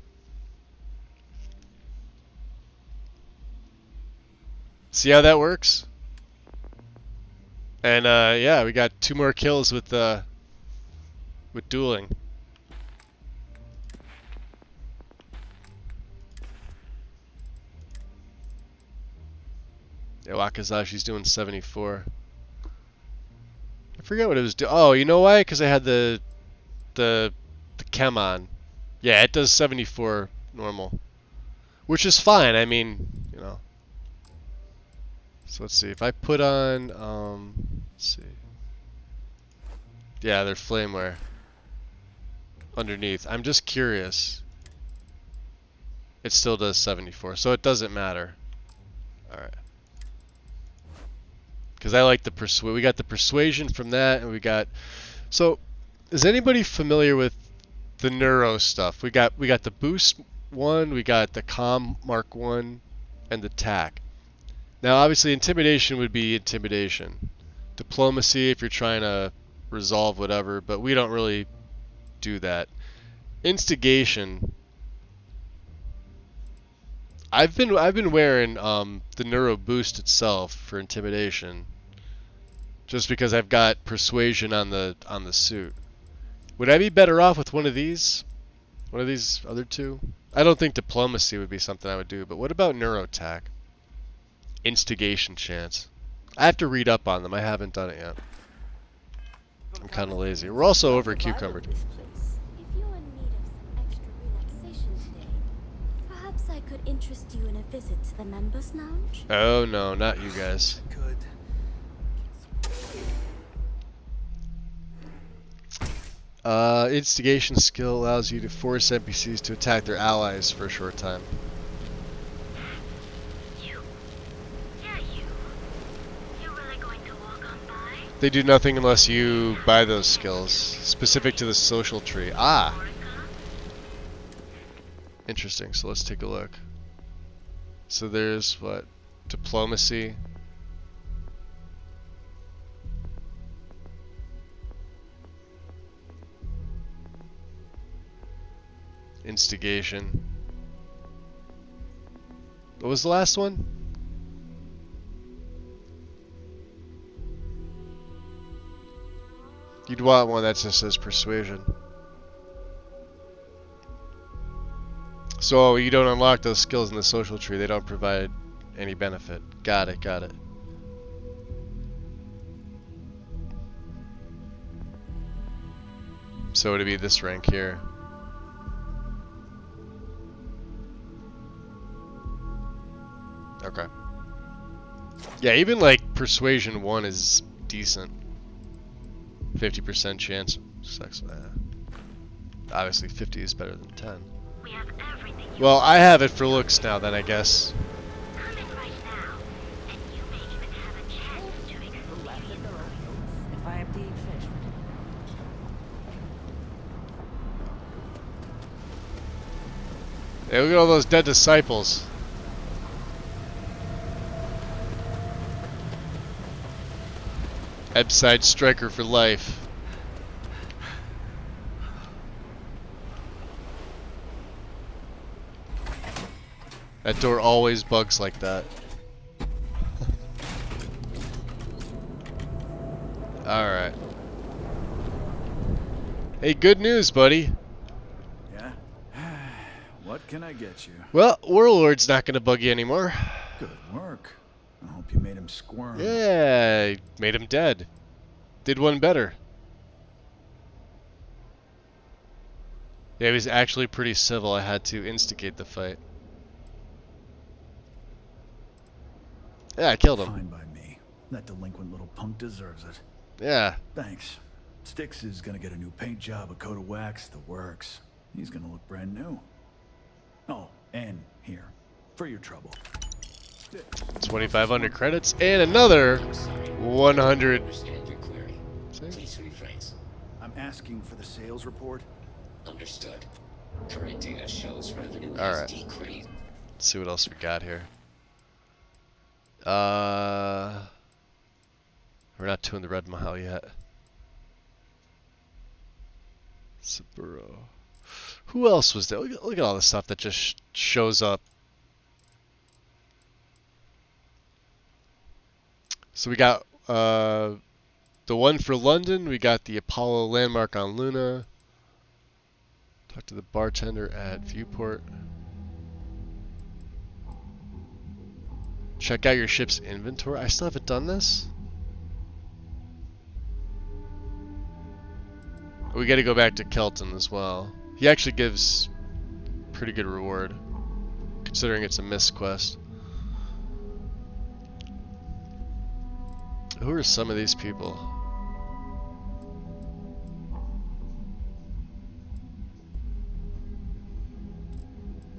See how that works? And yeah, we got 2 more kills with dueling. Yeah, Wakazashi's doing 74. I forget what it was doing. Oh, you know why? Because I had the chem on. Yeah, it does 74 normal, which is fine. I mean, you know. So let's see. If I put on, let's see. Yeah, they're flameware underneath. I'm just curious. It still does 74, so it doesn't matter. All right. Because I like the persuade. We got the persuasion from that, and we got. So, is anybody familiar with the neuro stuff? We got the boost one, we got the calm mark 1, and the tack. Now, obviously, intimidation would be intimidation. Diplomacy if you're trying to resolve whatever, but we don't really do that. Instigation. I've been wearing the neuro boost itself for intimidation, just because I've got persuasion on the suit. Would I be better off with one of these? One of these other two? I don't think diplomacy would be something I would do, but what about neurotac? Instigation chance. I have to read up on them. I haven't done it yet. I'm kind of lazy. We're also over cucumbered. If you're in need of some extra relaxation today, perhaps I could interest you in a visit to the members' lounge. Oh no, not you guys. Good. Instigation skill allows you to force NPCs to attack their allies for a short time. They do nothing unless you buy those skills, specific to the social tree. Ah! Interesting, so let's take a look. So there's, what, diplomacy. Instigation. What was the last one? You'd want one that just says persuasion. So you don't unlock those skills in the social tree. They don't provide any benefit. Got it, got it. So it'd be this rank here. Okay. Yeah, even like persuasion 1 is decent. 50% chance. Sucks. Obviously 50 is better than 10. Well, I have it for looks now then, I guess. If I have to eat fish. Hey, look at all those dead disciples. Ebside striker for life. That door always bugs like that. Alright. Hey, good news, buddy. Yeah? What can I get you? Well, Warlord's not gonna bug you anymore. Good work. I hope you made him squirm. Yeah, made him dead. Did one better. Yeah, he was actually pretty civil. I had to instigate the fight. Yeah, I killed him. Fine by me. That delinquent little punk deserves it. Yeah. Thanks. Styx is gonna get a new paint job, a coat of wax, the works. He's gonna look brand new. Oh, and here, for your trouble. it. 2,500 credits and another 100. Understand your query. See? Please rephrase. I'm asking for the sales report. Understood. Current data shows revenue All has right. decreased. Let's see what else we got here. We're not doing the Red Mile yet. Saburo. Who else was there? Look at all the stuff that just shows up. So we got the one for London. We got the Apollo landmark on Luna. Talk to the bartender at Viewport. Check out your ship's inventory. I still haven't done this. We got to go back to Kelton as well. He actually gives pretty good reward, considering it's a missed quest. Who are some of these people?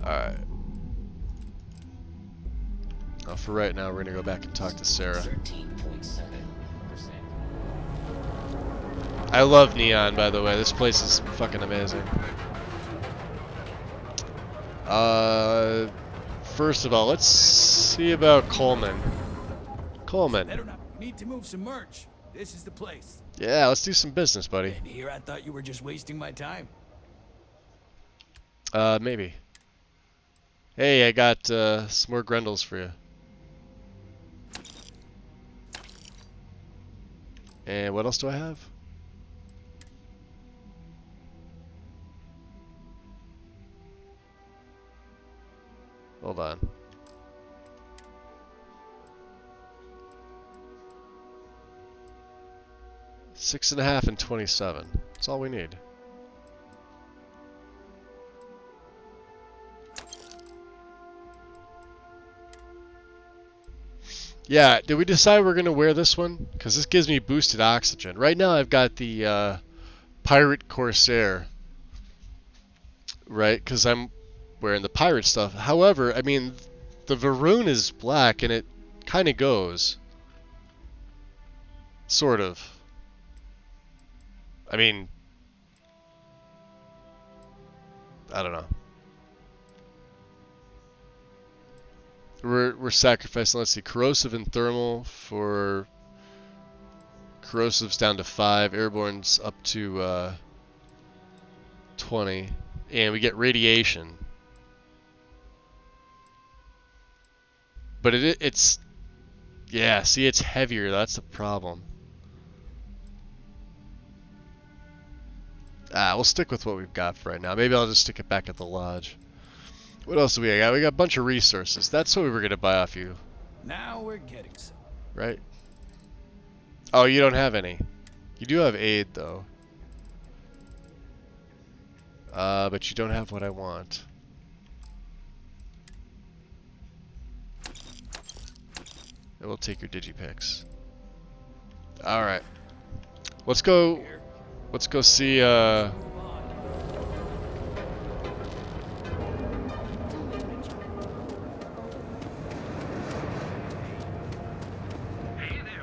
Alright. For right now, we're going to go back and talk to Sarah. 13.7%. I love Neon, by the way. This place is fucking amazing. First of all, let's see about Coleman. Coleman. We need to move some merch. This is the place. Yeah, let's do some business, buddy. And here I thought you were just wasting my time. Maybe. Hey, I got some more Grendels for you. And what else do I have? Hold on. 6.5 and 27. That's all we need. Yeah, did we decide we're going to wear this one? Because this gives me boosted oxygen. Right now I've got the Pirate Corsair. Right? Because I'm wearing the pirate stuff. However, I mean, the Varoon is black and it kind of goes. Sort of. I mean, I don't know. We're sacrificing, let's see, corrosive and thermal for corrosive's down to 5, airborne's up to 20, and we get radiation. But it's yeah, see, it's heavier, that's the problem. We'll stick with what we've got for right now. Maybe I'll just stick it back at the lodge. What else do we got? We got a bunch of resources. That's what we were going to buy off you. Now we're getting some. Right? Oh, you don't have any. You do have aid, though. But you don't have what I want. And we'll take your digipicks. Alright. Let's go see,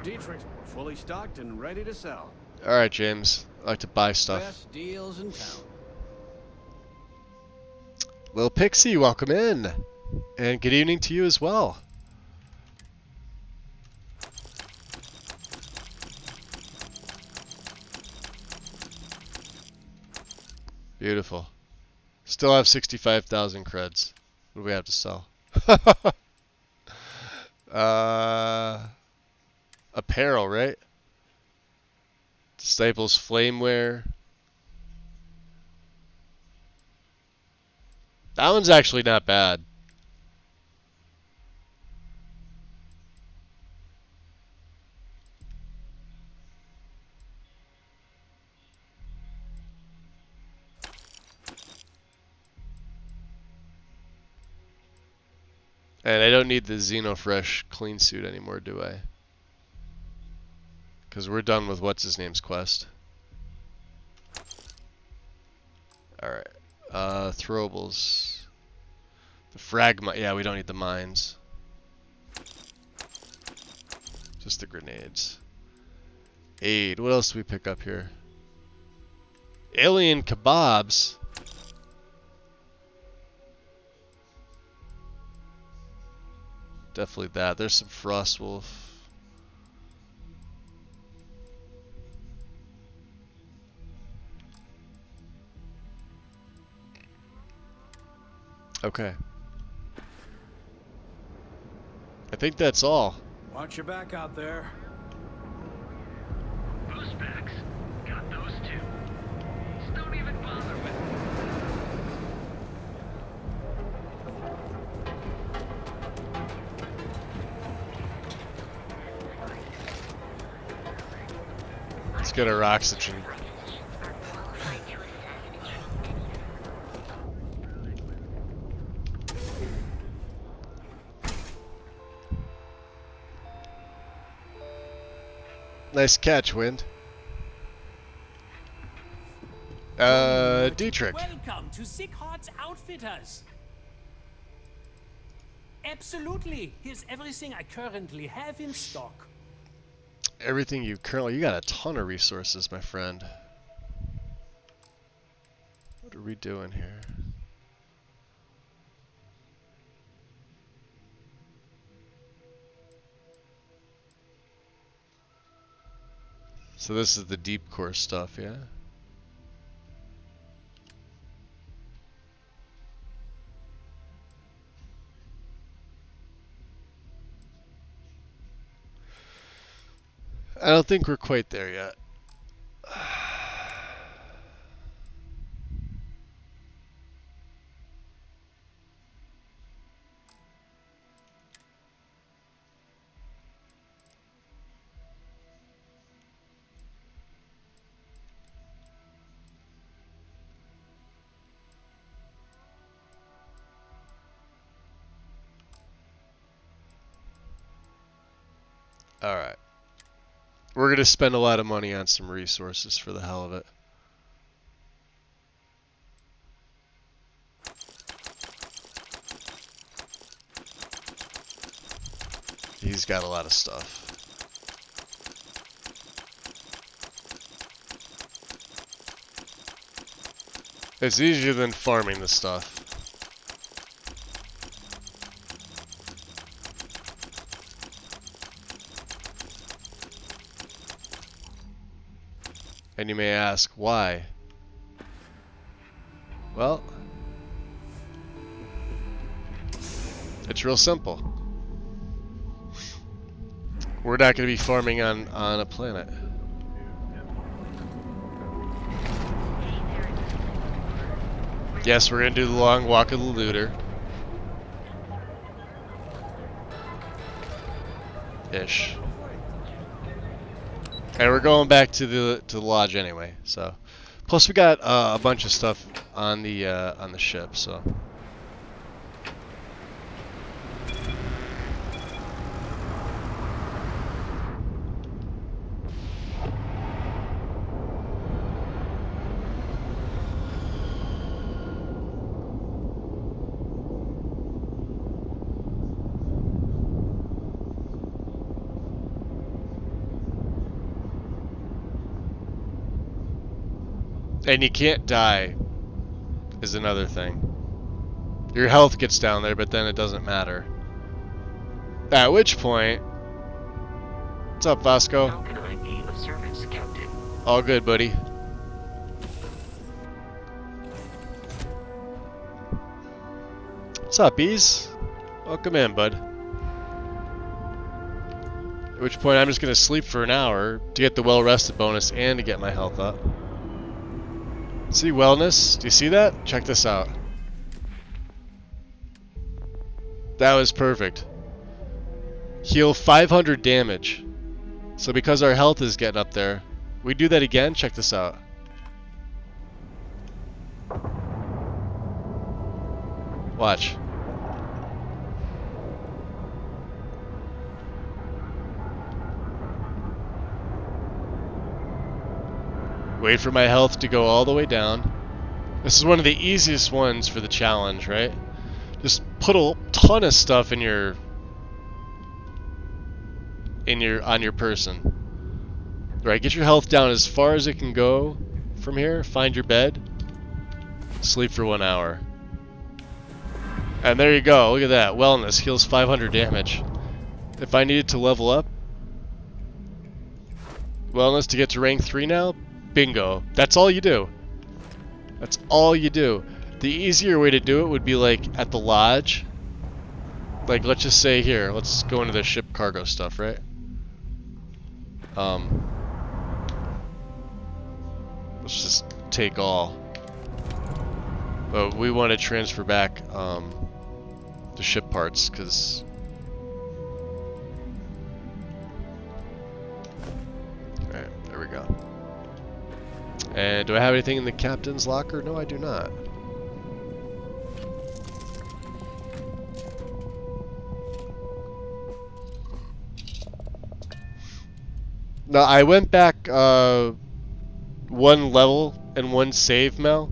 Dietrich's fully stocked and ready to sell. Alright, James. I like to buy stuff. Best deals in town. Lil Pixie, welcome in. And good evening to you as well. Beautiful. Still have 65,000 creds. What do we have to sell? Apparel, right? Staples Flameware. That one's actually not bad. And I don't need the Xenofresh clean suit anymore, do I? Because we're done with what's-his-name's quest. Alright. Throwables. The fragma. Yeah, we don't need the mines. Just the grenades. Aid. What else do we pick up here? Alien kebabs. Definitely that. There's some Frostwolf. Okay. I think that's all. Watch your back out there. Boost packs. Got those too. Just don't even bother with them. Let's get our oxygen. Nice catch, Wind. Dietrich. Welcome to Sick Heart's Outfitters. Absolutely. Here's everything I currently have in stock. Everything you currently... You got a ton of resources, my friend. What are we doing here? So this is the deep core stuff, yeah? I don't think we're quite there yet. Alright. We're going to spend a lot of money on some resources for the hell of it. He's got a lot of stuff. It's easier than farming the stuff. And you may ask, why? Well, it's real simple. We're not going to be farming on a planet. Yes, we're going to do the long walk of the looter. Ish. And we're going back to the lodge anyway. So, plus we got a bunch of stuff on the ship. So. And you can't die is another thing. Your health gets down there, but then it doesn't matter. At which point... What's up, Vasco? How can I be of service, Captain? All good, buddy. What's up, Bees? Welcome in, bud. At which point I'm just going to sleep for an hour to get the well-rested bonus and to get my health up. See wellness? Do you see that? Check this out. That was perfect. Heal 500 damage. So because our health is getting up there, we do that again. Check this out. Watch. Wait for my health to go all the way down. This is one of the easiest ones for the challenge, right? Just put a ton of stuff in your on your person. Right, get your health down as far as it can go from here. Find your bed. Sleep for 1 hour. And there you go. Look at that. Wellness heals 500 damage. If I needed to level up wellness to get to rank 3 now, bingo. That's all you do. That's all you do. The easier way to do it would be like at the lodge. Like let's just say here, let's go into the ship cargo stuff, right? Let's just take all. But we want to transfer back the ship parts because alright, there we go. And do I have anything in the captain's locker? No, I do not. No, I went back one level and one save, Mel,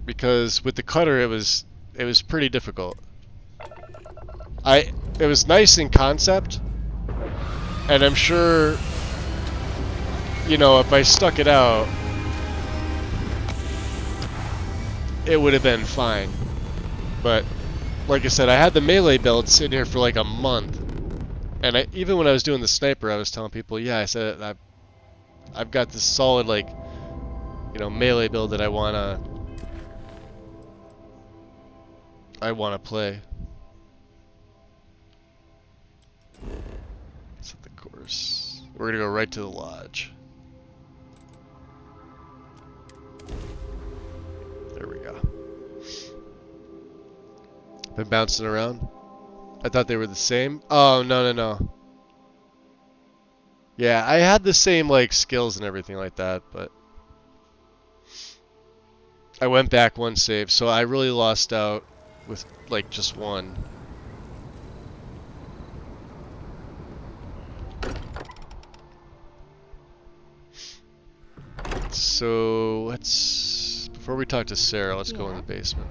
because with the cutter it was pretty difficult. It was nice in concept, and I'm sure, you know, if I stuck it out, it would have been fine. But like I said, I had the melee build sitting here for like a month, and even when I was doing the sniper, I was telling people, yeah, I said I've got this solid, like, you know, melee build that I wanna play. Set the course. We're gonna go right to the lodge. There we go. Been bouncing around. I thought they were the same. Oh, no. Yeah, I had the same, like, skills and everything like that, but I went back one save, so I really lost out with, like, just one. So, before we talk to Sarah, let's go in the basement.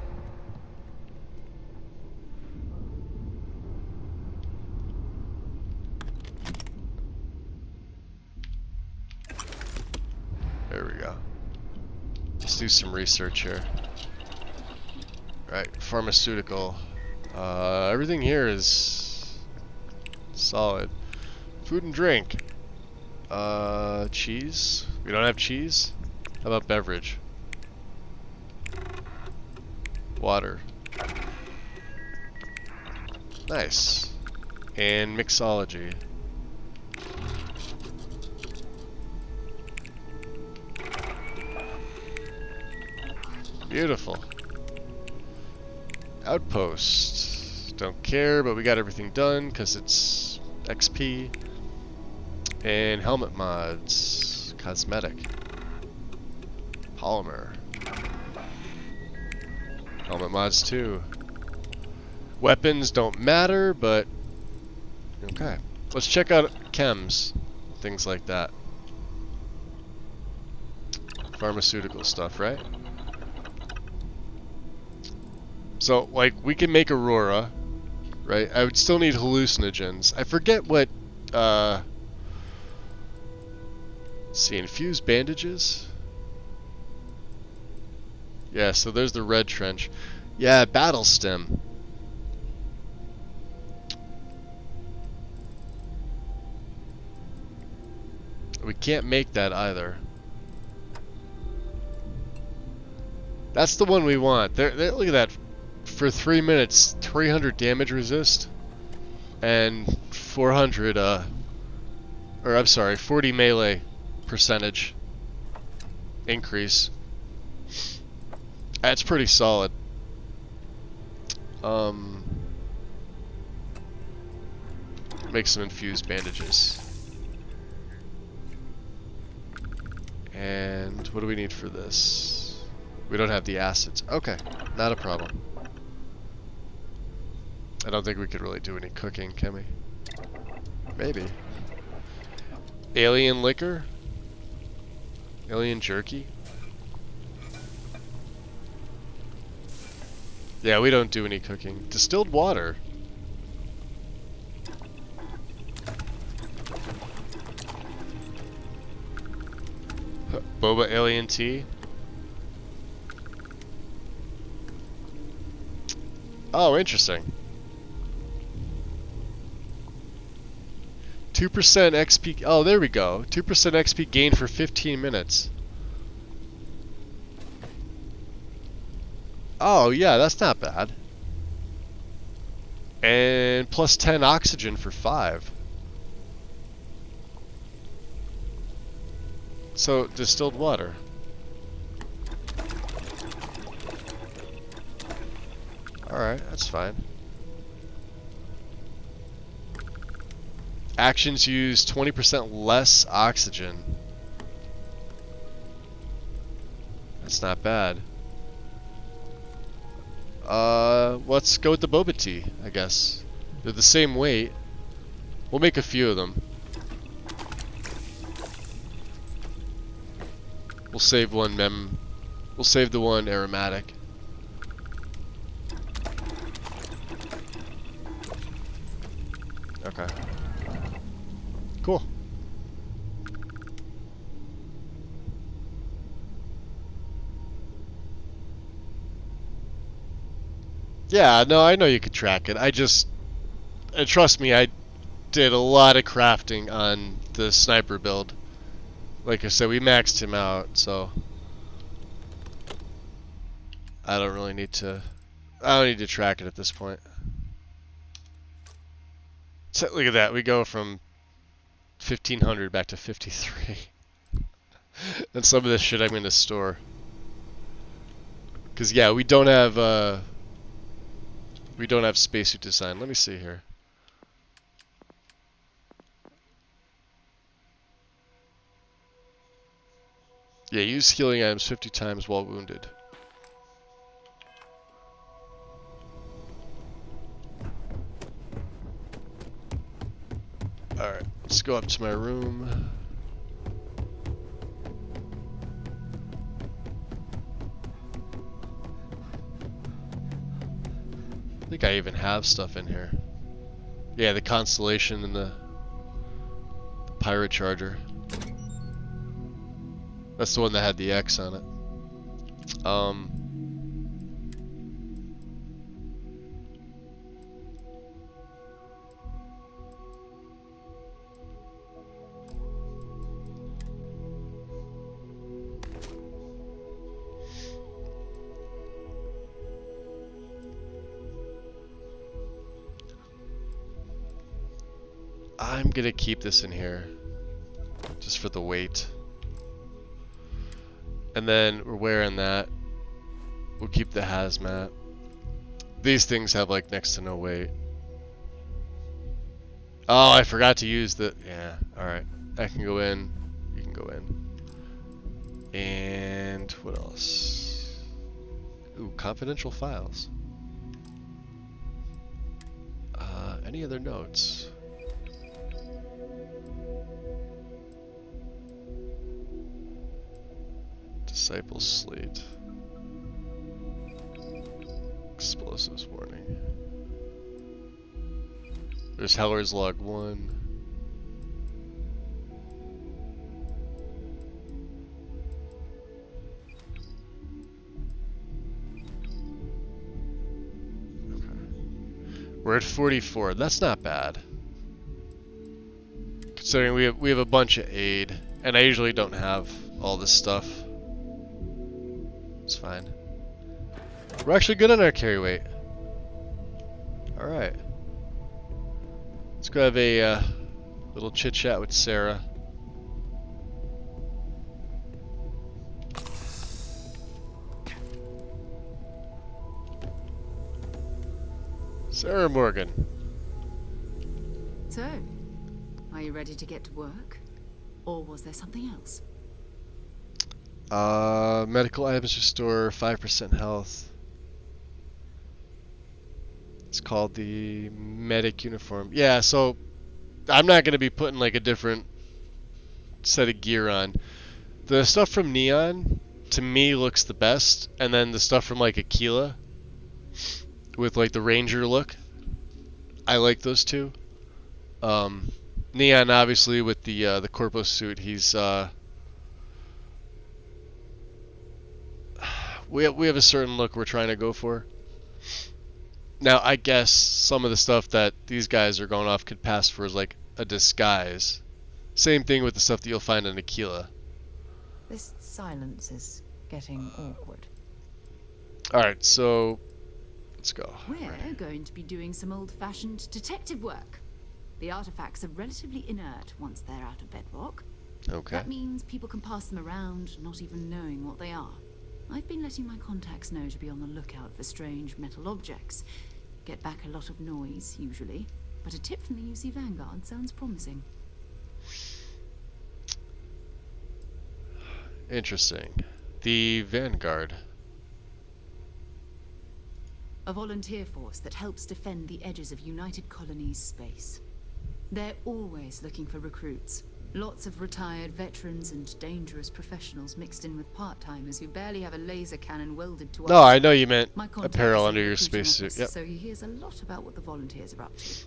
There we go. Let's do some research here. Right, pharmaceutical. Everything here is solid. Food and drink. Cheese. We don't have cheese? How about beverage? Water. Nice. And mixology. Beautiful. Outpost. Don't care, but we got everything done because it's XP. And helmet mods. Cosmetic. Polymer. Helmet mods too. Weapons don't matter, but okay. Let's check out chems. Things like that. Pharmaceutical stuff, right? So, like, we can make Aurora, right? I would still need hallucinogens. I forget what, let's see, infused bandages? Yeah, so there's the red trench. Yeah, battle stem. We can't make that either. That's the one we want. Look at that. For 3 minutes, 300 damage resist, and 400, or I'm sorry, 40 melee percentage increase. That's pretty solid. Make some infused bandages. And what do we need for this? We don't have the acids. Okay, not a problem. I don't think we could really do any cooking, can we? Maybe. Alien liquor? Alien jerky? Yeah, we don't do any cooking. Distilled water. Boba Alien Tea. Oh, interesting. 2% XP. Oh, there we go. 2% XP gain for 15 minutes. Oh, yeah, that's not bad. And plus 10 oxygen for 5. So, distilled water. Alright, that's fine. Actions use 20% less oxygen. That's not bad. Let's go with the boba tea, I guess. They're the same weight. We'll make a few of them. We'll save one We'll save the one aromatic. Okay. Cool. Yeah, no, I know you could track it. And trust me, I did a lot of crafting on the sniper build. Like I said, we maxed him out, so I don't really need to. I don't need to track it at this point. So look at that, we go from 1500 back to 53. And some of this shit I'm going to store. Cause yeah, we don't have spacesuit design. Let me see here. Yeah, use healing items 50 times while wounded. Alright, let's go up to my room. I think I even have stuff in here. Yeah, the Constellation and the Pirate Charger. That's the one that had the X on it. I'm gonna keep this in here just for the weight. And then we're wearing that. We'll keep the hazmat. These things have like next to no weight. Oh, I forgot to use the... Yeah, alright. That can go in. You can go in. And what else? Ooh, confidential files. Any other notes? Disciples slate. Explosives warning. There's Heller's log 1. Okay. We're at 44. That's not bad. Considering we have a bunch of aid, and I usually don't have all this stuff. It's fine. We're actually good on our carry weight. Alright. Let's go have a little chit chat with Sarah. Sarah Morgan. So, are you ready to get to work? Or was there something else? Medical items restore 5% health. It's called the medic uniform. Yeah, so I'm not going to be putting like a different set of gear on. The stuff from Neon, to me, looks the best. And then the stuff from like Aquila, with like the Ranger look, I like those two. Neon, obviously, with the corpo suit, he's we have a certain look we're trying to go for. Now, I guess some of the stuff that these guys are going off could pass for as like a disguise. Same thing with the stuff that you'll find in Aquila. This silence is getting awkward. Alright, so let's go. We're going to be doing some old-fashioned detective work. The artifacts are relatively inert once they're out of bedrock. Okay. That means people can pass them around, not even knowing what they are. I've been letting my contacts know to be on the lookout for strange metal objects. Get back a lot of noise, usually. But a tip from the UC Vanguard sounds promising. Interesting. The Vanguard. A volunteer force that helps defend the edges of United Colonies space. They're always looking for recruits. Lots of retired veterans and dangerous professionals mixed in with part-timers who barely have a laser cannon welded to us. No, I know you meant My contact apparel is in under the your recruiting spacesuit. office, Yep. So he hears a lot about what the volunteers are up to.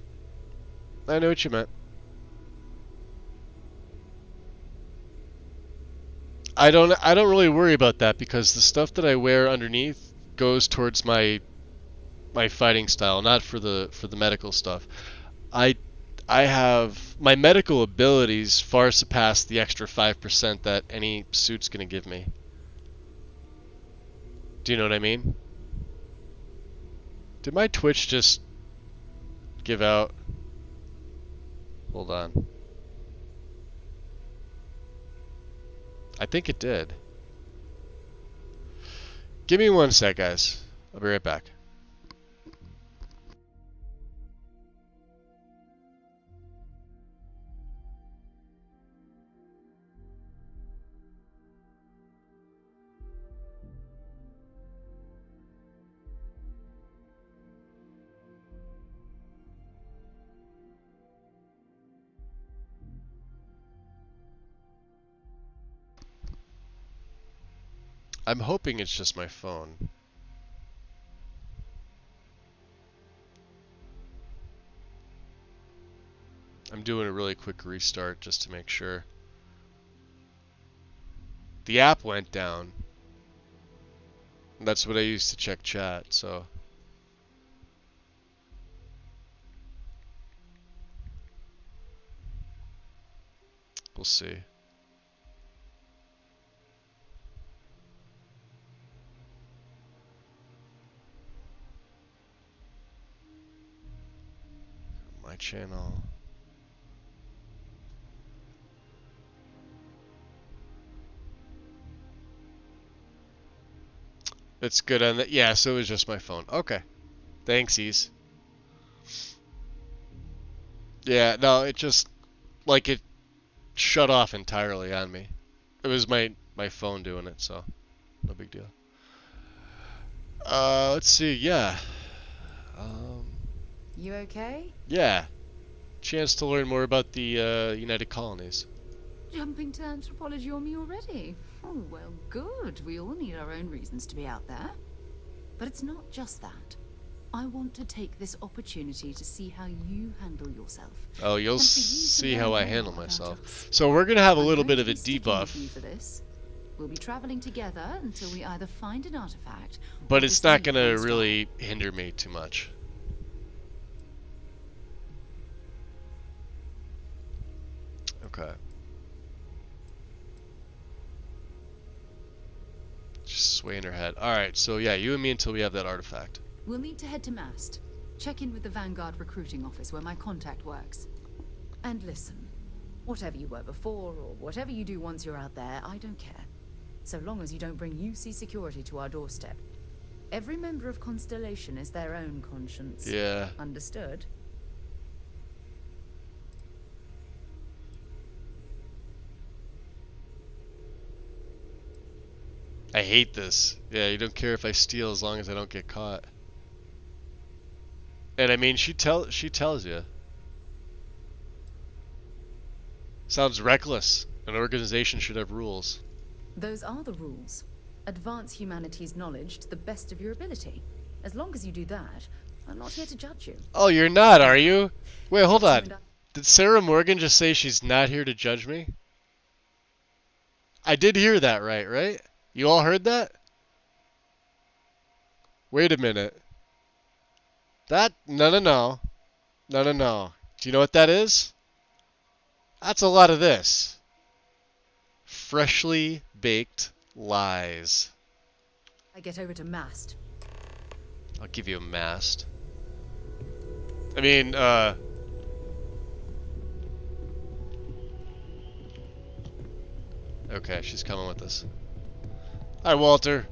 I know what you meant. I don't really worry about that because the stuff that I wear underneath goes towards my fighting style, not for the medical stuff. I have my medical abilities far surpass the extra 5% that any suit's gonna give me. Do you know what I mean? Did my Twitch just give out? Hold on. I think it did. Give me 1 sec, guys. I'll be right back. I'm hoping it's just my phone. I'm doing a really quick restart just to make sure. The app went down. That's what I used to check chat, so. We'll see. My channel. It's good on that. Yeah, so it was just my phone. Okay. Thanksies. Yeah, no, it just like it shut off entirely on me. It was my phone doing it, so no big deal. Let's see. Yeah. You okay? Yeah. Chance to learn more about the United Colonies. Jumping to anthropology on me already? Oh, well, good. We all need our own reasons to be out there. But it's not just that. I want to take this opportunity to see how you handle yourself. Oh, you'll see how I handle myself. So we're gonna have a little bit of a debuff. For this. We'll be traveling together until we either find an artifact, but it's not gonna really hinder me too much. Okay. Just swaying her head. Alright, so yeah, you and me until we have that artifact. We'll need to head to Mast. Check in with the Vanguard recruiting office where my contact works. And listen, whatever you were before or whatever you do once you're out there, I don't care. So long as you don't bring UC security to our doorstep. Every member of Constellation is their own conscience. Yeah. Understood? I hate this. Yeah, you don't care if I steal as long as I don't get caught. And I mean, she tells you. Sounds reckless. An organization should have rules. Those are the rules. Advance humanity's knowledge to the best of your ability. As long as you do that, I'm not here to judge you. Oh, you're not, are you? Wait, hold on. Did Sarah Morgan just say she's not here to judge me? I did hear that right? You all heard that? Wait a minute. No. Do you know what that is? That's a lot of this. Freshly baked lies. I get over to mast. I'll give you a mast. I mean, okay, she's coming with us. Hi, Walter.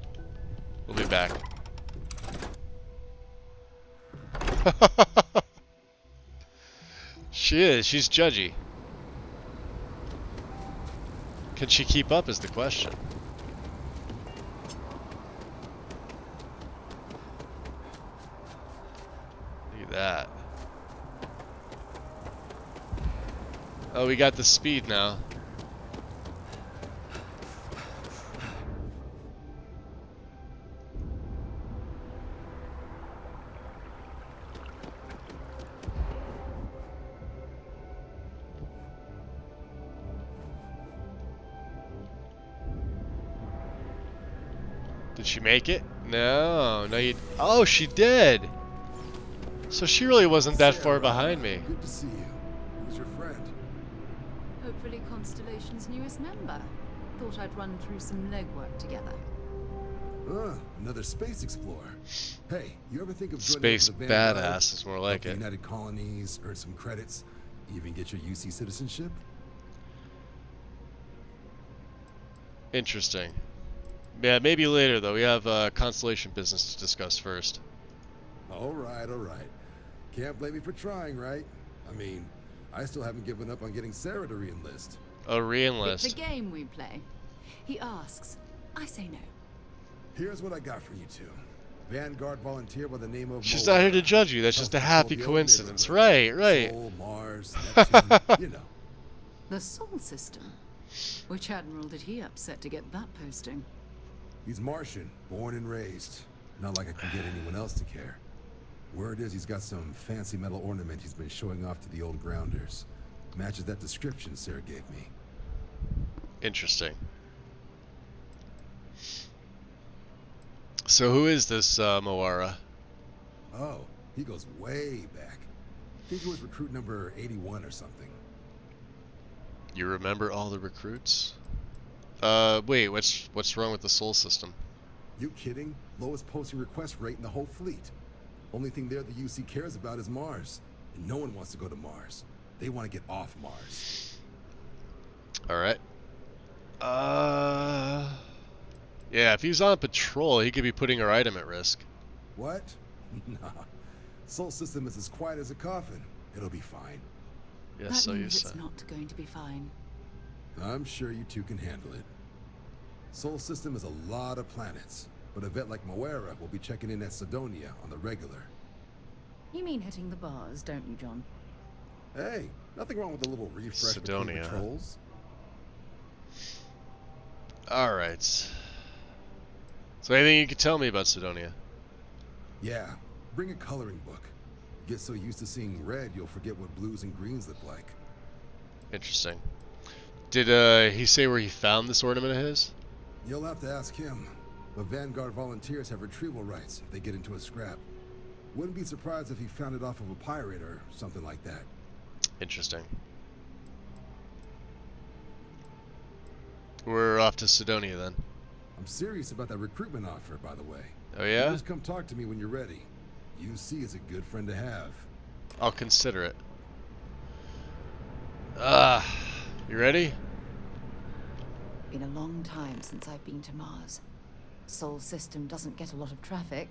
We'll be back. She is. She's judgy. Can she keep up is the question. Look at that. Oh, we got the speed now. Did she make it? No, you. Oh, she did. So she really wasn't that far behind me. Good to see you. Who's your friend? Hopefully Constellation's newest member. Thought I'd run through some legwork together. Another space explorer. Hey, you ever think of joining Space up with the Vanguard? badass is more like it. United Colonies, earn some credits, even get your UC citizenship? Interesting. Yeah, maybe later though. We have Constellation business to discuss first. All right. Can't blame me for trying, right? I mean, I still haven't given up on getting Sarah to re-enlist. Oh, re-enlist. It's a game we play. He asks. I say no. Here's what I got for you two. Vanguard volunteer by the name of She's not here to judge you. That's just a happy coincidence. Right. Sol, Mars, Neptune, you know. The Sol system. Which admiral did he upset to get that posting? He's Martian, born and raised. Not like I can get anyone else to care. Word is he's got some fancy metal ornament he's been showing off to the old grounders. Matches that description Sarah gave me. Interesting. So who is this Moara? Oh, he goes way back. I think he was recruit number 81 or something. You remember all the recruits? Wait, what's wrong with the Sol system? You kidding? Lowest posting request rate in the whole fleet. Only thing there the UC cares about is Mars. And no one wants to go to Mars. They want to get off Mars. Alright. Yeah, if he was on patrol, he could be putting our item at risk. What? Nah. Sol system is as quiet as a coffin. It'll be fine. Yes, that so you means say. it's not going to be fine. I'm sure you two can handle it. Sol system is a lot of planets, but a vet like Moara will be checking in at Sidonia on the regular. You mean hitting the bars, don't you, John? Hey, nothing wrong with a little refresh between Sidonia. patrols. Alright. So anything you could tell me about Sidonia? Yeah, bring a coloring book. Get so used to seeing red, you'll forget what blues and greens look like. Interesting. Did he say where he found this ornament of his? You'll have to ask him. But Vanguard volunteers have retrieval rights if they get into a scrap. Wouldn't be surprised if he found it off of a pirate or something like that. Interesting. We're off to Sidonia then. I'm serious about that recruitment offer, by the way. Oh yeah? Just come talk to me when you're ready. UC is a good friend to have. I'll consider it. You ready? Been a long time since I've been to Mars. Sol system doesn't get a lot of traffic.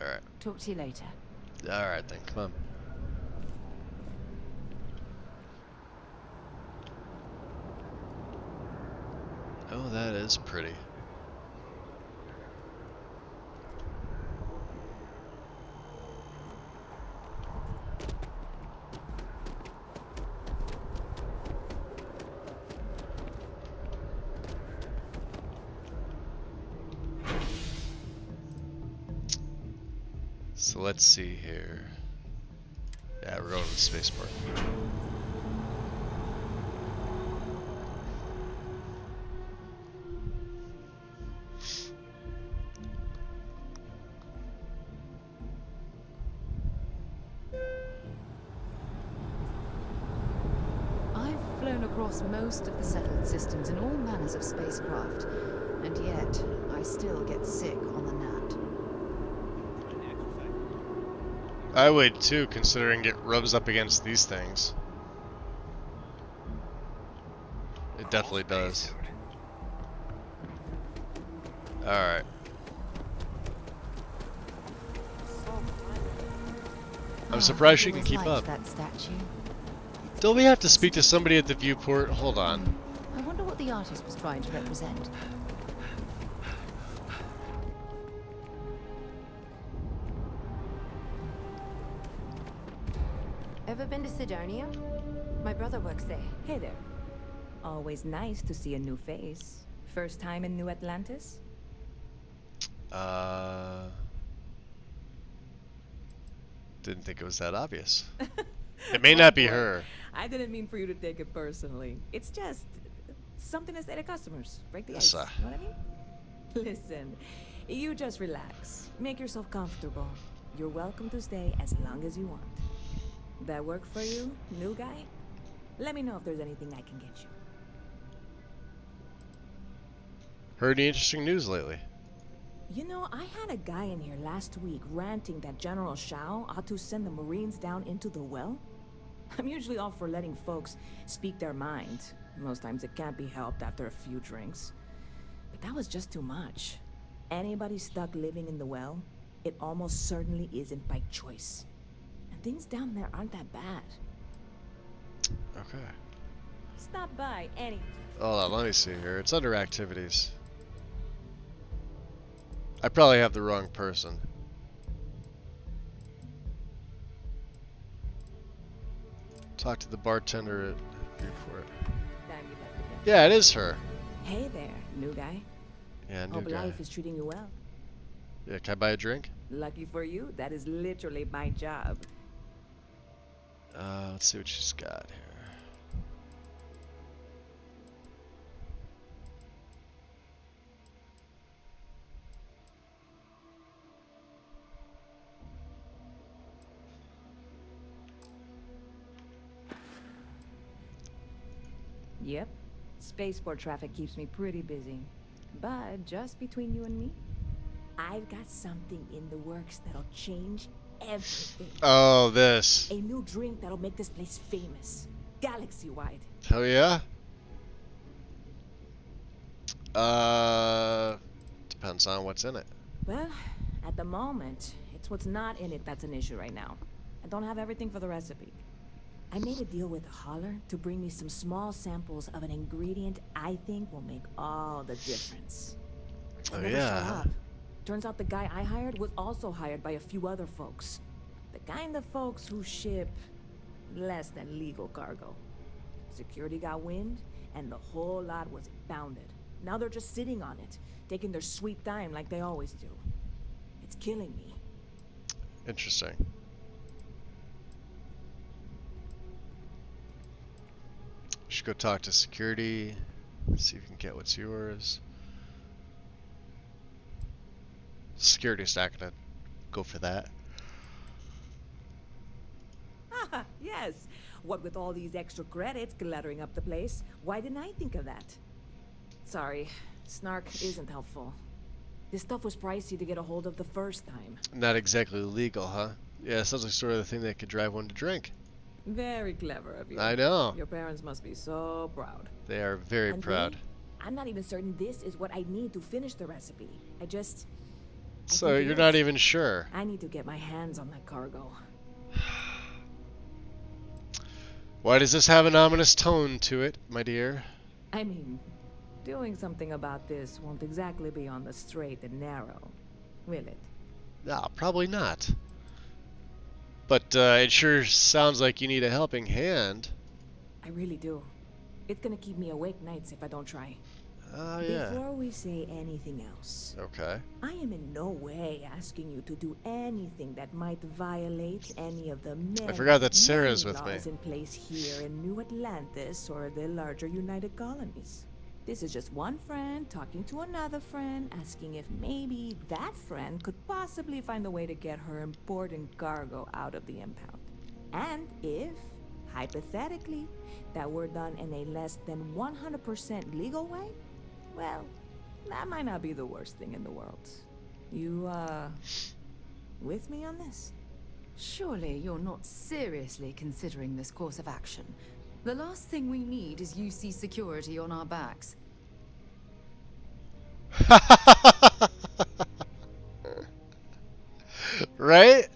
Alright. Talk to you later. Alright then, come on. Oh, that is pretty. So let's see here. Yeah, we're going to the spaceport. across most of the settled systems in all manners of spacecraft, and yet I still get sick on the gnat. I would too, considering it rubs up against these things. It definitely does. Alright. I'm surprised she can keep up. That statue. Don't we have to speak to somebody at the viewport? Hold on. I wonder what the artist was trying to represent. Ever been to Sidonia? My brother works there. Hey there. Always nice to see a new face. First time in New Atlantis? Didn't think it was that obvious. It may not be her. I didn't mean for you to take it personally. It's just something to say to customers. Break the Yes, ice. You know what I mean? Listen, you just relax. Make yourself comfortable. You're welcome to stay as long as you want. That work for you, new guy? Let me know if there's anything I can get you. Heard any interesting news lately? You know, I had a guy in here last week ranting that General Shao ought to send the Marines down into the well. I'm usually all for letting folks speak their mind. Most times it can't be helped after a few drinks. But that was just too much. Anybody stuck living in the well, it almost certainly isn't by choice. And things down there aren't that bad. Okay. Stop by any. Hold on, let me see here. It's under activities. I probably have the wrong person. Talk to the bartender at Viewport. Yeah, it is her. Hey there, new guy. Yeah, new Hope guy. life is treating you well. Yeah, can I buy a drink? Lucky for you, that is literally my job. Let's see what she's got here. Yep. Spaceport traffic keeps me pretty busy. But just between you and me, I've got something in the works that'll change everything. Oh, this. A new drink that'll make this place famous. Galaxy-wide. Hell yeah. Depends on what's in it. Well, at the moment, it's what's not in it that's an issue right now. I don't have everything for the recipe. I made a deal with a hauler to bring me some small samples of an ingredient I think will make all the difference. I never shut up. Turns out the guy I hired was also hired by a few other folks. The kind of folks who ship less than legal cargo. Security got wind, and the whole lot was impounded. Now they're just sitting on it, taking their sweet time like they always do. It's killing me. Interesting. Should go talk to security, see if you can get what's yours. Security's not gonna go for that. Ah, yes. What with all these extra credits cluttering up the place, why didn't I think of that? Sorry, snark isn't helpful. This stuff was pricey to get a hold of the first time. Not exactly legal, huh? Yeah, it sounds like sort of the thing that could drive one to drink. Very clever of you. I know. Your parents must be so proud. They are very And proud. me, I'm not even certain this is what I need to finish the recipe. I So think it you're not is. even sure. I need to get my hands on that cargo. Why does this have an ominous tone to it, my dear? I mean, doing something about this won't exactly be on the straight and narrow, will it? No, probably not. But it sure sounds like you need a helping hand. I really do. It's gonna keep me awake nights if I don't try. Oh, yeah. Before we say anything else, Okay. I am in no way asking you to do anything that might violate any of the many, forgot that Sarah's many with me. laws in place here in New Atlantis or the larger United Colonies. This is just one friend talking to another friend, asking if maybe that friend could possibly find a way to get her important cargo out of the impound. And if, hypothetically, that were done in a less than 100% legal way, well, that might not be the worst thing in the world. You, with me on this? Surely you're not seriously considering this course of action. The last thing we need is UC security on our backs. Right?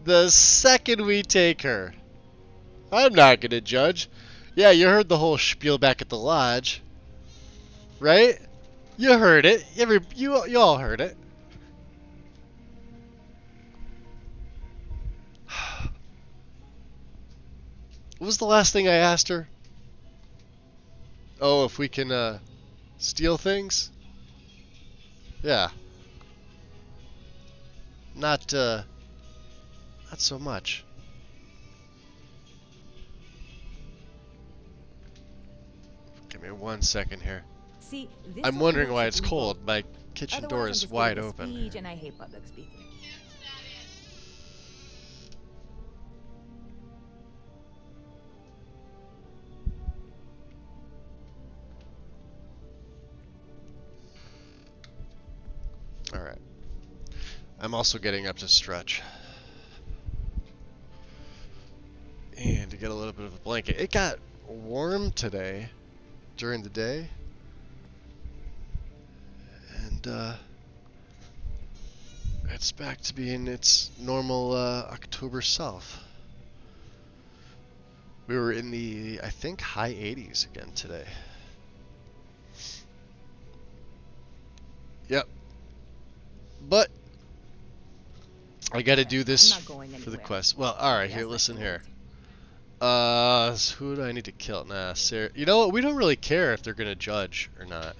The second we take her. I'm not gonna judge. Yeah, you heard the whole spiel back at the lodge. Right? You heard it. You all heard it. What was the last thing I asked her? Oh, if we can steal things? Yeah. Not so much. Give me 1 second here. See, this I'm sort of wondering works why if it's we cold. both- My kitchen Otherwise, door I'm is just wide giving a open. speech and I hate public speaking. Alright. I'm also getting up to stretch. And to get a little bit of a blanket. It got warm today during the day. And it's back to being its normal October self. We were in the, I think, high 80s again today. Yep. But I got to do this for the quest. Well, alright, here, listen here. So who do I need to kill? Nah, Sarah. You know what? We don't really care if they're going to judge or not.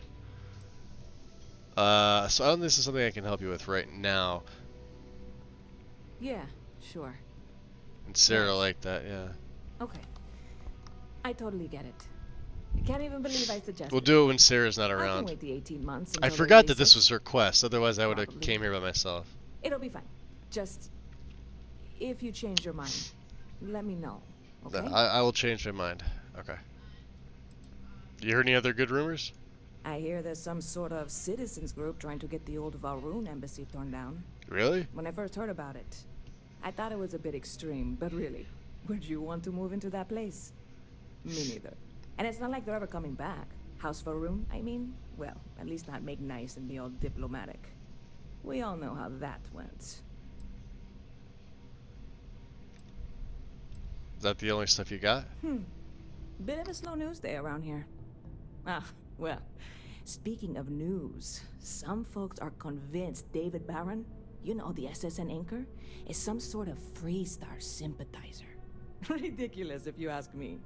So I don't think this is something I can help you with right now. Yeah, sure. And Sarah liked that, yeah. Okay. I totally get it. I can't even believe I suggested We'll do it when Sarah's not I can around. wait the 18 months I until forgot they that this release was her quest, otherwise I would have Probably. came here by myself. it. It'll be fine. Just, if you change your mind, let me know, okay? I will change my mind. Okay. You heard any other good rumors? I hear there's some sort of citizens group trying to get the old Valroon embassy torn down. Really? When I first heard about it, I thought it was a bit extreme, but really, would you want to move into that place? Me neither. And it's not like they're ever coming back. House Valroon, I mean? Well, at least not make nice and be all diplomatic. We all know how that went. Is that the only stuff you got? Bit of a slow news day around here. Ah, well, speaking of news, some folks are convinced David Barron, you know, the SSN anchor, is some sort of Freestar sympathizer. Ridiculous, if you ask me.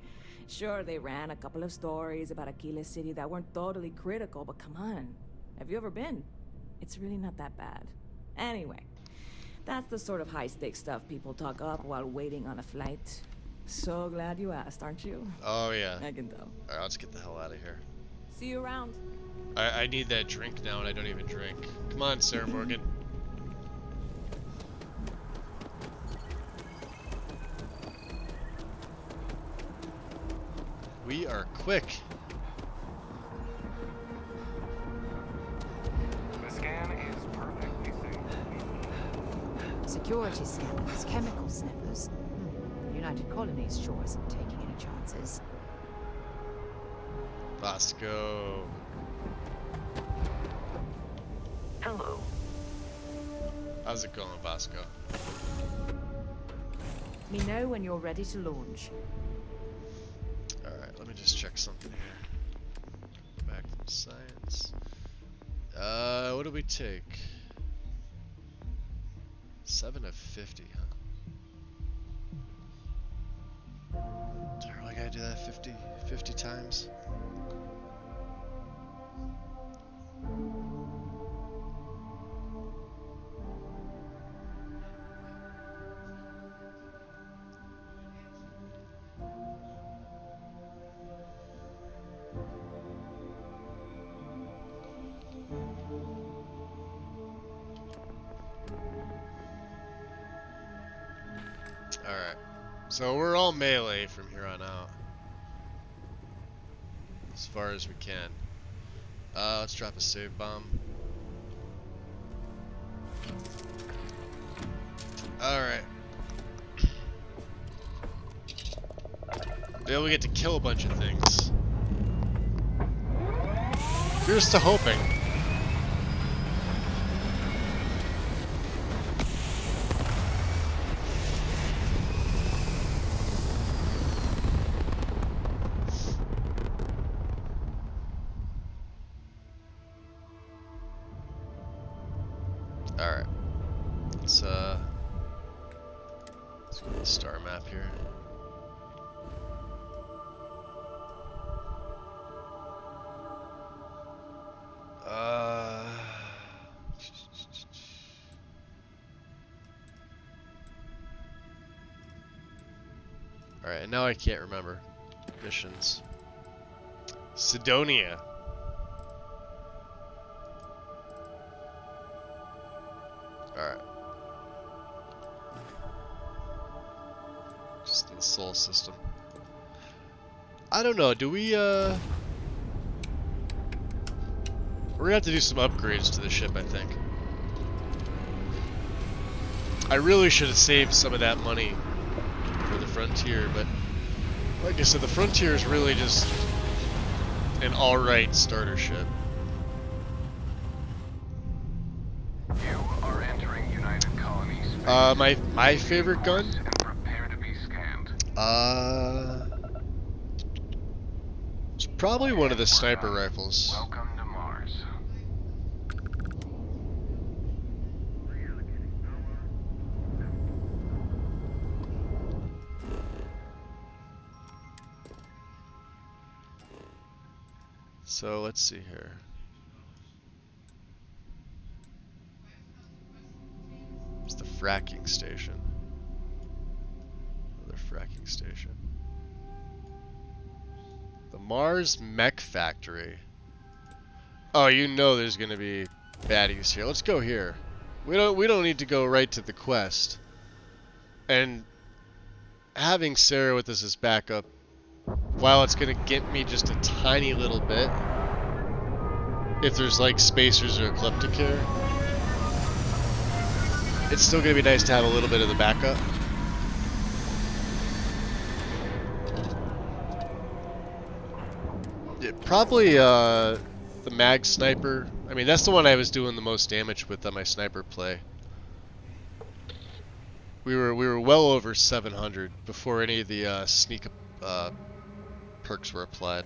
Sure, they ran a couple of stories about Aquila City that weren't totally critical, but come on. Have you ever been? It's really not that bad. Anyway, that's the sort of high-stakes stuff people talk up while waiting on a flight. So glad you asked, aren't you? Oh, yeah. I can tell. Alright, let's get the hell out of here. See you around. I need that drink now, and I don't even drink. Come on, Sarah Morgan. We are quick. The scan is perfectly safe. Security scanners, chemical sniffers. The United Colonies sure isn't taking any chances. Let's go. Hello. How's it going, Bosco? Let me know when you're ready to launch. Alright, let me just check something here. Back from science. What do we take? 7 of 50, huh? Do I really gotta do that 50 times? So we're all melee from here on out. As far as we can. Let's drop a save bomb. Alright. Maybe we get to kill a bunch of things. Here's to hoping. Alright. Let's go to the star map here. Alright, now I can't remember. Missions. Sidonia. Alright. Just in the Sol system. I don't know, do we, we're gonna have to do some upgrades to the ship, I think. I really should have saved some of that money for the Frontier, but like I said, the Frontier is really just an alright starter ship. You are entering United Colonies. My favorite gun? And prepare to be scanned. It's probably one of the sniper rifles. Welcome to Mars. So let's see here. It's the fracking station. Another fracking station. The Mars Mech Factory. Oh, you know there's gonna be baddies here. Let's go here. We don't need to go right to the quest. And having Sarah with us as backup, while it's gonna get me just a tiny little bit, if there's like spacers or ecliptic here, it's still gonna be nice to have a little bit of the backup. Yeah, probably the mag sniper. I mean, that's the one I was doing the most damage with on my sniper play. We were well over 700 before any of the sneak perks were applied.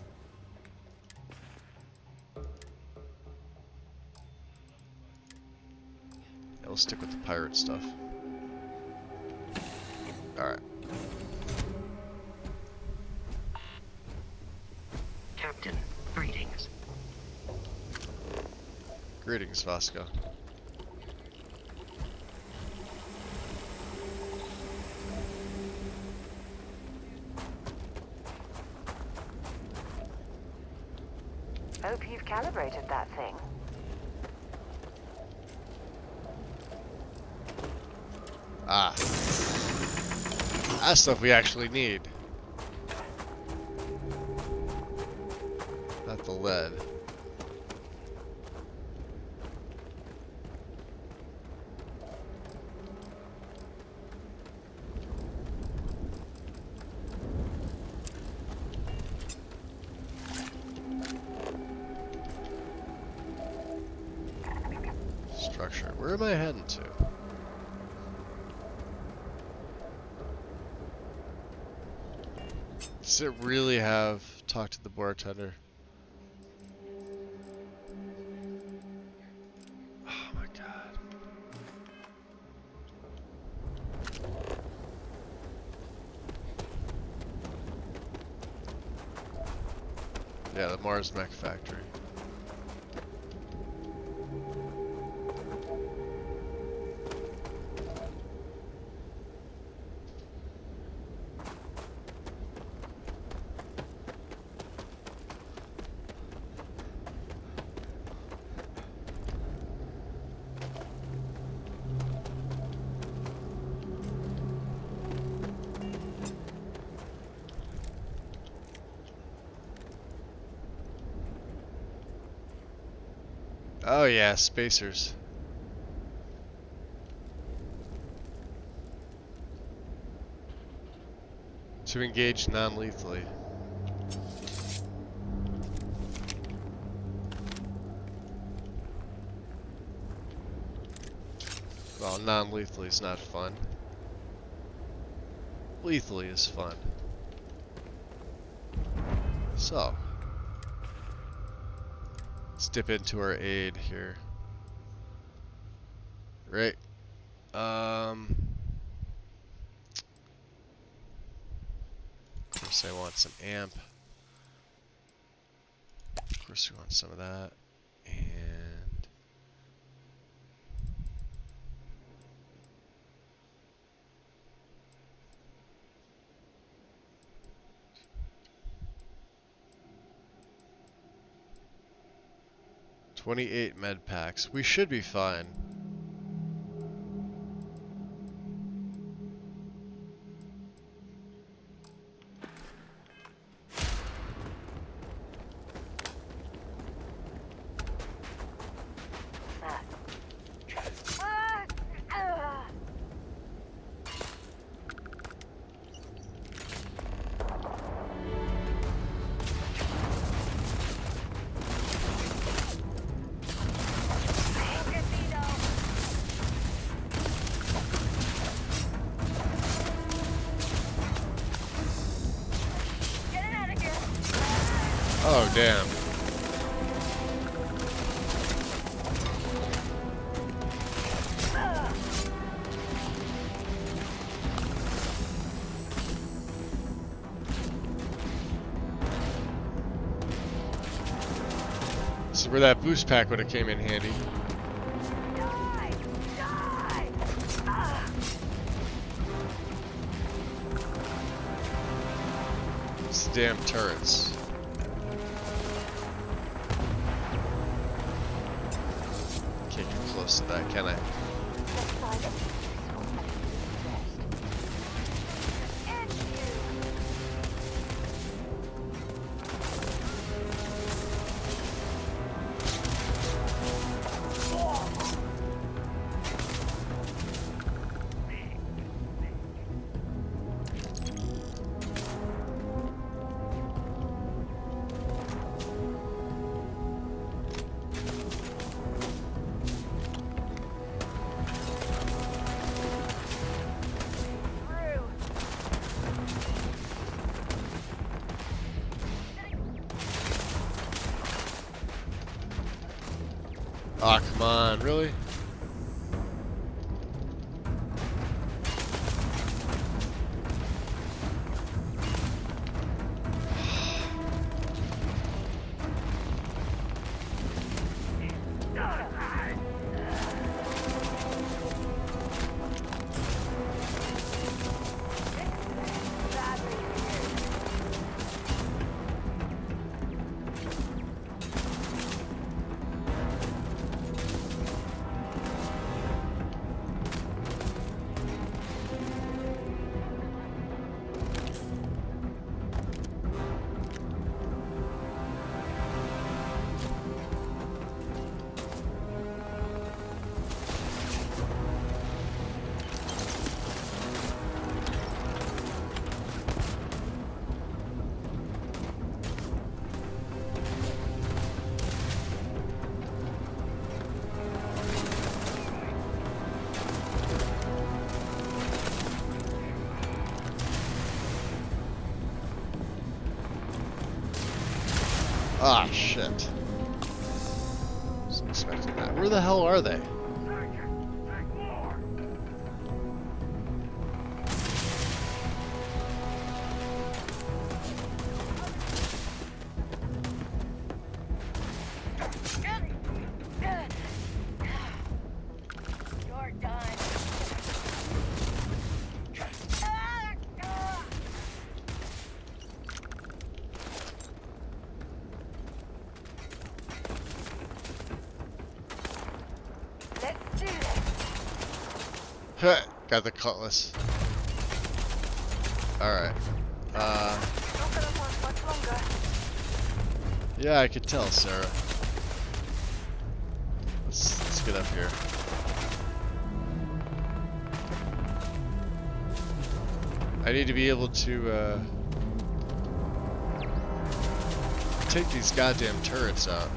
Yeah, we'll stick with the pirate stuff. Alright. Captain, greetings. Greetings, Vasco. Hope you've calibrated that thing. Ah. That's stuff we actually need. Not the lead. Structure. Where am I heading to? Does it really have talk to the bartender? Oh my god. Yeah, the Mars Mech Factory. Oh yeah, spacers. To engage non-lethally. Well, non-lethally is not fun. Lethally is fun. So, let's dip into our aid here. Right. Of course I want some amp. Of course we want some of that. And 28 med packs. We should be fine. Oh, damn. This is where that boost pack would have came in handy. It's the damn turrets. Can't get close to that, can I? Aw, come on, really? Ah, shit. Wasn't expecting that. Where the hell are they? Got the cutlass. Alright. Yeah, I could tell, Sarah. get up here. I need to be able to take these goddamn turrets out.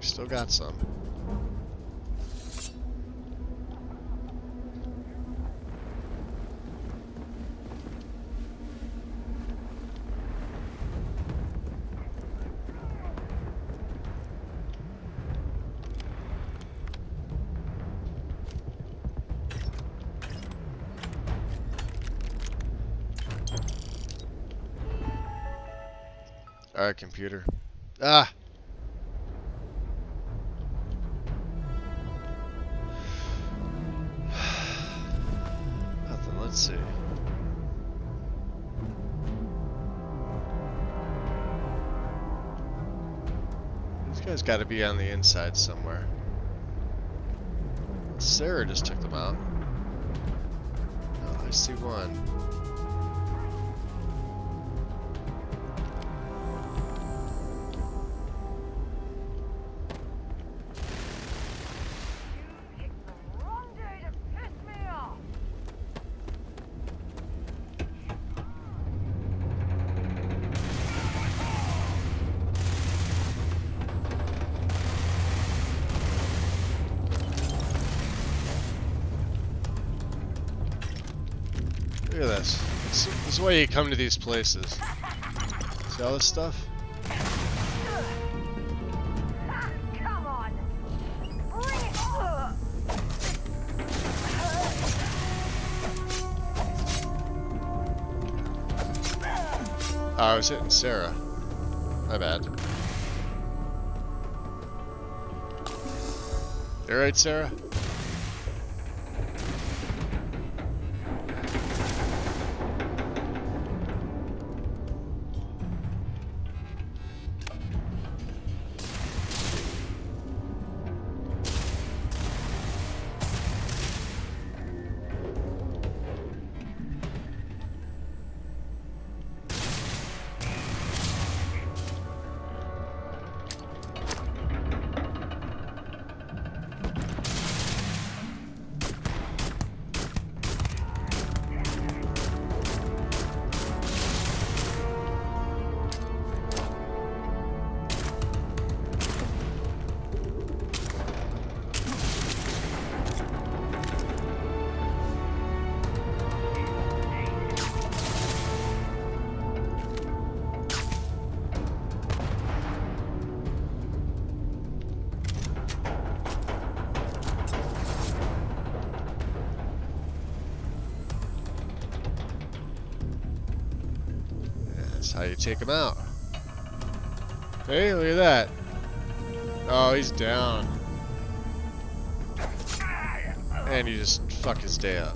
Still got some. Alright, computer. Ah! Nothing, let's see. These guys gotta be on the inside somewhere. Sarah just took them out. Oh, I see one. Look at this. This is why you come to these places. See all this stuff? Come on. Bring it. Oh, I was hitting Sarah. My bad. You alright, Sarah? That's how you take him out. Hey, look at that. Oh, he's down. And you just fuck his day up.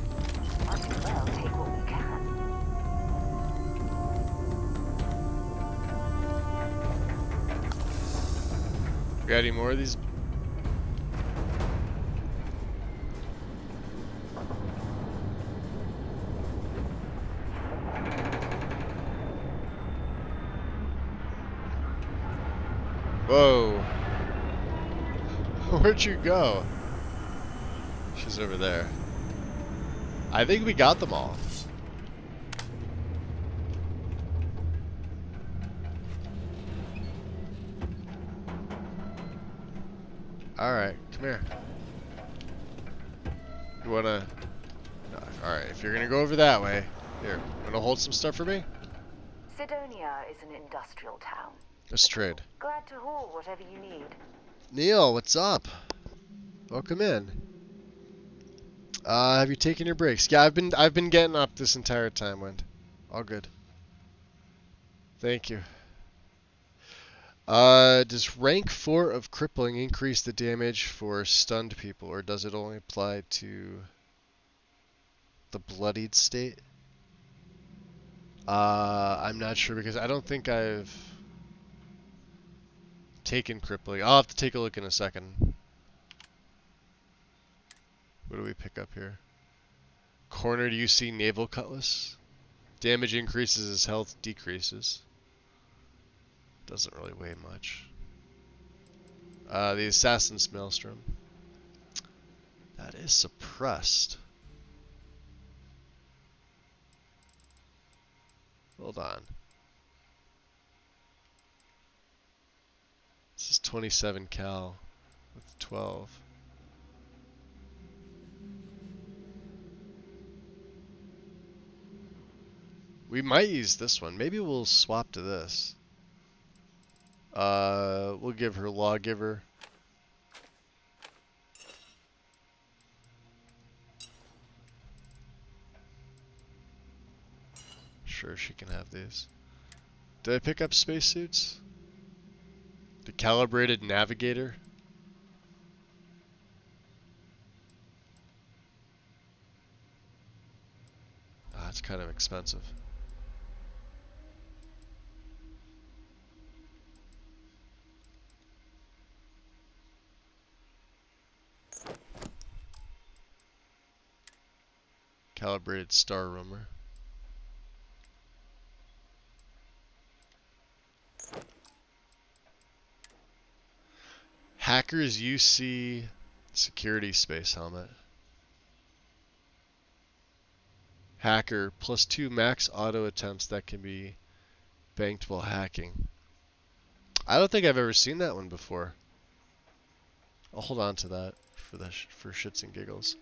Got any more of these? Whoa. Where'd you go? She's over there. I think we got them all. Alright, come here. You wanna... No, alright, if you're gonna go over that way, here, wanna hold some stuff for me? Sidonia is an industrial town. Let's trade. Glad to haul whatever you need. Neil, what's up? Welcome in. Have you taken your breaks? Yeah, I've been getting up this entire time, Wind. All good. Thank you. Does rank 4 of crippling increase the damage for stunned people, or does it only apply to the bloodied state? I'm not sure because I don't think I've taken crippling. I'll have to take a look in a second. What do we pick up here? Cornered UC Naval Cutlass. Damage increases as health decreases. Doesn't really weigh much. The Assassin's Maelstrom. That is suppressed. Hold on. This is 27 cal with 12. We might use this one. Maybe we'll swap to this. We'll give her Lawgiver. Sure, she can have these. Did I pick up spacesuits? The Calibrated Navigator. Ah, it's kind of expensive. Calibrated Star Roamer. Hackers UC Security Space Helmet. Hacker +2 max auto attempts that can be banked while hacking. I don't think I've ever seen that one before. I'll hold on to that for shits and giggles.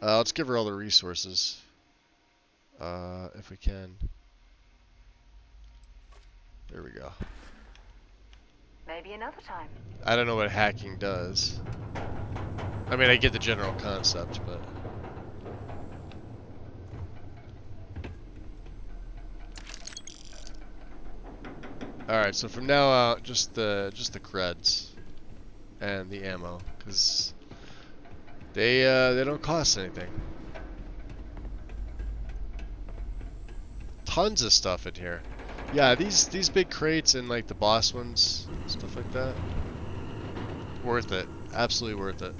Let's give her all the resources, if we can. There we go. Maybe another time. I don't know what hacking does. I mean, I get the general concept, but... Alright, so from now out, just the creds and the ammo, because they don't cost anything. Tons of stuff in here. Yeah, these big crates and like the boss ones, stuff like that. Worth it. Absolutely worth it.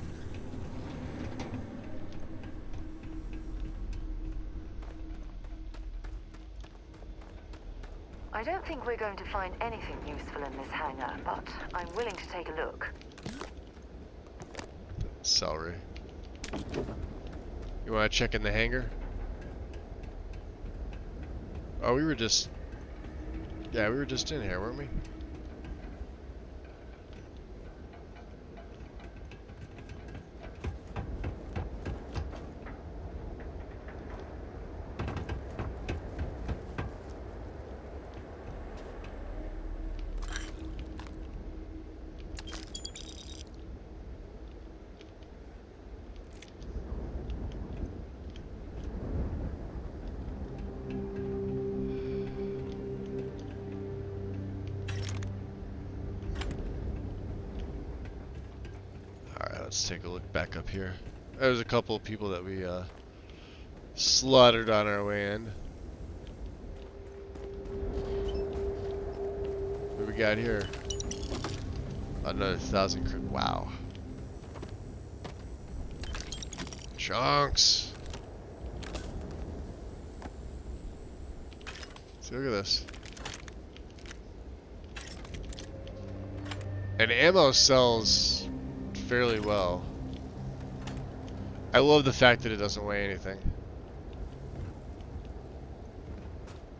I don't think we're going to find anything useful in this hangar, but I'm willing to take a look. Celery. You want to check in the hangar? Oh, we were just... Yeah, we were just in here, weren't we? Let's take a look back up here. There's a couple of people that we slaughtered on our way in. What do we got here? Another 1,000 crit. Wow. Chunks. See, look at this. And ammo sells fairly well. I love the fact that it doesn't weigh anything.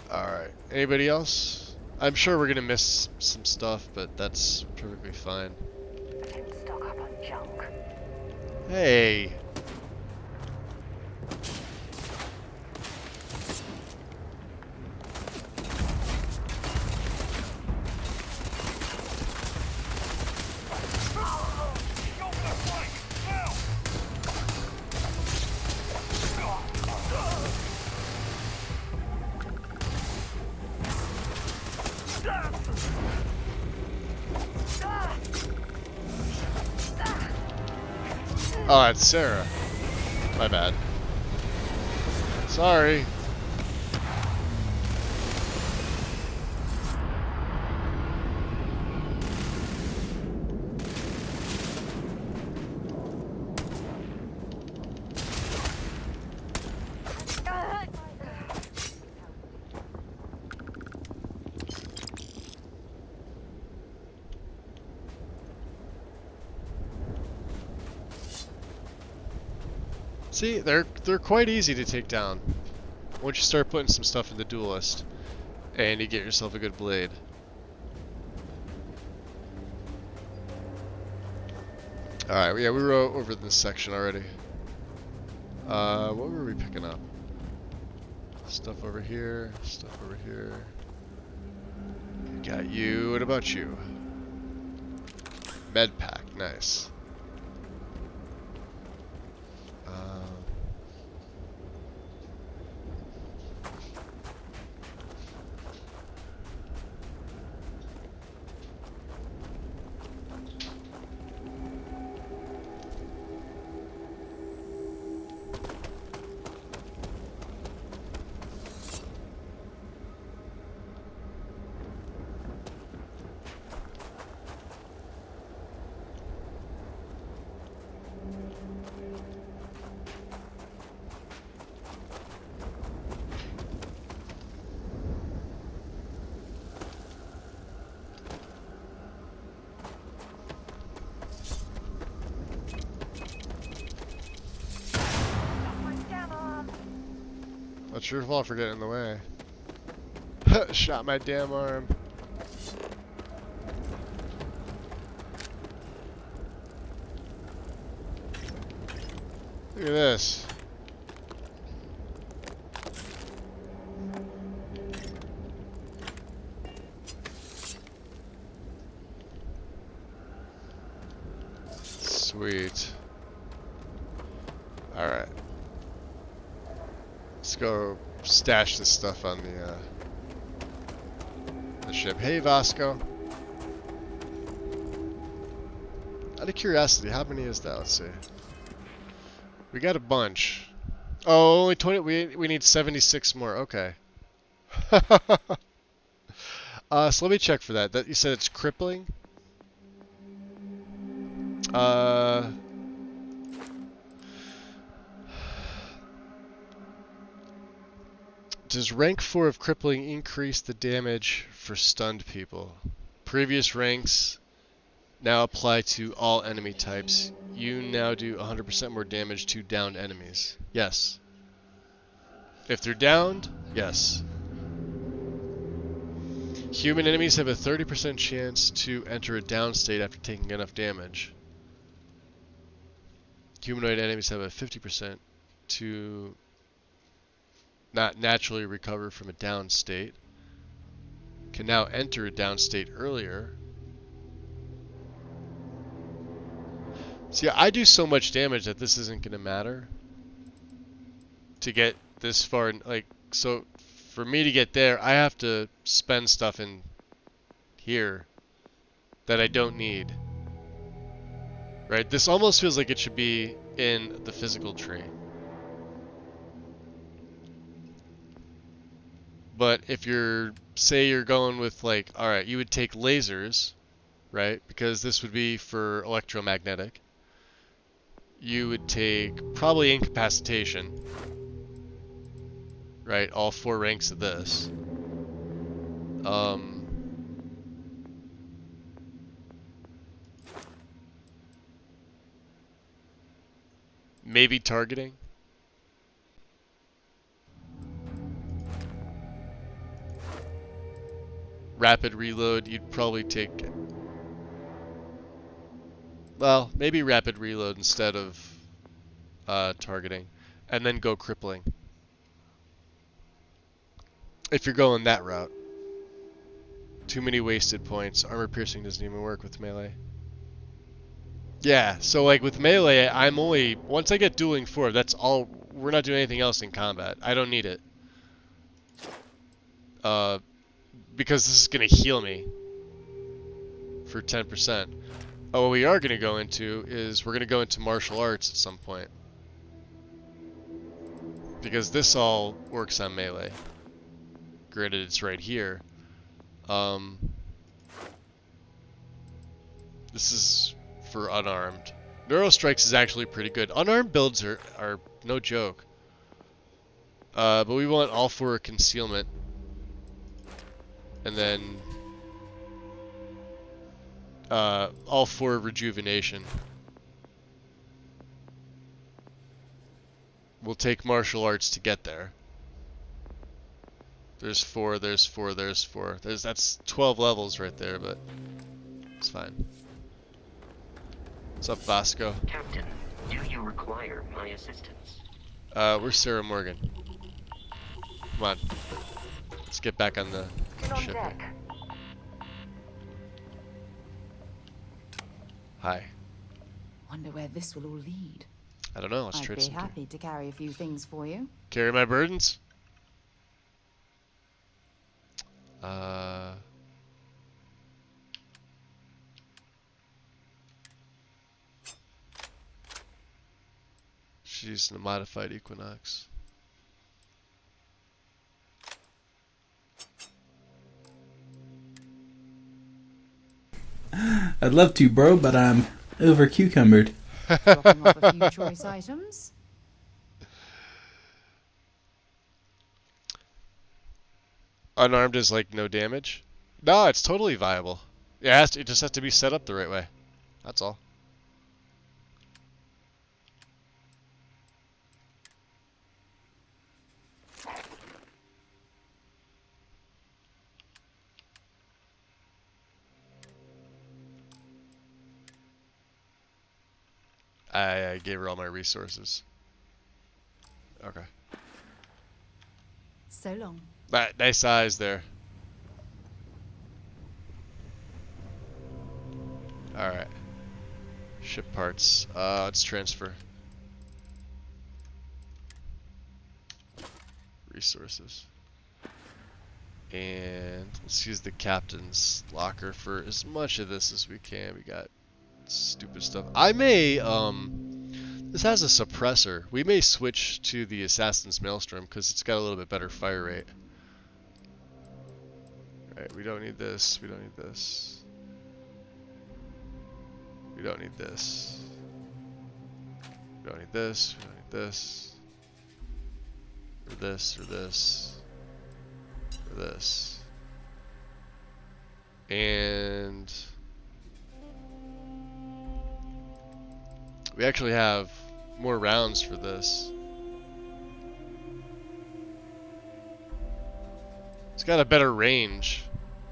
Alright, anybody else? I'm sure we're gonna miss some stuff, but that's perfectly fine. Stock up on junk. Hey! Oh, that's Sarah. My bad. Sorry. See, they're quite easy to take down. Once you start putting some stuff in the duelist, and you get yourself a good blade. Alright, yeah, we were over this section already. What were we picking up? Stuff over here, stuff over here. Got you, what about you? Med pack, nice. That's your fault for getting in the way. Shot my damn arm. Look at this. Sweet. Alright. Let's go stash this stuff on the ship. Hey, Vasco. Out of curiosity, how many is that? Let's see. We got a bunch. Oh, only 20. We need 76 more. Okay. So let me check for that. That you said it's crippling. Does rank 4 of crippling increase the damage for stunned people? Previous ranks now apply to all enemy types. You now do 100% more damage to downed enemies. Yes. If they're downed, yes. Human enemies have a 30% chance to enter a down state after taking enough damage. Humanoid enemies have a 50% to not naturally recover from a down state. Can now enter a down state earlier. See, I do so much damage that this isn't going to matter. To get this far, like, so for me to get there, I have to spend stuff in here that I don't need. Right? This almost feels like it should be in the physical tree. But if you're, say you're going with like, alright, you would take lasers, right? Because this would be for electromagnetic. You would take probably incapacitation, right? All 4 ranks of this. Maybe targeting. Rapid reload, you'd probably take... Well, maybe rapid reload instead of targeting. And then go crippling. If you're going that route. Too many wasted points. Armor piercing doesn't even work with melee. Yeah, so like with melee, I'm only... Once I get dueling 4, that's all... We're not doing anything else in combat. I don't need it. Because this is going to heal me. For 10%. Oh, what we are going to go into is we're going to go into martial arts at some point. Because this all works on melee. Granted, it's right here. This is for unarmed. Neurostrikes is actually pretty good. Unarmed builds are no joke. But we want all for concealment. And then all for rejuvenation. We'll take martial arts to get there. There's 4, there's 4, there's 4. That's 12 levels right there, but it's fine. What's up, Vasco? Captain, do you require my assistance? Where's Sarah Morgan? Come on. Let's get back on the ship here. Hi. Wonder where this will all lead. I don't know. Let's I'd trade be some. happy to carry a few things for you. Carry my burdens? She's using a modified Equinox. I'd love to, bro, but I'm over cucumbered. Dropping off a few choice items. Unarmed is like no damage? No, it's totally viable. Yeah, it just has to be set up the right way. That's all. I gave her all my resources. Okay. So long. Nice eyes there. Alright. Ship parts. Let's transfer. Resources. And let's use the captain's locker for as much of this as we can. We got stupid stuff. I may, this has a suppressor. We may switch to the Assassin's Maelstrom because it's got a little bit better fire rate. Alright, we don't need this. We don't need this. We don't need this. We don't need this. We don't need this. Or this, or this. Or this. And we actually have more rounds for this. It's got a better range.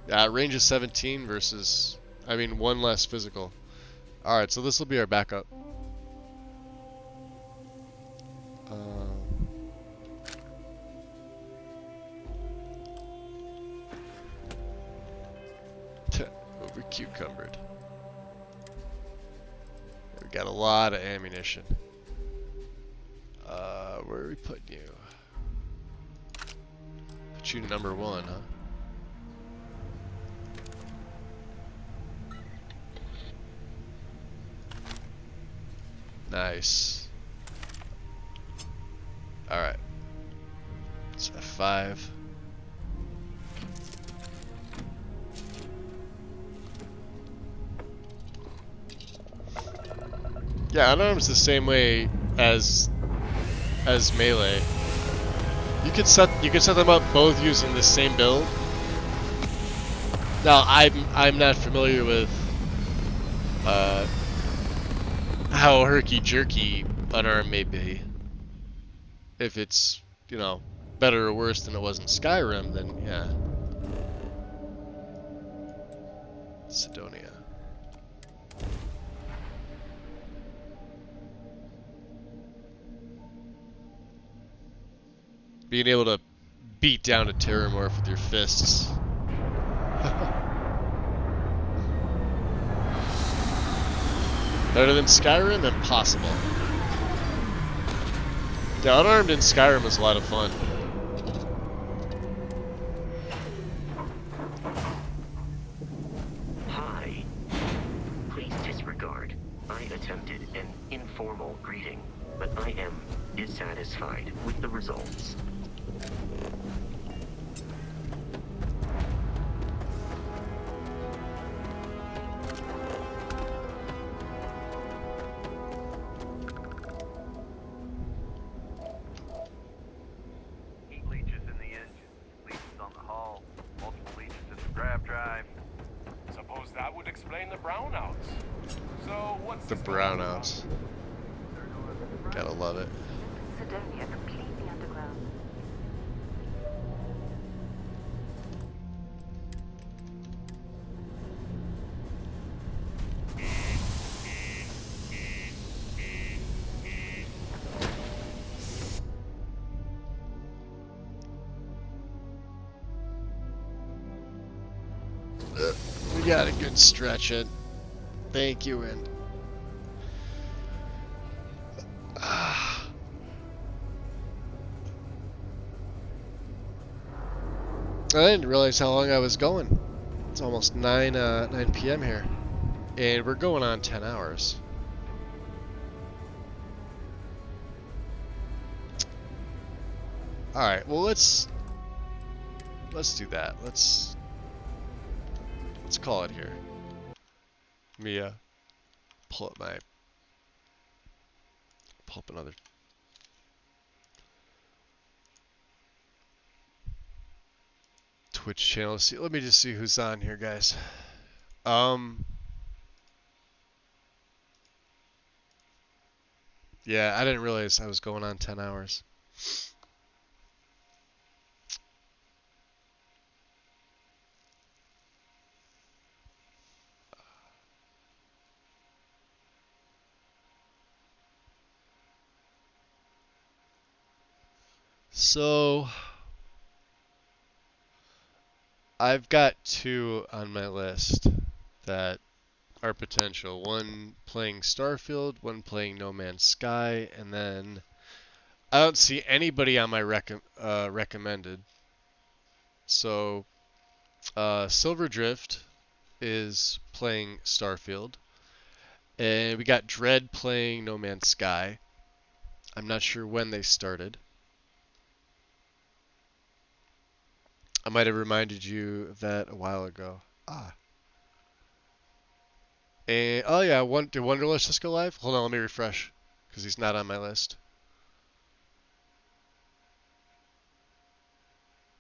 Yeah, range is 17 versus, I mean, 1 less physical. Alright, so this will be our backup. Over cucumbered. We got a lot of ammunition. Where are we putting you? Put you number 1, huh? Nice. Alright. It's F5. Yeah, unarmed's the same way as melee. You could set them up both using the same build. Now I'm not familiar with how herky-jerky unarmed may be. If it's, you know, better or worse than it was in Skyrim, then yeah. Sidonia. Being able to beat down a Terramorph with your fists. Better than Skyrim? Impossible. Yeah, unarmed in Skyrim is a lot of fun. Hi. Please disregard I am dissatisfied with the results. Heat leeches in the engine, leeches on the hull, multiple leeches in the grav drive. Suppose that would explain the brownouts. So what's The this brownouts. Gotta love it. Sidonia completely underground. We got a good stretch in. Thank you, and I didn't realize how long I was going. It's almost 9 p.m. here, and we're going on 10 hours. All right, well let's do that. Let's call it here. Let me pull up another. Twitch channel. See, let me just see who's on here, guys. Yeah, I didn't realize I was going on 10 hours. So I've got two on my list that are potential. One playing Starfield, one playing No Man's Sky, and then I don't see anybody on my recommended. So Silver Drift is playing Starfield, and we got Dread playing No Man's Sky. I'm not sure when they started. I might have reminded you of that a while ago. And, oh yeah, did Wonderlust just go live? Hold on, let me refresh, because he's not on my list.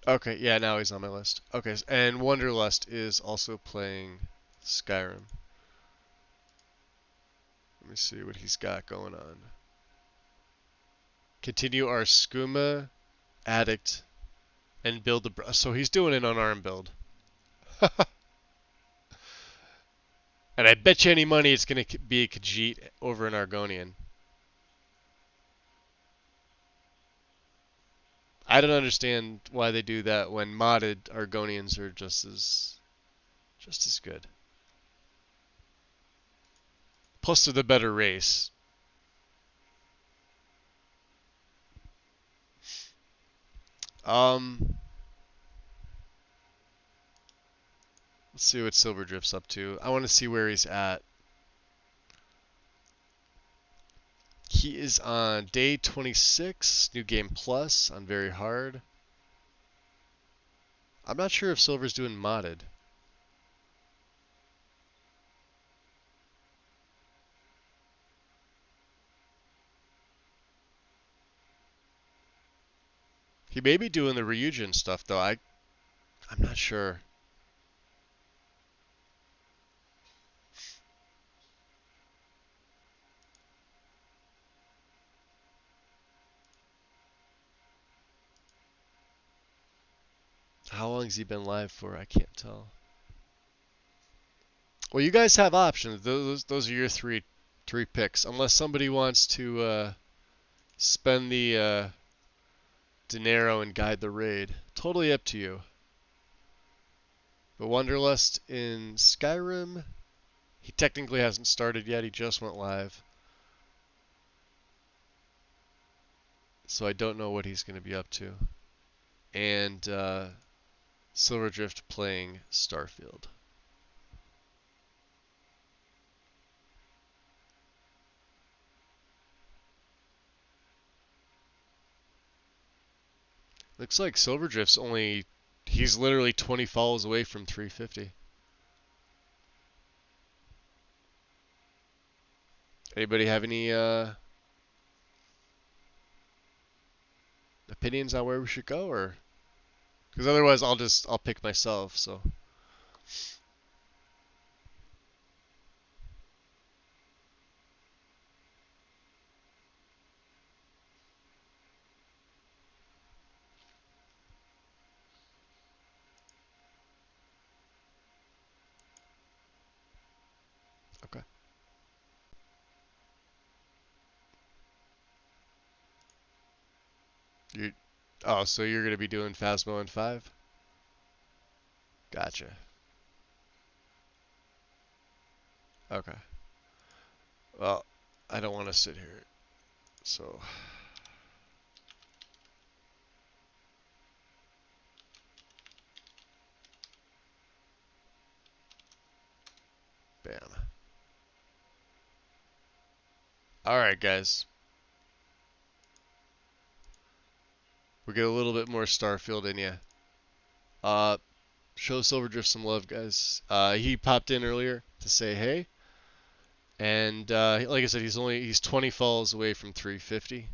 Okay, yeah, now he's on my list. Okay, and Wonderlust is also playing Skyrim. Let me see what he's got going on. Continue our Skooma Addict and build the... So he's doing an unarmed build. And I bet you any money it's going to be a Khajiit over an Argonian. I don't understand why they do that when modded Argonians are just as good. Plus they're the better race. Let's see what Silverdrift's up to. I want to see where he's at. He is on day 26, New Game Plus, on Very Hard. I'm not sure if Silver's doing modded. He may be doing the Ryujin stuff, though. I'm not sure. How long has he been live for? I can't tell. Well, you guys have options. Those are your three picks. Unless somebody wants to spend the dinero and guide the raid. Totally up to you. But Wanderlust in Skyrim, he technically hasn't started yet. He just went live. So I don't know what he's going to be up to. And Silverdrift playing Starfield. Looks like Silverdrift's only... He's literally 20 falls away from 350. Anybody have any opinions on where we should go, or... Because otherwise I'll pick myself, so... Okay. You... Oh, so you're going to be doing Phasmo in 5? Gotcha. Okay. Well, I don't want to sit here, so... Bam. Alright, guys. We get a little bit more Starfield in you. Show Silverdrift some love, guys. He popped in earlier to say hey. And like I said, he's 20 falls away from 350.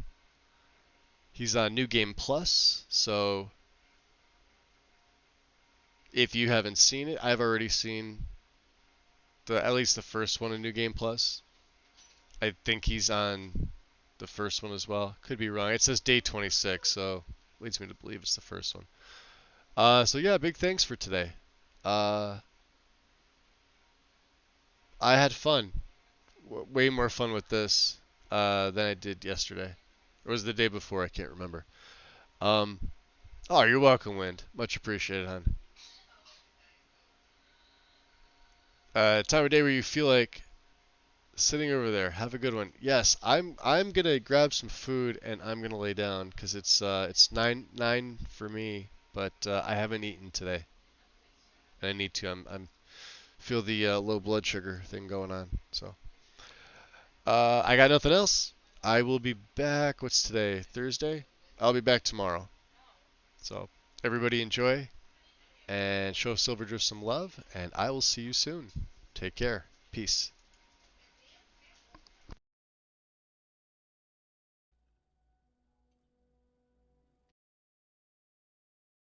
He's on New Game Plus, so if you haven't seen it, I've already seen at least the first one in New Game Plus. I think he's on the first one as well. Could be wrong. It says day 26, so leads me to believe it's the first one. So yeah, big thanks for today. I had fun. Way more fun with this than I did yesterday. Or was it the day before? I can't remember. Oh, you're welcome, Wind. Much appreciated, hon. Time of day where you feel like sitting over there. Have a good one. Yes, I'm gonna grab some food and I'm gonna lay down because it's 9 for me, but I haven't eaten today. And I need to. I'm feel the low blood sugar thing going on. So I got nothing else. I will be back. What's today? Thursday? I'll be back tomorrow. So everybody enjoy and show Silverdrift some love, and I will see you soon. Take care. Peace.